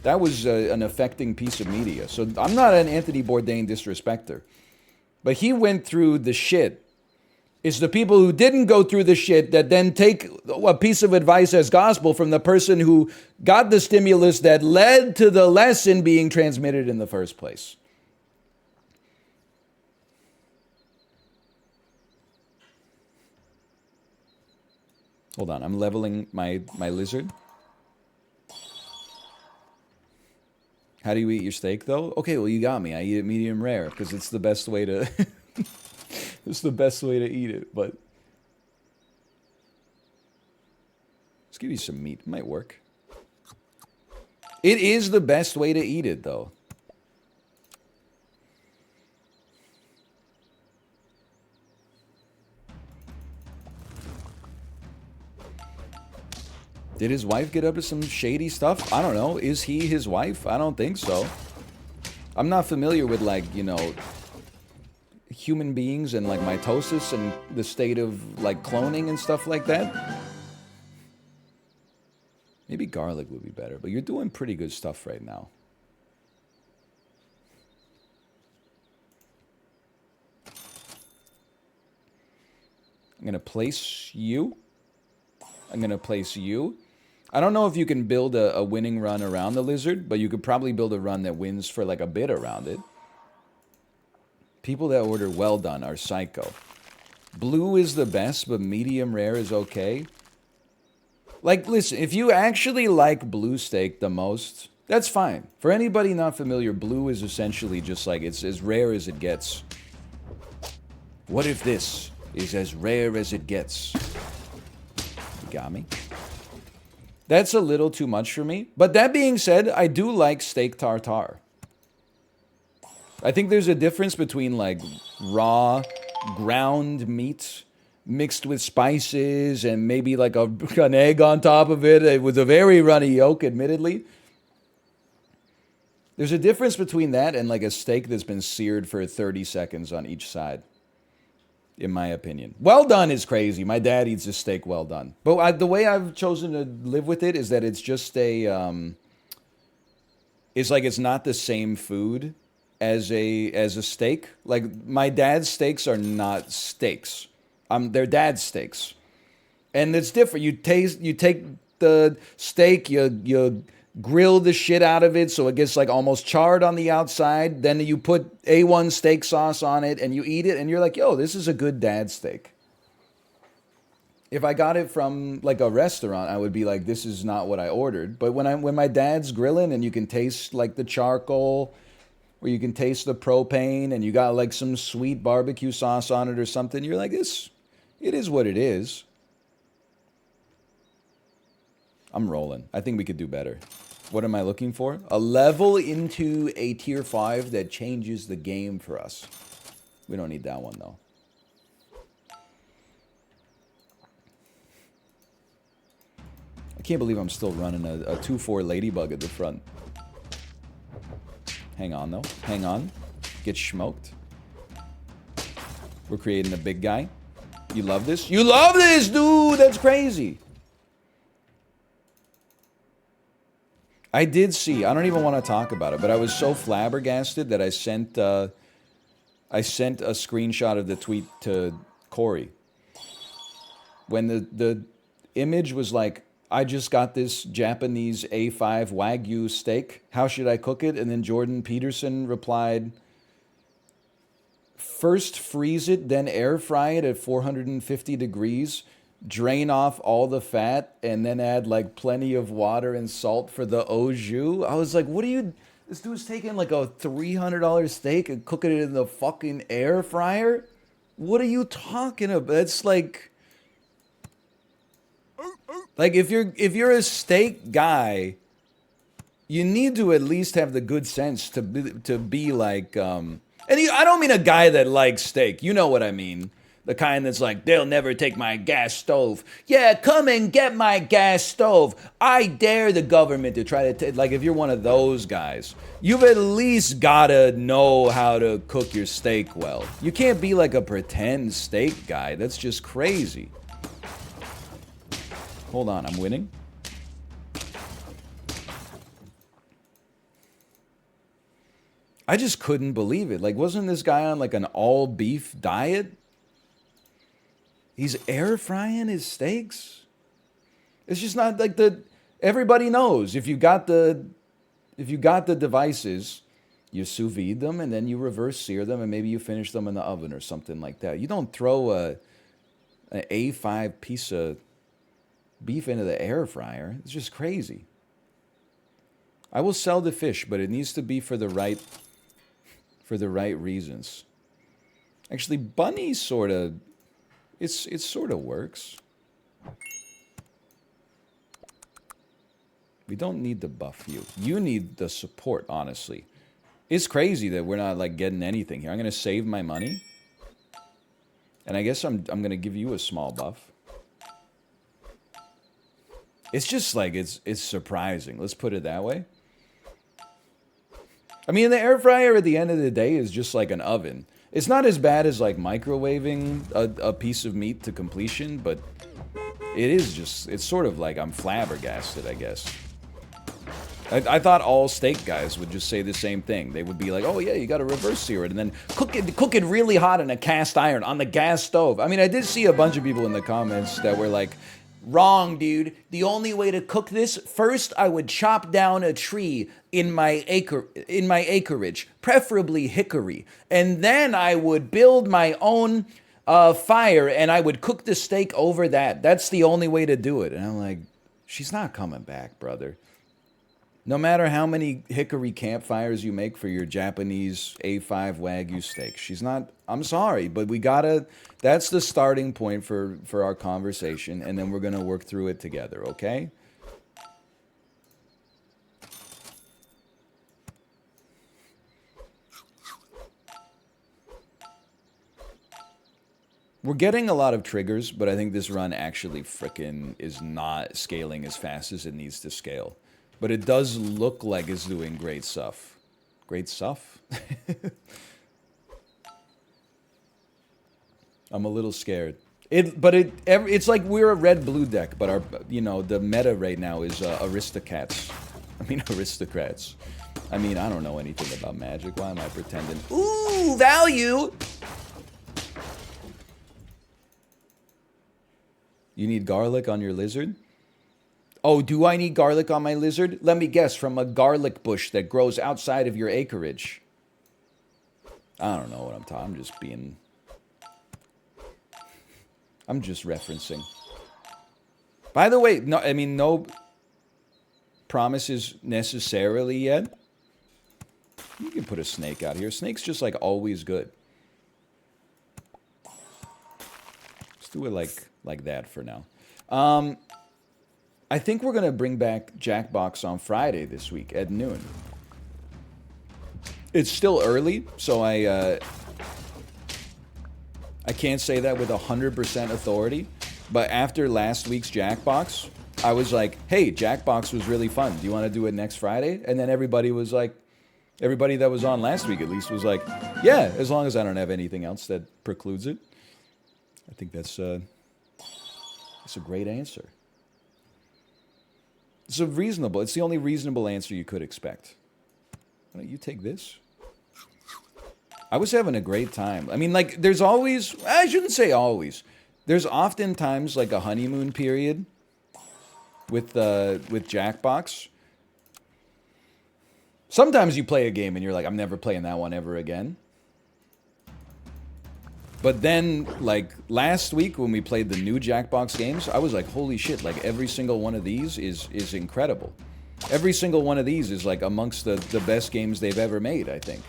That was an affecting piece of media. So I'm not an Anthony Bourdain disrespecter, but he went through the shit. It's the people who didn't go through the shit that then take a piece of advice as gospel from the person who got the stimulus that led to the lesson being transmitted in the first place. Hold on, I'm leveling my lizard. How do you eat your steak, though? Okay, well, you got me. I eat it medium rare because it's the best way to... it's the best way to eat it, but... Let's give you some meat. It might work. It is the best way to eat it, though. Did his wife get up to some shady stuff? I don't know. Is he his wife? I don't think so. I'm not familiar with, like, you know, human beings and, like, mitosis and the state of, like, cloning and stuff like that. Maybe garlic would be better, but you're doing pretty good stuff right now. I'm going to place you. I'm going to place you. I don't know if you can build a winning run around the lizard, but you could probably build a run that wins for like a bit around it. People that order well done are psycho. Blue is the best, but medium rare is okay. Like, listen, if you actually like blue steak the most, that's fine. For anybody not familiar, blue is essentially just like, it's as rare as it gets. What if this is as rare as it gets? You got me? That's a little too much for me. But that being said, I do like steak tartare. I think there's a difference between like raw, ground meat mixed with spices and maybe like an egg on top of it. It was a very runny yolk, admittedly. There's a difference between that and like a steak that's been seared for 30 seconds on each side, in my opinion. Well done is crazy. My dad eats a steak well done. But the way I've chosen to live with it is that it's just a... it's like it's not the same food as a steak. Like, my dad's steaks are not steaks. They're dad's steaks. And it's different. You take the steak, you grill the shit out of it so it gets like almost charred on the outside. Then you put A1 steak sauce on it and you eat it and you're like, yo, this is a good dad steak. If I got it from like a restaurant, I would be like, this is not what I ordered. But when my dad's grilling and you can taste like the charcoal, or you can taste the propane and you got like some sweet barbecue sauce on it or something, you're like, it is what it is. I'm rolling. I think we could do better. What am I looking for? A level into a tier 5 that changes the game for us. We don't need that one, though. I can't believe I'm still running a 2-4 ladybug at the front. Hang on, though. Hang on. Get smoked. We're creating a big guy. You love this? You love this, dude! That's crazy. I did see, I don't even want to talk about it, but I was so flabbergasted that I sent a screenshot of the tweet to Corey. When the image was like, I just got this Japanese A5 Wagyu steak. How should I cook it? And then Jordan Peterson replied, first freeze it, then air fry it at 450 degrees. Drain off all the fat and then add like plenty of water and salt for the au jus. I was like, what are you... This dude's taking like a $300 steak and cooking it in the fucking air fryer? What are you talking about? It's like... Like, if you're a steak guy, you need to at least have the good sense to be like... I don't mean a guy that likes steak. You know what I mean. The kind that's like, they'll never take my gas stove. Yeah, come and get my gas stove. I dare the government to try to take... Like, if you're one of those guys, you've at least gotta know how to cook your steak well. You can't be like a pretend steak guy. That's just crazy. Hold on, I'm winning? I just couldn't believe it. Like, wasn't this guy on like an all-beef diet? He's air frying his steaks? It's just not like the... Everybody knows if you got the devices, you sous vide them and then you reverse sear them and maybe you finish them in the oven or something like that. You don't throw an A5 piece of beef into the air fryer. It's just crazy. I will sell the fish, but it needs to be for the right reasons. Actually, bunny sort of... It sort of works. We don't need to buff you. You need the support, honestly. It's crazy that we're not, like, getting anything here. I'm going to save my money. And I guess I'm going to give you a small buff. It's just, like, it's surprising. Let's put it that way. I mean, the air fryer at the end of the day is just like an oven. It's not as bad as like microwaving a piece of meat to completion, but it is just, it's sort of like I'm flabbergasted, I guess. I thought all steak guys would just say the same thing. They would be like, oh yeah, you gotta reverse sear it and then cook it really hot in a cast iron on the gas stove. I mean, I did see a bunch of people in the comments that were like, wrong, dude. The only way to cook this, first I would chop down a tree in my acreage, preferably hickory, and then I would build my own fire and I would cook the steak over that. That's the only way to do it. And I'm like, she's not coming back, brother. No matter how many hickory campfires you make for your Japanese A5 Wagyu steak, she's not... I'm sorry, but we gotta... That's the starting point for our conversation, and then we're gonna work through it together, okay? We're getting a lot of triggers, but I think this run actually frickin' is not scaling as fast as it needs to scale. But it does look like it's doing great stuff. Great stuff? I'm a little scared. It's like we're a red-blue deck, but our, you know, the meta right now is aristocrats. I mean, aristocrats. I mean, I don't know anything about Magic. Why am I pretending? Ooh, value! You need garlic on your lizard? Oh, do I need garlic on my lizard? Let me guess, from a garlic bush that grows outside of your acreage. I don't know what I'm talking. I'm just referencing. By the way, no, I mean, no promises necessarily yet. You can put a snake out here. Snake's just like always good. Let's do it like that for now. I think we're going to bring back Jackbox on Friday this week at noon. It's still early, so I can't say that with 100% authority. But after last week's Jackbox, I was like, hey, Jackbox was really fun. Do you want to do it next Friday? And then everybody was like, everybody that was on last week at least was like, yeah, as long as I don't have anything else that precludes it. I think that's a great answer. It's the only reasonable answer you could expect. Why don't you take this? I was having a great time. I mean, like, there's always... I shouldn't say always. There's oftentimes, like, a honeymoon period with Jackbox. Sometimes you play a game and you're like, I'm never playing that one ever again. But then, like, last week when we played the new Jackbox games, I was like, holy shit, like, every single one of these is incredible. Every single one of these is, like, amongst the best games they've ever made, I think.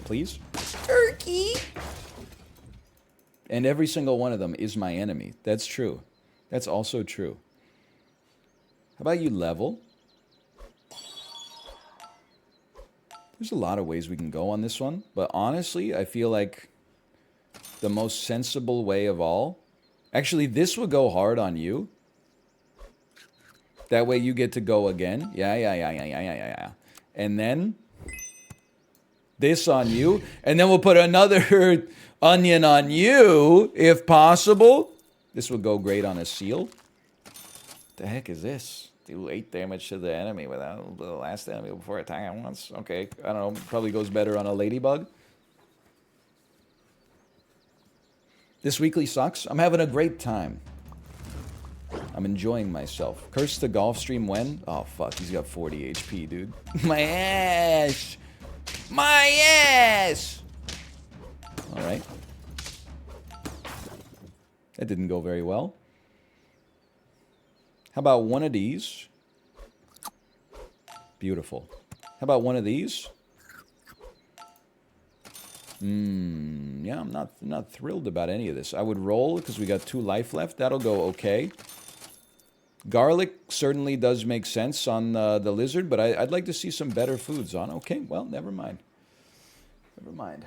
Please? Turkey! And every single one of them is my enemy. That's true. That's also true. How about you level? There's a lot of ways we can go on this one, but honestly, I feel like the most sensible way of all... Actually, this would go hard on you. That way you get to go again. Yeah. And then... this on you. And then we'll put another onion on you, if possible. This would go great on a seal. What the heck is this? Do 8 damage to the enemy without the last enemy before attacking once. Okay, I don't know. Probably goes better on a ladybug. This weekly sucks. I'm having a great time. I'm enjoying myself. Curse the golf stream when? Oh, fuck. He's got 40 HP, dude. My ass! My ass! Alright. That didn't go very well. How about one of these? Beautiful. How about one of these? Yeah, I'm not thrilled about any of this. I would roll because we got 2 life left. That'll go okay. Garlic certainly does make sense on the lizard, but I'd like to see some better foods on. Okay, well, never mind. Never mind.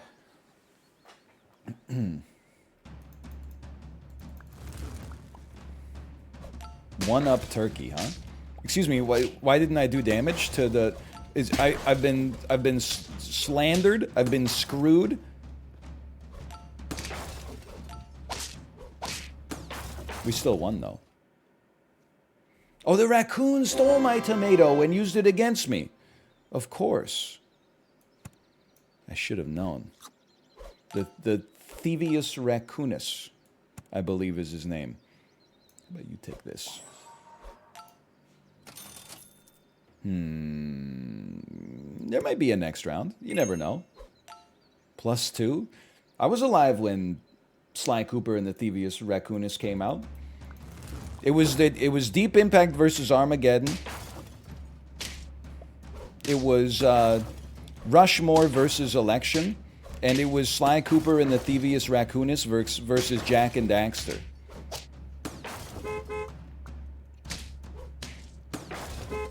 One up turkey, huh? Excuse me. Why didn't I do damage to the? I've been slandered. I've been screwed. We still won though. Oh, the raccoon stole my tomato and used it against me. Of course. I should have known. The Thievius raccoonus, I believe is his name. How about you take this? There might be a next round. You never know. +2. I was alive when Sly Cooper and the Thievius raccoonus came out. It was Deep Impact versus Armageddon. It was Rushmore versus Election, and it was Sly Cooper and the Thievius raccoonus versus Jack and Daxter.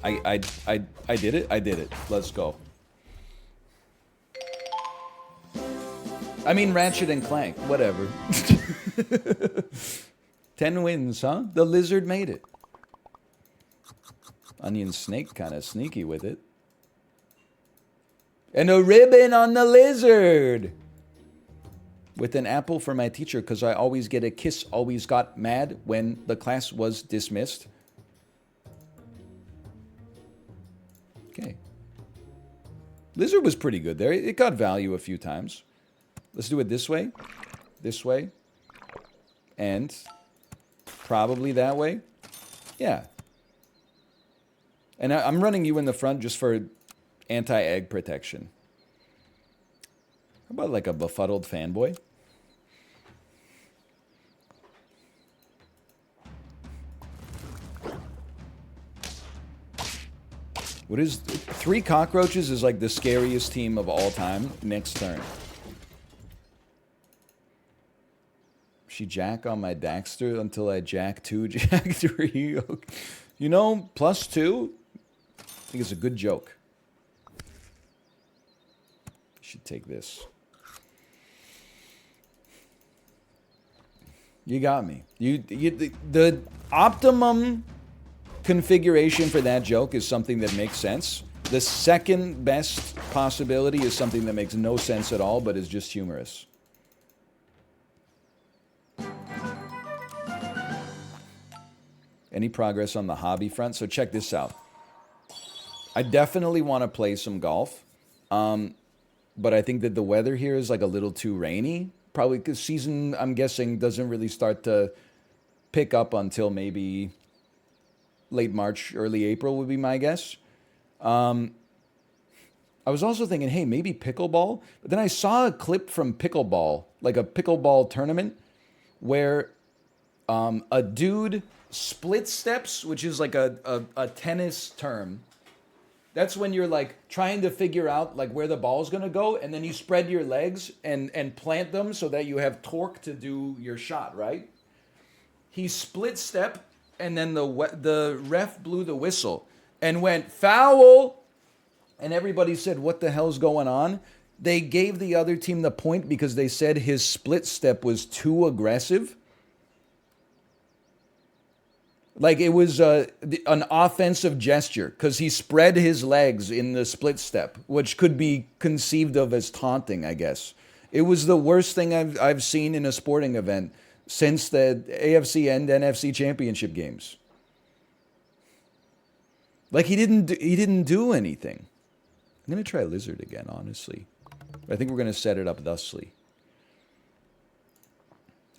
I did it. I did it. Let's go. I mean Ratchet and Clank. Whatever. 10 wins, huh? The lizard made it. Onion Snake kind of sneaky with it. And a ribbon on the lizard. With an apple for my teacher because I always get a kiss. Always got mad when the class was dismissed. Okay. Lizard was pretty good there. It got value a few times. Let's do it this way. This way. And probably that way. Yeah. And I'm running you in the front just for anti-egg protection. How about like a befuddled fanboy? What is 3 cockroaches is like the scariest team of all time. Next turn. She jack on my Daxter until I jack 2, jack 3. You know, +2. I think it's a good joke. Should take this. You got me. The optimum configuration for that joke is something that makes sense. The second best possibility is something that makes no sense at all, but is just humorous. Any progress on the hobby front? So check this out. I definitely want to play some golf. But I think that the weather here is like a little too rainy. Probably because season, I'm guessing, doesn't really start to pick up until maybe late March, early April would be my guess. I was also thinking, hey, maybe pickleball. But then I saw a clip from pickleball, like a pickleball tournament, where a dude split steps, which is like a tennis term. That's when you're like trying to figure out like where the ball's gonna go, and then you spread your legs and plant them so that you have torque to do your shot, right? He split step, and then the ref blew the whistle and went foul. and everybody said, what the hell's going on? They gave the other team the point because they said his split step was too aggressive. Like it was an offensive gesture because he spread his legs in the split step, which could be conceived of as taunting, I guess. It was the worst thing I've seen in a sporting event since the AFC and NFC championship games. Like he didn't do anything. I'm going to try Lizard again, honestly. I think we're going to set it up thusly.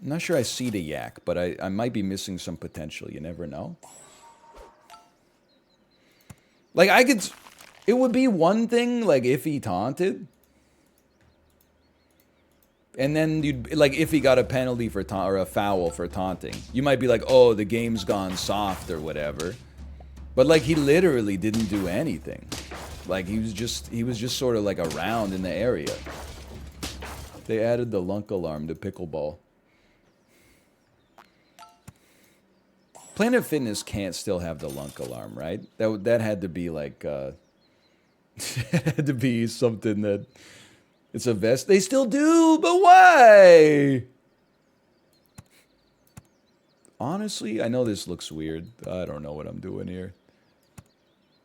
I'm not sure I see the yak, but I might be missing some potential. You never know. Like, it would be one thing, like, if he taunted. And then, if he got a penalty for or a foul for taunting. You might be like, oh, the game's gone soft or whatever. But, like, he literally didn't do anything. Like, he was just sort of, like, around in the area. They added the lunk alarm to pickleball. Planet Fitness can't still have the lunk alarm, right? That had to be, like, it had to be something that... It's a vest. They still do, but why? Honestly, I know this looks weird. I don't know what I'm doing here.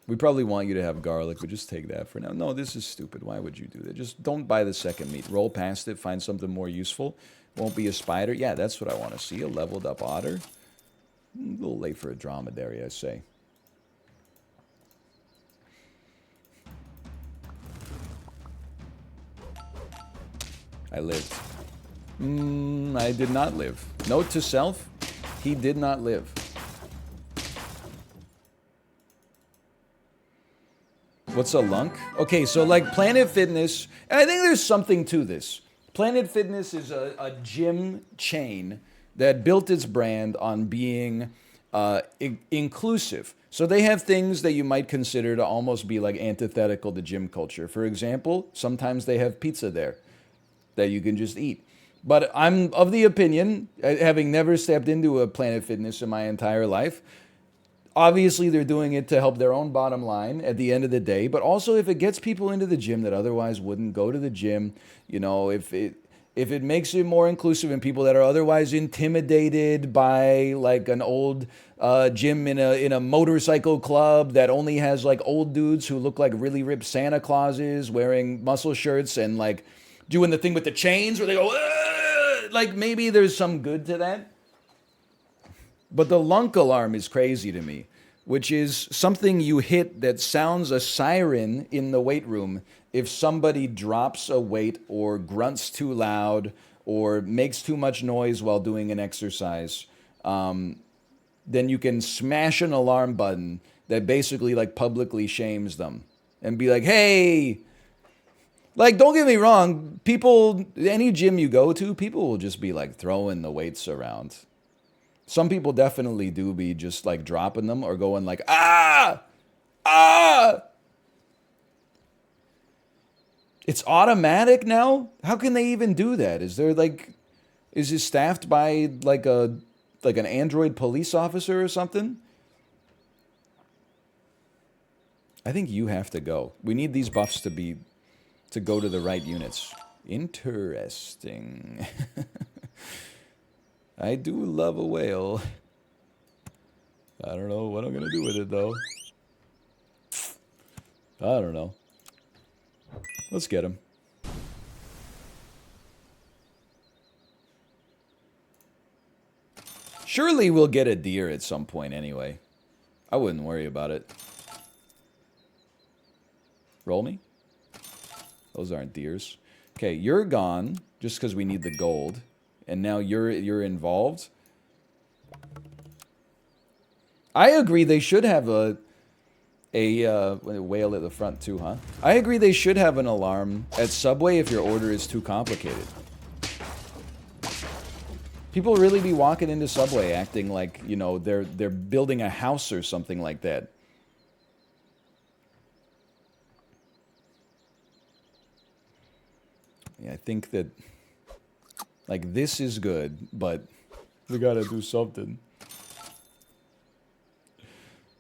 We probably want you to have garlic, but just take that for now. No, this is stupid. Why would you do that? Just don't buy the second meat. Roll past it, find something more useful. Won't be a spider. Yeah, that's what I want to see. A leveled up otter. A little late for a dromedary, I say. I lived. I did not live. Note to self, he did not live. What's a lunk? Okay, so like Planet Fitness, and I think there's something to this. Planet Fitness is a gym chain that built its brand on being inclusive. So they have things that you might consider to almost be like antithetical to gym culture. For example, sometimes they have pizza there that you can just eat. But I'm of the opinion, having never stepped into a Planet Fitness in my entire life, obviously they're doing it to help their own bottom line at the end of the day, but also if it gets people into the gym that otherwise wouldn't go to the gym, you know, if it makes it more inclusive and people that are otherwise intimidated by like an old gym in a motorcycle club that only has like old dudes who look like really ripped Santa Clauses wearing muscle shirts and like doing the thing with the chains where they go, like maybe there's some good to that. But the lunk alarm is crazy to me, which is something you hit that sounds a siren in the weight room if somebody drops a weight or grunts too loud or makes too much noise while doing an exercise. Then you can smash an alarm button that basically like publicly shames them and be like, hey, like, don't get me wrong, people, any gym you go to, people will just be like throwing the weights around. Some people definitely do be just like dropping them or going like, ah! It's automatic now? How can they even do that? Is it staffed by like an android police officer or something? I think you have to go. We need these buffs to go to the right units. Interesting. I do love a whale. I don't know what I'm gonna do with it though. I don't know. Let's get him. Surely we'll get a deer at some point anyway. I wouldn't worry about it. Roll me? Those aren't deers. Okay, you're gone just because we need the gold. And now you're involved. I agree they should have a whale at the front too, huh? I agree they should have an alarm at Subway if your order is too complicated. People really be walking into Subway acting like, you know, they're building a house or something like that. Yeah, I think that like this is good, but we gotta do something.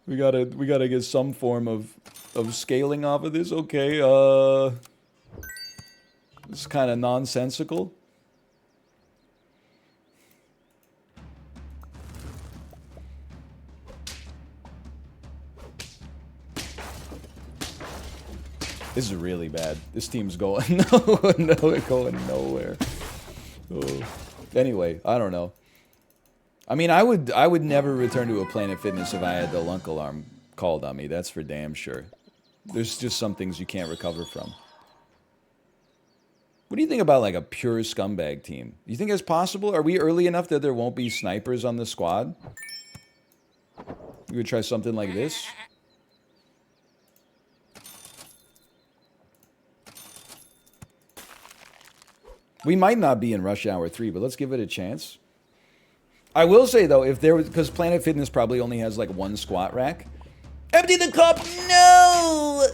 We gotta get some form of of scaling off of this. Okay, it's kind of nonsensical. This is really bad. This team's going going nowhere. Oh. Anyway, I don't know. I mean, I would never return to a Planet Fitness if I had the lunk alarm called on me. That's for damn sure. There's just some things you can't recover from. What do you think about like a pure scumbag team? Do you think it's possible? Are we early enough that there won't be snipers on the squad? We would try something like this. We might not be in Rush Hour 3, but let's give it a chance. I will say, though, if there was... Because Planet Fitness probably only has, like, one squat rack. Empty the cup! No!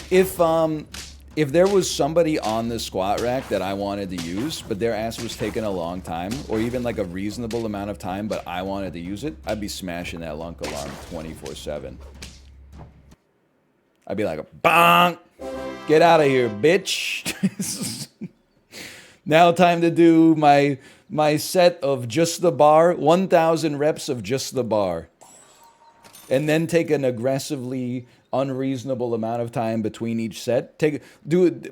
If there was somebody on the squat rack that I wanted to use, but their ass was taking a long time, or even, like, a reasonable amount of time, but I wanted to use it, I'd be smashing that lunk alarm 24/7. I'd be like, bonk! Get out of here, bitch! Now time to do my set of just the bar, 1,000 reps of just the bar. And then take an aggressively unreasonable amount of time between each set.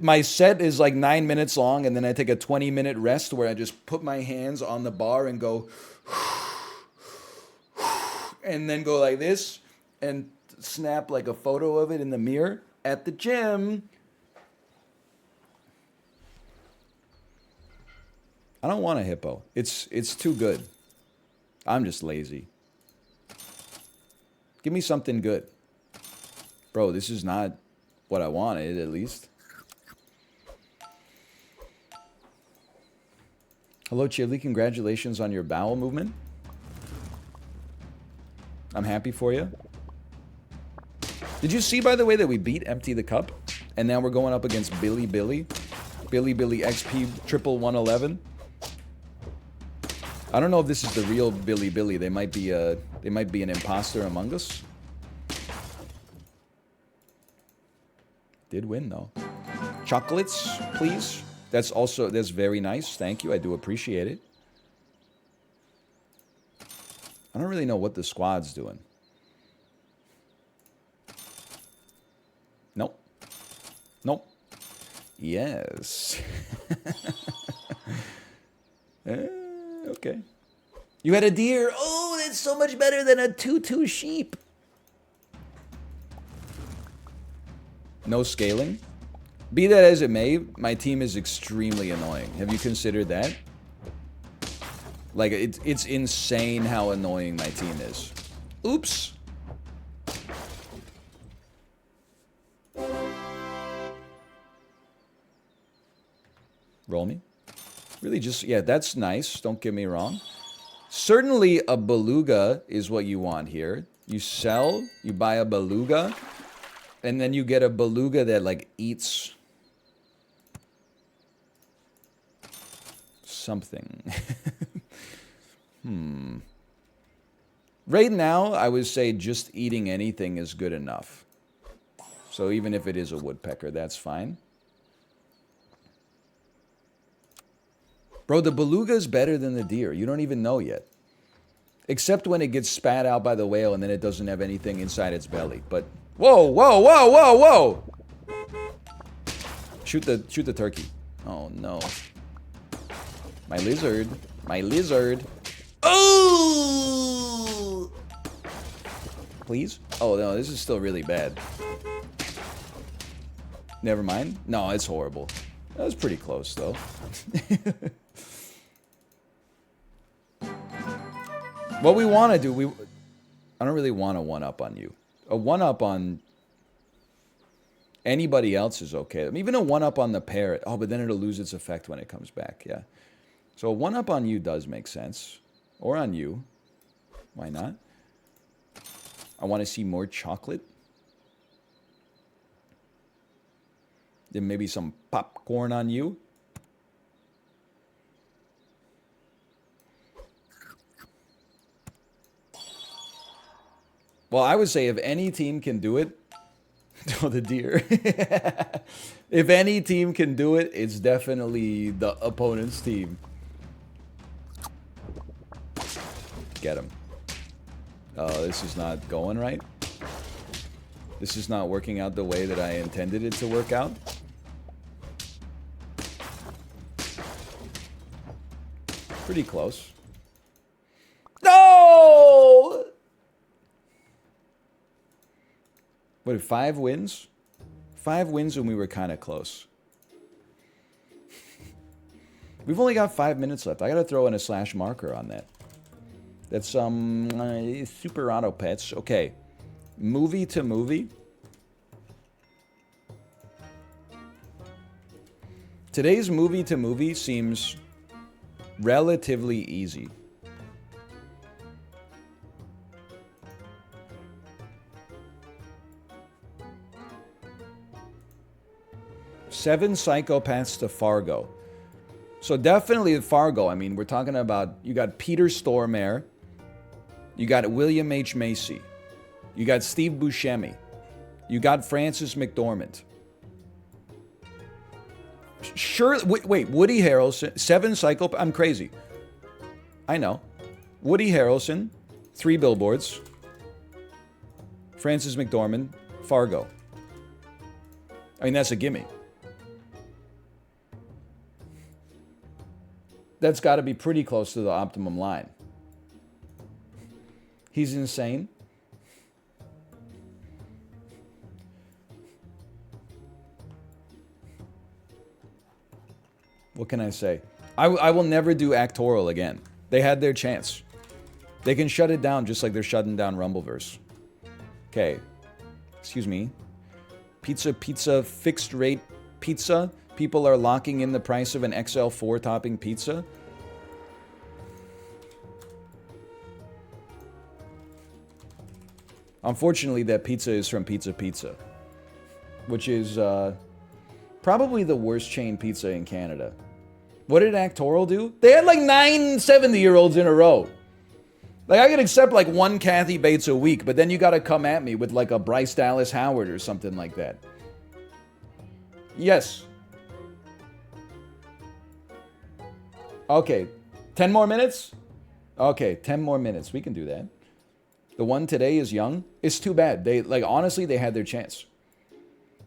My set is like 9 minutes long, and then I take a 20-minute rest where I just put my hands on the bar and go and then go like this and snap like a photo of it in the mirror at the gym. I don't want a hippo. It's too good. I'm just lazy. Give me something good. Bro, this is not what I wanted, at least. Hello, Chivly. Congratulations on your bowel movement. I'm happy for you. Did you see, by the way, that we beat Empty the Cup? And now we're going up against Billy Billy. Billy Billy XP triple 111. I don't know if this is the real Billy Billy. They might be an imposter among us. Did win though. Chocolates, please. That's very nice. Thank you. I do appreciate it. I don't really know what the squad's doing. Nope. Nope. Yes. Okay. You had a deer. Oh, that's so much better than a tutu sheep. No scaling. Be that as it may, my team is extremely annoying. Have you considered that? Like, it's insane how annoying my team is. Oops. Roll me. Really just, yeah, that's nice. Don't get me wrong. Certainly a beluga is what you want here. You sell, you buy a beluga, and then you get a beluga that, like, eats something. Right now, I would say just eating anything is good enough. So even if it is a woodpecker, that's fine. Bro, the beluga is better than the deer. You don't even know yet. Except when it gets spat out by the whale and then it doesn't have anything inside its belly. But, whoa, whoa, whoa, whoa, whoa! Shoot the turkey. Oh, no. My lizard. My lizard. Oh! Please? Oh, no, this is still really bad. Never mind. No, it's horrible. That was pretty close, though. What we want to do, I don't really want a one-up on you. A one-up on anybody else is okay. I mean, even a one-up on the parrot. Oh, but then it'll lose its effect when it comes back, yeah. So a one-up on you does make sense. Or on you. Why not? I want to see more chocolate. Then maybe some popcorn on you. Well, I would say if any team can do it, Oh, the deer. If any team can do it, it's definitely the opponent's team. Get him. Oh, this is not going right. This is not working out the way that I intended it to work out. Pretty close. No! What, 5 wins? 5 wins when we were kind of close. We've only got 5 minutes left. I gotta throw in a slash marker on that. That's Super Auto Pets. Okay. Movie to movie. Today's movie to movie seems relatively easy. Seven Psychopaths to Fargo. So definitely Fargo. I mean, we're talking about, you got Peter Stormare, you got William H. Macy, you got Steve Buscemi, you got Frances McDormand. Sure, wait, Woody Harrelson, 7 Psychopaths, I'm crazy. I know. Woody Harrelson, 3 Billboards, Frances McDormand, Fargo. I mean, that's a gimme. That's got to be pretty close to the optimum line. He's insane. What can I say? I will never do Actoral again. They had their chance. They can shut it down just like they're shutting down Rumbleverse. Okay. Excuse me. Pizza, fixed rate pizza. People are locking in the price of an XL4 topping pizza. Unfortunately, that pizza is from Pizza Pizza, which is probably the worst chain pizza in Canada. What did Actoral do? They had like 9 70-year-olds in a row. Like, I could accept like 1 Kathy Bates a week, but then you gotta come at me with like a Bryce Dallas Howard or something like that. Yes. Okay, 10 more minutes? Okay, 10 more minutes. We can do that. The one today is young. It's too bad. They, like, honestly, they had their chance.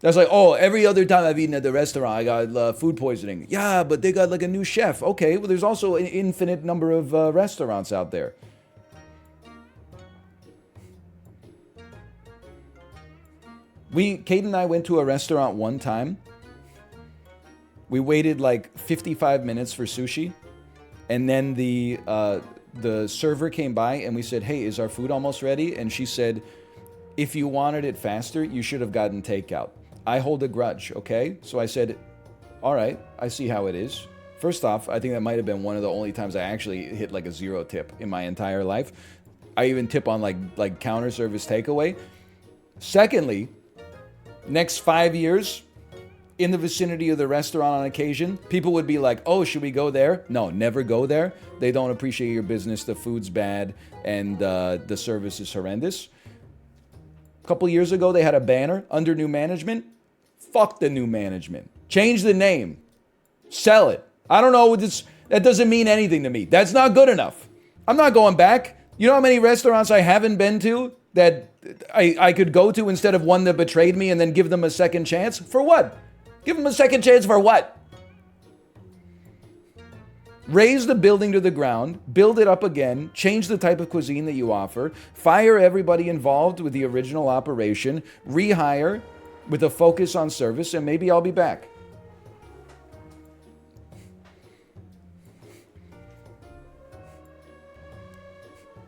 That's like, oh, every other time I've eaten at the restaurant, I got food poisoning. Yeah, but they got like a new chef. Okay, well, there's also an infinite number of restaurants out there. Kate and I went to a restaurant one time. We waited like 55 minutes for sushi. And then the server came by and we said, hey, is our food almost ready? And she said, if you wanted it faster, you should have gotten takeout. I hold a grudge, okay? So I said, all right, I see how it is. First off, I think that might have been one of the only times I actually hit like a 0 tip in my entire life. I even tip on like counter service takeaway. Secondly, next 5 years, in the vicinity of the restaurant on occasion, people would be like, oh, should we go there? No, never go there. They don't appreciate your business. The food's bad and the service is horrendous. A couple years ago, they had a banner under new management. Fuck the new management. Change the name. Sell it. I don't know. That doesn't mean anything to me. That's not good enough. I'm not going back. You know how many restaurants I haven't been to that I could go to instead of one that betrayed me and then give them a second chance? For what? Give them a second chance for what? Raise the building to the ground, build it up again, change the type of cuisine that you offer, fire everybody involved with the original operation, rehire with a focus on service, and maybe I'll be back.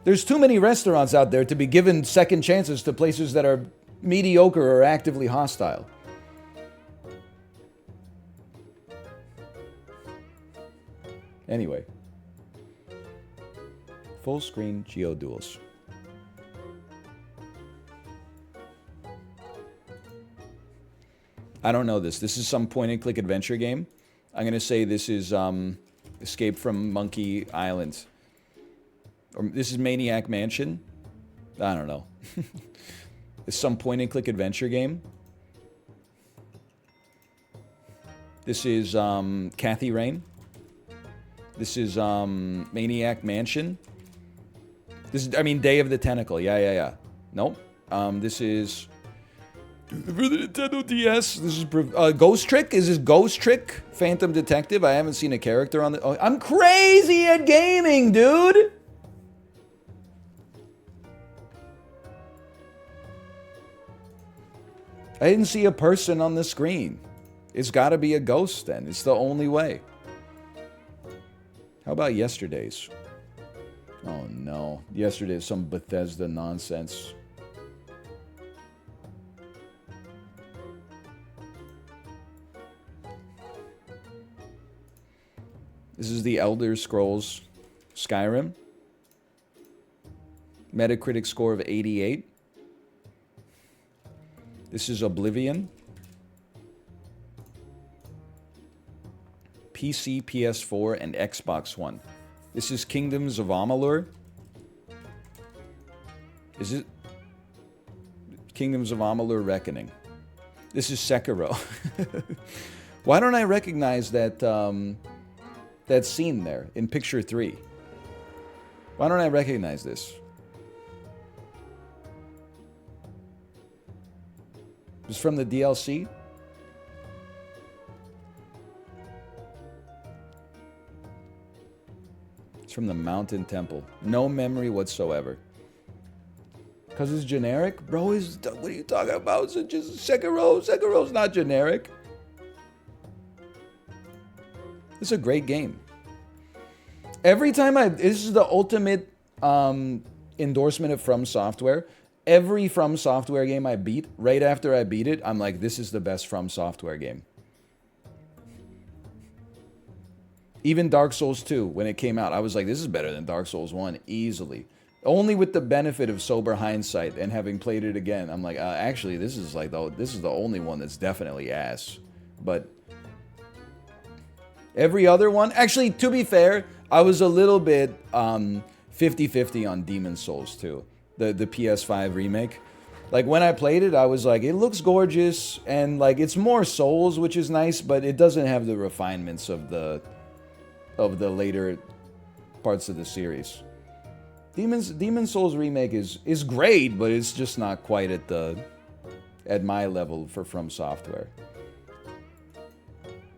There's too many restaurants out there to be given second chances to places that are mediocre or actively hostile. Anyway, full screen Geoduels. I don't know this. This is some point and click adventure game. I'm going to say this is Escape from Monkey Island. Or this is Maniac Mansion. I don't know. It's some point and click adventure game. This is Kathy Rain. This is Maniac Mansion. This is, I mean, Day of the Tentacle. Yeah. Nope. This is for the Nintendo DS. This is Ghost Trick. Is this Ghost Trick? Phantom Detective. I haven't seen a character on the. Oh, I'm crazy at gaming, dude. I didn't see a person on the screen. It's got to be a ghost then. It's the only way. How about yesterday's? Oh no. Yesterday's some Bethesda nonsense. This is the Elder Scrolls Skyrim. Metacritic score of 88. This is Oblivion. PC, PS4, and Xbox One. This is Kingdoms of Amalur. Is it? Kingdoms of Amalur Reckoning. This is Sekiro. Why don't I recognize that, that scene there in picture 3? Why don't I recognize this? It's from the DLC? It's from the Mountain Temple. No memory whatsoever. Because it's generic? Bro, what are you talking about? Is it just Sekiro? Sekiro's not generic. It's a great game. Every time this is the ultimate endorsement of From Software. Every From Software game I beat, right after I beat it, I'm like, this is the best From Software game. Even Dark Souls 2, when it came out, I was like, this is better than Dark Souls 1, easily. Only with the benefit of sober hindsight and having played it again, I'm like, actually, this is the only one that's definitely ass. But every other one, actually, to be fair, I was a little bit 50-50 on Demon's Souls 2. The PS5 remake. Like, when I played it, I was like, it looks gorgeous, and, like, it's more Souls, which is nice, but it doesn't have the refinements of the later parts of the series. Demon's Souls remake is great, but it's just not quite at my level for From Software.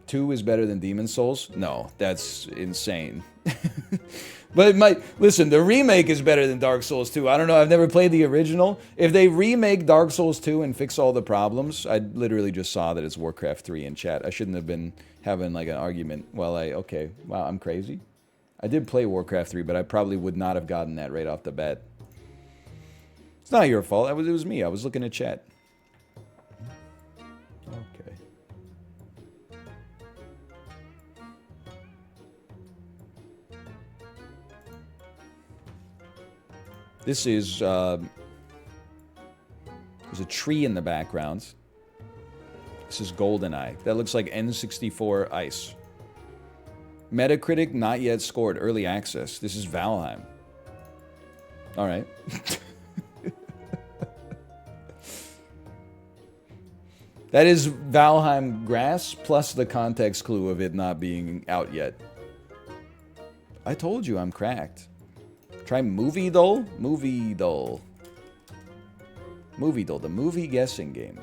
2 is better than Demon's Souls? No, that's insane. But listen, the remake is better than Dark Souls 2. I don't know, I've never played the original. If they remake Dark Souls 2 and fix all the problems, I literally just saw that it's Warcraft 3 in chat. I shouldn't have been having like an argument while okay, wow, I'm crazy. I did play Warcraft 3, but I probably would not have gotten that right off the bat. It's not your fault. It was me. I was looking at chat. Okay. This is, there's a tree in the background. This is GoldenEye. That looks like N64 Ice. Metacritic, not yet scored. Early access. This is Valheim. Alright. That is Valheim grass, plus the context clue of it not being out yet. I told you I'm cracked. Try Movie Doll? Movie Doll. Movie Doll, the movie guessing game.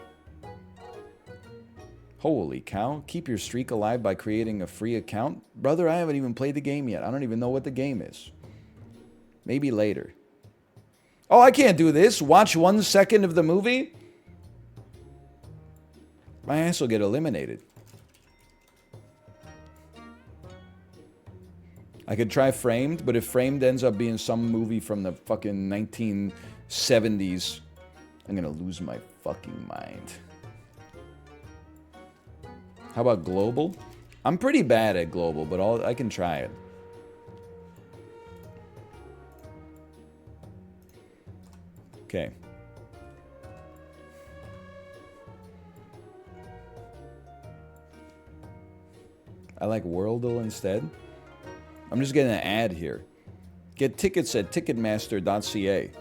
Holy cow. Keep your streak alive by creating a free account? Brother, I haven't even played the game yet. I don't even know what the game is. Maybe later. Oh, I can't do this. Watch 1 second of the movie? My ass will get eliminated. I could try Framed, but if Framed ends up being some movie from the fucking 1970s, I'm gonna lose my fucking mind. How about Global? I'm pretty bad at Global, but I can try it. Okay. I like Worldle instead. I'm just getting an ad here. Get tickets at ticketmaster.ca.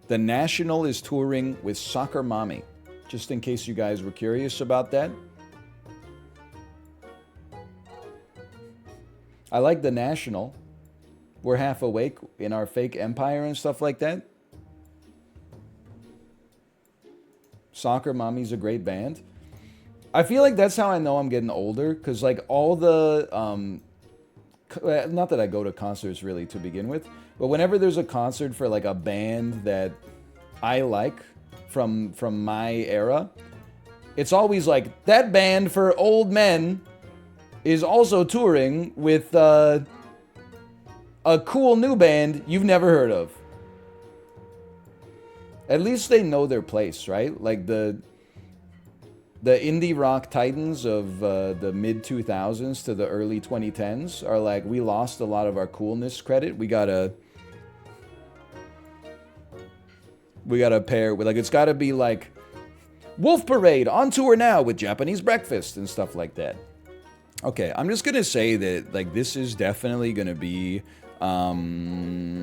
The National is touring with Soccer Mommy. Just in case you guys were curious about that. I like the National. We're half awake in our fake empire and stuff like that. Soccer Mommy's a great band. I feel like that's how I know I'm getting older, because like all the not that I go to concerts really to begin with, but whenever there's a concert for like a band that I like from my era, it's always like that band for old men is also touring with a cool new band you've never heard of. At least they know their place, right? Like the indie rock titans of the mid 2000s to the early 2010s are like, we lost a lot of our coolness credit. We gotta pair with, like, it's gotta be like Wolf Parade on tour now with Japanese Breakfast and stuff like that. Okay, I'm just gonna say that like this is definitely gonna be Hungary.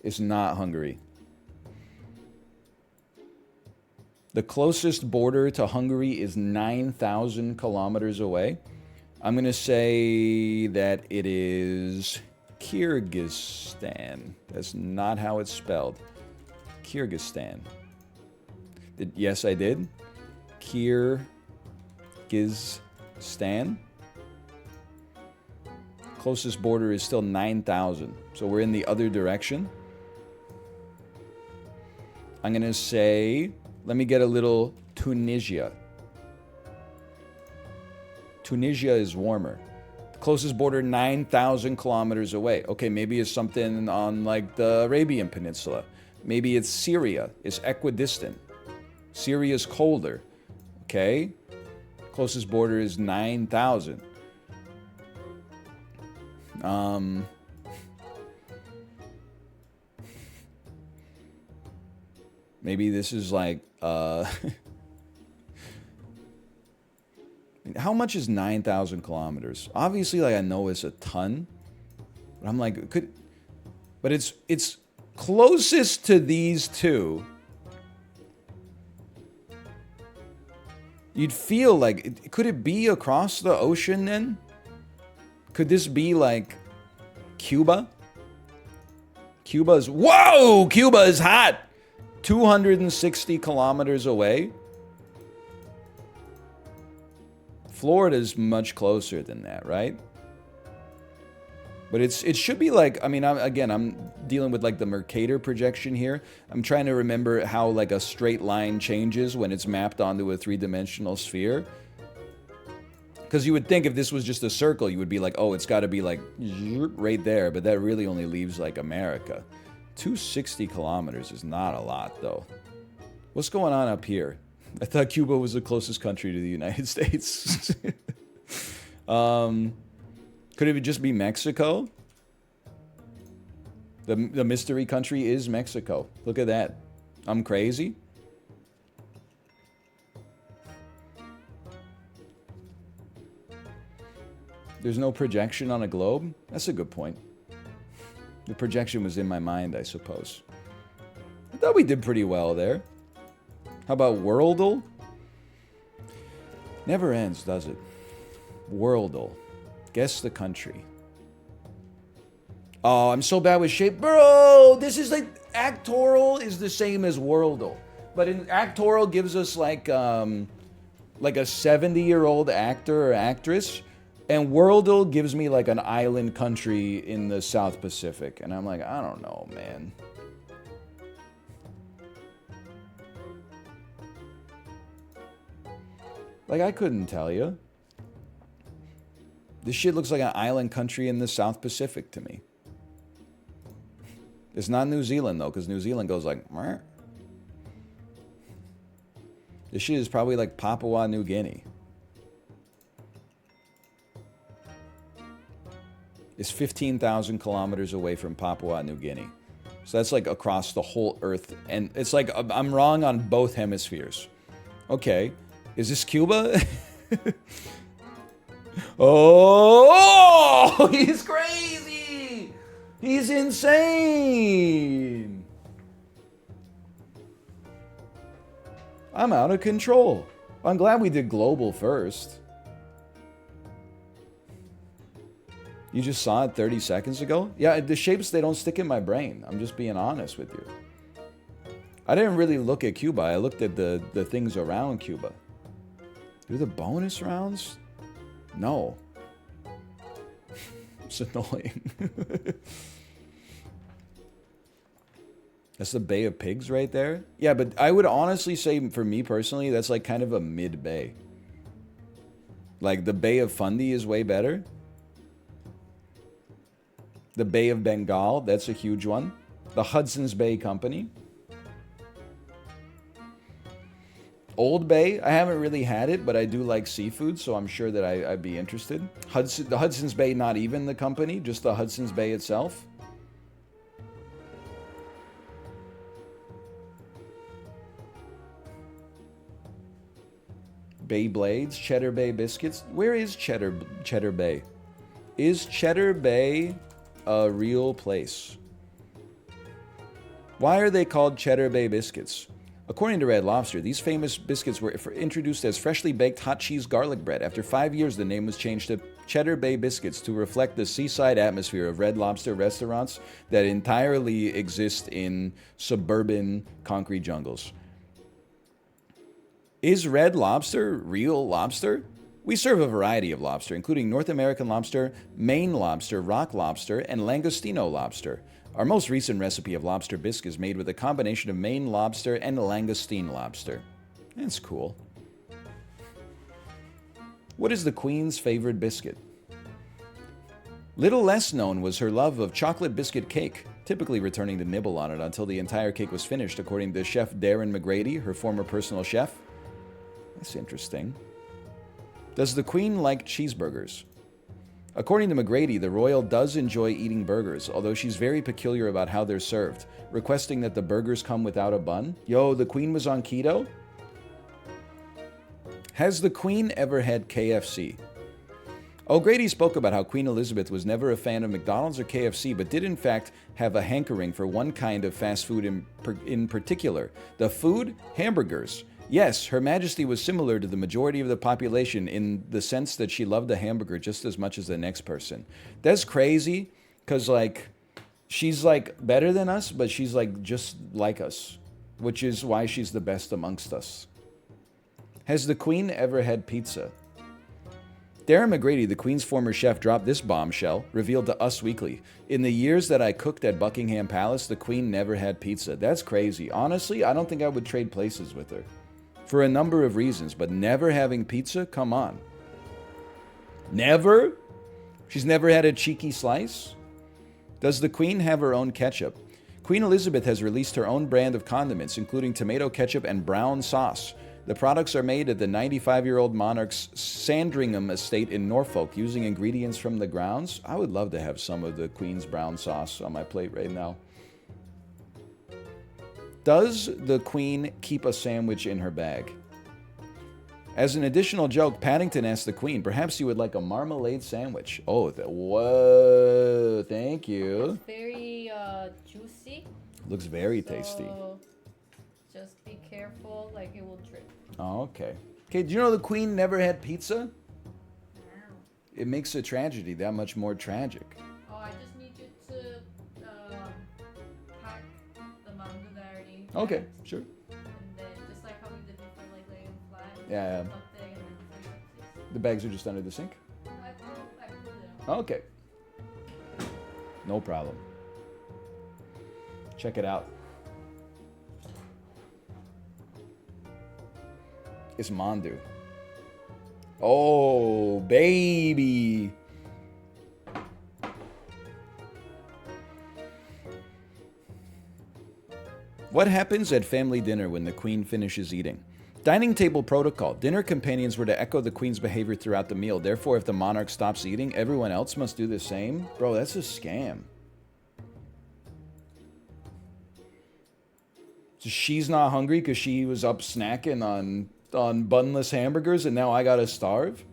It's not Hungary. The closest border to Hungary is 9,000 kilometers away. I'm going to say that it is Kyrgyzstan. That's not how it's spelled. Kyrgyzstan. Yes, I did. Kyrgyzstan. Closest border is still 9,000. So we're in the other direction. I'm going to say, let me get a little Tunisia. Tunisia is warmer. The closest border, 9,000 kilometers away. Okay, maybe it's something on like the Arabian Peninsula. Maybe it's Syria. It's equidistant. Syria's colder. Okay? Closest border is 9,000. Maybe this is like, how much is 9,000 kilometers? Obviously, like, I know it's a ton. But I'm like, but it's closest to these two. You'd feel like, could it be across the ocean then? Could this be like Cuba? Whoa! Cuba is hot! 260 kilometers away. Florida's much closer than that, right? But it should be like, I mean, I'm dealing with like the Mercator projection here. I'm trying to remember how like a straight line changes when it's mapped onto a three-dimensional sphere. Because you would think if this was just a circle, you would be like, oh, it's got to be like right there. But that really only leaves like America. 260 kilometers is not a lot, though. What's going on up here? I thought Cuba was the closest country to the United States. Could it just be Mexico? The mystery country is Mexico. Look at that. I'm crazy. There's no projection on a globe? That's a good point. The projection was in my mind, I suppose. I thought we did pretty well there. How about Worldle? Never ends, does it? Worldle. Guess the country. Oh, I'm so bad with shape. Bro, this is like... Actoral is the same as Worldle. But in Actoral gives us like a 70-year-old actor or actress. And Worldle gives me like an island country in the South Pacific. And I'm like, I don't know, man. Like, I couldn't tell you. This shit looks like an island country in the South Pacific to me. It's not New Zealand, though, because New Zealand goes like... Meh. This shit is probably like Papua New Guinea. Is 15,000 kilometers away from Papua New Guinea. So that's like across the whole Earth. And it's like, I'm wrong on both hemispheres. Okay. Is this Cuba? Oh! He's crazy! He's insane! I'm out of control. I'm glad we did global first. You just saw it 30 seconds ago? Yeah, the shapes, they don't stick in my brain. I'm just being honest with you. I didn't really look at Cuba. I looked at the things around Cuba. Do the bonus rounds? No. It's annoying. That's the Bay of Pigs right there? Yeah, but I would honestly say, for me personally, that's like kind of a mid-bay. Like, the Bay of Fundy is way better. The Bay of Bengal, that's a huge one. The Hudson's Bay Company. Old Bay, I haven't really had it, but I do like seafood, so I'm sure that I'd be interested. The Hudson's Bay, not even the company, just the Hudson's Bay itself. Bay Blades, Cheddar Bay Biscuits. Where is Cheddar Bay? Is Cheddar Bay a real place? Why are they called Cheddar Bay Biscuits? According to Red Lobster, these famous biscuits were introduced as freshly baked hot cheese garlic bread. After 5 years, the name was changed to Cheddar Bay Biscuits to reflect the seaside atmosphere of Red Lobster restaurants that entirely exist in suburban concrete jungles. Is Red Lobster real lobster? We serve a variety of lobster, including North American lobster, Maine lobster, rock lobster, and Langostino lobster. Our most recent recipe of lobster bisque is made with a combination of Maine lobster and Langostine lobster. That's cool. What is the Queen's favorite biscuit? Little less known was her love of chocolate biscuit cake, typically returning to nibble on it until the entire cake was finished, according to Chef Darren McGrady, her former personal chef. That's interesting. Does the Queen like cheeseburgers? According to McGrady, the royal does enjoy eating burgers, although she's very peculiar about how they're served, requesting that the burgers come without a bun. Yo, the Queen was on keto? Has the Queen ever had KFC? O'Grady spoke about how Queen Elizabeth was never a fan of McDonald's or KFC, but did in fact have a hankering for one kind of fast food in particular. The food? Hamburgers. Yes, Her Majesty was similar to the majority of the population in the sense that she loved a hamburger just as much as the next person. That's crazy, because, like, she's, like, better than us, but she's, like, just like us, which is why she's the best amongst us. Has the Queen ever had pizza? Darren McGrady, the Queen's former chef, dropped this bombshell, revealed to Us Weekly. In the years that I cooked at Buckingham Palace, the Queen never had pizza. That's crazy. Honestly, I don't think I would trade places with her. For a number of reasons, but never having pizza? Come on. Never? She's never had a cheeky slice? Does the Queen have her own ketchup? Queen Elizabeth has released her own brand of condiments, including tomato ketchup and brown sauce. The products are made at the 95-year-old monarch's Sandringham estate in Norfolk, using ingredients from the grounds. I would love to have some of the Queen's brown sauce on my plate right now. Does the Queen keep a sandwich in her bag? As an additional joke, Paddington asked the Queen, perhaps you would like a marmalade sandwich. Oh, whoa, thank you. It's very juicy. Looks very tasty. Just be careful, like it will drip. Oh, okay. Okay, do you know the Queen never had pizza? It makes a tragedy that much more tragic. Oh, I just need you to pack the mango already. Okay, sure. And then just like how we did before, like lay them flat. Yeah. Something and then The bags are just under the sink? I put them. Okay. No problem. Check it out. It's Mandu. Oh, baby. What happens at family dinner when the Queen finishes eating? Dining table protocol. Dinner companions were to echo the Queen's behavior throughout the meal. Therefore, if the monarch stops eating, everyone else must do the same. Bro, that's a scam. So she's not hungry because she was up snacking on bunless hamburgers and now I gotta starve?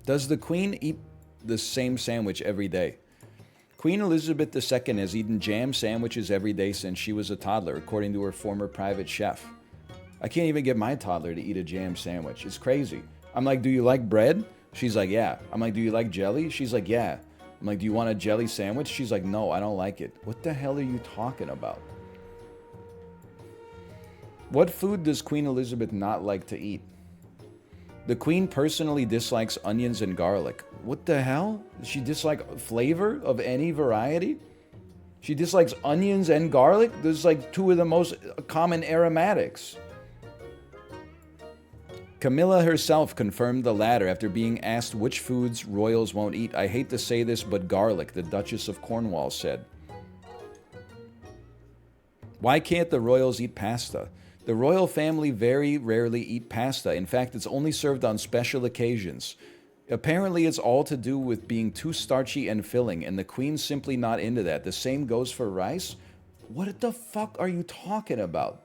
Does the Queen eat the same sandwich every day? Queen Elizabeth II has eaten jam sandwiches every day since she was a toddler, according to her former private chef. I can't even get my toddler to eat a jam sandwich. It's crazy. I'm like, do you like bread? She's like, yeah. I'm like, do you like jelly? She's like, yeah. I'm like, do you want a jelly sandwich? She's like, no, I don't like it. What the hell are you talking about? What food does Queen Elizabeth not like to eat? The Queen personally dislikes onions and garlic. What the hell? Does she dislike flavor of any variety? She dislikes onions and garlic? Those are like two of the most common aromatics. Camilla herself confirmed the latter after being asked which foods royals won't eat. I hate to say this, but garlic, the Duchess of Cornwall said. Why can't the royals eat pasta? The royal family very rarely eat pasta. In fact, it's only served on special occasions. Apparently, it's all to do with being too starchy and filling, and the Queen's simply not into that. The same goes for rice? What the fuck are you talking about?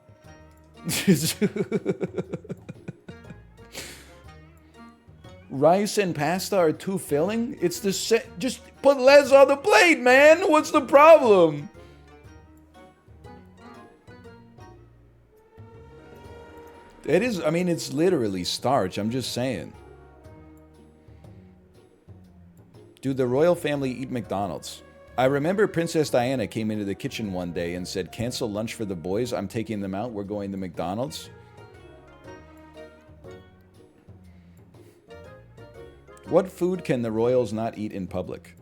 Rice and pasta are too filling? It's the same. Just put less on the plate, man. What's the problem? It is, I mean, it's literally starch. I'm just saying. Do the royal family eat McDonald's? I remember Princess Diana came into the kitchen one day and said, cancel lunch for the boys. I'm taking them out. We're going to McDonald's. What food can the royals not eat in public?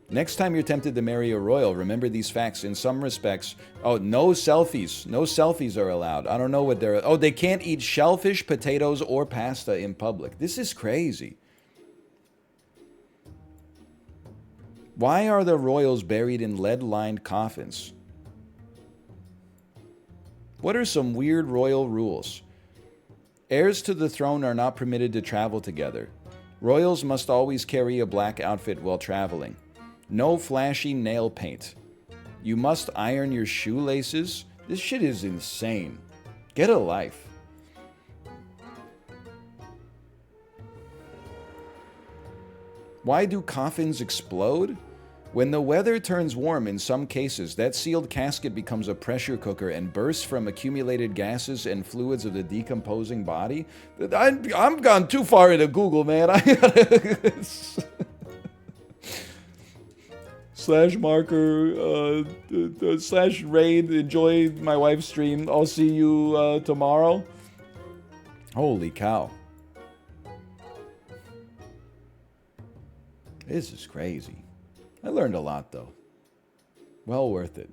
Next time you're tempted to marry a royal, remember these facts. In some respects, oh, no selfies. No selfies are allowed. I don't know what they're... Oh, they can't eat shellfish, potatoes, or pasta in public. This is crazy. Why are the royals buried in lead-lined coffins? What are some weird royal rules? Heirs to the throne are not permitted to travel together. Royals must always carry a black outfit while traveling. No flashy nail paint. You must iron your shoelaces. This shit is insane. Get a life. Why do coffins explode? When the weather turns warm in some cases, that sealed casket becomes a pressure cooker and bursts from accumulated gases and fluids of the decomposing body. I'm gone too far into Google, man. I gotta... slash marker, slash raid, enjoy my wife's stream. I'll see you tomorrow. Holy cow. This is crazy. I learned a lot, though. Well worth it.